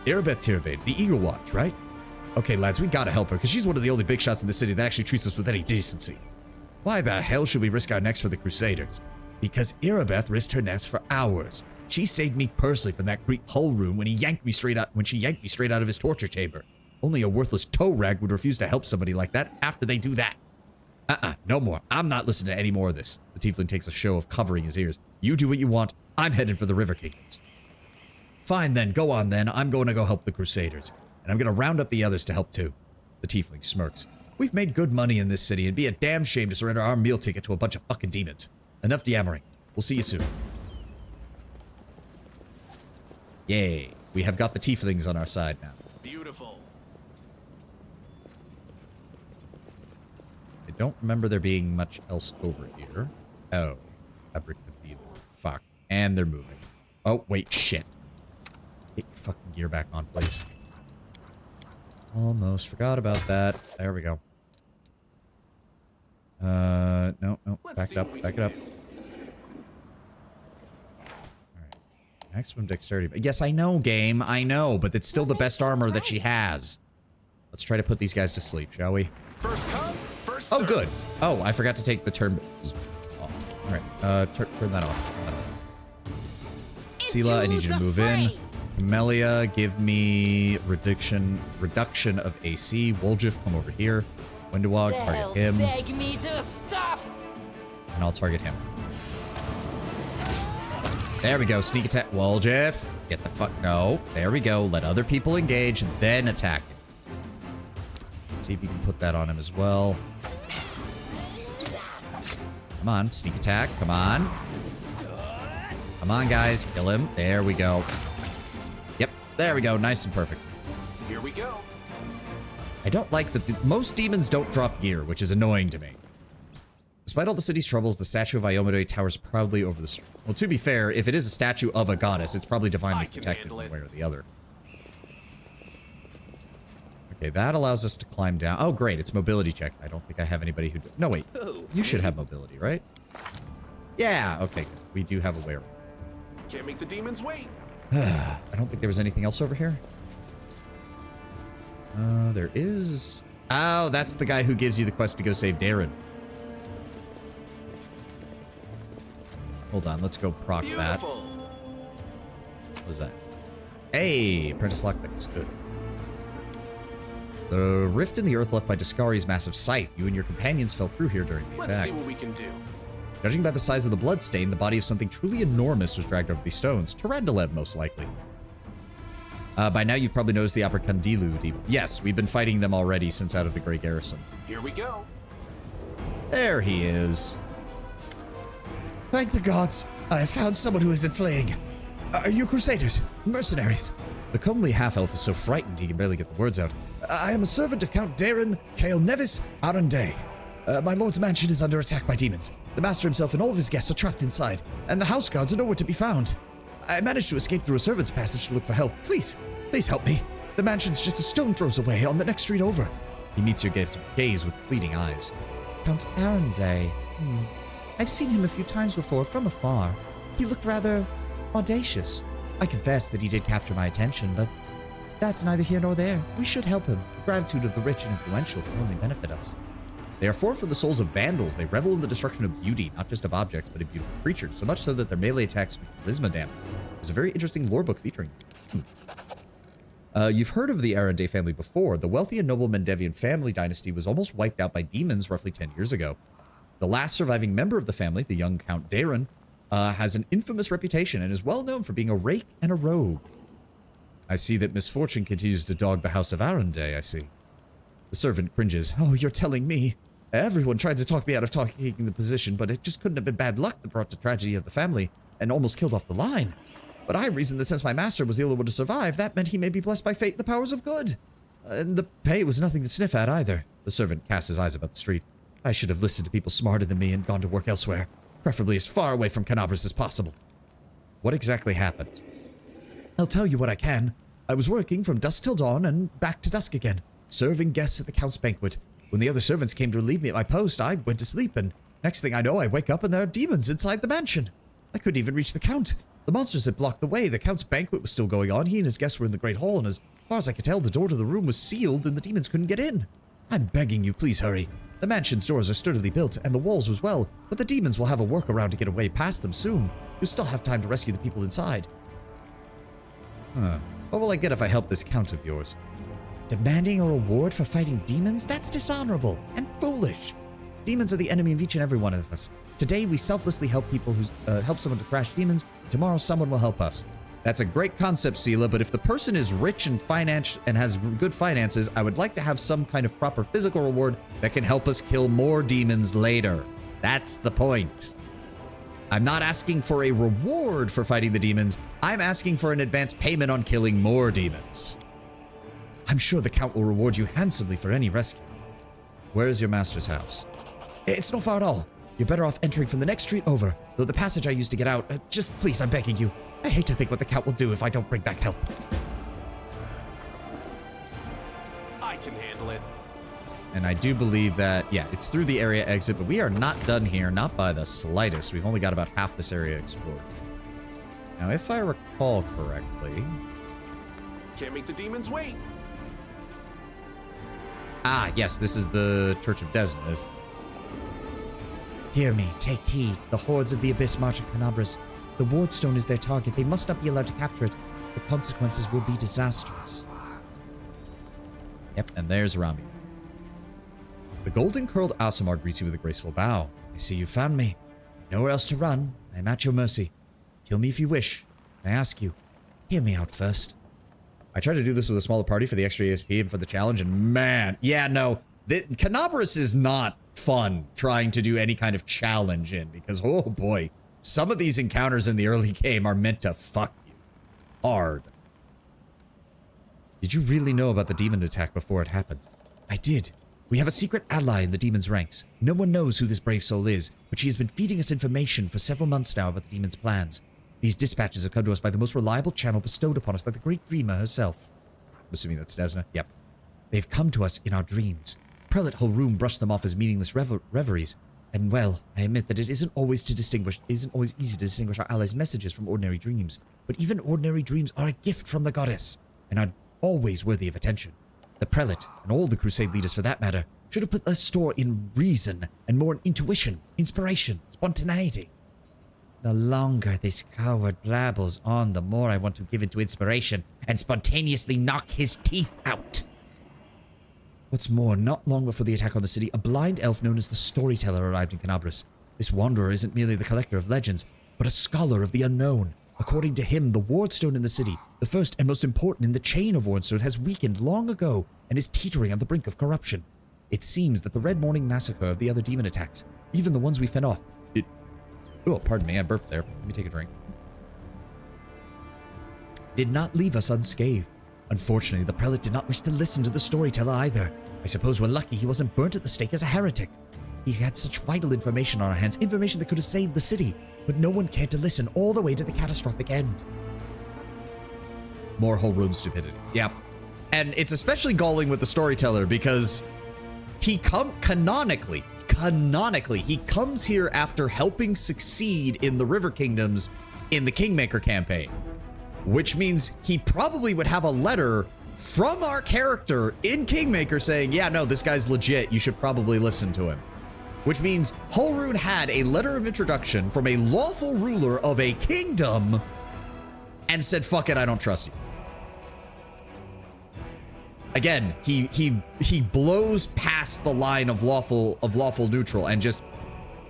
Erebeth Tirabay, the Eagle Watch, right? Okay, lads, we gotta help her, because she's one of the only big shots in the city that actually treats us with any decency. Why the hell should we risk our necks for the Crusaders? Because Erebeth risked her necks for hours. She saved me personally from that creep hull room when she yanked me straight out of his torture chamber. Only a worthless toe rag would refuse to help somebody like that after they do that. No more. I'm not listening to any more of this. The Tiefling takes a show of covering his ears. You do what you want. I'm headed for the River Kingdoms. Fine then, go on then. I'm going to go help the Crusaders. And I'm going to round up the others to help too. The Tiefling smirks. We've made good money in this city. It'd be a damn shame to surrender our meal ticket to a bunch of fucking demons. Enough yammering. We'll see you soon. Yay. We have got the Tieflings on our side now. Beautiful. I don't remember there being much else over here. Oh. Abracadabra. Fuck. And they're moving. Oh, wait. Shit. Get your fucking gear back on, please. Almost forgot about that. There we go. No. Back it up. Back it up. Alright. Maximum dexterity. Yes, I know, game. I know, but it's still the best armor that she has. Let's try to put these guys to sleep, shall we? First come, first Oh, served. good. Oh, I forgot to take the turn off. Alright, turn that off. Sela, I need you to move in. Camellia, give me reduction of AC. Woljif, come over here. Windowog, target him. Beg me to stop. And I'll target him. There we go. Sneak attack. Woljif, get the fuck. No. There we go. Let other people engage, then attack him. See if you can put that on him as well. Come on. Sneak attack. Come on. Come on, guys. Kill him. There we go. Yep. There we go. Nice and perfect. Here we go. I don't like that most demons don't drop gear, which is annoying to me. Despite all the city's troubles, the statue of Iomade towers proudly over the street. Well, to be fair, if it is a statue of a goddess, it's probably divinely protected one way or the other. Okay, that allows us to climb down. Oh, great. It's mobility check. I don't think I have anybody who... No, wait. You should have mobility, right? Yeah, okay, good. We do have a way around. Can't make the demons wait. I don't think there was anything else over here. There is... Oh, that's the guy who gives you the quest to go save Darren. Hold on, let's go proc that. What was that? Hey, Apprentice Lockpicks. Good. The rift in the earth left by Daskari's massive scythe. You and your companions fell through here during the Let's attack. see what we can do. Judging by the size of the bloodstain, the body of something truly enormous was dragged over these stones. Tarandalev, most likely. By now, you've probably noticed the Abracandilu demon. Yes, we've been fighting them already since out of the Grey Garrison. Here we go. There he is. Thank the gods. I have found someone who isn't fleeing. Are you crusaders? Mercenaries? The comely half-elf is so frightened he can barely get the words out. I am a servant of Count Darren Kael Nevis Arunday. My lord's mansion is under attack by demons. The master himself and all of his guests are trapped inside, and the house guards are nowhere to be found. I managed to escape through a servant's passage to look for help. Please help me. The mansion's just a stone throws away on the next street over. He meets your gaze with pleading eyes. Count Arunday. I've seen him a few times before from afar. He looked rather audacious. I confess that he did capture my attention, but that's neither here nor there. We should help him. The gratitude of the rich and influential can only benefit us. They are formed from the souls of vandals. They revel in the destruction of beauty, not just of objects, but of beautiful creatures, so much so that their melee attacks do charisma damage. There's a very interesting lore book featuring them. You've heard of the Arunday family before. The wealthy and noble Mendevian family dynasty was almost wiped out by demons roughly 10 years ago. The last surviving member of the family, the young Count Darren, has an infamous reputation and is well known for being a rake and a rogue. I see that misfortune continues to dog the house of Arunday, I see. The servant cringes. Oh, you're telling me? Everyone tried to talk me out of taking the position, but it just couldn't have been bad luck that brought the tragedy of the family and almost killed off the line. But I reasoned that since my master was the only one to survive, that meant he may be blessed by fate and the powers of good. And the pay was nothing to sniff at either. The servant casts his eyes about the street. I should have listened to people smarter than me and gone to work elsewhere, preferably as far away from Canabras as possible. What exactly happened? I'll tell you what I can. I was working from dusk till dawn and back to dusk again, serving guests at the Count's banquet. When the other servants came to relieve me at my post, I went to sleep, and next thing I know, I wake up and there are demons inside the mansion. I couldn't even reach the Count. The monsters had blocked the way. The Count's banquet was still going on. He and his guests were in the Great Hall, and as far as I could tell, the door to the room was sealed and the demons couldn't get in. I'm begging you, please hurry. The mansion's doors are sturdily built, and the walls as well, but the demons will have a workaround to get away past them soon. You'll still have time to rescue the people inside. What will I get if I help this Count of yours? Demanding a reward for fighting demons? That's dishonorable and foolish. Demons are the enemy of each and every one of us. Today, we selflessly help people who help someone to crash demons. Tomorrow, someone will help us. That's a great concept, Sela, but if the person is rich and has good finances, I would like to have some kind of proper physical reward that can help us kill more demons later. That's the point. I'm not asking for a reward for fighting the demons. I'm asking for an advance payment on killing more demons. I'm sure the Count will reward you handsomely for any rescue. Where is your master's house? It's not far at all. You're better off entering from the next street over, though the passage I used to get out, just please, I'm begging you. I hate to think what the Count will do if I don't bring back help. I can handle it. And I do believe that, yeah, it's through the area exit, but we are not done here, not by the slightest. We've only got about half this area explored. Now, if I recall correctly... Can't make the demons wait. Ah, yes, this is the Church of Desna, isn't it? Hear me, take heed. The hordes of the Abyss march at Canabras. The Wardstone is their target. They must not be allowed to capture it. The consequences will be disastrous. Yep, and there's Rami. The golden-curled Aasimar greets you with a graceful bow. I see you found me. Nowhere else to run. I am at your mercy. Kill me if you wish. I ask you, hear me out first. I tried to do this with a smaller party for the extra ESP and for the challenge, and man, yeah, no. Canabras is not fun trying to do any kind of challenge in, because, oh boy, some of these encounters in the early game are meant to fuck you hard. Did you really know about the demon attack before it happened? I did. We have a secret ally in the demon's ranks. No one knows who this brave soul is, but she has been feeding us information for several months now about the demon's plans. These dispatches have come to us by the most reliable channel bestowed upon us by the great dreamer herself. I'm assuming that's Desna? Yep. They've come to us in our dreams. Prelate Holroom brushed them off as meaningless reveries. And well, I admit that it isn't always easy to distinguish our allies' messages from ordinary dreams. But even ordinary dreams are a gift from the goddess, and are always worthy of attention. The prelate, and all the crusade leaders for that matter, should have put less store in reason and more in intuition, inspiration, spontaneity. The longer this coward blabbles on, the more I want to give into inspiration and spontaneously knock his teeth out. What's more, not long before the attack on the city, a blind elf known as the Storyteller arrived in Canabras. This wanderer isn't merely the collector of legends, but a scholar of the unknown. According to him, the Wardstone in the city, the first and most important in the chain of Wardstone, has weakened long ago and is teetering on the brink of corruption. It seems that the Red Morning massacre of the other demon attacks, even the ones we fend off, oh, pardon me, I burped there. Let me take a drink. Did not leave us unscathed. Unfortunately, the prelate did not wish to listen to the storyteller either. I suppose we're lucky he wasn't burnt at the stake as a heretic. He had such vital information on our hands, information that could have saved the city, but no one cared to listen all the way to the catastrophic end. More whole room stupidity. Yep. And it's especially galling with the storyteller because he canonically, he comes here after helping succeed in the River Kingdoms in the Kingmaker campaign, which means he probably would have a letter from our character in Kingmaker saying, yeah, no, this guy's legit. You should probably listen to him. Which means Holroon had a letter of introduction from a lawful ruler of a kingdom and said, fuck it, I don't trust you. Again, he blows past the line of lawful neutral and just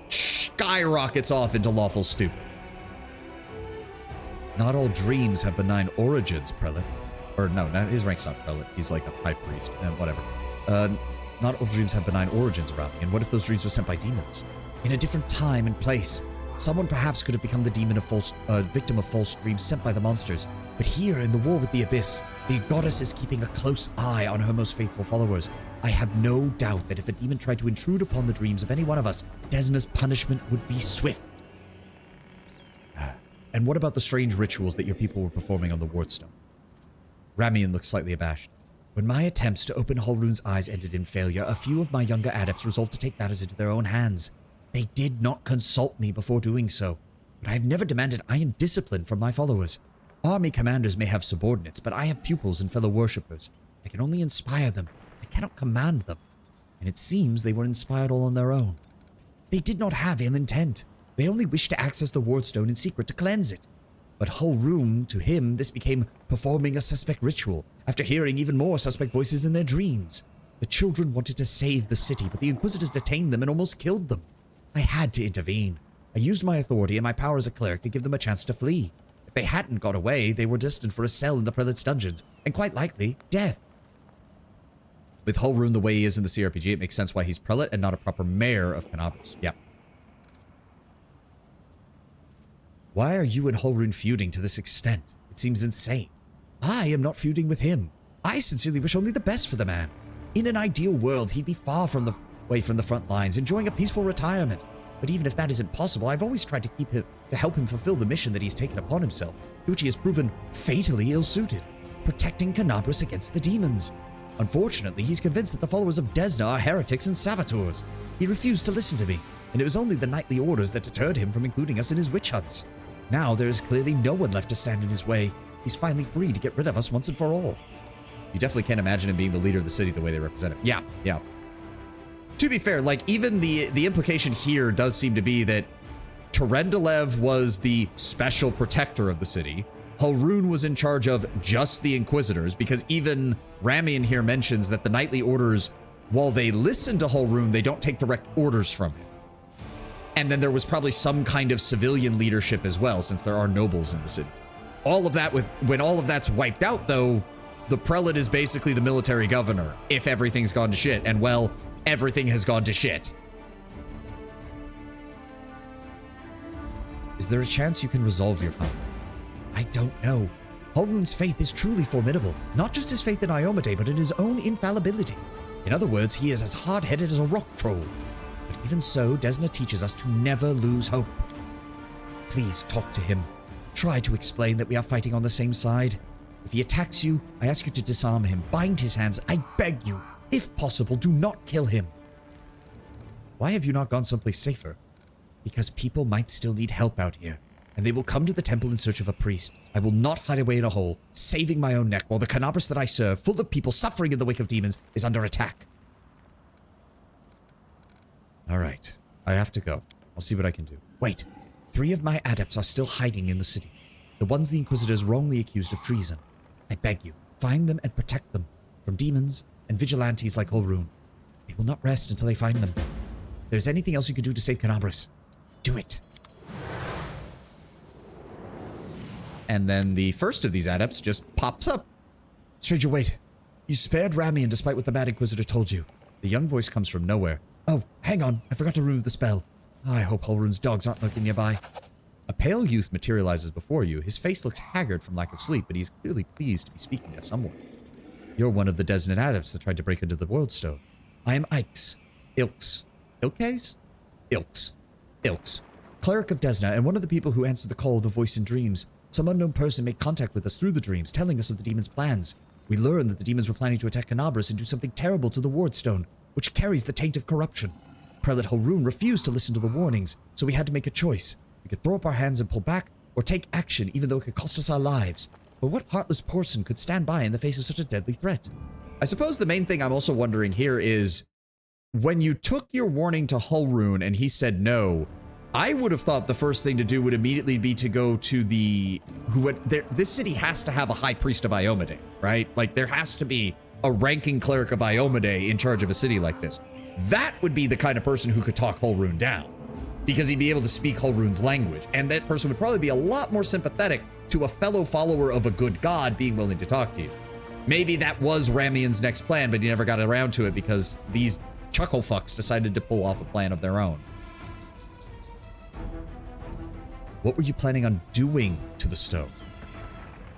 skyrockets off into lawful stupid. Not all dreams have benign origins, prelate. Or no, his rank's not prelate. He's like a high priest. Whatever. Not all dreams have benign origins around me. And what if those dreams were sent by demons? In a different time and place, someone perhaps could have become the demon of victim of false dreams sent by the monsters. But here, in the war with the Abyss, The goddess is keeping a close eye on her most faithful followers. I have no doubt that if a demon tried to intrude upon the dreams of any one of us, Desna's punishment would be swift. And what about the strange rituals that your people were performing on the Wardstone? Ramian looks slightly abashed. When my attempts to open Holroon's eyes ended in failure, a few of my younger adepts resolved to take matters into their own hands. They did not consult me before doing so, but I have never demanded iron discipline from my followers. Army commanders may have subordinates, but I have pupils and fellow worshippers. I can only inspire them. I cannot command them. And it seems they were inspired all on their own. They did not have ill intent. They only wished to access the Wardstone in secret to cleanse it. But Holroon, to him, this became performing a suspect ritual, after hearing even more suspect voices in their dreams. The children wanted to save the city, but the Inquisitors detained them and almost killed them. I had to intervene. I used my authority and my power as a cleric to give them a chance to flee. If they hadn't got away, they were destined for a cell in the Prelate's dungeons, and quite likely, death. With Holroon the way he is in the CRPG, it makes sense why he's Prelate and not a proper mayor of Canabras. Yep. Why are you and Holroon feuding to this extent? It seems insane. I am not feuding with him. I sincerely wish only the best for the man. In an ideal world, he'd be far away from the front lines, enjoying a peaceful retirement. But even if that isn't possible, I've always tried to help him fulfill the mission that he's taken upon himself, to which he has proven fatally ill-suited, protecting Canabras against the demons. Unfortunately, he's convinced that the followers of Desna are heretics and saboteurs. He refused to listen to me, and it was only the knightly orders that deterred him from including us in his witch hunts. Now there is clearly no one left to stand in his way. He's finally free to get rid of us once and for all. You definitely can't imagine him being the leader of the city the way they represent him. Yeah. To be fair, like, even the implication here does seem to be that Terendelev was the special protector of the city. Holroon was in charge of just the Inquisitors, because even Ramian here mentions that the knightly orders, while they listen to Holroon, they don't take direct orders from him. And then there was probably some kind of civilian leadership as well, since there are nobles in the city. All of that when all of that's wiped out, though, the prelate is basically the military governor, if everything's gone to shit. And, well, everything has gone to shit. Is there a chance you can resolve your conflict? I don't know. Holroon's faith is truly formidable. Not just his faith in Iomade, but in his own infallibility. In other words, he is as hard-headed as a rock troll. But even so, Desna teaches us to never lose hope. Please talk to him. Try to explain that we are fighting on the same side. If he attacks you, I ask you to disarm him, bind his hands. I beg you, if possible, do not kill him. Why have you not gone someplace safer? Because people might still need help out here, and they will come to the temple in search of a priest. I will not hide away in a hole, saving my own neck, while the Canabras that I serve, full of people suffering in the wake of demons, is under attack. All right, I have to go. I'll see what I can do. Wait, 3 of my adepts are still hiding in the city. The ones the Inquisitors wrongly accused of treason. I beg you, find them and protect them from demons and vigilantes like Holroon. They will not rest until they find them. If there's anything else you can do to save Canabras, do it. And then the first of these adepts just pops up. Stranger, wait. You spared Ramian despite what the Mad Inquisitor told you. The young voice comes from nowhere. Oh, hang on. I forgot to remove the spell. I hope Holroon's dogs aren't lurking nearby. A pale youth materializes before you. His face looks haggard from lack of sleep, but he's clearly pleased to be speaking to someone. You're one of the Desnan adepts that tried to break into the Worldstone. I am Ix. Ilks. Ilkes? Ilks. Ilks. Cleric of Desna, and one of the people who answered the call of the voice in dreams. Some unknown person made contact with us through the dreams, telling us of the demon's plans. We learned that the demons were planning to attack Canabras and do something terrible to the Wardstone, which carries the taint of corruption. Prelate Holroon refused to listen to the warnings, so we had to make a choice. We could throw up our hands and pull back, or take action even though it could cost us our lives. But what heartless person could stand by in the face of such a deadly threat? I suppose the main thing I'm also wondering here is, when you took your warning to Holroon and he said no, I would have thought the first thing to do would immediately be to go to this city has to have a high priest of Iomade, right? Like, there has to be a ranking cleric of Iomade in charge of a city like this. That would be the kind of person who could talk Holroon down, because he'd be able to speak Holroon's language, and that person would probably be a lot more sympathetic to a fellow follower of a good god being willing to talk to you. Maybe that was Ramian's next plan, but he never got around to it because these chuckle fucks decided to pull off a plan of their own. What were you planning on doing to the stone?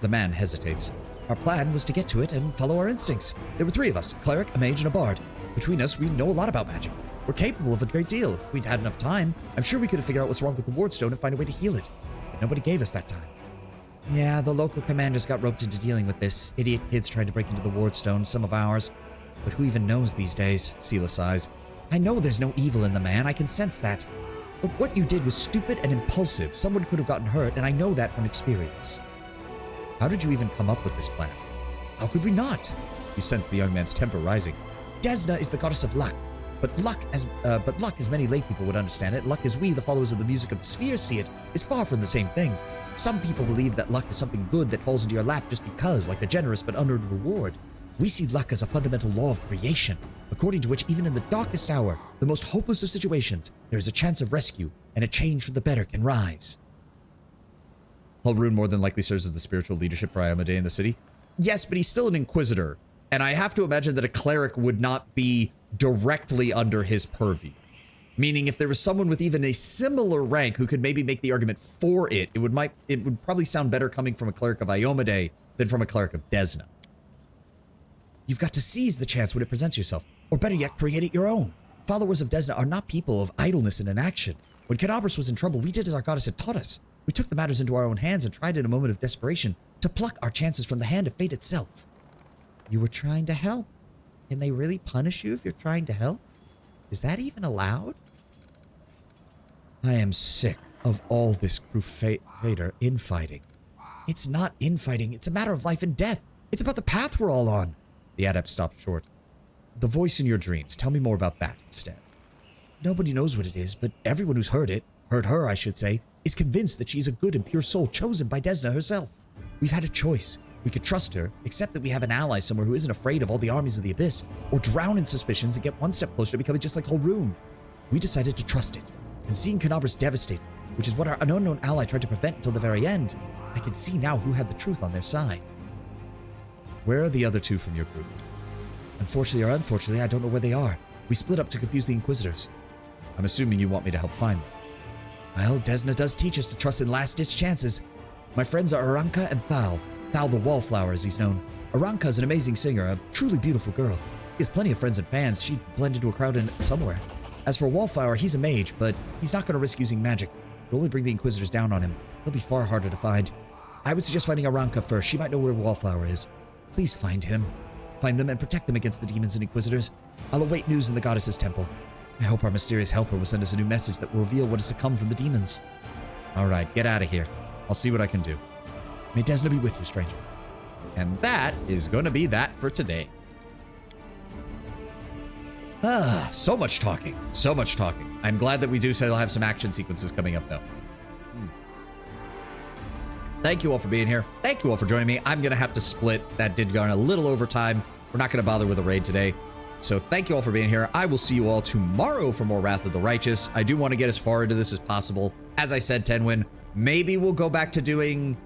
The man hesitates. Our plan was to get to it and follow our instincts. There were 3 of us, a cleric, a mage, and a bard. Between us, we know a lot about magic. We're capable of a great deal. If we'd had enough time, I'm sure we could have figured out what's wrong with the wardstone and find a way to heal it. But nobody gave us that time. Yeah, the local commanders got roped into dealing with this. Idiot kids trying to break into the wardstone, some of ours. But who even knows these days? Sela sighs. I know there's no evil in the man, I can sense that. But what you did was stupid and impulsive. Someone could have gotten hurt, and I know that from experience. How did you even come up with this plan? How could we not? You sense the young man's temper rising. Desna is the goddess of luck. But luck, as many lay people would understand it, luck as we, the followers of the music of the sphere, see it, is far from the same thing. Some people believe that luck is something good that falls into your lap just because, like a generous but unearned reward. We see luck as a fundamental law of creation, according to which even in the darkest hour, the most hopeless of situations, there is a chance of rescue, and a change for the better can rise. Hulrune more than likely serves as the spiritual leadership for Iomedae in the city. Yes, but he's still an inquisitor, and I have to imagine that a cleric would not be directly under his purview. Meaning if there was someone with even a similar rank who could maybe make the argument for it, it would probably sound better coming from a cleric of Iomedae than from a cleric of Desna. You've got to seize the chance when it presents yourself, or better yet, create it your own. Followers of Desna are not people of idleness and inaction. When Kenabres was in trouble, we did as our goddess had taught us. We took the matters into our own hands and tried in a moment of desperation to pluck our chances from the hand of fate itself. You were trying to help. Can they really punish you if you're trying to help? Is that allowed? I am sick of all this crusader infighting. It's not infighting, it's a matter of life and death. It's about the path we're all on. The adept stopped short. The voice in your dreams, tell me more about that instead. Nobody knows what it is, but everyone who's heard her, I should say, is convinced that she's a good and pure soul chosen by Desna herself. We've had a choice. We could trust her, except that we have an ally somewhere who isn't afraid of all the armies of the Abyss, or drown in suspicions and get one step closer to becoming just like Hulrune. We decided to trust it, and seeing Kenabres devastated, which is what our unknown ally tried to prevent until the very end, I can see now who had the truth on their side. Where are the other 2 from your group? Unfortunately or unfortunately, I don't know where they are. We split up to confuse the Inquisitors. I'm assuming you want me to help find them. Well, Desna does teach us to trust in last-ditch chances. My friends are Aranka and Thal. Thal the Wallflower, as he's known. Aranka is an amazing singer, a truly beautiful girl. He has plenty of friends and fans. She'd blend into a crowd in somewhere. As for Wallflower, he's a mage, but he's not going to risk using magic. It'll only bring the Inquisitors down on him. He'll be far harder to find. I would suggest finding Aranka first. She might know where Wallflower is. Please find him. Find them and protect them against the demons and Inquisitors. I'll await news in the Goddess's Temple. I hope our mysterious helper will send us a new message that will reveal what is to come from the demons. Alright, get out of here. I'll see what I can do. May Desna be with you, stranger. And that is going to be that for today. So much talking. So much talking. I'm glad that we do still have some action sequences coming up, though. Thank you all for being here. Thank you all for joining me. I'm going to have to split. That did go on a little overtime. We're not going to bother with a raid today. So thank you all for being here. I will see you all tomorrow for more Wrath of the Righteous. I do want to get as far into this as possible. As I said, Tenwin, maybe we'll go back to doing...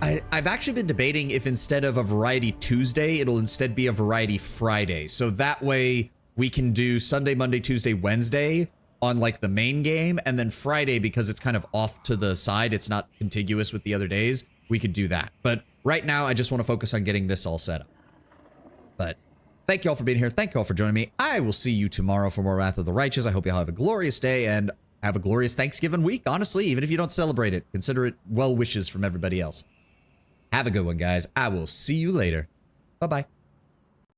I've actually been debating if instead of a Variety Tuesday, it'll instead be a Variety Friday. So that way we can do Sunday, Monday, Tuesday, Wednesday on like the main game, and then Friday, because it's kind of off to the side, it's not contiguous with the other days, we could do that. But right now, I just want to focus on getting this all set up. But thank you all for being here. Thank you all for joining me. I will see you tomorrow for more Wrath of the Righteous. I hope you all have a glorious day and have a glorious Thanksgiving week. Honestly, even if you don't celebrate it, consider it well wishes from everybody else. Have a good one, guys. I will see you later. Bye-bye.